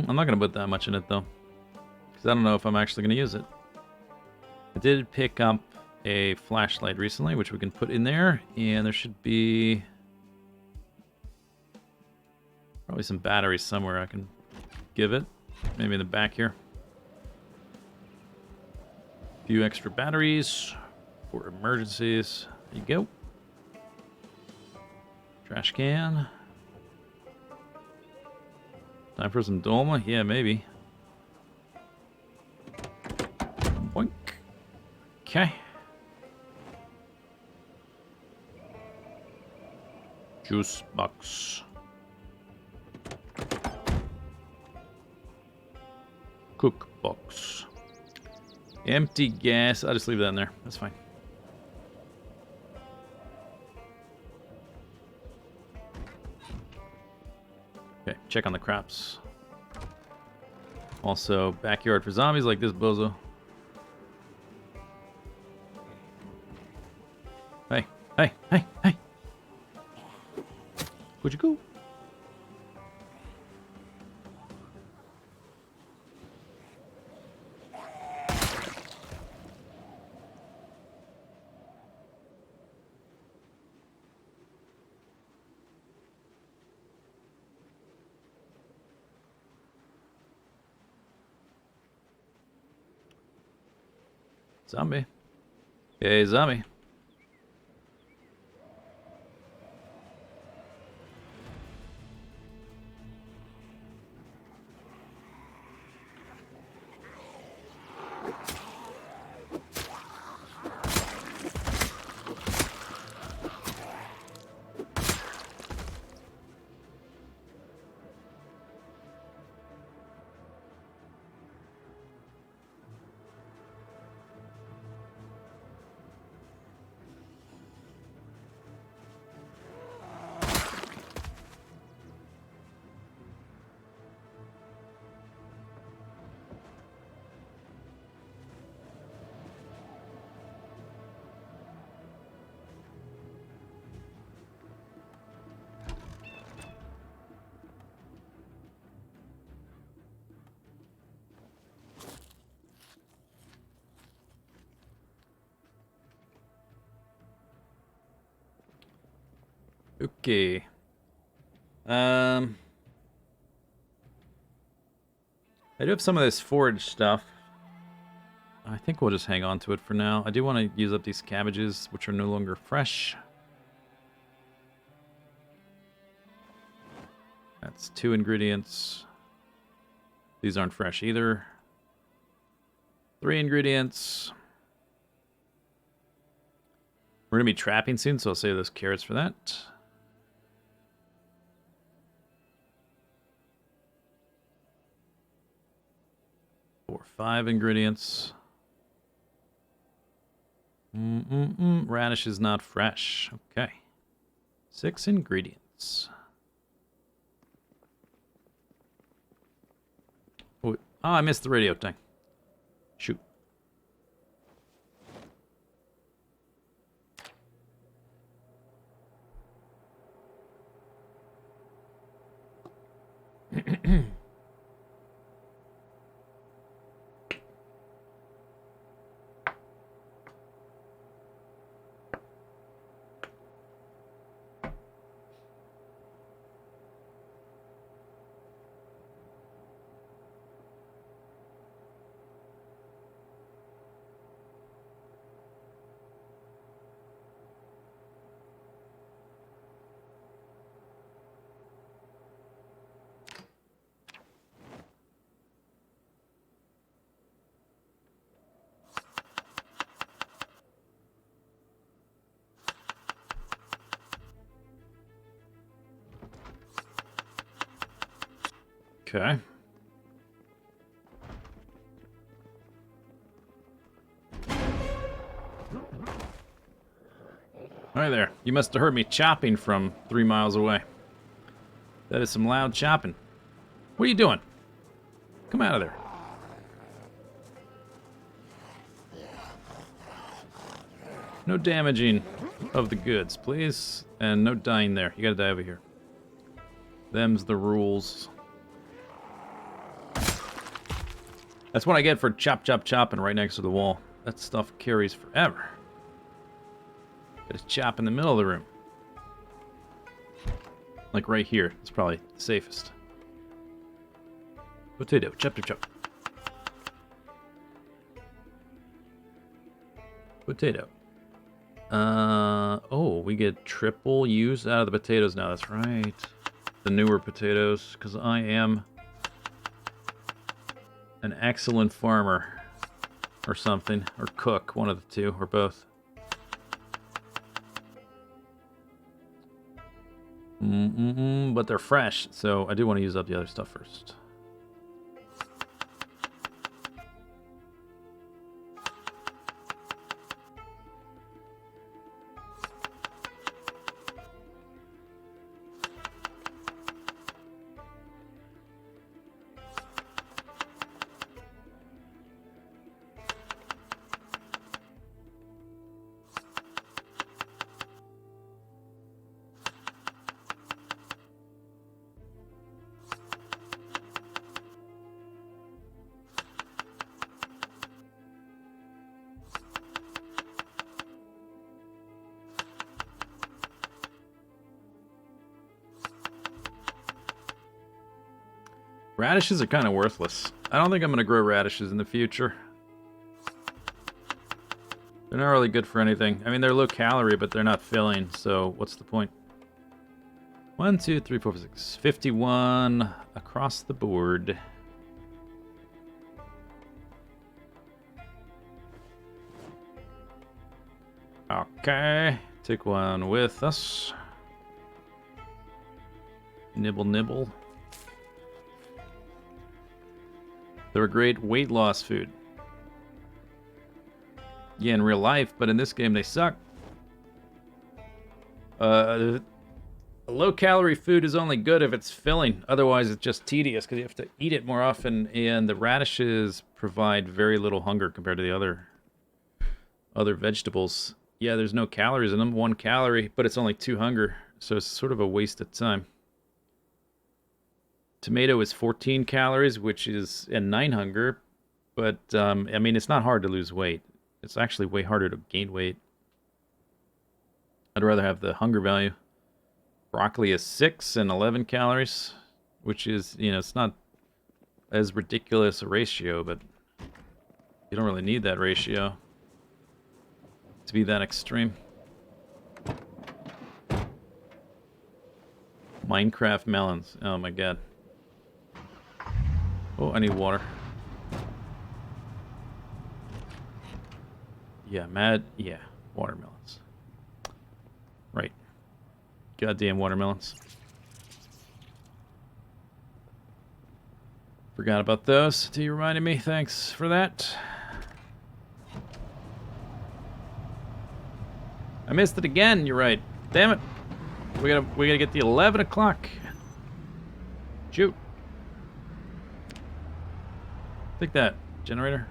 A: not going to put that much in it, though. Because I don't know if I'm actually going to use it. I did pick up a flashlight recently, which we can put in there. And there should be probably some batteries somewhere I can give it. Maybe in the back here. A few extra batteries for emergencies. There you go. Trash can. Time for some Dolma? Yeah, maybe. Boink. Okay. Juice box. Cook box. Empty gas. I'll just leave that in there. That's fine. Okay, check on the crops. Also, backyard for zombies like this bozo. Hey, hey, hey, hey! Where'd you go? Zombie. Hey, zombie. Okay. I do have some of this forage stuff. I think we'll just hang on to it for now. I do want to use up these cabbages, which are no longer fresh. That's 2 ingredients. These aren't fresh either. 3 ingredients. We're going to be trapping soon, so I'll save those carrots for that. Four, 5 ingredients. Radish is not fresh. Okay. 6 ingredients. Oh, I missed the radio thing. Shoot. Okay. Hi there. You must have heard me chopping from 3 miles away. That is some loud chopping. What are you doing? Come out of there. No damaging of the goods, please. And no dying there. You gotta die over here. Them's the rules. That's what I get for chopping right next to the wall. That stuff carries forever. Gotta chop in the middle of the room. Like right here. It's probably the safest. Potato. Chop. Potato. Oh, we get triple use out of the potatoes now. That's right. The newer potatoes, because I am an excellent farmer. Or something. Or cook. One of the two. Or both. But they're fresh, so I do want to use up the other stuff first. Radishes are kind of worthless. I don't think I'm going to grow radishes in the future. They're not really good for anything. I mean, they're low calorie, but they're not filling, so what's the point? 1, 2, 3, 4, 5, 6. 51 across the board. Okay. Take one with us. Nibble. They're a great weight loss food. Yeah, in real life, but in this game they suck. Low-calorie food is only good if it's filling. Otherwise, it's just tedious because you have to eat it more often, and the radishes provide very little hunger compared to the other vegetables. Yeah, there's no calories in them. 1 calorie, but it's only 2 hunger, so it's sort of a waste of time. Tomato is 14 calories, which is 9 hunger, but I mean, it's not hard to lose weight. It's actually way harder to gain weight. I'd rather have the hunger value. Broccoli is 6 and 11 calories, which is, it's not as ridiculous a ratio, but you don't really need that ratio to be that extreme. Minecraft melons. Oh my god. Oh, I need water. Yeah, yeah, watermelons. Right. Goddamn watermelons. Forgot about those until you reminded me. Thanks for that. I missed it again. You're right. Damn it. We gotta get the 11 o'clock. Shoot. Take that, generator.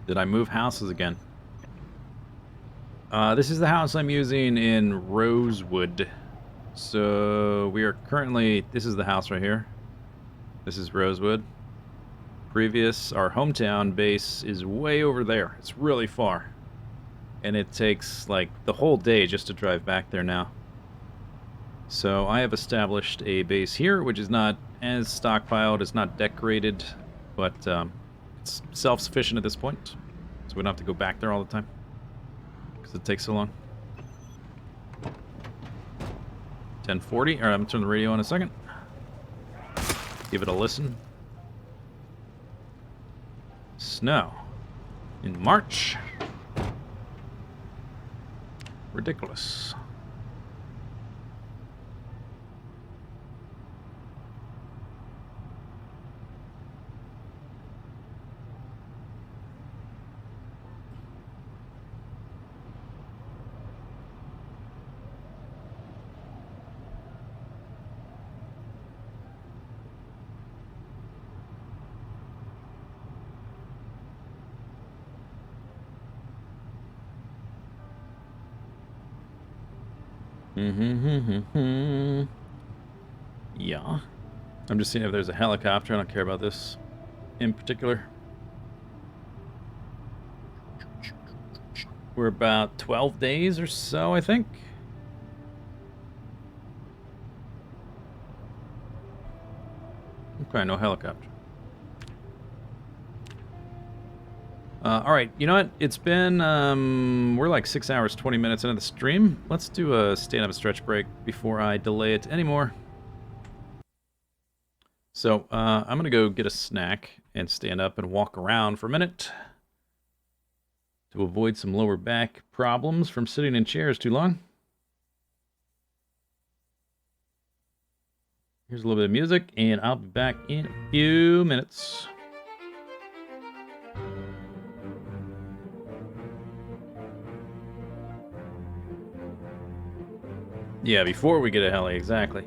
A: Did I move houses again? This is the house I'm using in Rosewood. So we are currently... This is the house right here. This is Rosewood. Our hometown base is way over there. It's really far. And it takes, like, the whole day just to drive back there now. So I have established a base here, which is not as stockpiled, it's not decorated, but it's self-sufficient at this point. So we don't have to go back there all the time, because it takes so long. 1040. Alright, I'm going to turn the radio on a second. Give it a listen. Snow. In March. Ridiculous. Yeah. I'm just seeing if there's a helicopter. I don't care about this in particular. We're about 12 days or so, I think. Okay, no helicopter. Alright, you know what? It's been, we're like 6 hours, 20 minutes into the stream. Let's do a stand-up stretch break before I delay it anymore. So, I'm gonna go get a snack and stand up and walk around for a minute to avoid some lower back problems from sitting in chairs too long. Here's a little bit of music, and I'll be back in a few minutes. Yeah, before we get a heli, exactly.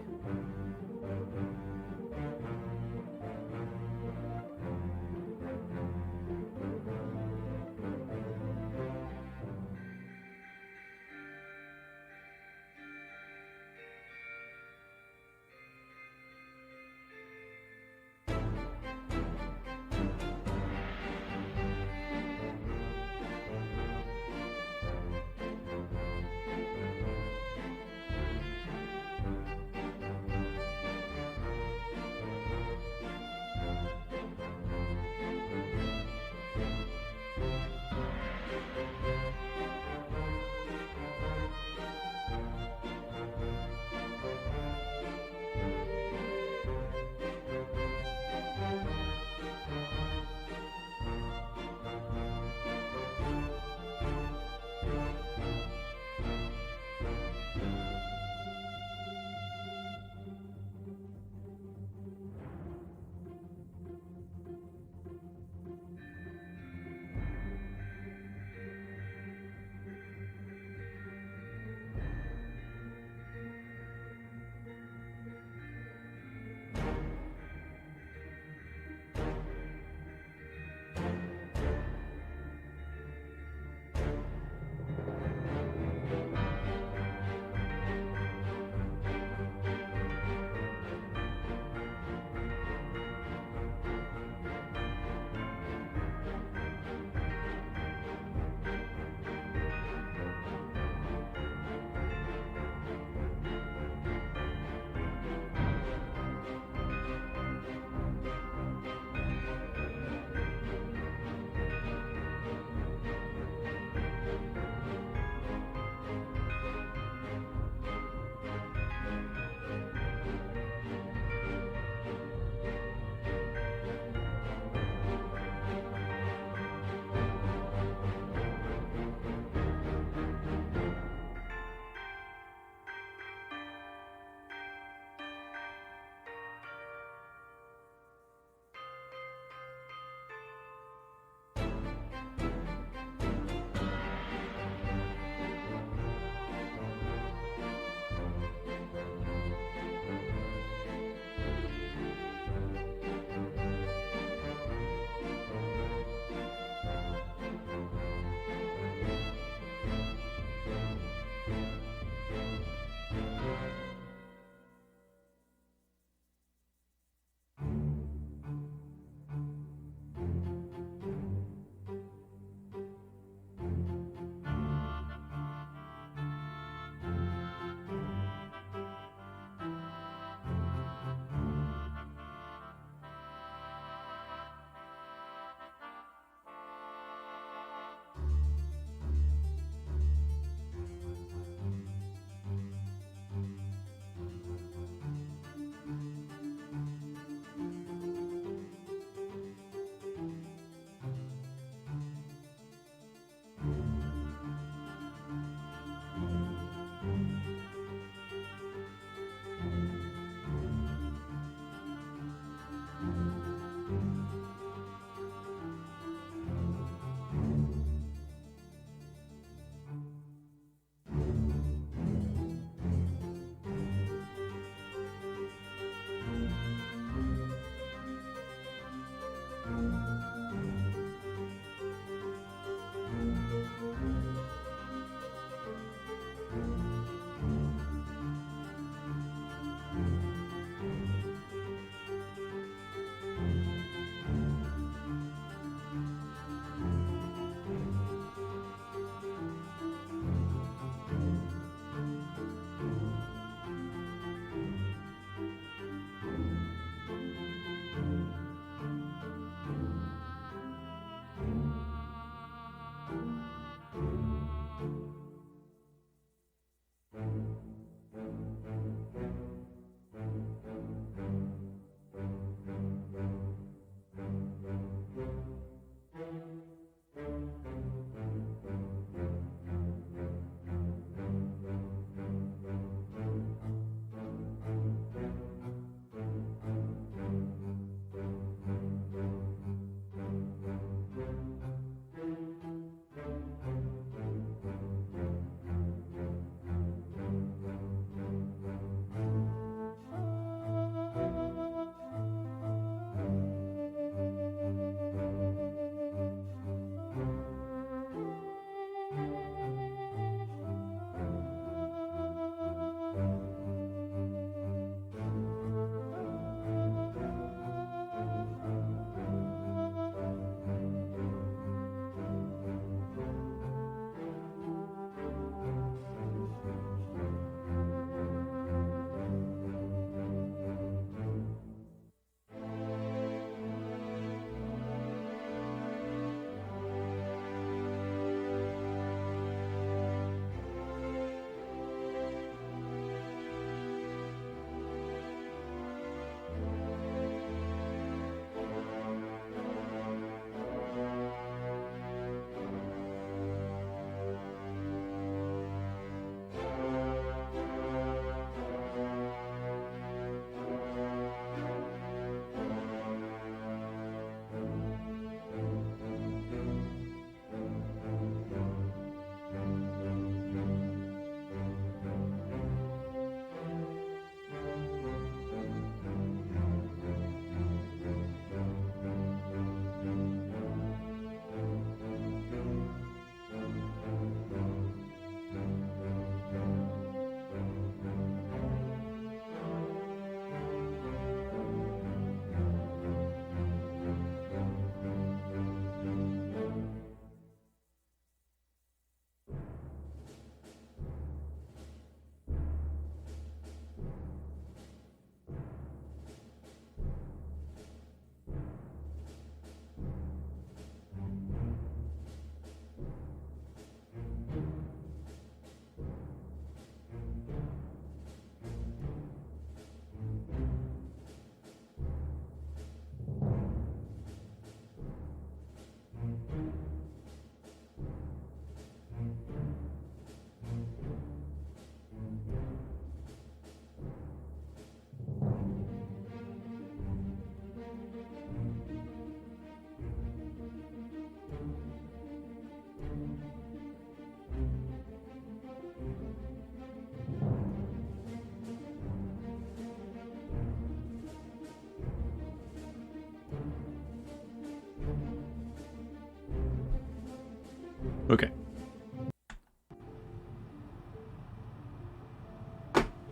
A: Okay.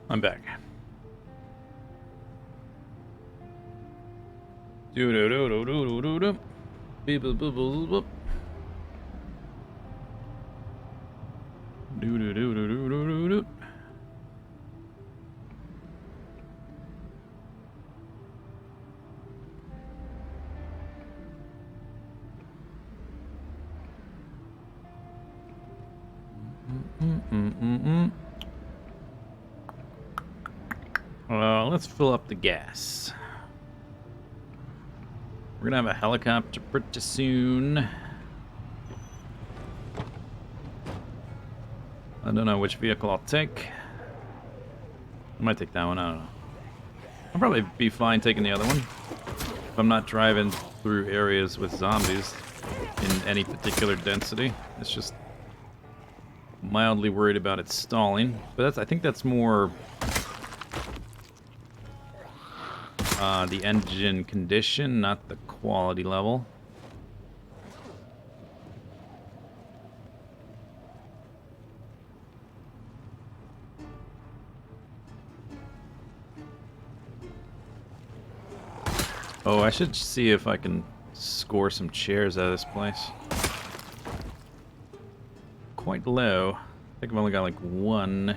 A: I'm back. Do do do do do do do. Beep boop boop boop boop. Do do do do do do do. Let's fill up the gas. We're gonna have a helicopter pretty soon. I don't know which vehicle I'll take. I might take that one, I don't know. I'll probably be fine taking the other one. If I'm not driving through areas with zombies in any particular density. It's just mildly worried about it stalling. But I think that's more the engine condition, not the quality level. Oh, I should see if I can score some chairs out of this place. Quite low. I think I've only got like one.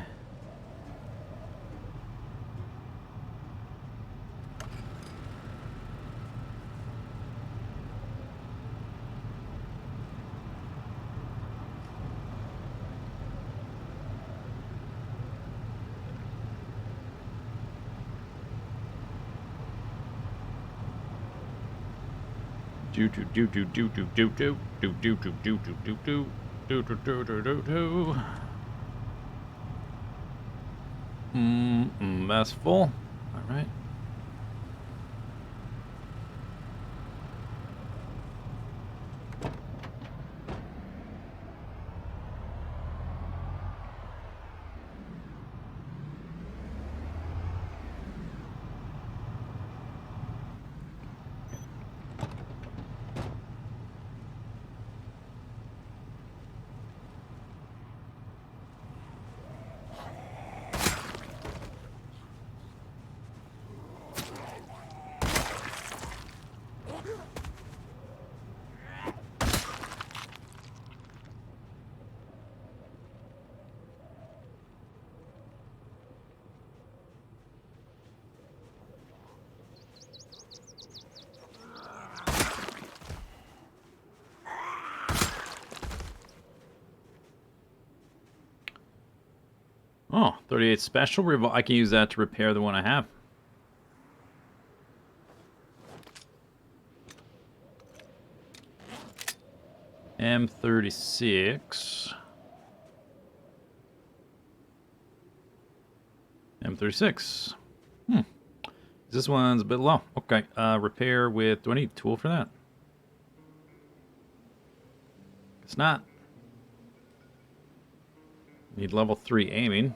A: Do do do do do do do do do do do do do do do do do do do do. That's full. All right. Oh, 38 special. I can use that to repair the one I have. M36. M36. This one's a bit low. Okay. Repair with... Do I need a tool for that? It's not. Need level 3 aiming.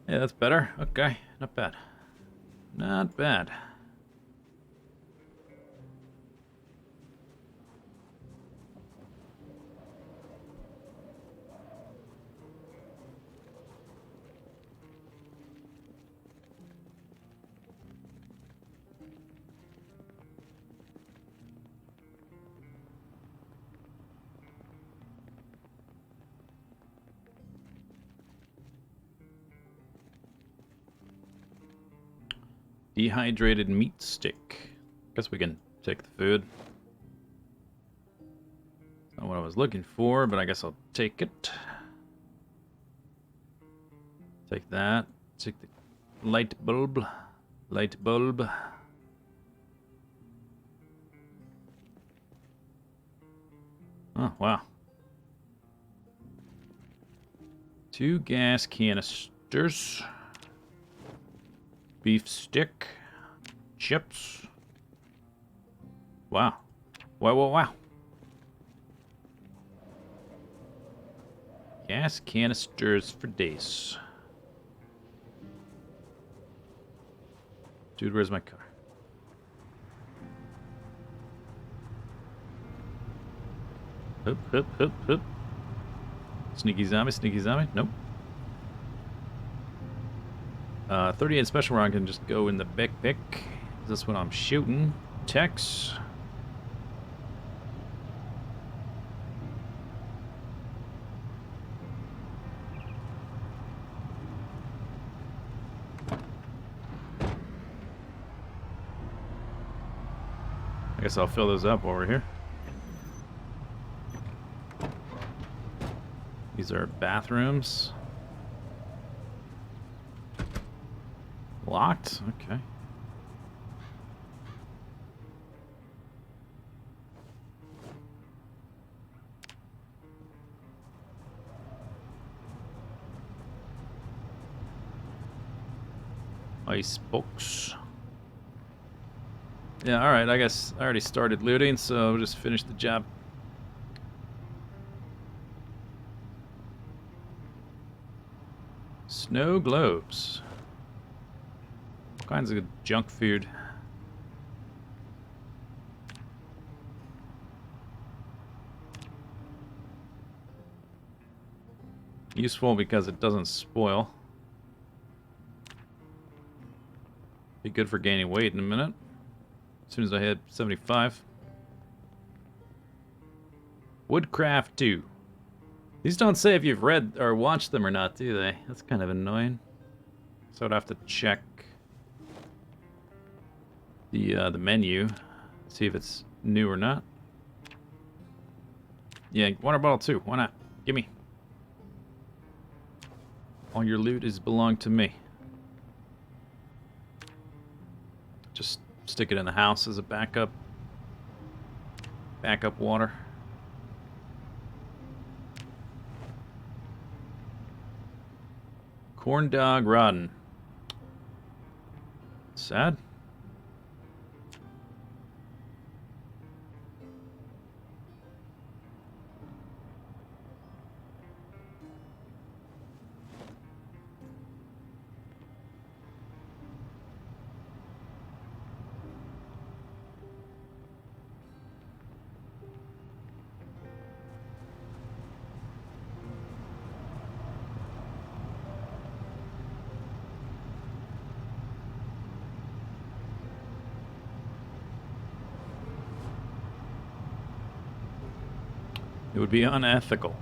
A: Yeah, that's better. Okay. Not bad. Not bad. Dehydrated meat stick. Guess we can take the food. Not what I was looking for, but I guess I'll take it. Take that. Take the light bulb. Light bulb. Oh, wow. 2 gas canisters. Beef stick. Chips. Wow. Wow, wow, wow. Gas canisters for days. Dude, where's my car? Hup, hup, hup, hup. Sneaky zombie, sneaky zombie. Nope. 38 special round can just go in the backpack. That's what I'm shooting. Tex. I guess I'll fill those up over here. These are bathrooms. Locked? Okay. Ice box. Yeah, alright, I guess I already started looting, so I'll just finish the job. Snow globes. All kinds of junk food. Useful because it doesn't spoil. Be good for gaining weight in a minute. As soon as I hit 75. Woodcraft 2. These don't say if you've read or watched them or not, do they? That's kind of annoying. So I'd have to check the menu, see if it's new or not. Yeah, water bottle 2. Why not? Gimme. All your loot is belong to me. Just stick it in the house as a backup. Backup water. Corn dog rotten. Sad. It would be unethical.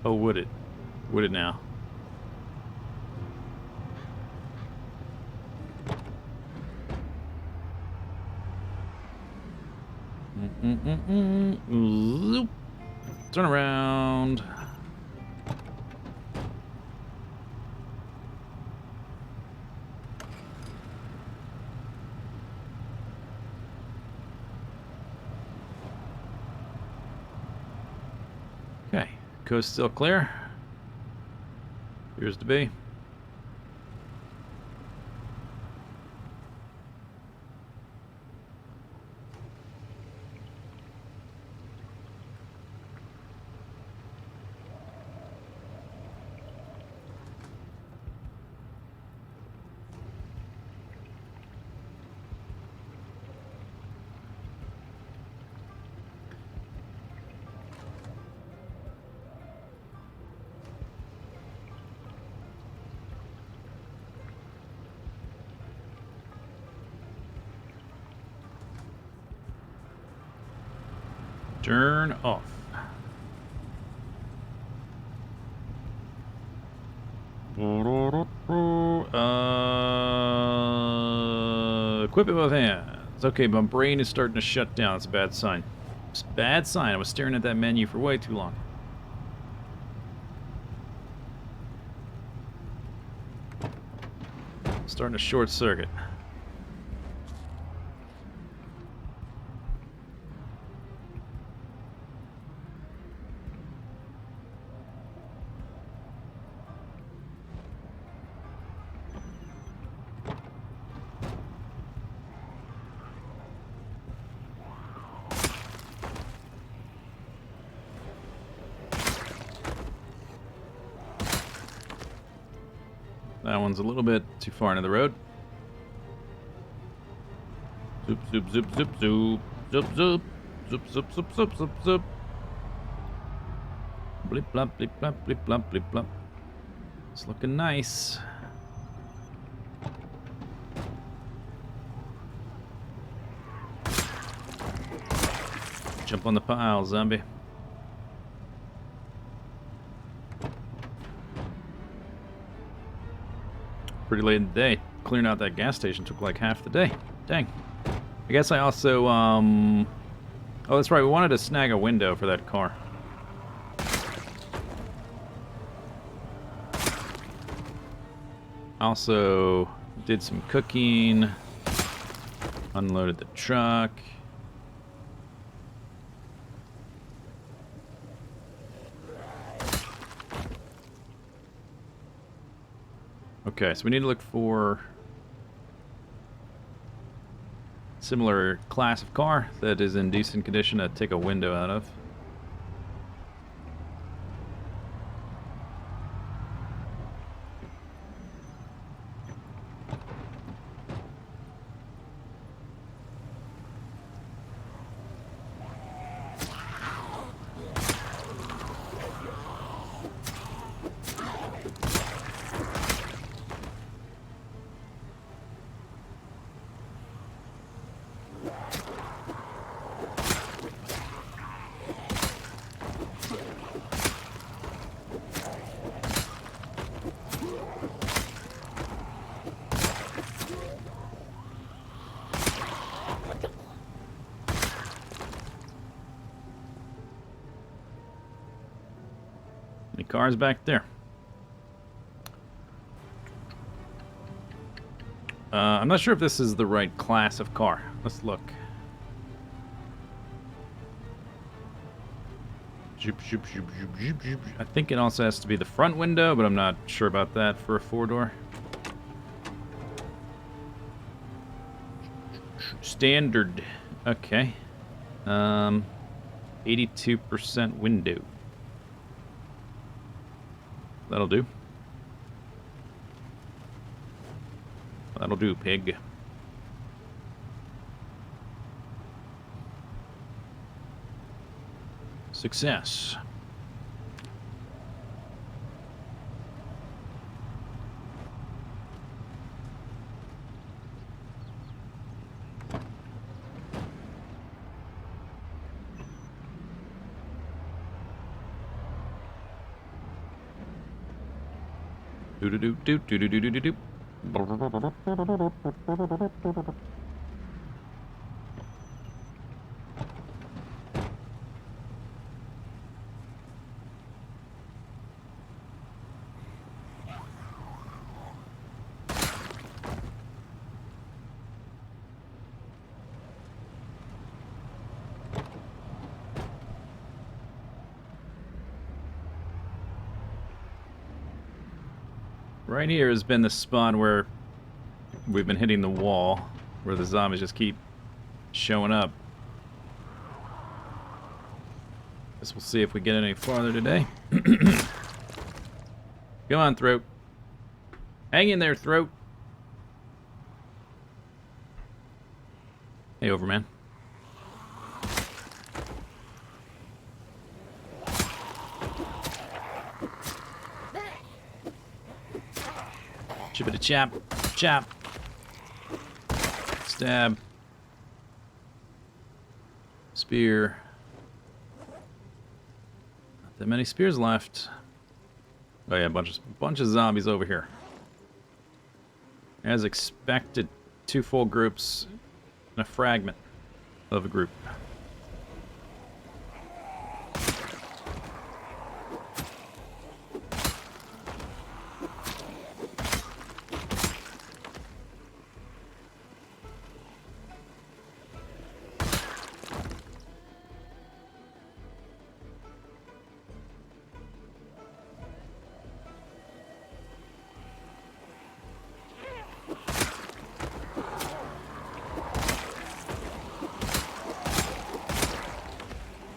A: Oh, would it? Would it now? Zoop. Turn around. Okay, coast still clear. Appears to be. Turn off. Equip it with hands. Okay, my brain is starting to shut down. It's a bad sign. It's a bad sign. I was staring at that menu for way too long. Starting to short circuit. That one's a little bit too far into the road. Zoop, zoop, zoop, zoop, zoop, zoop, zoop. Zoop, zoop, zoop, zoop, zoop, zoop. Blip, blop, blip, blop, blip, blop, blip, blop. It's looking nice. Jump on the pile, zombie. Pretty late in the day. Clearing out that gas station took like half the day. Dang. I guess I also, oh, that's right. We wanted to snag a window for that car. Also did some cooking. Unloaded the truck. Okay, so we need to look for similar class of car that is in decent condition to take a window out of. Any cars back there? I'm not sure if this is the right class of car. Let's look. I think it also has to be the front window, but I'm not sure about that for a four-door. Standard. Okay. 82% window. That'll do. That'll do, pig. Success. Do-do-do-do-do-do-do-do-do. Right here has been the spot where we've been hitting the wall, where the zombies just keep showing up. Guess we'll see if we get any farther today. Come on, Throat. Hang in there, Throat. Hey, Overman. Chippity chap, chap, stab, spear. Not that many spears left. Oh yeah, bunch of zombies over here. As expected, 2 full groups and a fragment of a group.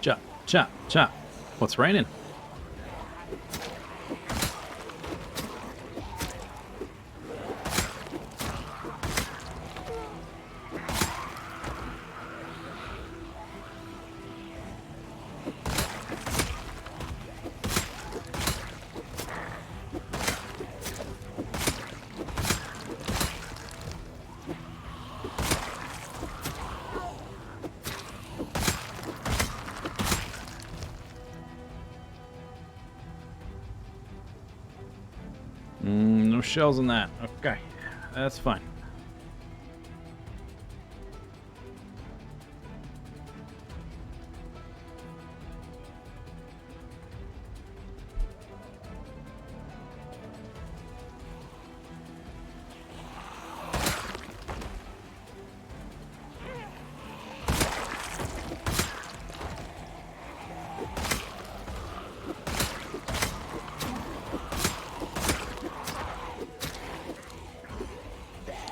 A: Chop, chop, chop. What's raining? shells in that. Okay, that's fine.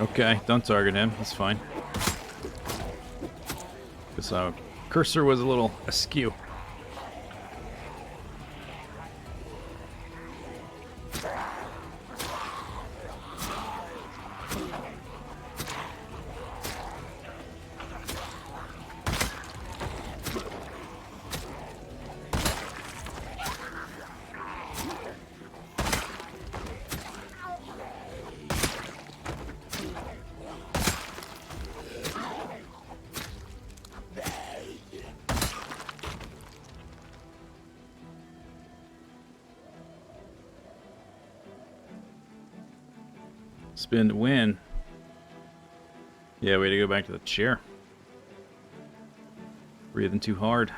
A: Okay, don't target him. That's fine. Because our cursor was a little askew. Spin to win. Yeah, way to go back to the chair. Breathing too hard.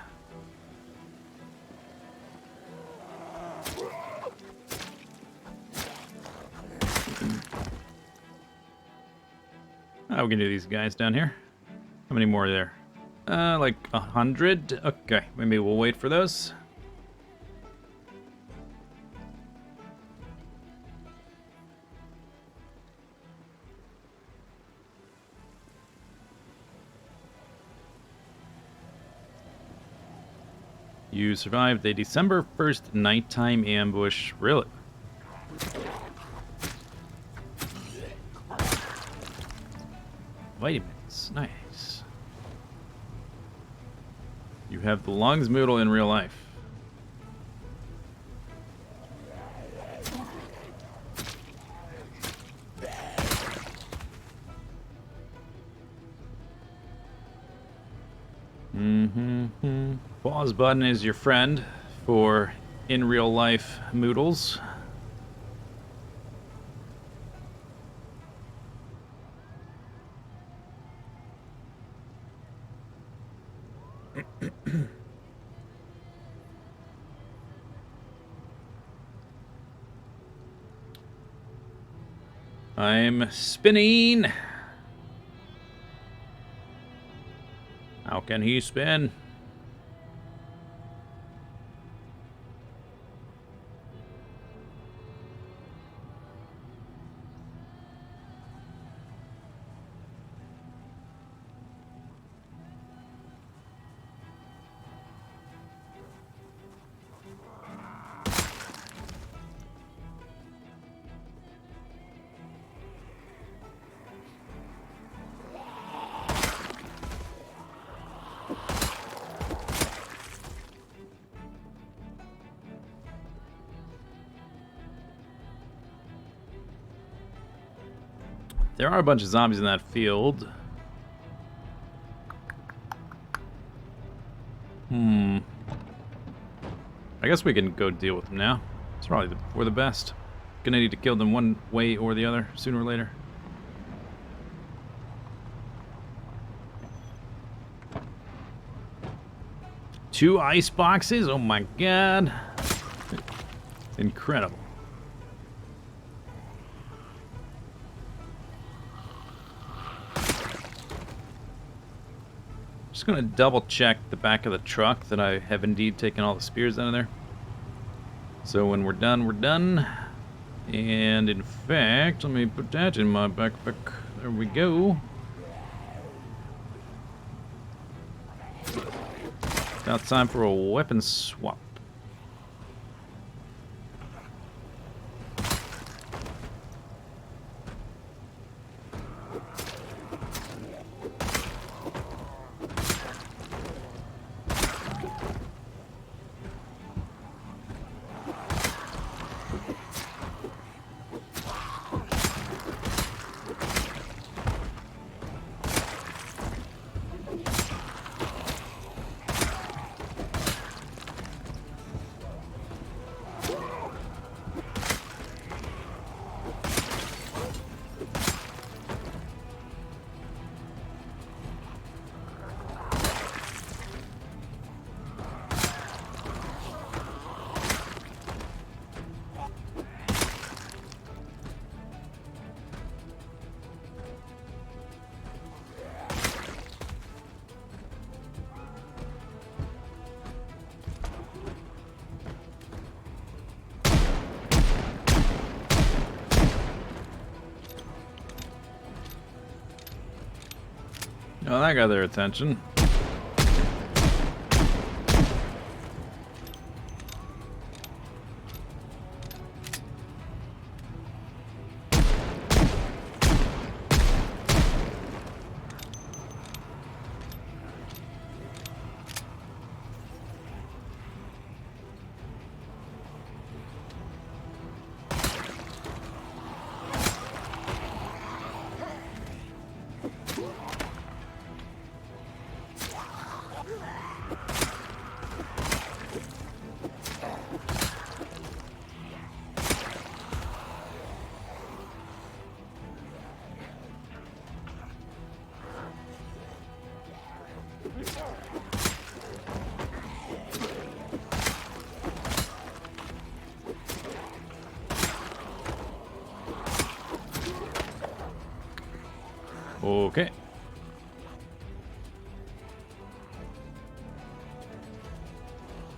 A: Oh, we can do these guys down here. How many more are there? Like 100? Okay, maybe we'll wait for those. You survived a December 1st nighttime ambush. Really? Vitamins. Nice. You have the lungs moodle in real life. Pause button is your friend for in real life moodles. I'm spinning. How can he spin? There are a bunch of zombies in that field. I guess we can go deal with them now. It's probably for the best. Gonna need to kill them one way or the other, sooner or later. Two ice boxes? Oh my god. Incredible. Just gonna double check the back of the truck that I have indeed taken all the spears out of there. So when we're done, we're done. And in fact, let me put that in my backpack. There we go. Now it's time for a weapon swap. Oh, that got their attention. Okay.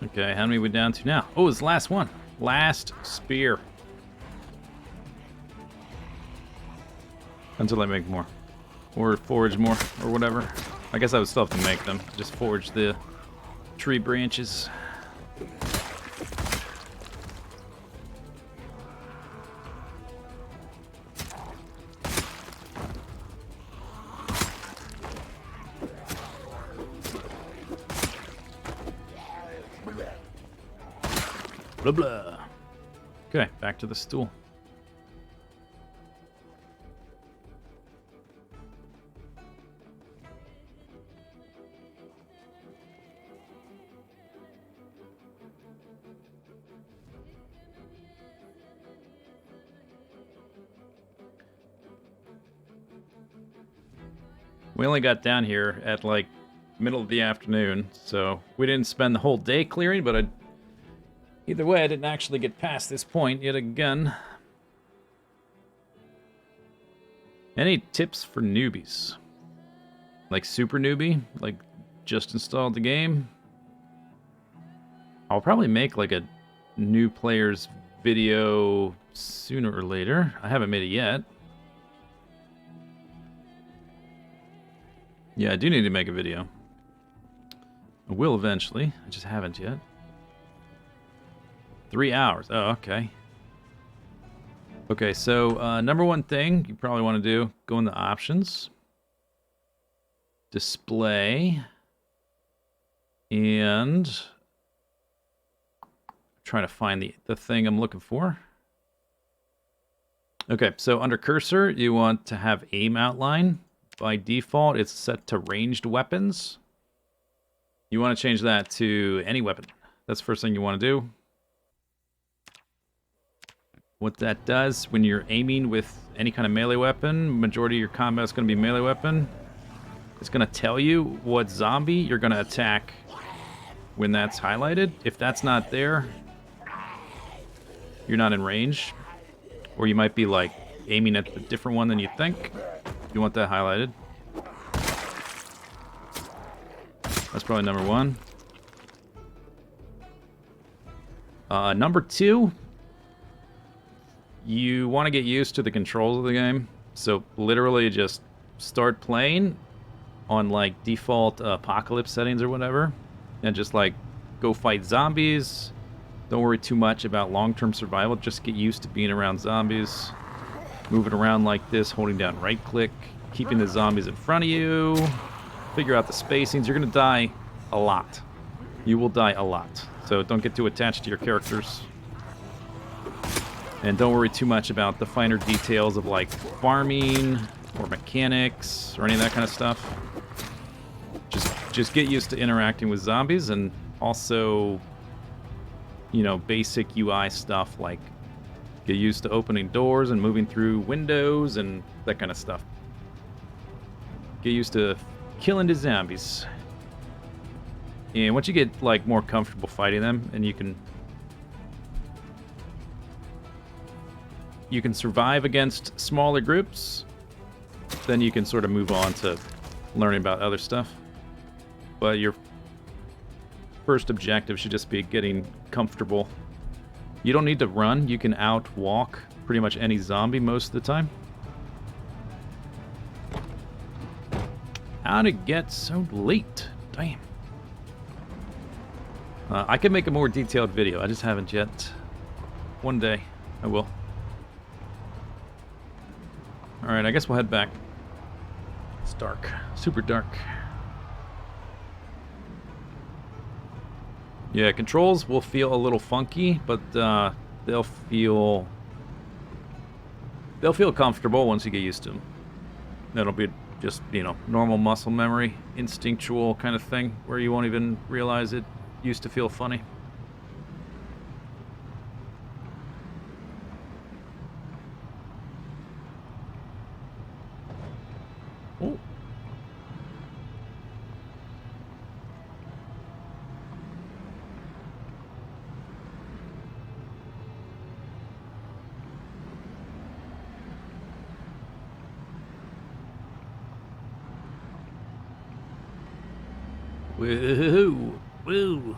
A: Okay, how many are we down to now? Oh, it's the last one. Last spear. Until I make more. Or forage more, or whatever. I guess I would still have to make them. Just forage the tree branches. Blah blah. Okay, back to the stool. We only got down here at like middle of the afternoon, so we didn't spend the whole day clearing, but either way, I didn't actually get past this point yet again. Any tips for newbies? Like super newbie? Like just installed the game? I'll probably make like a new player's video sooner or later. I haven't made it yet. Yeah, I do need to make a video. I will eventually. I just haven't yet. 3 hours. Oh, okay. Okay, so number one thing you probably want to do, go in the options. Display. And trying to find the thing I'm looking for. Okay, so under cursor, you want to have aim outline. By default, it's set to ranged weapons. You want to change that to any weapon. That's the first thing you want to do. What that does, when you're aiming with any kind of melee weapon, majority of your combat is going to be melee weapon. It's going to tell you what zombie you're going to attack when that's highlighted. If that's not there, you're not in range. Or you might be like aiming at a different one than you think. You want that highlighted. That's probably number one. Number two, you want to get used to the controls of the game. So literally just start playing on like default apocalypse settings or whatever. And just like go fight zombies. Don't worry too much about long-term survival. Just get used to being around zombies. Moving around like this, holding down right click, keeping the zombies in front of you. Figure out the spacings. You're going to die a lot. You will die a lot. So don't get too attached to your characters. And don't worry too much about the finer details of like farming or mechanics or any of that kind of stuff. Just get used to interacting with zombies, and also, you know, basic UI stuff like get used to opening doors and moving through windows and that kind of stuff. Get used to killing the zombies. And once you get like more comfortable fighting them, and you can survive against smaller groups, then you can sort of move on to learning about other stuff. But your first objective should just be getting comfortable. You don't need to run. You can outwalk pretty much any zombie most of the time. How'd it get so late? Damn. I could make a more detailed video. I just haven't yet. One day, I will. Alright, I guess we'll head back. It's dark. Super dark. Yeah, controls will feel a little funky, but they'll feel comfortable once you get used to them. That'll be just, you know, normal muscle memory, instinctual kind of thing, where you won't even realize it used to feel funny. Oh. Woohoo! Woo!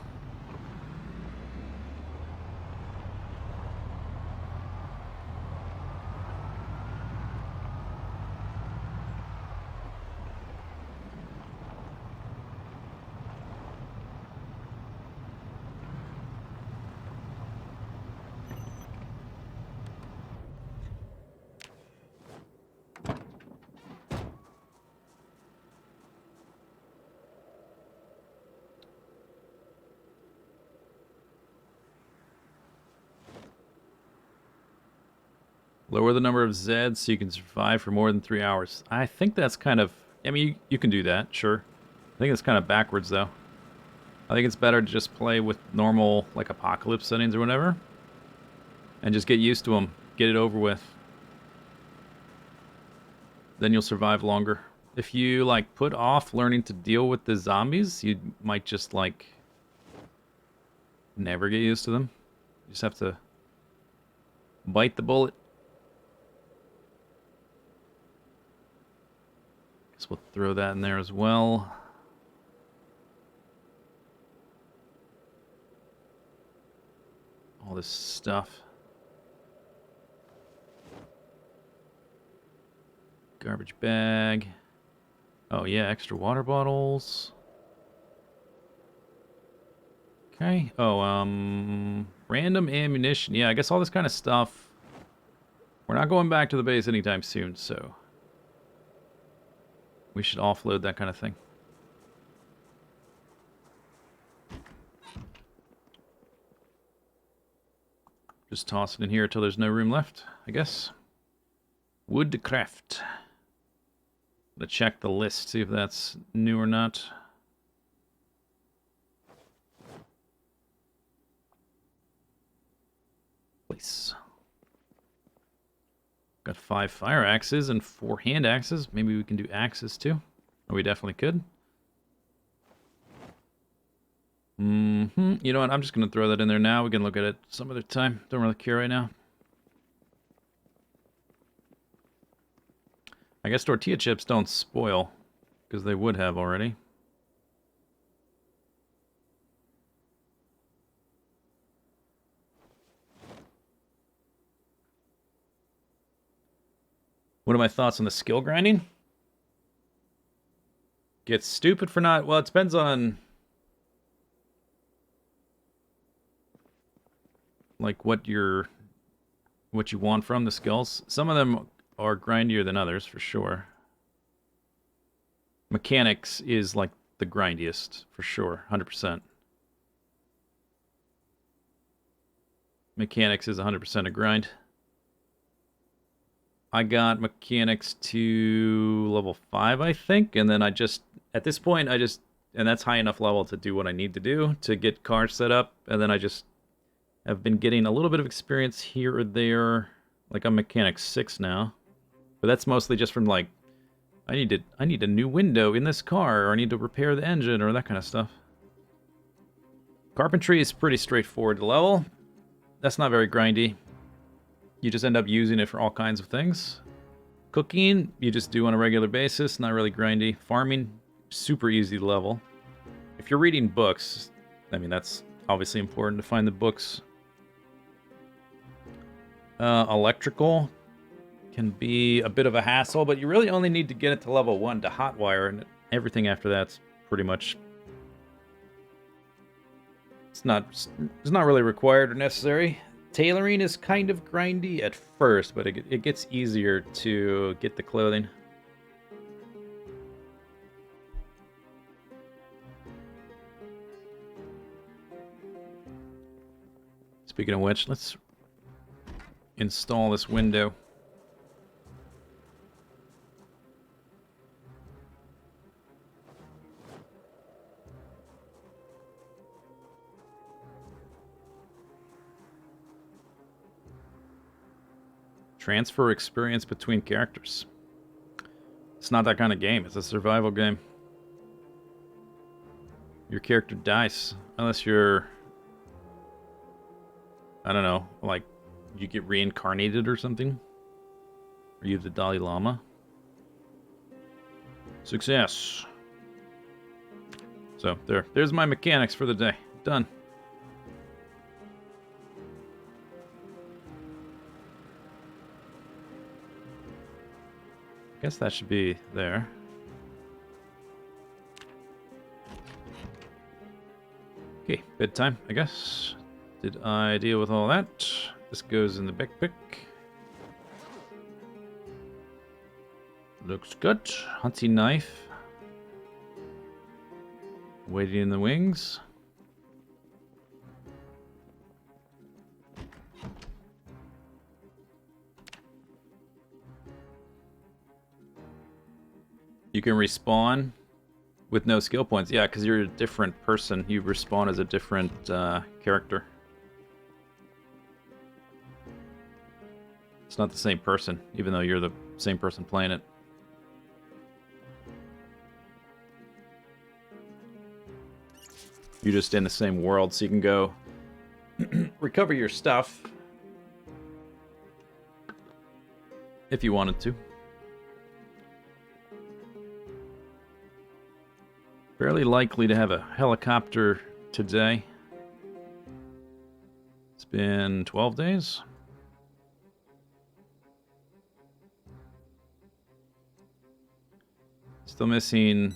A: Lower the number of Zeds so you can survive for more than 3 hours. I think that's kind of... I mean, you can do that, sure. I think it's kind of backwards, though. I think it's better to just play with normal, like, apocalypse settings or whatever. And just get used to them. Get it over with. Then you'll survive longer. If you, like, put off learning to deal with the zombies, you might just, like... never get used to them. You just have to... bite the bullet. Guess we'll throw that in there as well. All this stuff. Garbage bag. Oh yeah, extra water bottles. Okay. Oh, random ammunition. Yeah, I guess all this kind of stuff. We're not going back to the base anytime soon, so we should offload that kind of thing. Just toss it in here until there's no room left, I guess. Woodcraft. Let's check the list, see if that's new or not. Place. Got 5 fire axes and 4 hand axes. Maybe we can do axes too. Oh, we definitely could. You know what? I'm just going to throw that in there now. We can look at it some other time. Don't really care right now. I guess tortilla chips don't spoil, because they would have already. What are my thoughts on the skill grinding? Get stupid for not... Well, it depends on... like what you want from the skills. Some of them are grindier than others, for sure. Mechanics is like the grindiest, for sure, 100%. Mechanics is 100% a grind. I got mechanics to level 5, I think, and then I just, at this point, and that's high enough level to do what I need to do to get cars set up, and then I just have been getting a little bit of experience here or there. Like I'm mechanic 6 now. But that's mostly just from like, I need a new window in this car, or I need to repair the engine, or that kind of stuff. Carpentry is pretty straightforward to level. That's not very grindy. You just end up using it for all kinds of things. Cooking, you just do on a regular basis, not really grindy. Farming, super easy to level. If you're reading books, I mean, that's obviously important to find the books. Electrical can be a bit of a hassle, but you really only need to get it to level 1 to hotwire, and Everything after that's pretty much... It's not really required or necessary. Tailoring is kind of grindy at first, but it gets easier to get the clothing. Speaking of which, let's install this window. Transfer experience between characters. It's not that kind of game. It's a survival game. Your character dies. Unless you're... I don't know, like you get reincarnated or something? Are you the Dalai Lama? Success. So, there's my mechanics for the day. Done. Guess that should be there. Okay, bedtime, I guess. Did I deal with all that? This goes in the backpack. Looks good. Hunting knife. Waiting in the wings. You can respawn with no skill points. Yeah, because you're a different person. You respawn as a different character. It's not the same person, even though you're the same person playing it. You're just in the same world, so you can go recover your stuff if you wanted to. Fairly likely to have a helicopter today. It's been 12 days. Still missing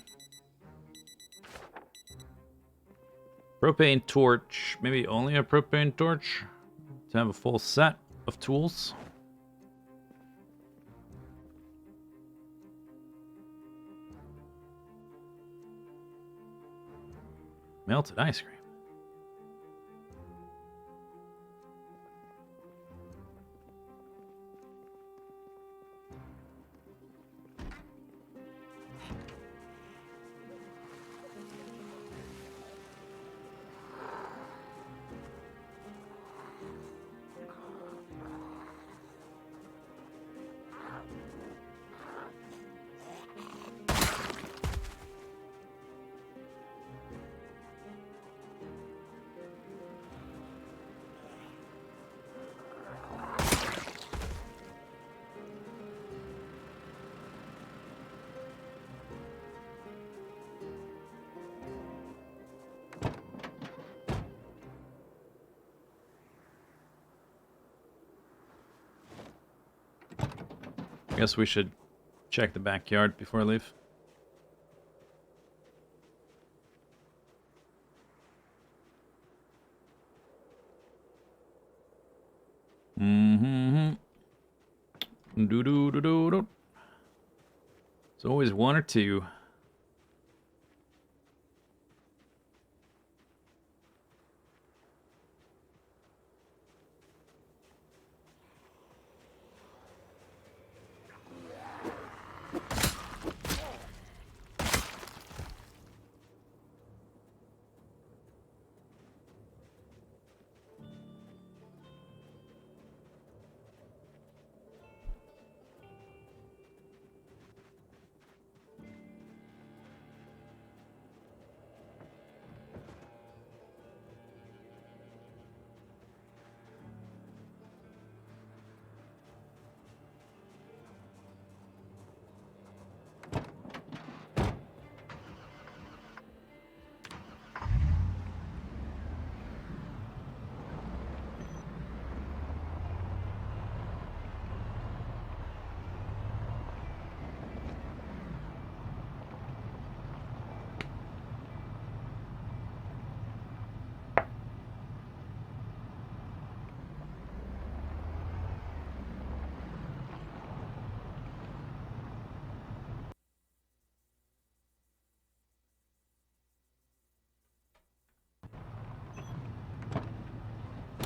A: propane torch. Maybe only a propane torch to have a full set of tools. Melted ice cream. I guess we should check the backyard before I leave. Mm-hmm. Do-do-do-do-do. It's always one or two.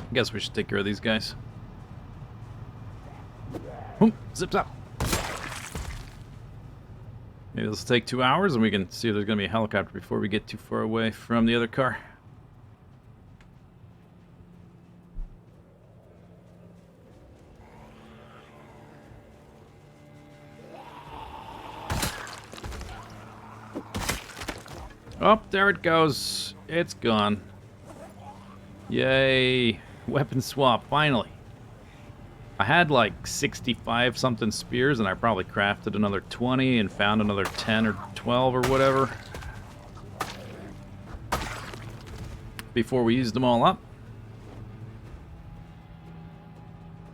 A: I guess we should take care of these guys. Boom, zips up. Maybe this will take 2 hours and we can see if there's going to be a helicopter before we get too far away from the other car. Oh, there it goes. It's gone. Yay. Weapon swap, finally. I had like 65 something spears and I probably crafted another 20 and found another 10 or 12 or whatever before we used them all up.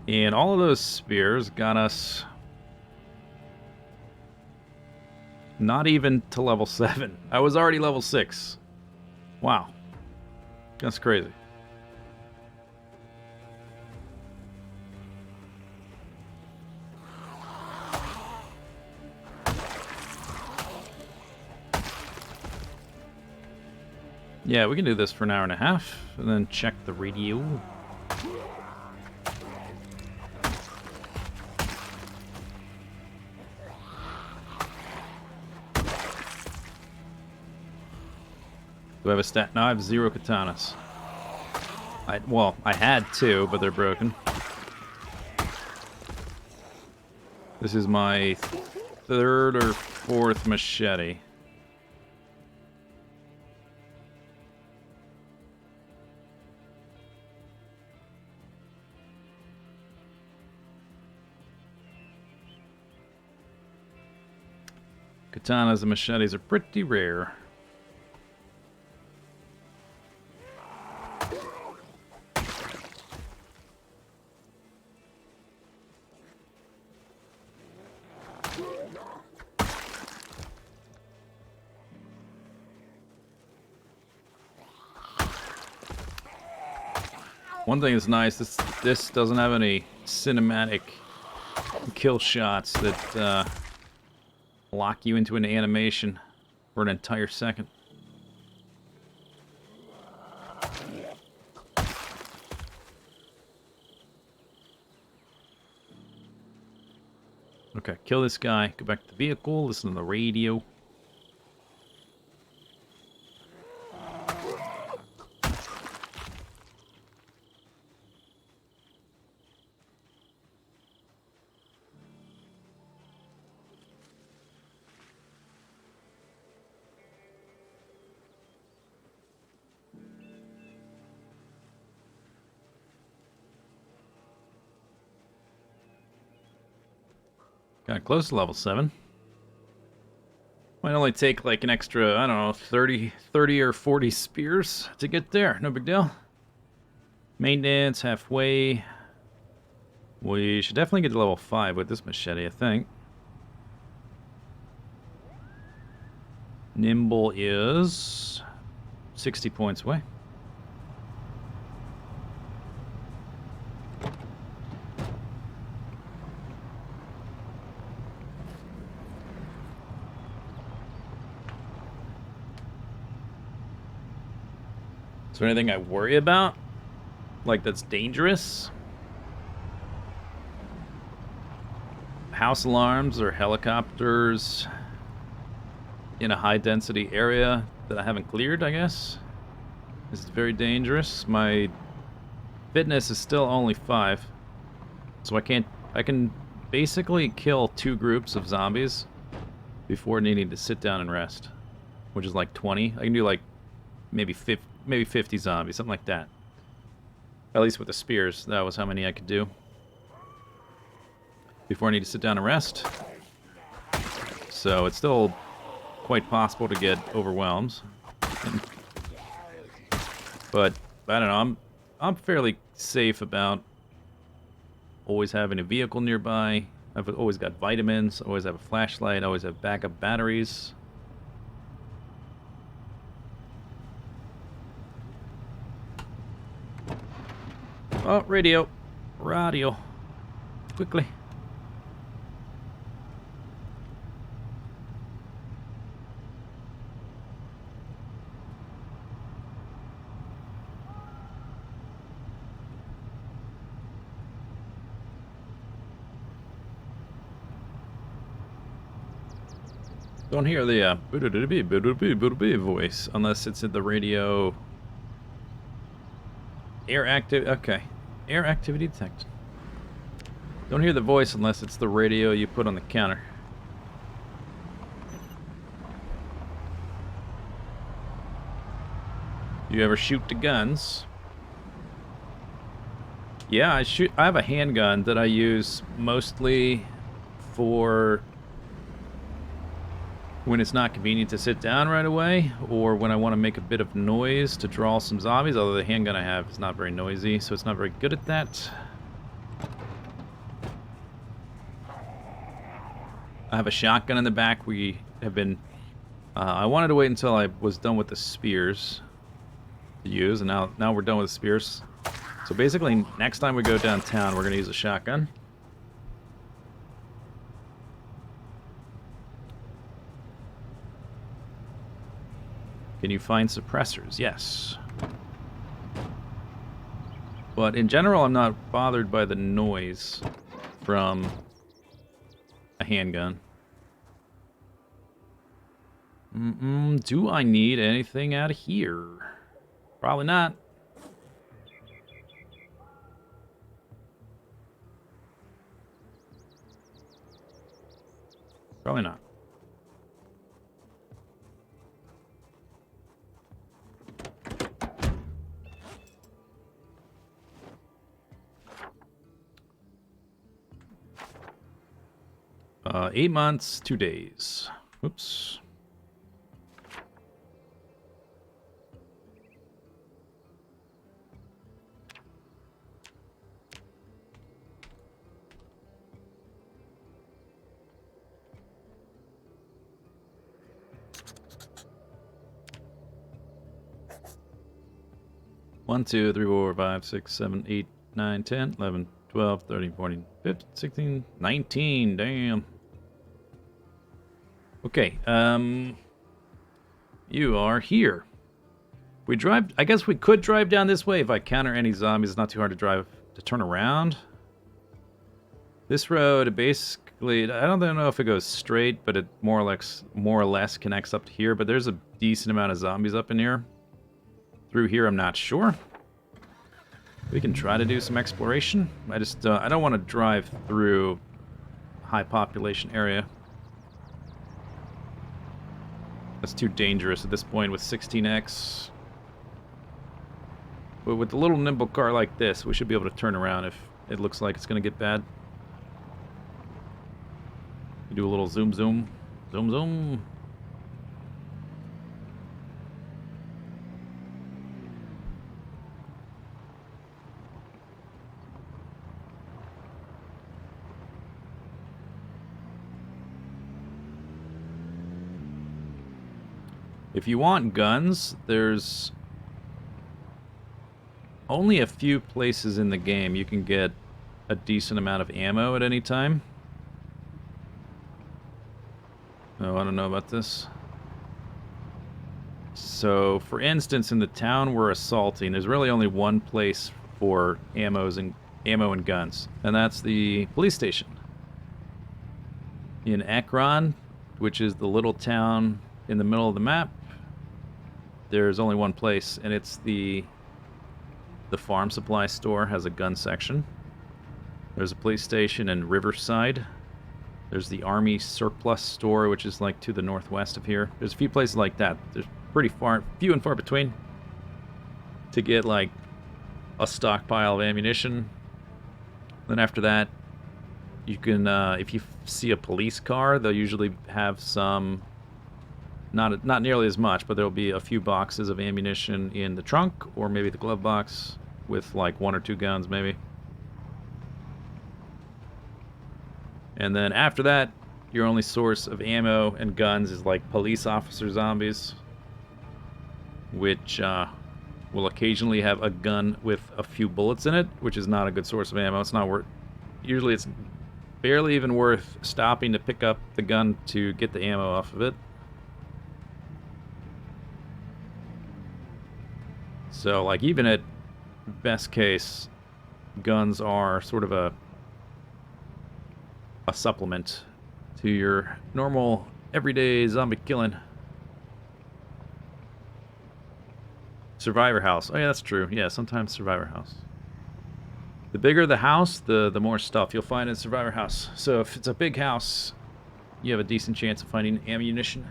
A: And all of those spears got us not even to level 7. I was already level 6. Wow. That's crazy. Yeah, we can do this for an hour and a half, and then check the radio. Do I have a stat? No, I have 0 katanas. Well, I had 2, but they're broken. This is my 3rd or 4th machete. Katanas and machetes are pretty rare. One thing that's nice, this doesn't have any cinematic kill shots that lock you into an animation for an entire second. Okay, kill this guy, go back to the vehicle, listen to the radio. Got close to level 7. Might only take like an extra, I don't know, 30 or 40 spears to get there. No big deal. Maintenance, halfway. We should definitely get to level 5 with this machete, I think. Nimble is 60 points away. Is there anything I worry about? Like that's dangerous? House alarms or helicopters in a high density area that I haven't cleared, I guess? This is very dangerous. My fitness is still only 5. So I can basically kill 2 groups of zombies before needing to sit down and rest. Which is like 20. I can do like maybe 50 zombies, something like that. At least with the spears, that was how many I could do before I need to sit down and rest. So it's still quite possible to get overwhelmed. But I don't know, I'm fairly safe about always having a vehicle nearby. I've always got vitamins, always have a flashlight, always have backup batteries. Oh, radio. Radio. Quickly. Don't hear the voice unless it's at the radio. Air active. Okay. Air activity detected. Don't hear the voice unless it's the radio you put on the counter. You ever shoot the guns? Yeah, I have a handgun that I use mostly for when it's not convenient to sit down right away, or when I want to make a bit of noise to draw some zombies, although the handgun I have is not very noisy, so it's not very good at that. I have a shotgun in the back. We have been... I wanted to wait until I was done with the spears to use, and now we're done with the spears. So basically, next time we go downtown, we're going to use a shotgun. Can you find suppressors? Yes. But in general, I'm not bothered by the noise from a handgun. Do I need anything out of here? Probably not. Probably not. Uh, 8 months, 2 days. Oops. One, 2, 3, 4, 5, 6, 7, 8, 9, 10, 11, 12, 13, 14, 15, 16, 19. Damn. Okay, you are here. We drive... I guess we could drive down this way if I counter any zombies. It's not too hard to drive to turn around. This road, basically... I don't know if it goes straight, but it more or less connects up to here. But there's a decent amount of zombies up in here. Through here, I'm not sure. We can try to do some exploration. I just... I don't want to drive through a high population area. That's too dangerous at this point with 16x. But with a little nimble car like this, we should be able to turn around if it looks like it's going to get bad. Do a little zoom, zoom, zoom, zoom. If you want guns, there's only a few places in the game you can get a decent amount of ammo at any time. Oh, I don't know about this. So, for instance, in the town we're assaulting, there's really only one place for ammo and guns, and that's the police station. In Ekron, which is the little town in the middle of the map, there's only one place, and it's the farm supply store has a gun section. There's a police station in Riverside. There's the Army Surplus store, which is like to the northwest of here. There's a few places like that. There's pretty few and far between to get like a stockpile of ammunition. Then after that, you can, if you see a police car, they'll usually have some, not nearly as much, but there'll be a few boxes of ammunition in the trunk, or maybe the glove box with like 1 or 2 guns maybe. And then after that, your only source of ammo and guns is like police officer zombies, which will occasionally have a gun with a few bullets in it, which is not a good source of ammo. It's not worth... Usually it's barely even worth stopping to pick up the gun to get the ammo off of it. So, like, even at best case, guns are sort of a supplement to your normal Everyday zombie killing. Survivor house. Oh yeah, that's true. Yeah, sometimes survivor house. The bigger the house, the more stuff you'll find in survivor house. So if it's a big house, you have a decent chance of finding ammunition.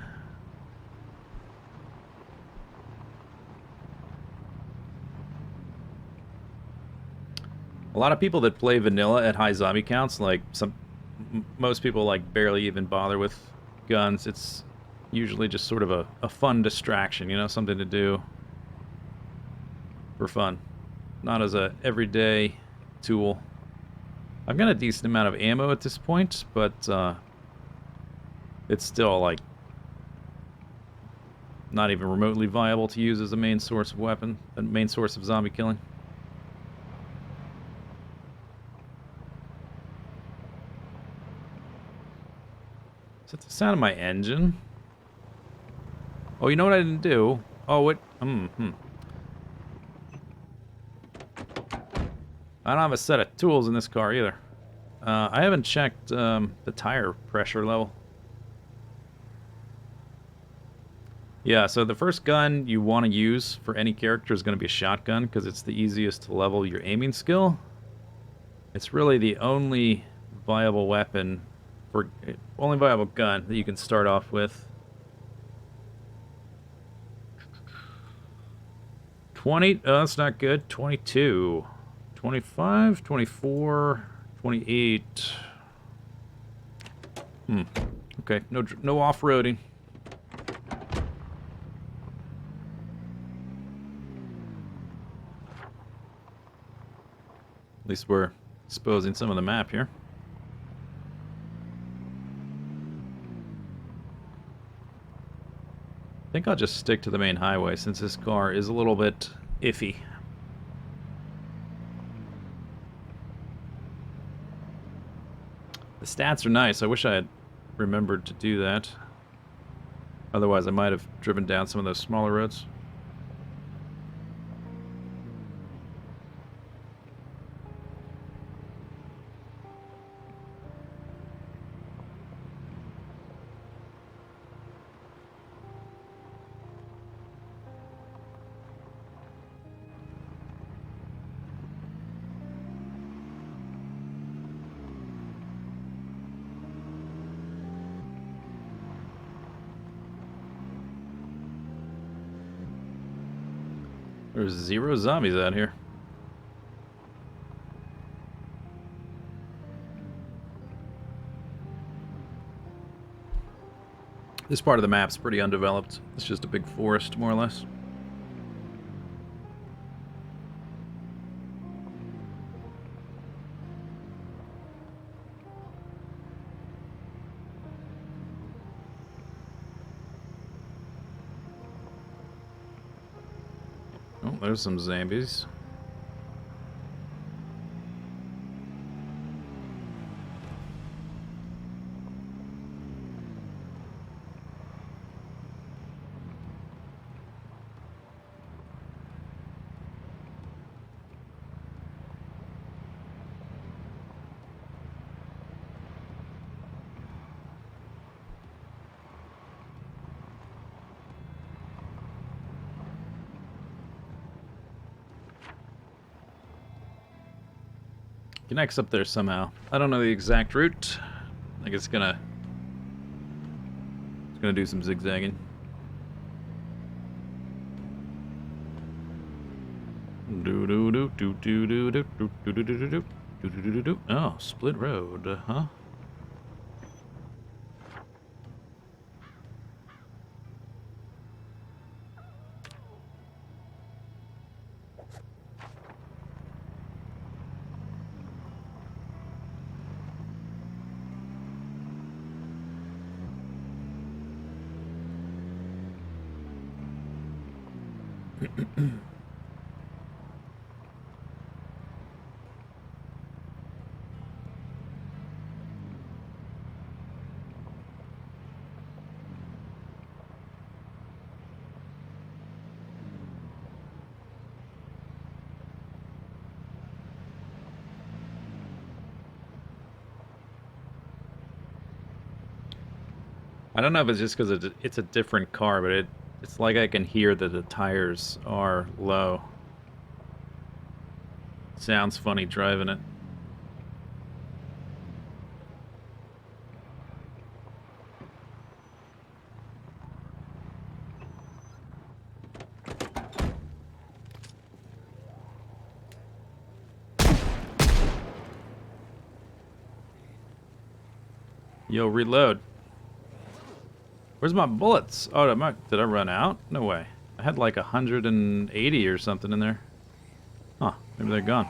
A: A lot of people that play vanilla at high zombie counts, like most people, like barely even bother with guns. It's usually just sort of a fun distraction, you know, something to do for fun, not as a everyday tool. I've got a decent amount of ammo at this point, but it's still like not even remotely viable to use as a main source of weapon, a main source of zombie killing. Is that the sound of my engine? Oh, you know what I didn't do? Oh, what? I don't have a set of tools in this car either. I haven't checked the tire pressure level. Yeah, so the first gun you want to use for any character is going to be a shotgun because it's the easiest to level your aiming skill. It's really the only viable weapon, only viable gun that you can start off with. 20, oh, that's not good. 22, 25, 24, 28. Okay, no off-roading. At least we're exposing some of the map here. I think I'll just stick to the main highway since this car is a little bit iffy. The stats are nice. I wish I had remembered to do that. Otherwise, I might have driven down some of those smaller roads. There's 0 zombies out here. This part of the map's pretty undeveloped. It's just a big forest, more or less. Oh, there's some zombies. Connects up there somehow. I don't know the exact route. I think it's gonna do some zigzagging. Oh, split road, huh? I don't know if it's just because it's a different car, but it's like I can hear that the tires are low. Sounds funny driving it. Yo, reload. Where's my bullets? Oh, did I run out? No way. I had like 180 or something in there. Huh, maybe they're gone.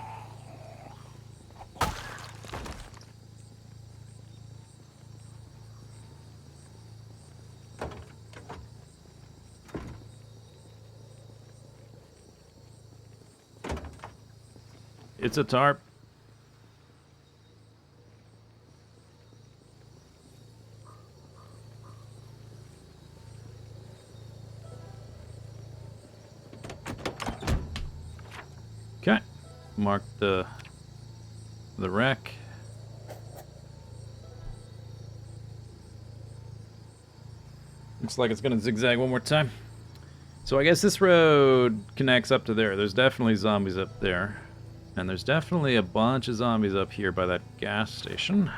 A: It's a tarp. Okay. Mark the wreck. Looks like it's gonna zigzag one more time. So I guess this road connects up to there. There's definitely zombies up there. And there's definitely a bunch of zombies up here by that gas station.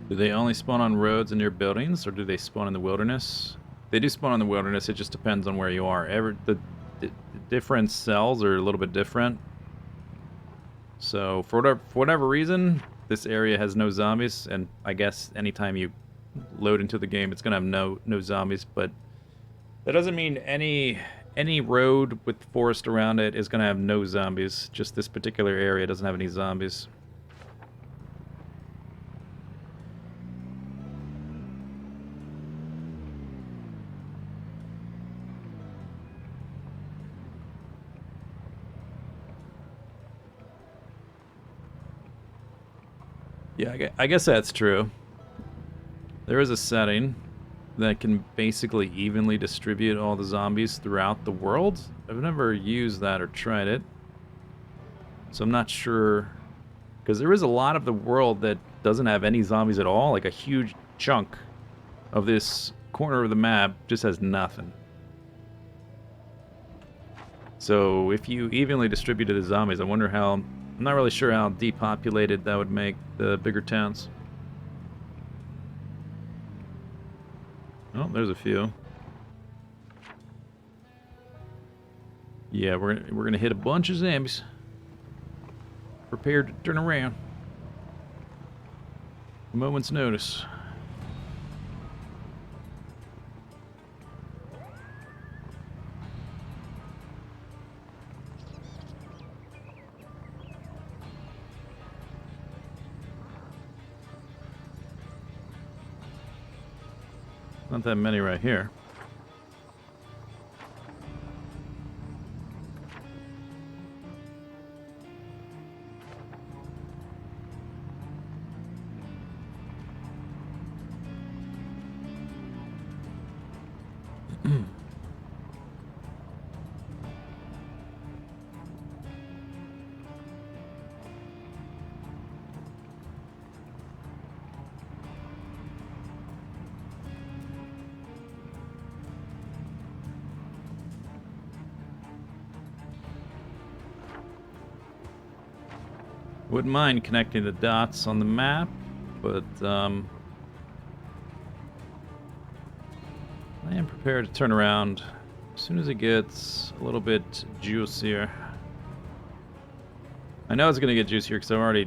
A: Do they only spawn on roads and near buildings, or do they spawn in the wilderness? They do spawn in the wilderness. It just depends on where you are. The different cells are a little bit different. So for whatever reason, this area has no zombies, and I guess anytime you load into the game, it's gonna have no zombies. But that doesn't mean any road with forest around it is gonna have no zombies. Just this particular area doesn't have any zombies. Yeah, I guess that's true. There is a setting that can basically evenly distribute all the zombies throughout the world. I've never used that or tried it, so I'm not sure. Because there is a lot of the world that doesn't have any zombies at all. Like a huge chunk of this corner of the map just has nothing. So if you evenly distributed the zombies, I wonder how... I'm not really sure how depopulated that would make the bigger towns. Oh, there's a few. Yeah, we're gonna hit a bunch of zombies. Prepared to turn around. A moment's notice. Not that many right here. Wouldn't mind connecting the dots on the map, but I am prepared to turn around as soon as it gets a little bit juicier. I know it's going to get juicier because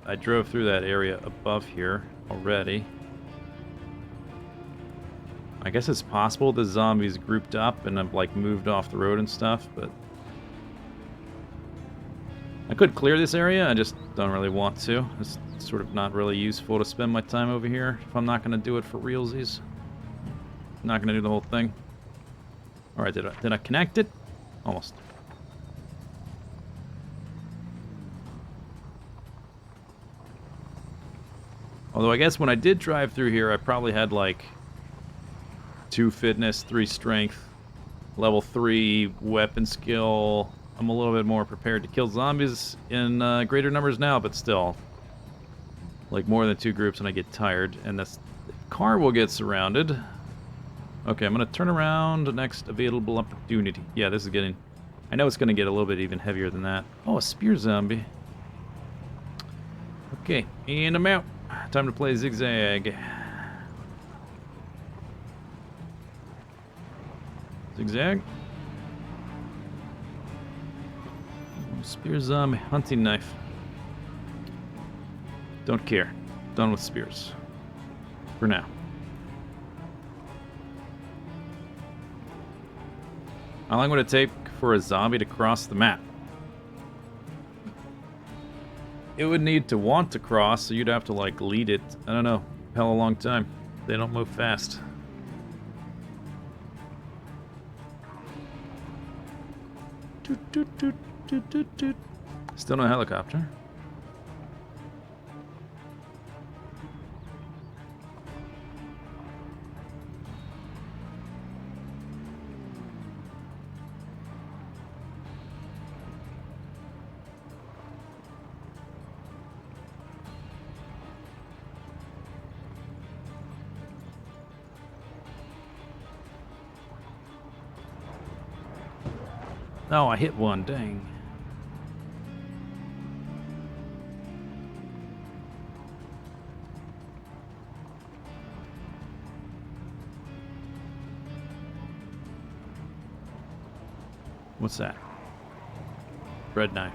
A: I drove through that area above here already. I guess it's possible the zombies grouped up and have like moved off the road and stuff, but I could clear this area, I just don't really want to. It's sort of not really useful to spend my time over here if I'm not going to do it for realsies. Not going to do the whole thing. Alright, did I connect it? Almost. Although I guess when I did drive through here, I probably had like 2 fitness, 3 strength, level 3 weapon skill. I'm a little bit more prepared to kill zombies in greater numbers now, but still. Like more than 2 groups and I get tired. And the car will get surrounded. Okay, I'm going to turn around the next available opportunity. Yeah, this is getting... I know it's going to get a little bit even heavier than that. Oh, a spear zombie. Okay, and I'm out. Time to play zigzag. Zigzag. Spear zombie, hunting knife. Don't care. Done with spears. For now. How long would it take for a zombie to cross the map? It would need to want to cross, so you'd have to like lead it. I don't know. Hell, a long time. They don't move fast. Toot, toot, toot, toot, toot, toot. Still no helicopter. Oh, I hit one, dang. What's that? Bread knife.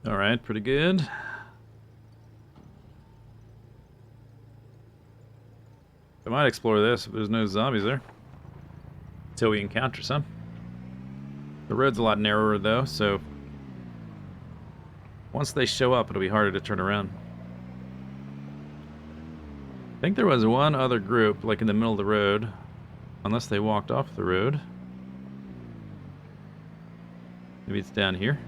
A: Alright, pretty good. I might explore this if there's no zombies there. Until we encounter some. The road's a lot narrower though, so once they show up, it'll be harder to turn around. I think there was one other group, like in the middle of the road. Unless they walked off the road. Maybe it's down here.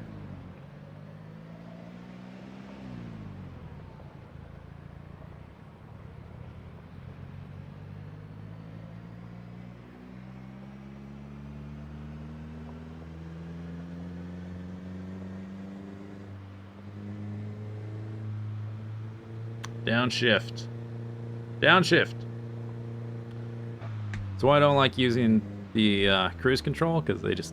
A: Downshift. Downshift. That's why I don't like using the cruise control, because it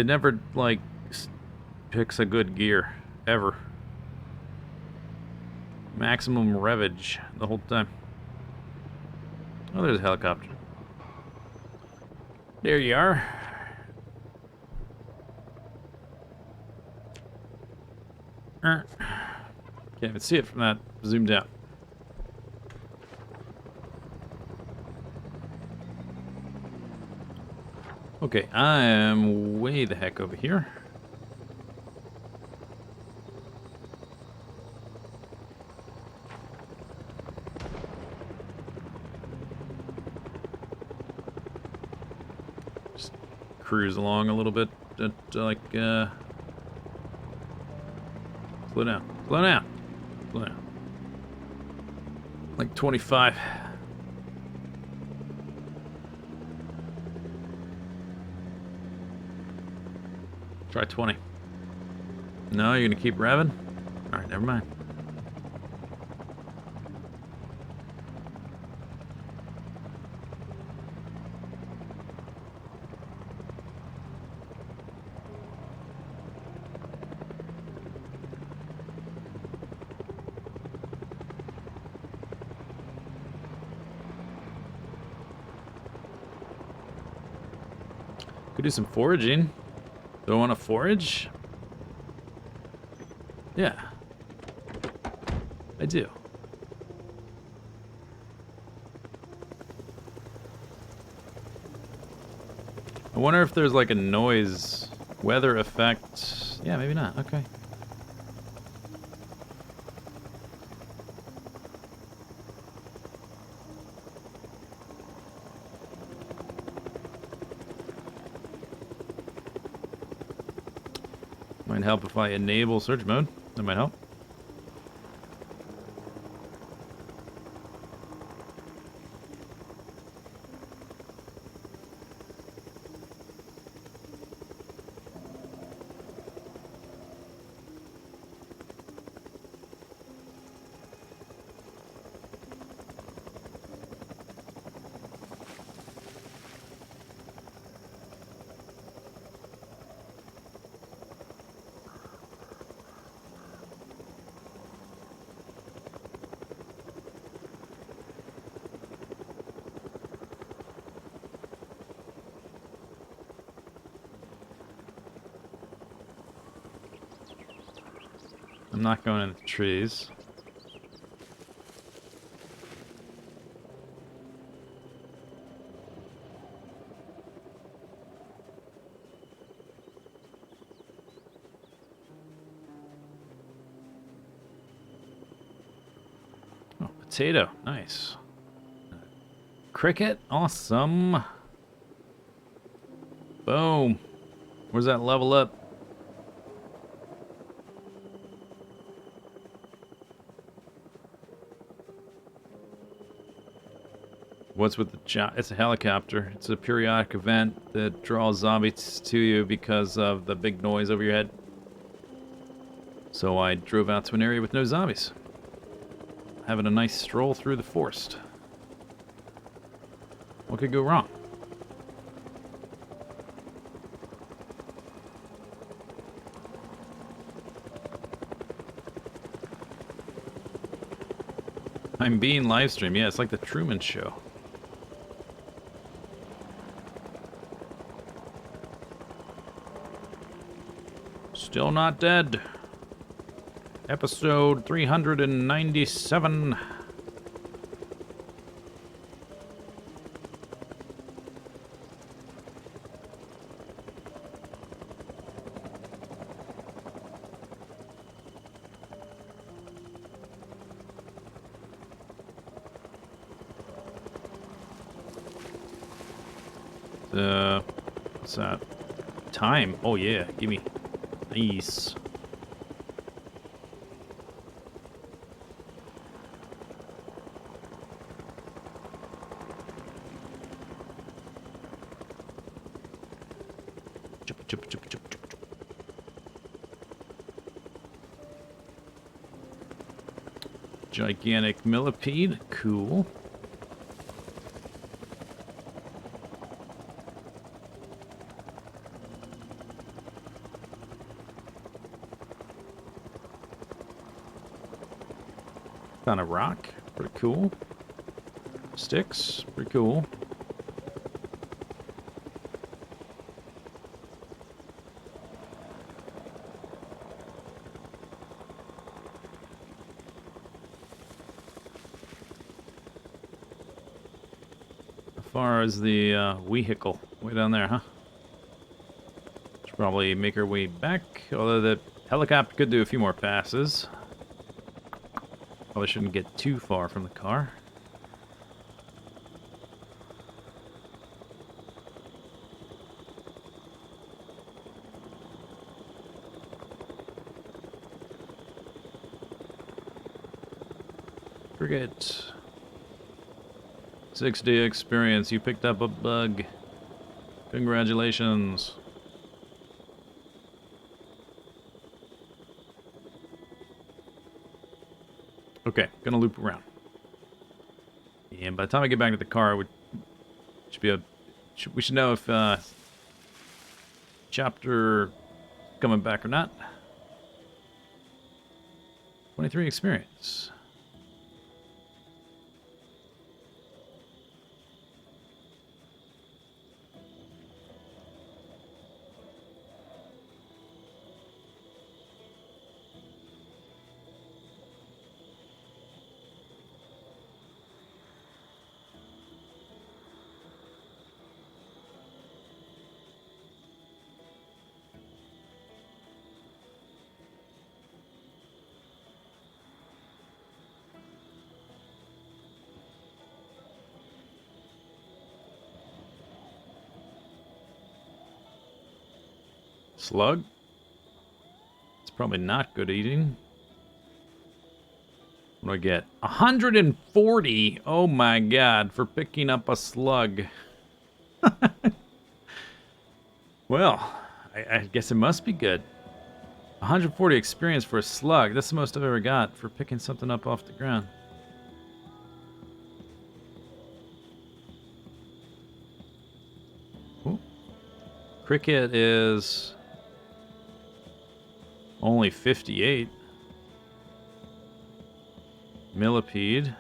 A: never, like, picks a good gear. Ever. Maximum revage the whole time. Oh, there's a helicopter. There you are. Can't even see it from that zoomed out. Okay, I am way the heck over here. Just cruise along a little bit. Slow down. Slow down. Slow down. Like 25. Try 20. No, you're gonna keep revving? Alright, never mind. Could do some foraging. Do I want to forage? Yeah. I do. I wonder if there's like a noise, weather effect. Yeah, maybe not. Okay. Might help if I enable search mode. That might help. I'm not going into the trees. Oh, potato. Nice. Cricket. Awesome. Boom. Where's that level up? What's with the it's a helicopter. It's a periodic event that draws zombies to you because of the big noise over your head. So I drove out to an area with no zombies. Having a nice stroll through the forest. What could go wrong? I'm being live streamed. Yeah, it's like the Truman Show. Still not dead. Episode 397. What's that? Time. Oh yeah, gimme. Nice. Chup, chup, chup, chup, chup, chup. Gigantic millipede. Cool. On a rock, pretty cool. Sticks, pretty cool. far as the vehicle? Way down there, huh? Should probably make our way back, although the helicopter could do a few more passes. Probably shouldn't get too far from the car. Forget. 6-day experience. You picked up a bug. Congratulations. Okay, gonna loop around. And by the time I get back to the car, we should know if chapter coming back or not. 23 experience. Slug? It's probably not good eating. What do I get? 140! Oh my god, for picking up a slug. Well, I guess it must be good. 140 experience for a slug. That's the most I've ever got for picking something up off the ground. Ooh. Cricket is only 58. Millipede.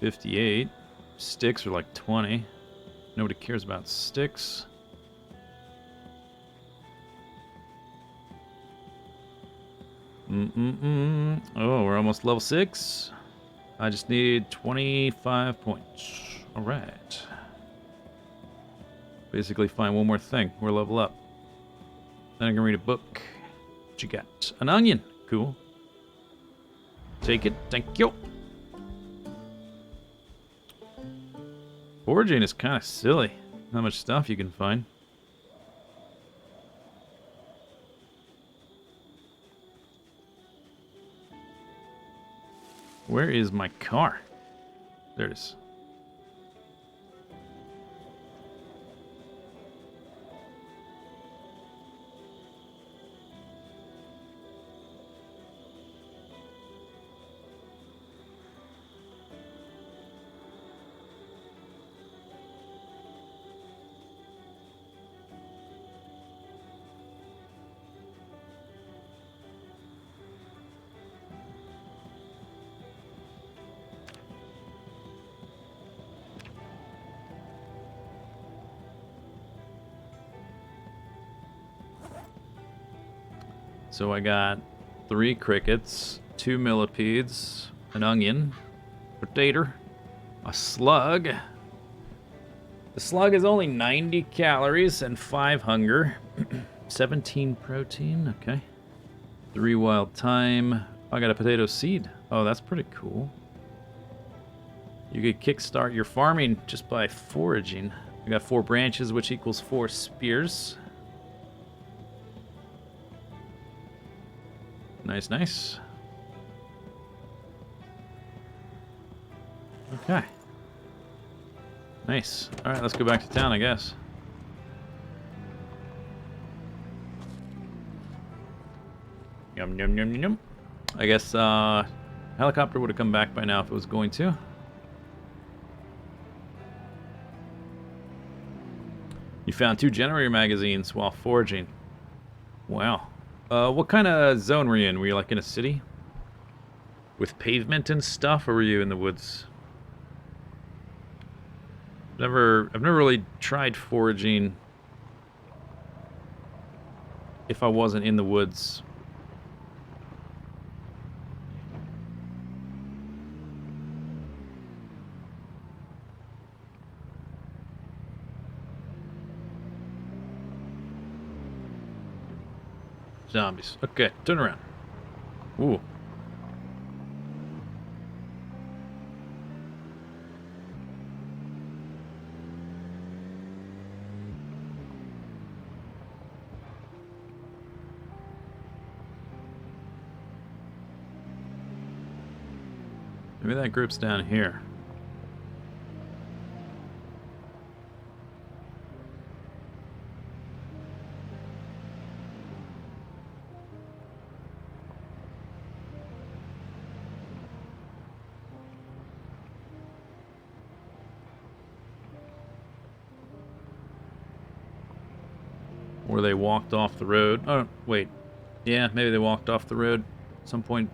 A: 58. Sticks are like 20. Nobody cares about sticks. Oh, we're almost level 6. I just need 25 points. Alright. Basically find one more thing. We're level up. Then I can read a book. What you got? An onion. Cool. Take it. Thank you. Foraging is kind of silly. How much stuff you can find. Where is my car? There it is. So I got 3 crickets, 2 millipedes, an onion, potato, a slug. The slug is only 90 calories and 5 hunger. 17 protein, okay. 3 wild thyme. I got a potato seed. Oh, that's pretty cool. You could kickstart your farming just by foraging. I got 4 branches, which equals 4 spears. Nice, nice. Okay. Nice. Alright, let's go back to town, I guess. Yum, yum, yum, yum. I guess, helicopter would have come back by now if it was going to. You found 2 generator magazines while foraging. Wow. What kind of zone were you in? Were you like in a city? With pavement and stuff, or were you in the woods? I've never really tried foraging if I wasn't in the woods. zombies. Okay, turn around. Ooh. Maybe that group's down here. Or they walked off the road. Oh, wait. Yeah, maybe they walked off the road at some point.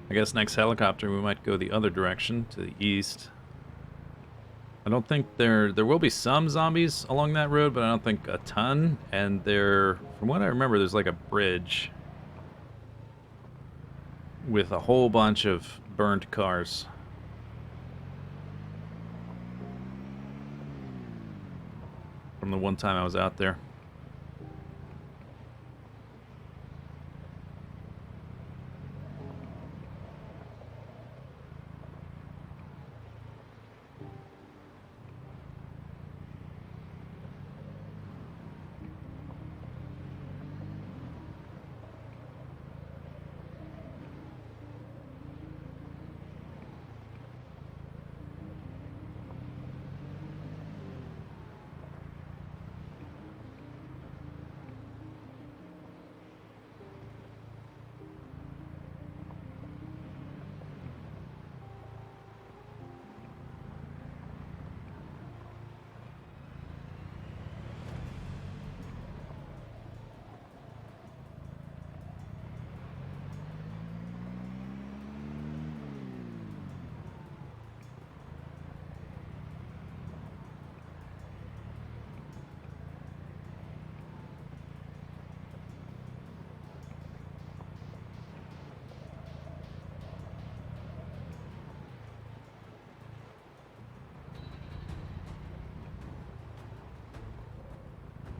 A: I guess next helicopter we might go the other direction, to the east. I don't think there will be some zombies along that road, but I don't think a ton. And from what I remember, there's like a bridge with a whole bunch of burned cars. From the one time I was out there.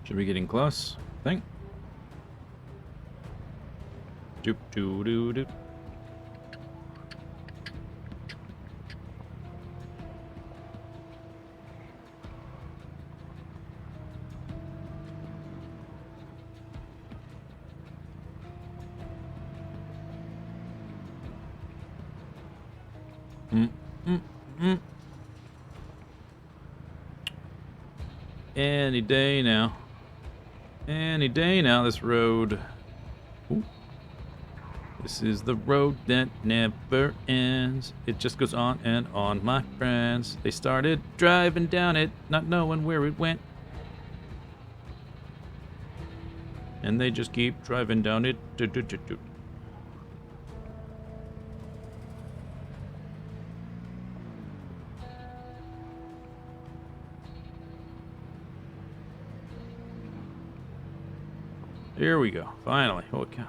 A: Should be getting close, I think. Doop doo doo doop. Any day now. Any day now, this road. Ooh. This is the road that never ends. It just goes on and on, my friends. They started driving down it, not knowing where it went. And they just keep driving down it. Do, do, do, do. Here we go. Finally. Holy cow.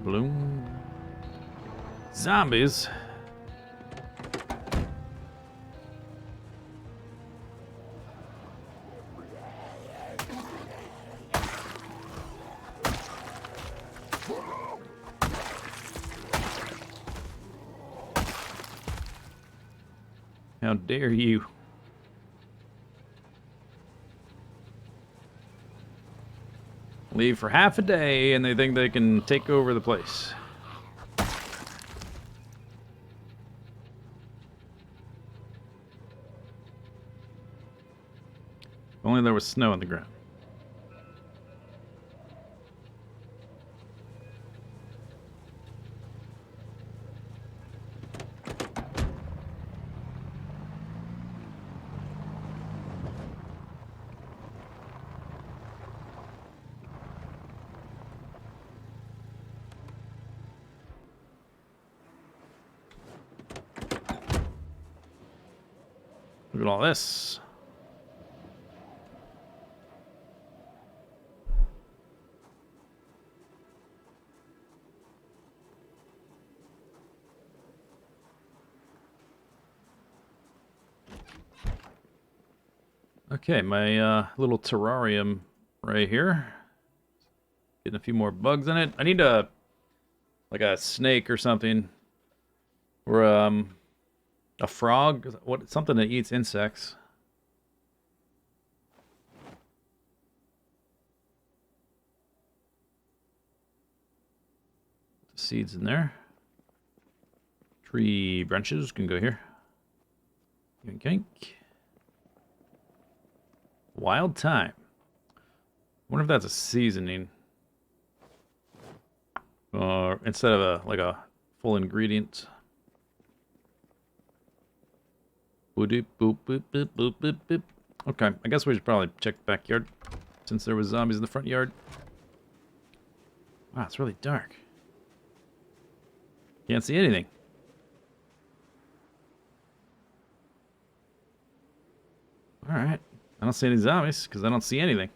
A: Bloom. Zombies. How dare you? Leave for half a day and they think they can take over the place. If only there was snow on the ground. Look at all this. Okay, my little terrarium right here. Getting a few more bugs in it. I need like a snake or something. Or a frog. What? Something that eats insects. The seeds in there. Tree branches can go here. Yoink, yoink. Wild thyme. Wonder if that's a seasoning. Or instead of a full ingredient. Boop, boop, boop, boop, boop, boop, boop. Okay, I guess we should probably check the backyard since there was zombies in the front yard. Wow, it's really dark. Can't see anything. Alright. I don't see any zombies because I don't see anything.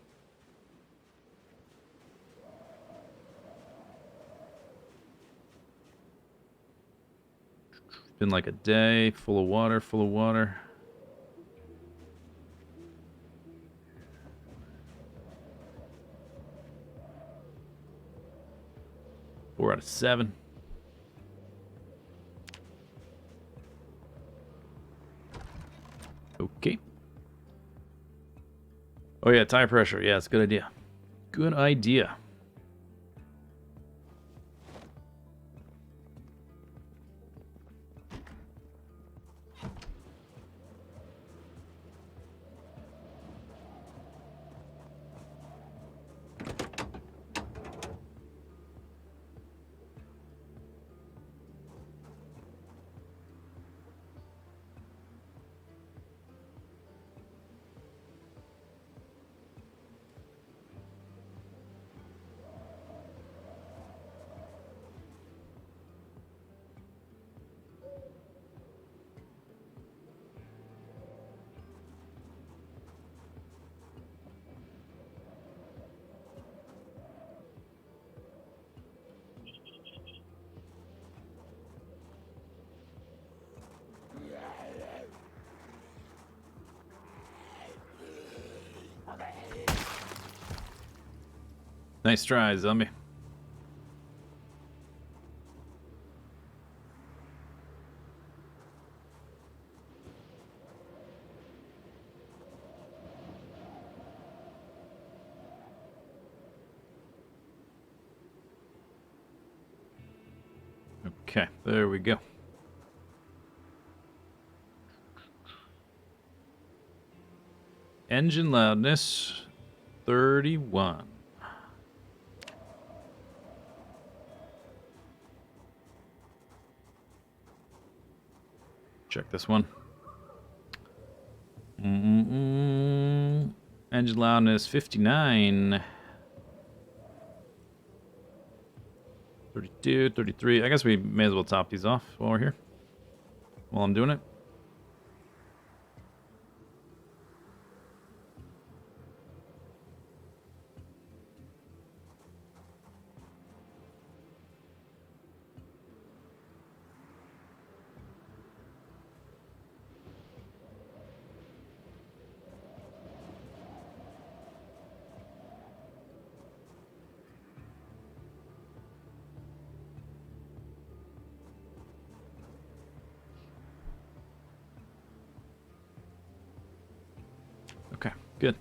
A: Been like a day, full of water, full of water. Four out of 7. Okay. Oh yeah, tire pressure. Yeah, it's a good idea. Good idea. Nice try, zombie. Okay, there we go. Engine loudness, 31. Check this one. Engine loudness, 59. 32, 33. I guess we may as well top these off while we're here. While I'm doing it. Okay, good.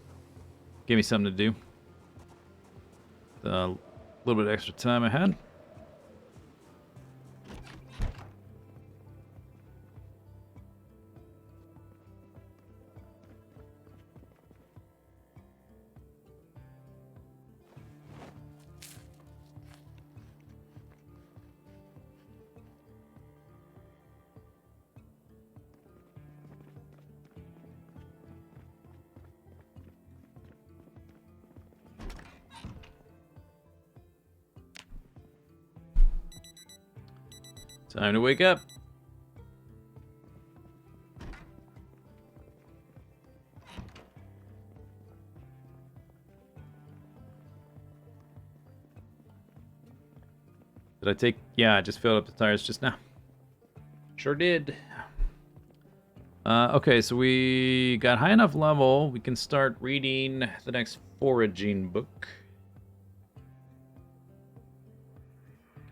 A: Gave me something to do. The little bit extra time I had. Time to wake up. Did I take... Yeah, I just filled up the tires just now. Sure did. Okay, so we got high enough level. We can start reading the next foraging book.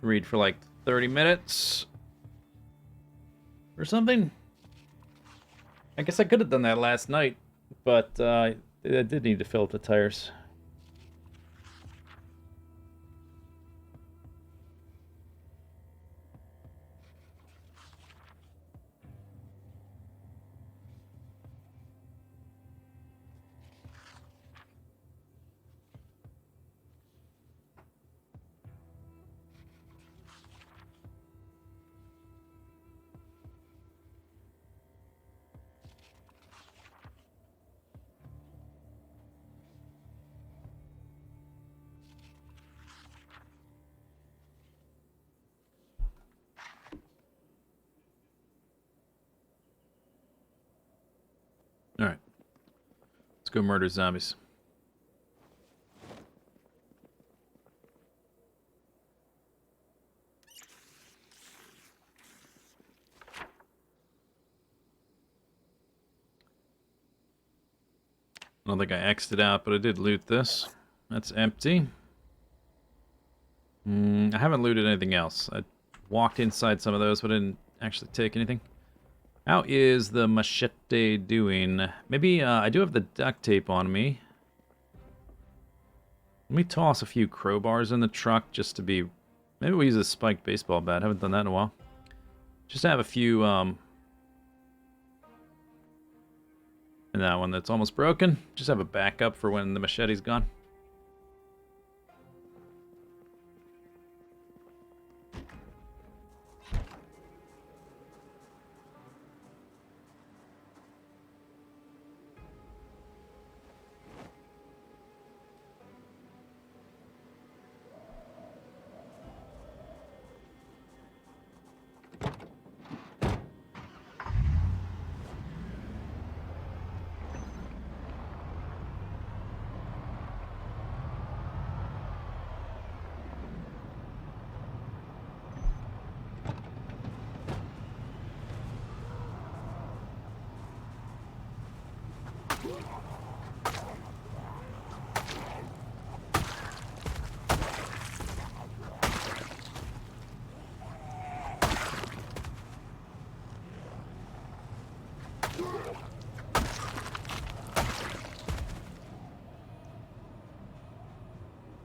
A: Read for like 30 minutes. Or something. I guess I could have done that last night. But I did need to fill up the tires. Alright. Let's go murder zombies. I don't think I X'd it out, but I did loot this. That's empty. I haven't looted anything else. I walked inside some of those, but I didn't actually take anything. How is the machete doing? Maybe I do have the duct tape on me. Let me toss a few crowbars in the truck just to be... Maybe we'll use a spiked baseball bat. Haven't done that in a while. Just to have a few... And that one that's almost broken. Just have a backup for when the machete's gone.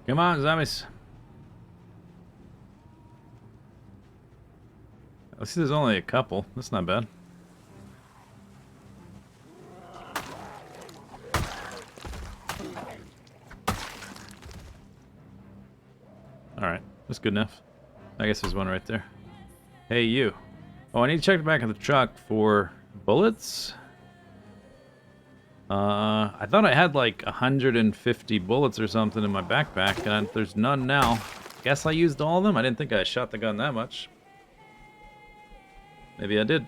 A: Come on, zombies. I see there's only a couple. That's not bad. Alright, that's good enough. I guess there's one right there. Hey, you. Oh, I need to check the back of the truck for bullets. I thought I had like 150 bullets or something in my backpack, and there's none now. Guess I used all of them? I didn't think I shot the gun that much. Maybe I did.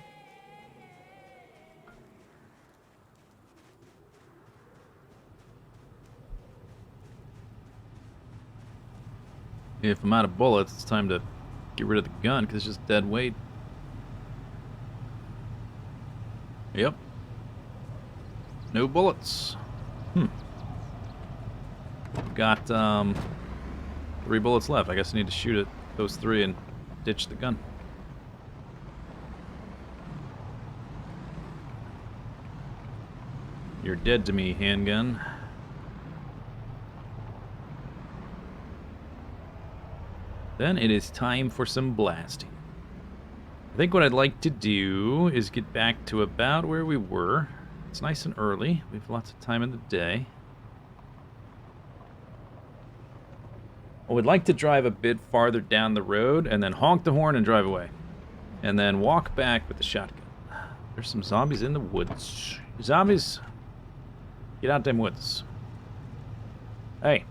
A: If I'm out of bullets, it's time to get rid of the gun, because it's just dead weight. Yep. No bullets. Got 3 bullets left. I guess I need to shoot at those 3 and ditch the gun. You're dead to me, handgun. Then it is time for some blasting. I think what I'd like to do is get back to about where we were. It's nice and early. We have lots of time in the day. I would like to drive a bit farther down the road and then honk the horn and drive away. And then walk back with the shotgun. There's some zombies in the woods. Zombies, get out them woods. Hey.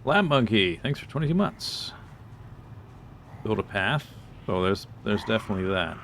A: Lab monkey, thanks for 22 months. Build a path. Oh, there's definitely that.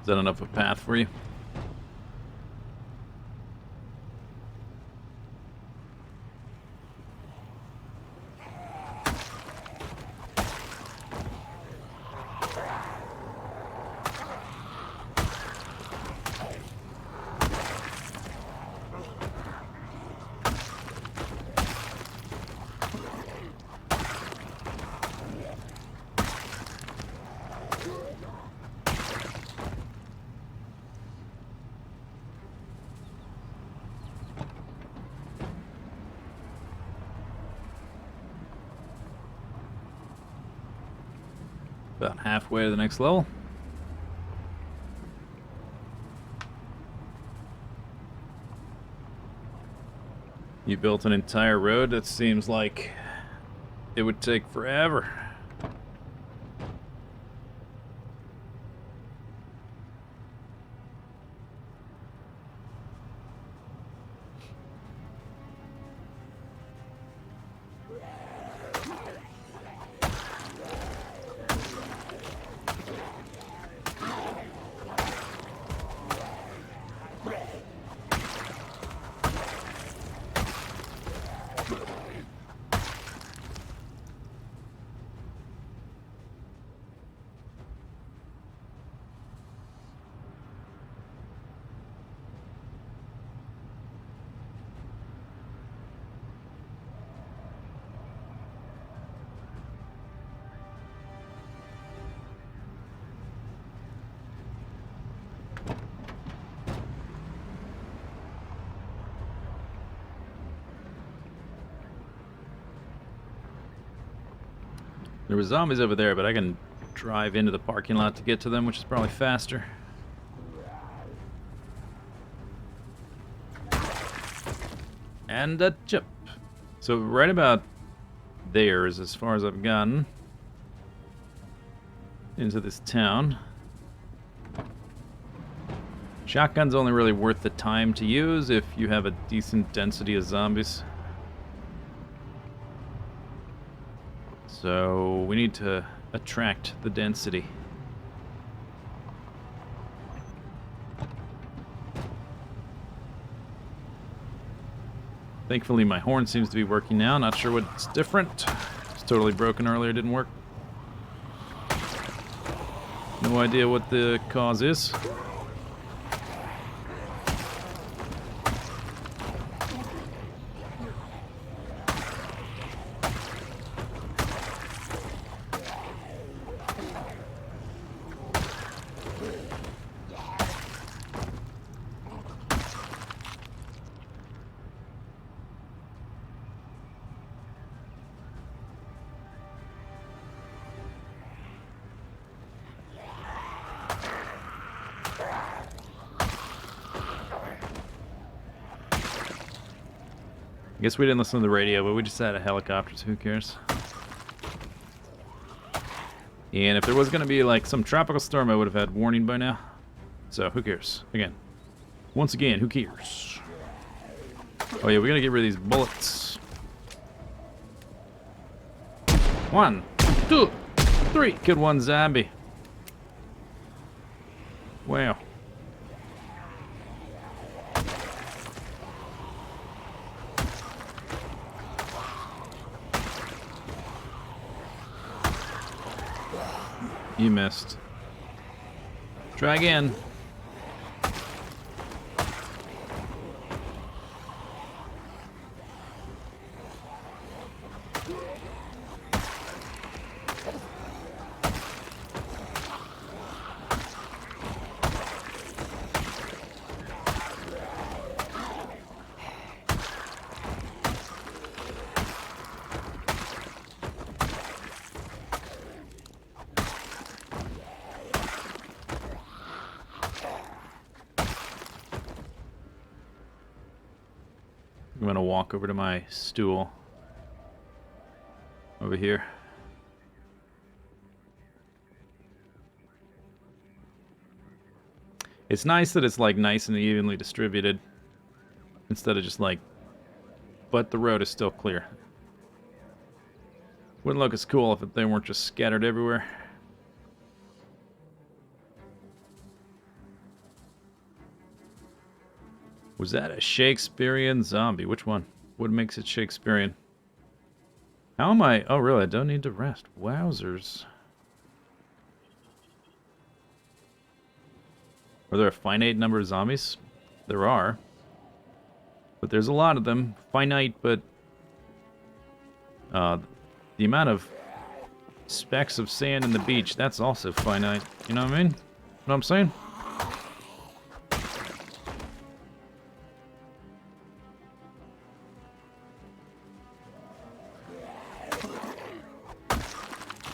A: Is that enough of a path for you? About halfway to the next level. You built an entire road that seems like it would take forever. There were zombies over there, but I can drive into the parking lot to get to them, which is probably faster. And a chip. So right about there is as far as I've gotten into this town. Shotgun's only really worth the time to use if you have a decent density of zombies. So we need to attract the density. Thankfully my horn seems to be working now. Not sure what's different. It's totally broken earlier, didn't work. No idea what the cause is. I guess we didn't listen to the radio, but we just had a helicopter, so who cares? And if there was going to be like some tropical storm, I would have had warning by now. So who cares? Again. Once again, who cares? Oh yeah, we gotta get rid of these bullets. 1, 2, 3. Killed one zombie. Wow. You missed. Try again. I'm gonna walk over to my stool. Over here. It's nice that it's like nice and evenly distributed. Instead of just like... But the road is still clear. Wouldn't look as cool if they weren't just scattered everywhere. Was that a Shakespearean zombie? Which one? What makes it Shakespearean? How am I? Oh, really? I don't need to rest. Wowzers. Are there a finite number of zombies? There are. But there's a lot of them. Finite, but... the amount of specks of sand in the beach, that's also finite. You know what I mean? Know what I'm saying?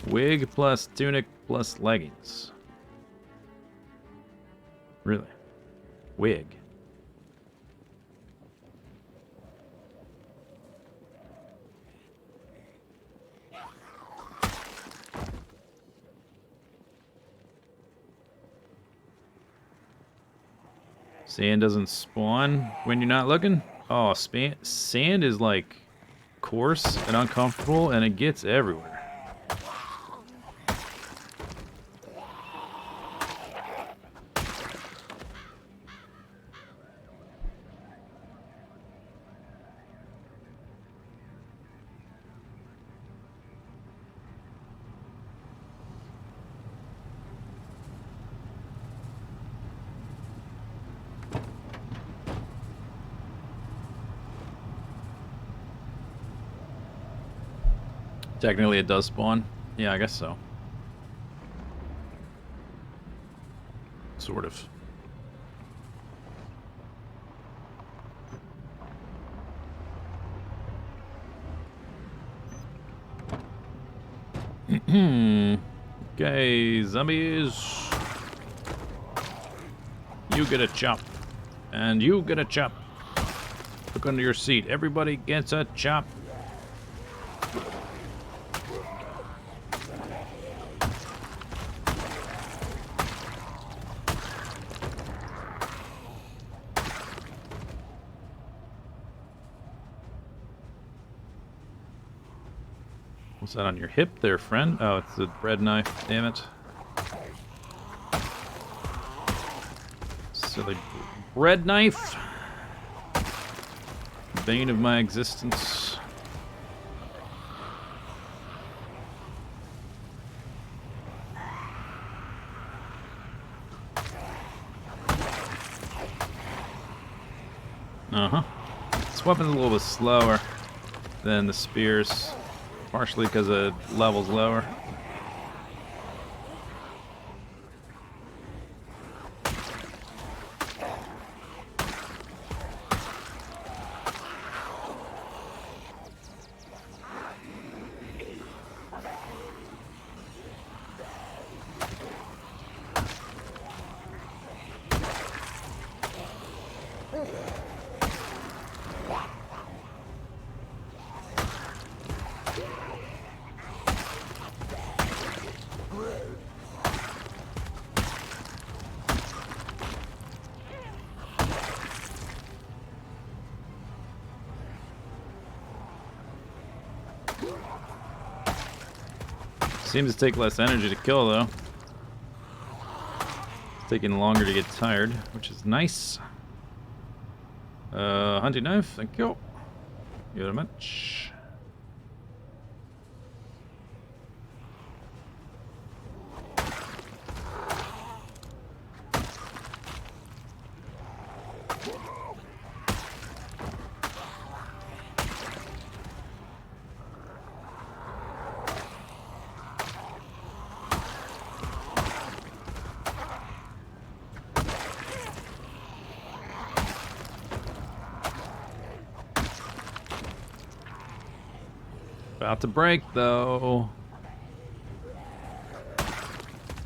A: Wig plus tunic plus leggings. Really? Wig. Sand doesn't spawn when you're not looking? Oh, sand is like coarse and uncomfortable and it gets everywhere. Technically it does spawn. Yeah, I guess so. Sort of. Okay, zombies. You get a chop. And you get a chop. Look under your seat. Everybody gets a chop. What's that on your hip there, friend? Oh, it's the bread knife. Damn it. Silly bread knife. Bane of my existence. Uh-huh. This weapon's a little bit slower than the spears. Partially because the level's lower. Seems to take less energy to kill, though. It's taking longer to get tired, which is nice. Hunting knife, thank you. Thank you very much. About to break, though.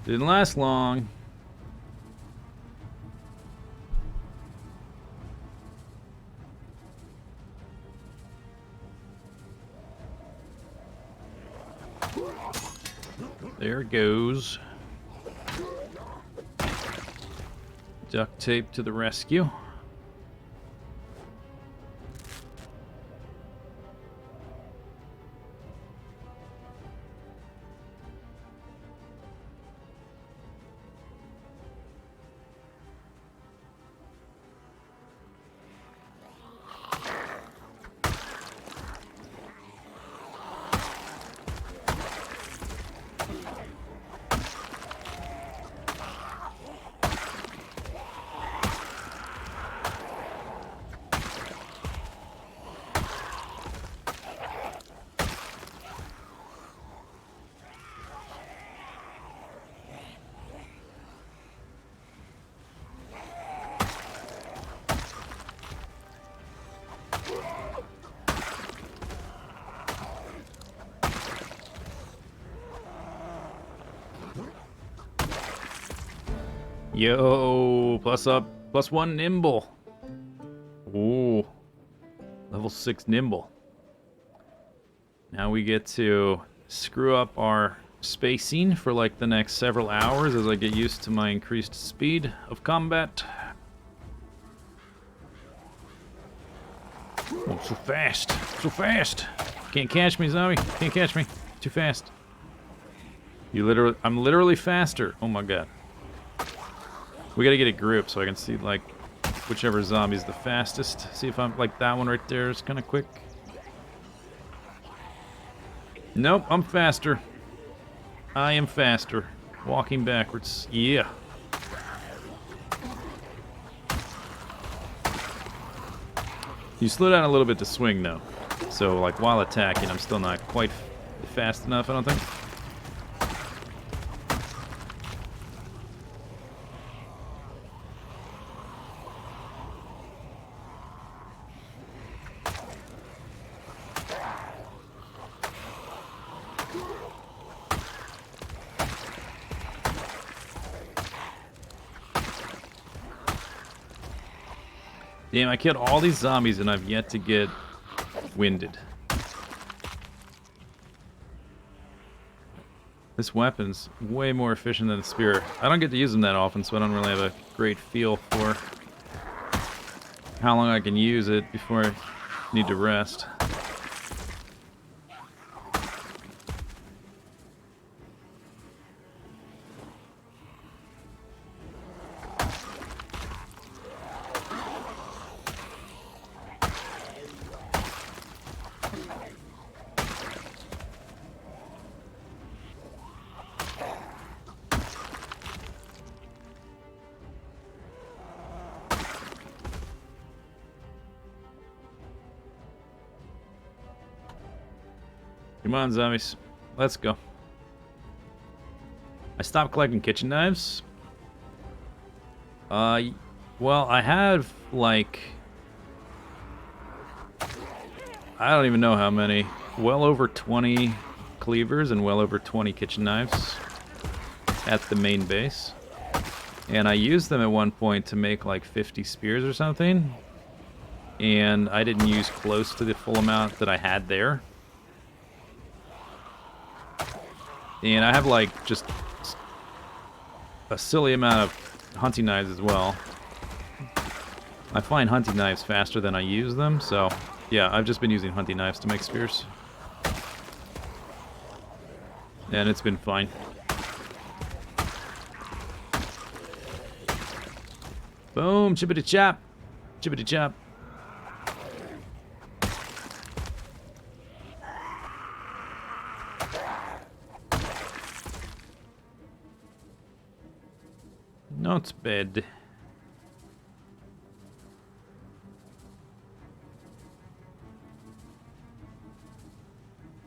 A: Didn't last long. There it goes. Duct tape to the rescue. Yo, plus one nimble. Ooh, level 6 nimble. Now we get to screw up our spacing for like the next several hours as I get used to my increased speed of combat. Oh, so fast, so fast. Can't catch me, zombie. Can't catch me. Too fast. I'm literally faster. Oh my god. We gotta get a group so I can see, like, whichever zombie's the fastest. See if I'm, like, that one right there is kind of quick. Nope, I'm faster. I am faster. Walking backwards. Yeah. You slow down a little bit to swing, though. So, like, while attacking, I'm still not quite fast enough, I don't think. Damn, I killed all these zombies and I've yet to get winded. This weapon's way more efficient than the spear. I don't get to use them that often, so I don't really have a great feel for how long I can use it before I need to rest. Come on, zombies. Let's go. I stopped collecting kitchen knives. Well, I have, like... I don't even know how many. Well over 20 cleavers and well over 20 kitchen knives at the main base. And I used them at one point to make, like, 50 spears or something. And I didn't use close to the full amount that I had there. And I have, like, just a silly amount of hunting knives as well. I find hunting knives faster than I use them, so yeah, I've just been using hunting knives to make spears. And it's been fine. Boom, chippity chop. Chippity chop. Not bad.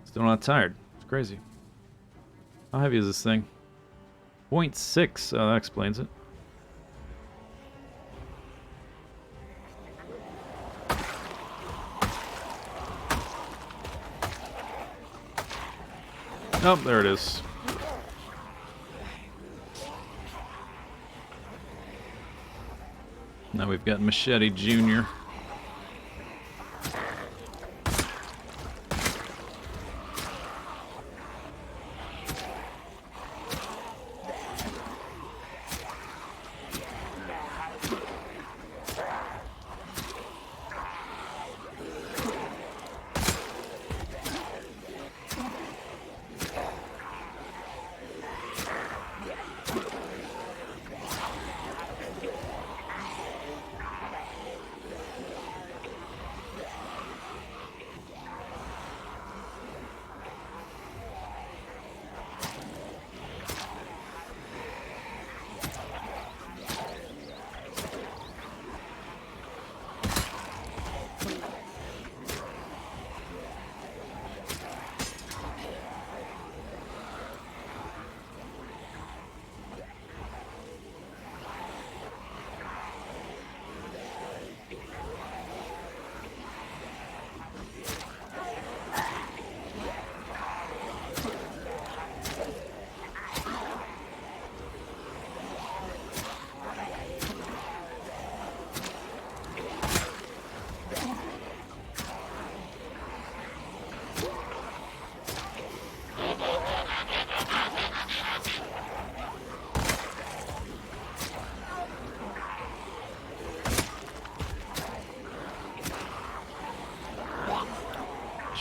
A: Still not tired. It's crazy. How heavy is this thing? 0.6. Oh, that explains it. Oh, there it is. Now we've got Machete Jr.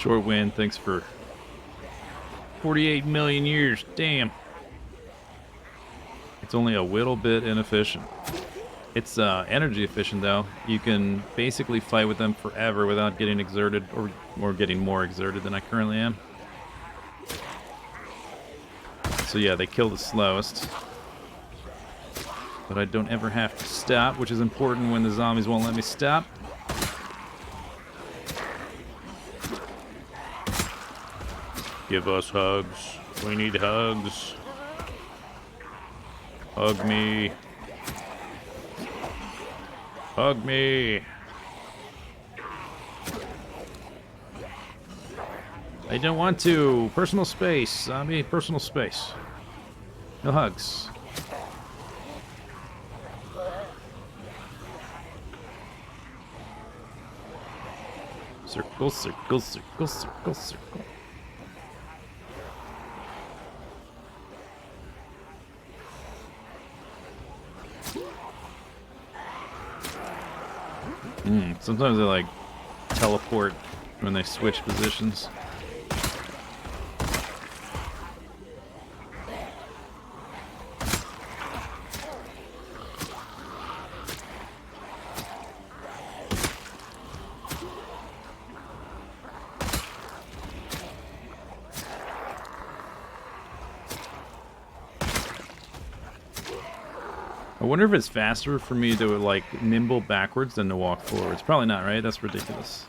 A: Short wind, thanks for 48 million years. Damn. It's only a little bit inefficient. It's energy efficient, though. You can basically fight with them forever without getting exerted or getting more exerted than I currently am. So yeah, they kill the slowest. But I don't ever have to stop, which is important when the zombies won't let me stop. Give us hugs. We need hugs. Hug me. Hug me. I don't want to. Personal space, zombie. Personal space. No hugs. Circle, circle, circle, circle, circle. Sometimes they like teleport when they switch positions. I wonder if it's faster for me to, like, nimble backwards than to walk forwards. Probably not, right? That's ridiculous.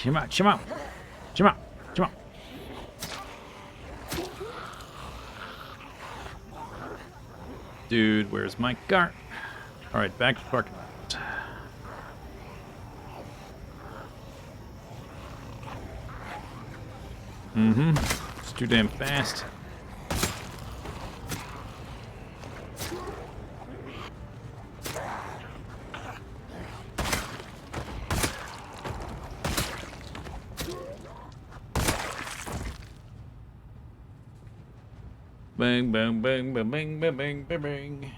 A: Come out, come out, come out, come out. Dude, where's my car? All right, back to the parking lot. It's too damn fast. Bang, bang, bang, bang, bang, bang, bang, bang, bang.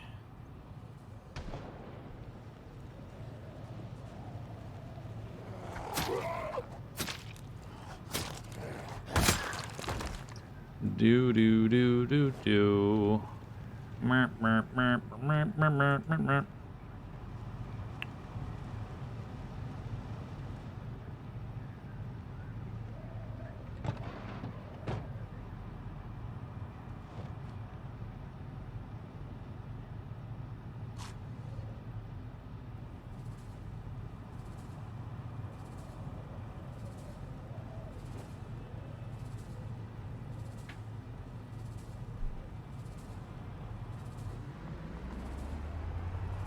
A: Do, do, do, do, do. Merp, merp, merp, merp, merp, merp, merp, merp.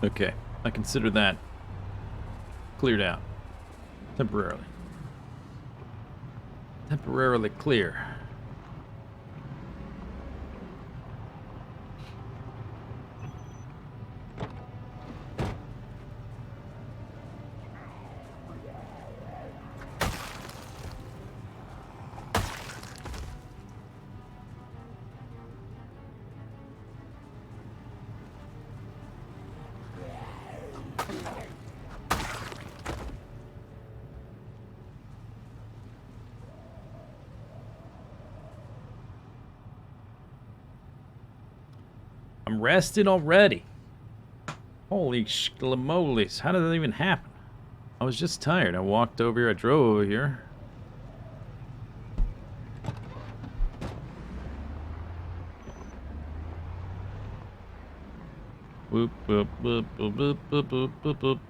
A: Okay, I consider that cleared out. Temporarily. Temporarily clear. I'm rested already. Holy schlamolies. How did that even happen? I was just tired. I walked over here. I drove over here. Boop, boop, boop, boop, boop, boop, boop, boop, boop.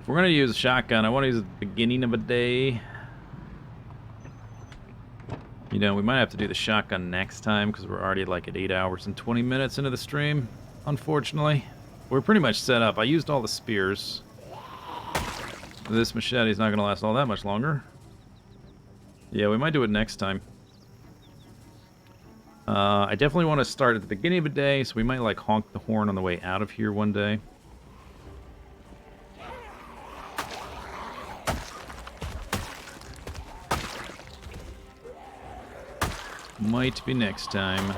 A: If we're gonna use a shotgun, I want to use it at the beginning of a day. You know, we might have to do the shotgun next time because we're already like at 8 hours and 20 minutes into the stream, unfortunately. We're pretty much set up. I used all the spears. This machete is not going to last all that much longer. Yeah, we might do it next time. I definitely want to start at the beginning of a day, so we might like honk the horn on the way out of here one day. Might be next time.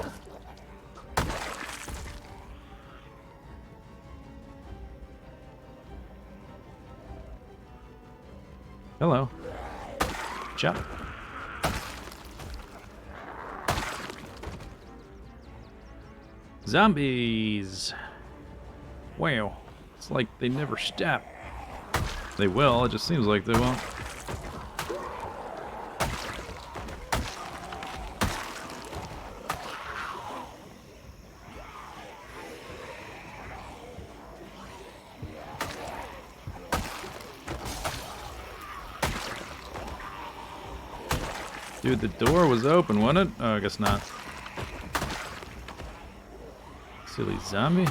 A: Hello. Chop. Zombies. Wow. It's like they never stop. They will, it just seems like they won't. Dude, the door was open, wasn't it? Oh, I guess not. Silly zombie.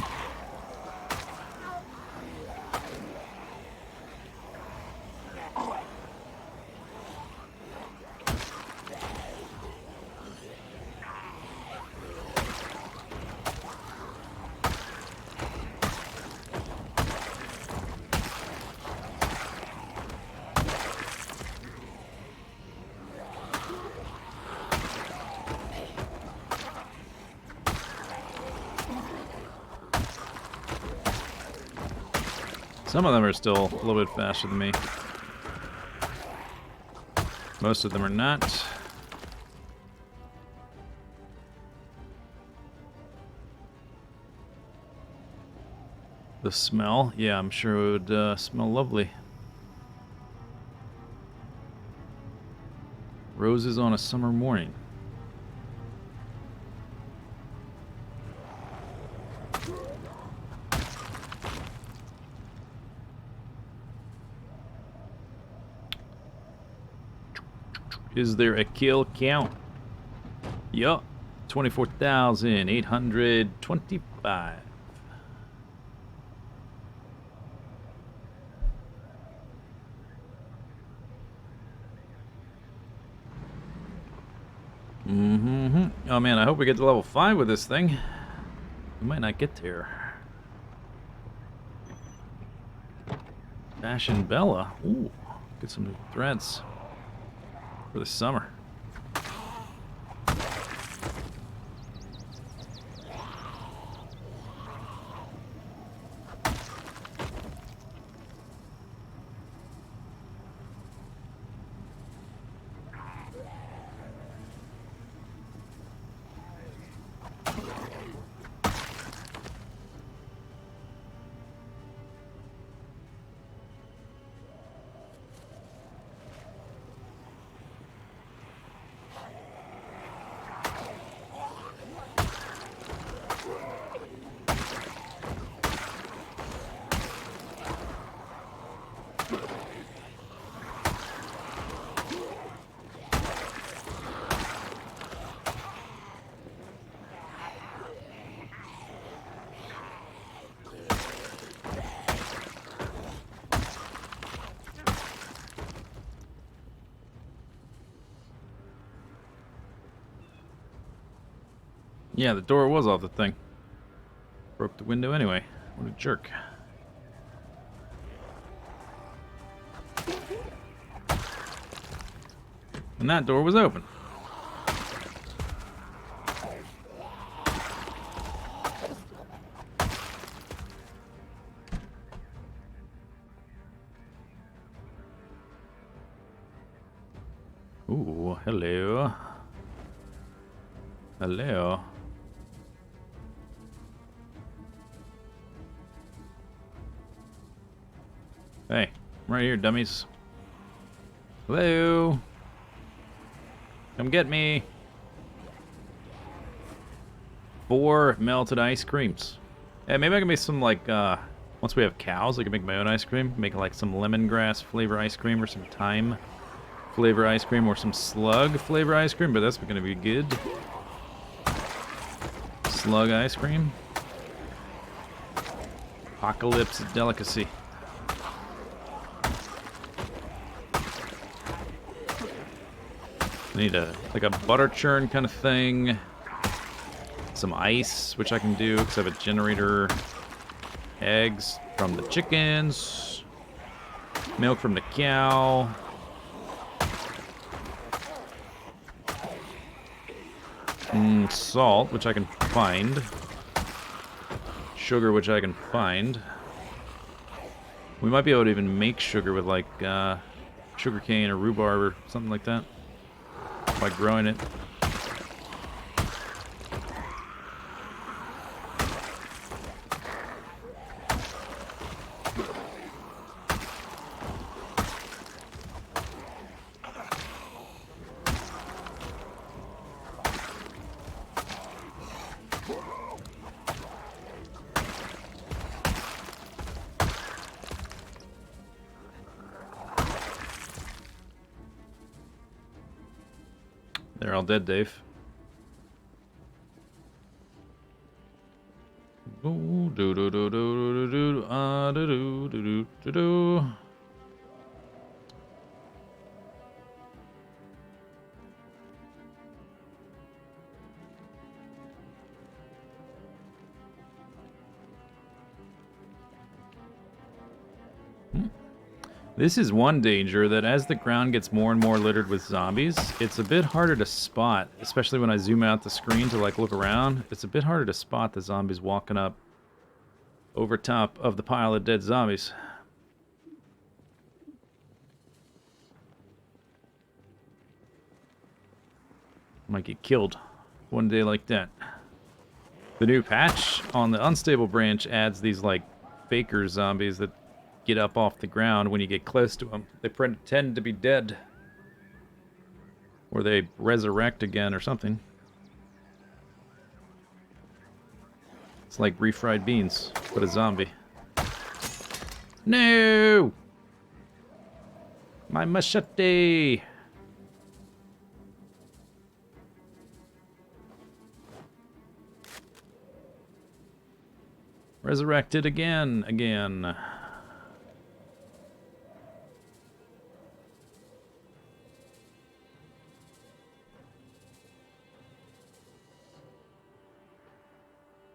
A: Some of them are still a little bit faster than me. Most of them are not. The smell, yeah, I'm sure it would smell lovely. Roses on a summer morning. Is there a kill count? Yup. 24,825. Oh man, I hope we get to level 5 with this thing. We might not get there. Fashion Bella. Ooh, get some new threads for the summer. Yeah, the door was off the thing. Broke the window anyway. What a jerk. And that door was open. Ooh, hello. Hello. Hey, I'm right here, dummies. Hello. Come get me. 4 melted ice creams. Yeah, maybe I can make some like Once we have cows, I can make my own ice cream. Make like some lemongrass flavor ice cream or some thyme flavor ice cream or some slug flavor ice cream, but that's going to be good. Slug ice cream. Apocalypse delicacy. I need like a butter churn kind of thing. Some ice, which I can do because I have a generator. Eggs from the chickens. Milk from the cow. Salt, which I can find. Sugar, which I can find. We might be able to even make sugar with like sugar cane or rhubarb or something like that by growing it. They're all dead, Dave. Do do do do do do do do do do do. This is one danger, that as the ground gets more and more littered with zombies, it's a bit harder to spot, especially when I zoom out the screen to like look around. It's a bit harder to spot the zombies walking up over top of the pile of dead zombies. Might get killed one day like that. The new patch on the unstable branch adds these like faker zombies that get up off the ground when you get close to them. They pretend to be dead. Or they resurrect again or something. It's like refried beans, but a zombie. No! My machete! Resurrected again.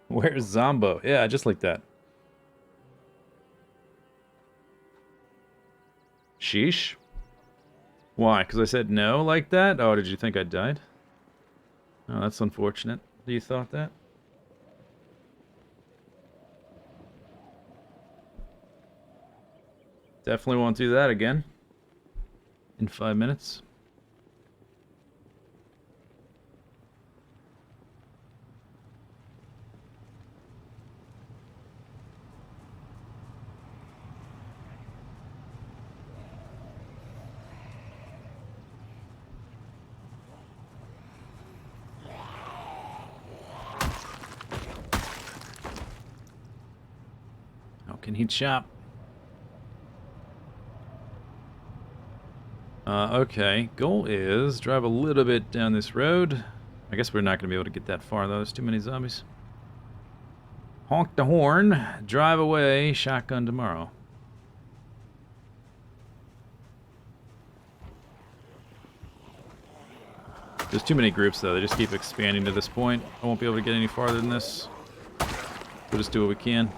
A: Where's Zombo? Yeah, just like that. Sheesh. Why? Because I said no like that? Oh, did you think I died? Oh, that's unfortunate. You thought that? Definitely won't do that again. In 5 minutes. How can he chop? Okay, goal is drive a little bit down this road. I guess we're not going to be able to get that far, though. There's too many zombies. Honk the horn, drive away, shotgun tomorrow. There's too many groups, though. They just keep expanding to this point. I won't be able to get any farther than this. We'll just do what we can.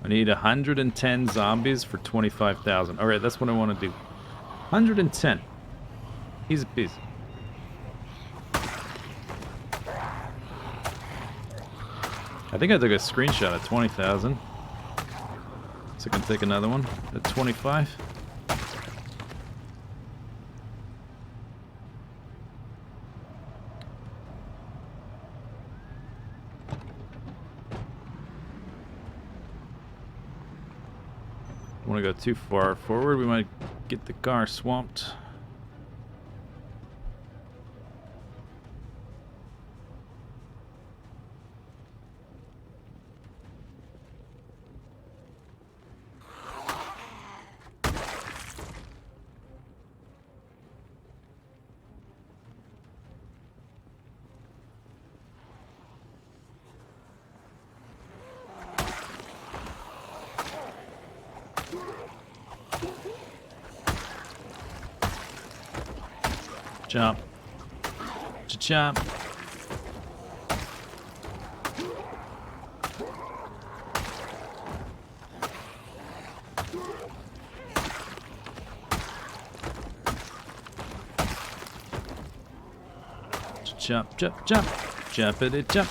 A: I need 110 zombies for 25,000. All right, that's what I want to do. 110. Easy peasy. I think I took a screenshot at 20,000. So I can take another one at 25. Don't want to go too far forward. We might get the car swamped. Chop. Chop. Chop, chop, chop. Choppity chop.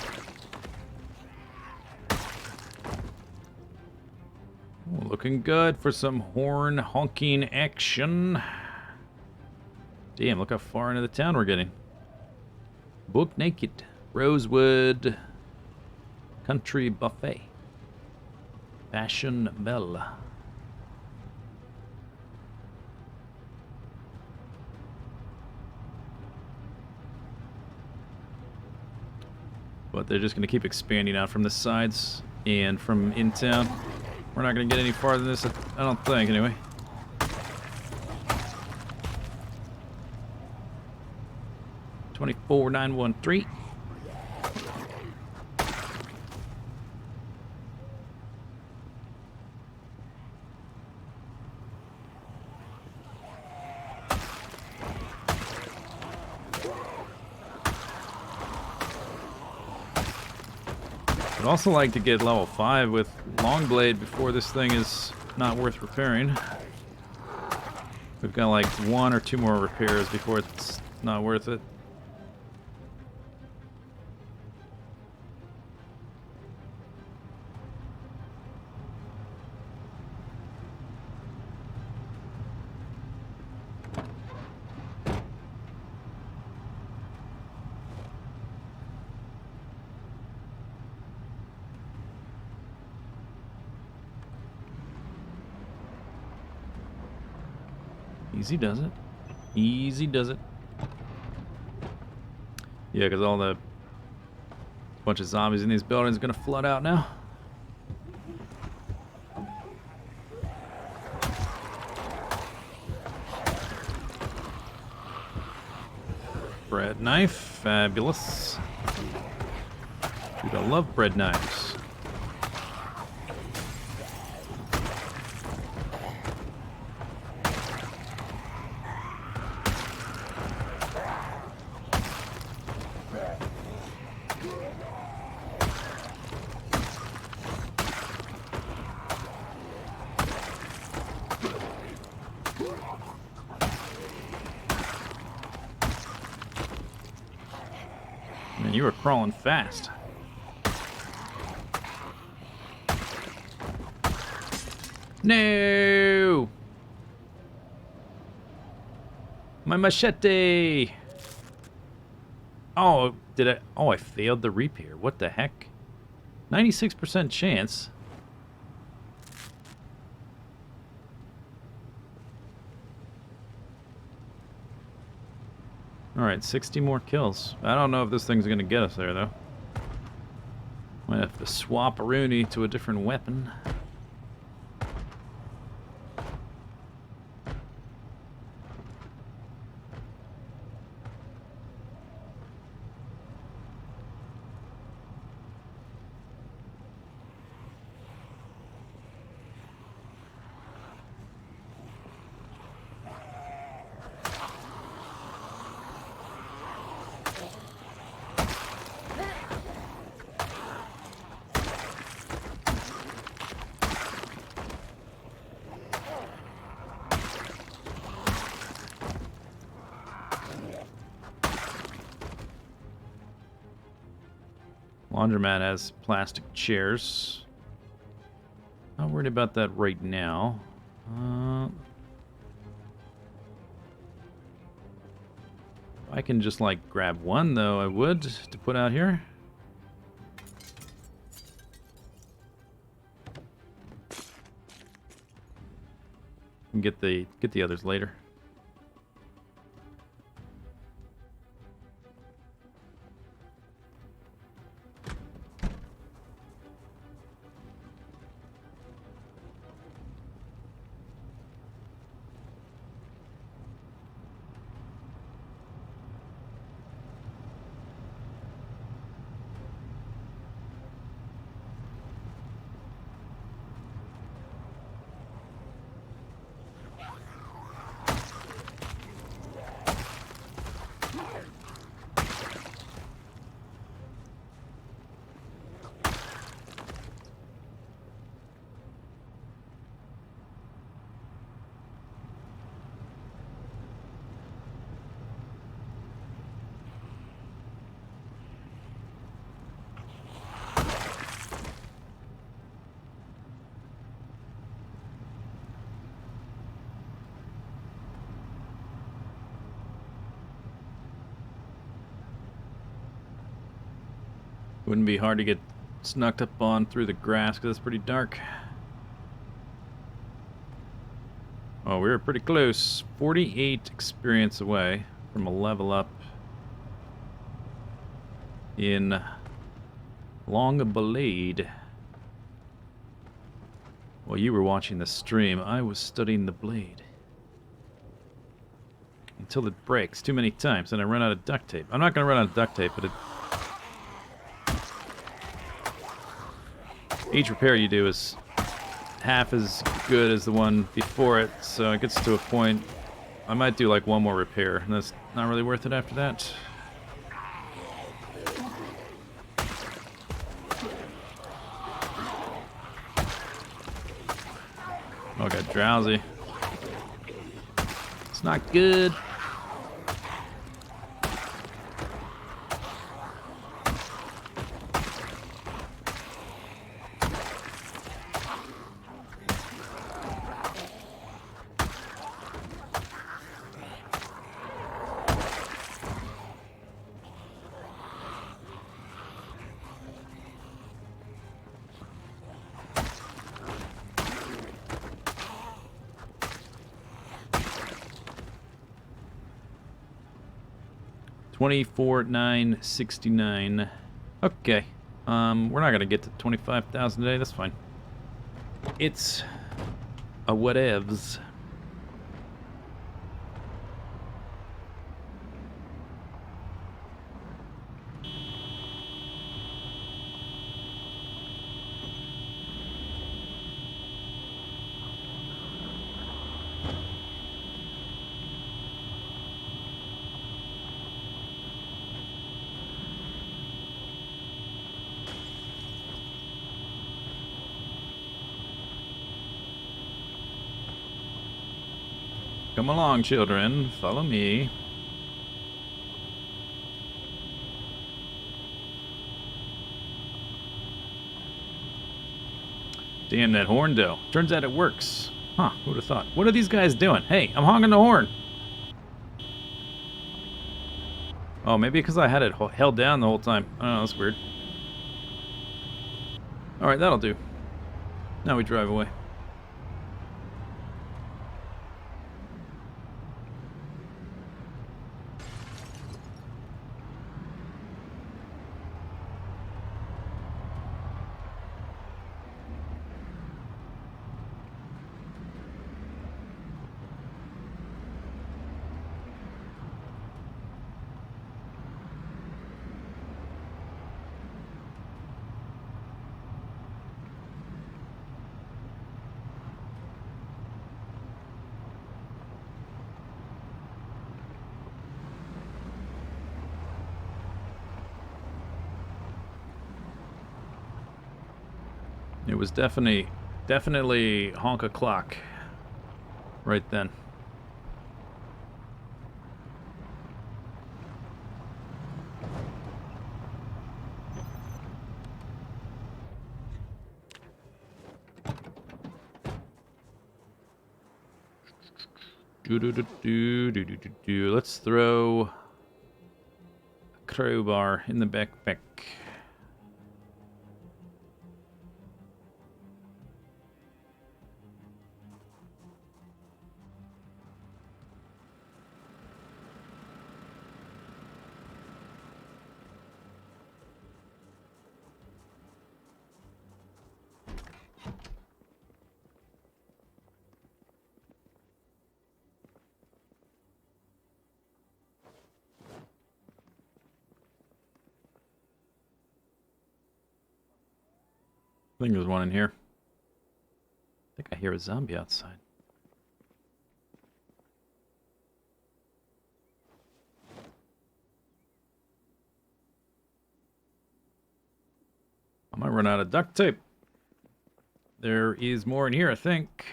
A: Looking good for some horn honking action. Damn, look how far into the town we're getting. Book naked. Rosewood. Country buffet. Fashion belle. But they're just going to keep expanding out from the sides and from in town. We're not going to get any farther than this, I don't think, anyway. $24,913. I'd also like to get level 5 with Longblade before this thing is not worth repairing. We've got like 1 or 2 more repairs before it's not worth it. Easy does it. Easy does it. Yeah, because all the bunch of zombies in these buildings are going to flood out now. Bread knife. Fabulous. Dude, I love bread knives. Man, you were crawling fast. No! My machete! Oh, did I? Oh, I failed the repair. What the heck? 96% chance. Alright, 60 more kills. I don't know if this thing's gonna get us there, though. Might have to swap a Rooney to a different weapon. Laundromat has plastic chairs. Not worried about that right now. If I can just, like, grab one, though, I would, to put out here. And get the others later. Wouldn't be hard to get snuck up on through the grass because it's pretty dark. Oh, we were pretty close. 48 experience away from a level up in Long Blade. While you were watching the stream, I was studying the blade. Until it breaks too many times and I run out of duct tape. I'm not going to run out of duct tape, but each repair you do is half as good as the one before it, so it gets to a point. I might do like one more repair, and that's not really worth it after that. Oh, I got drowsy. It's not good. $24,969. Okay. We're not gonna get to 25,000 a day. That's fine. It's a whatevs. Come along, children. Follow me. Damn that horn, though. Turns out it works. Huh, who'd have thought? What are these guys doing? Hey, I'm honking the horn. Oh, maybe because I had it held down the whole time. I don't know, that's weird. Alright, that'll do. Now we drive away. It was definitely honk a clock right then. Let's throw a crowbar in the backpack. I think there's one in here. I think I hear a zombie outside. I might run out of duct tape. There is more in here, I think.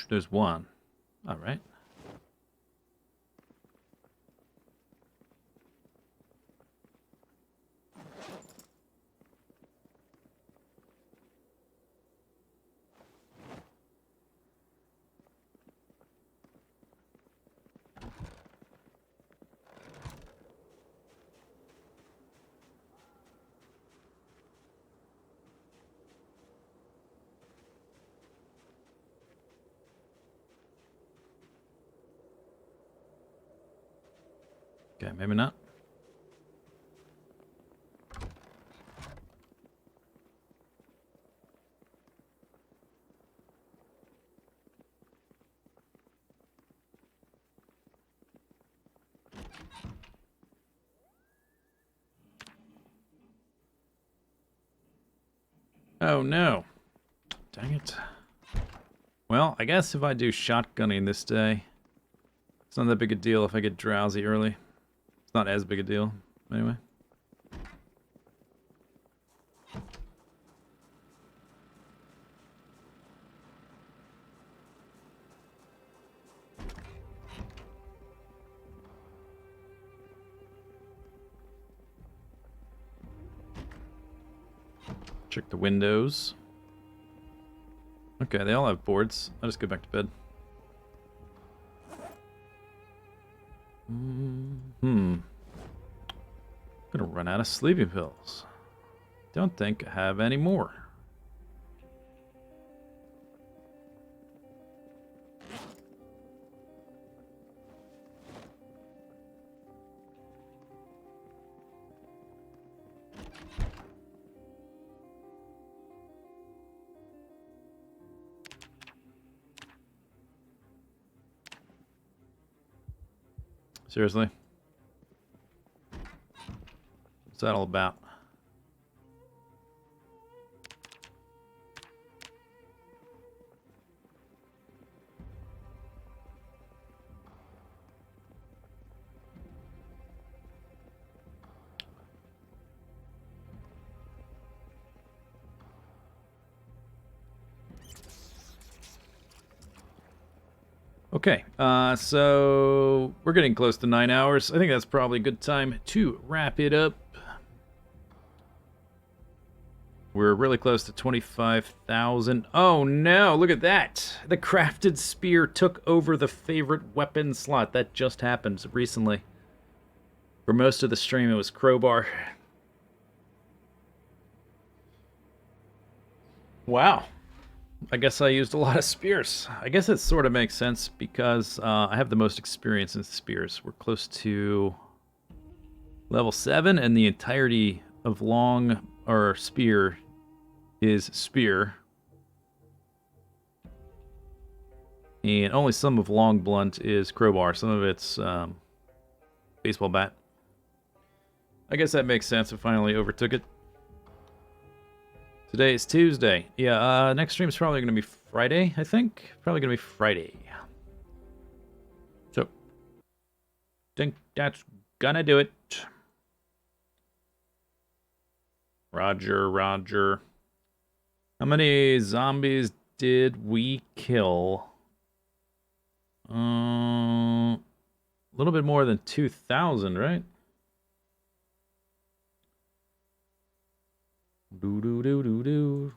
A: There's one. All right. Okay, maybe not. Oh no. Dang it. Well, I guess if I do shotgunning this day, it's not that big a deal if I get drowsy early. It's not as big a deal, anyway. Check the windows. Okay, they all have boards. I'll just go back to bed. Gonna run out of sleeping pills. Don't think I have any more. Seriously? What's that all about? Okay, so we're getting close to 9 hours. I think that's probably a good time to wrap it up. We're really close to 25,000. Oh no, look at that. The crafted spear took over the favorite weapon slot. That just happened recently. For most of the stream, it was crowbar. Wow. I guess I used a lot of spears. I guess it sort of makes sense because I have the most experience in spears. We're close to level 7, and the entirety of long or spear is spear. And only some of long blunt is crowbar. Some of it's baseball bat. I guess that makes sense. I finally overtook it. Today is Tuesday. Yeah, next stream is probably going to be Friday, I think. Probably going to be Friday. So, think that's gonna do it. Roger, roger. How many zombies did we kill? A little bit more than 2,000, right? Do do do do do.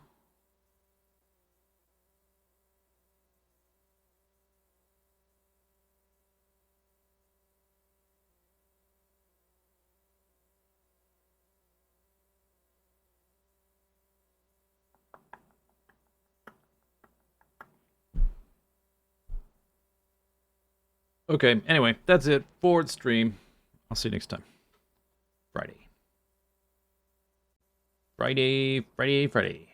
A: Okay, anyway, that's it for the stream. I'll see you next time. Friday. Friday.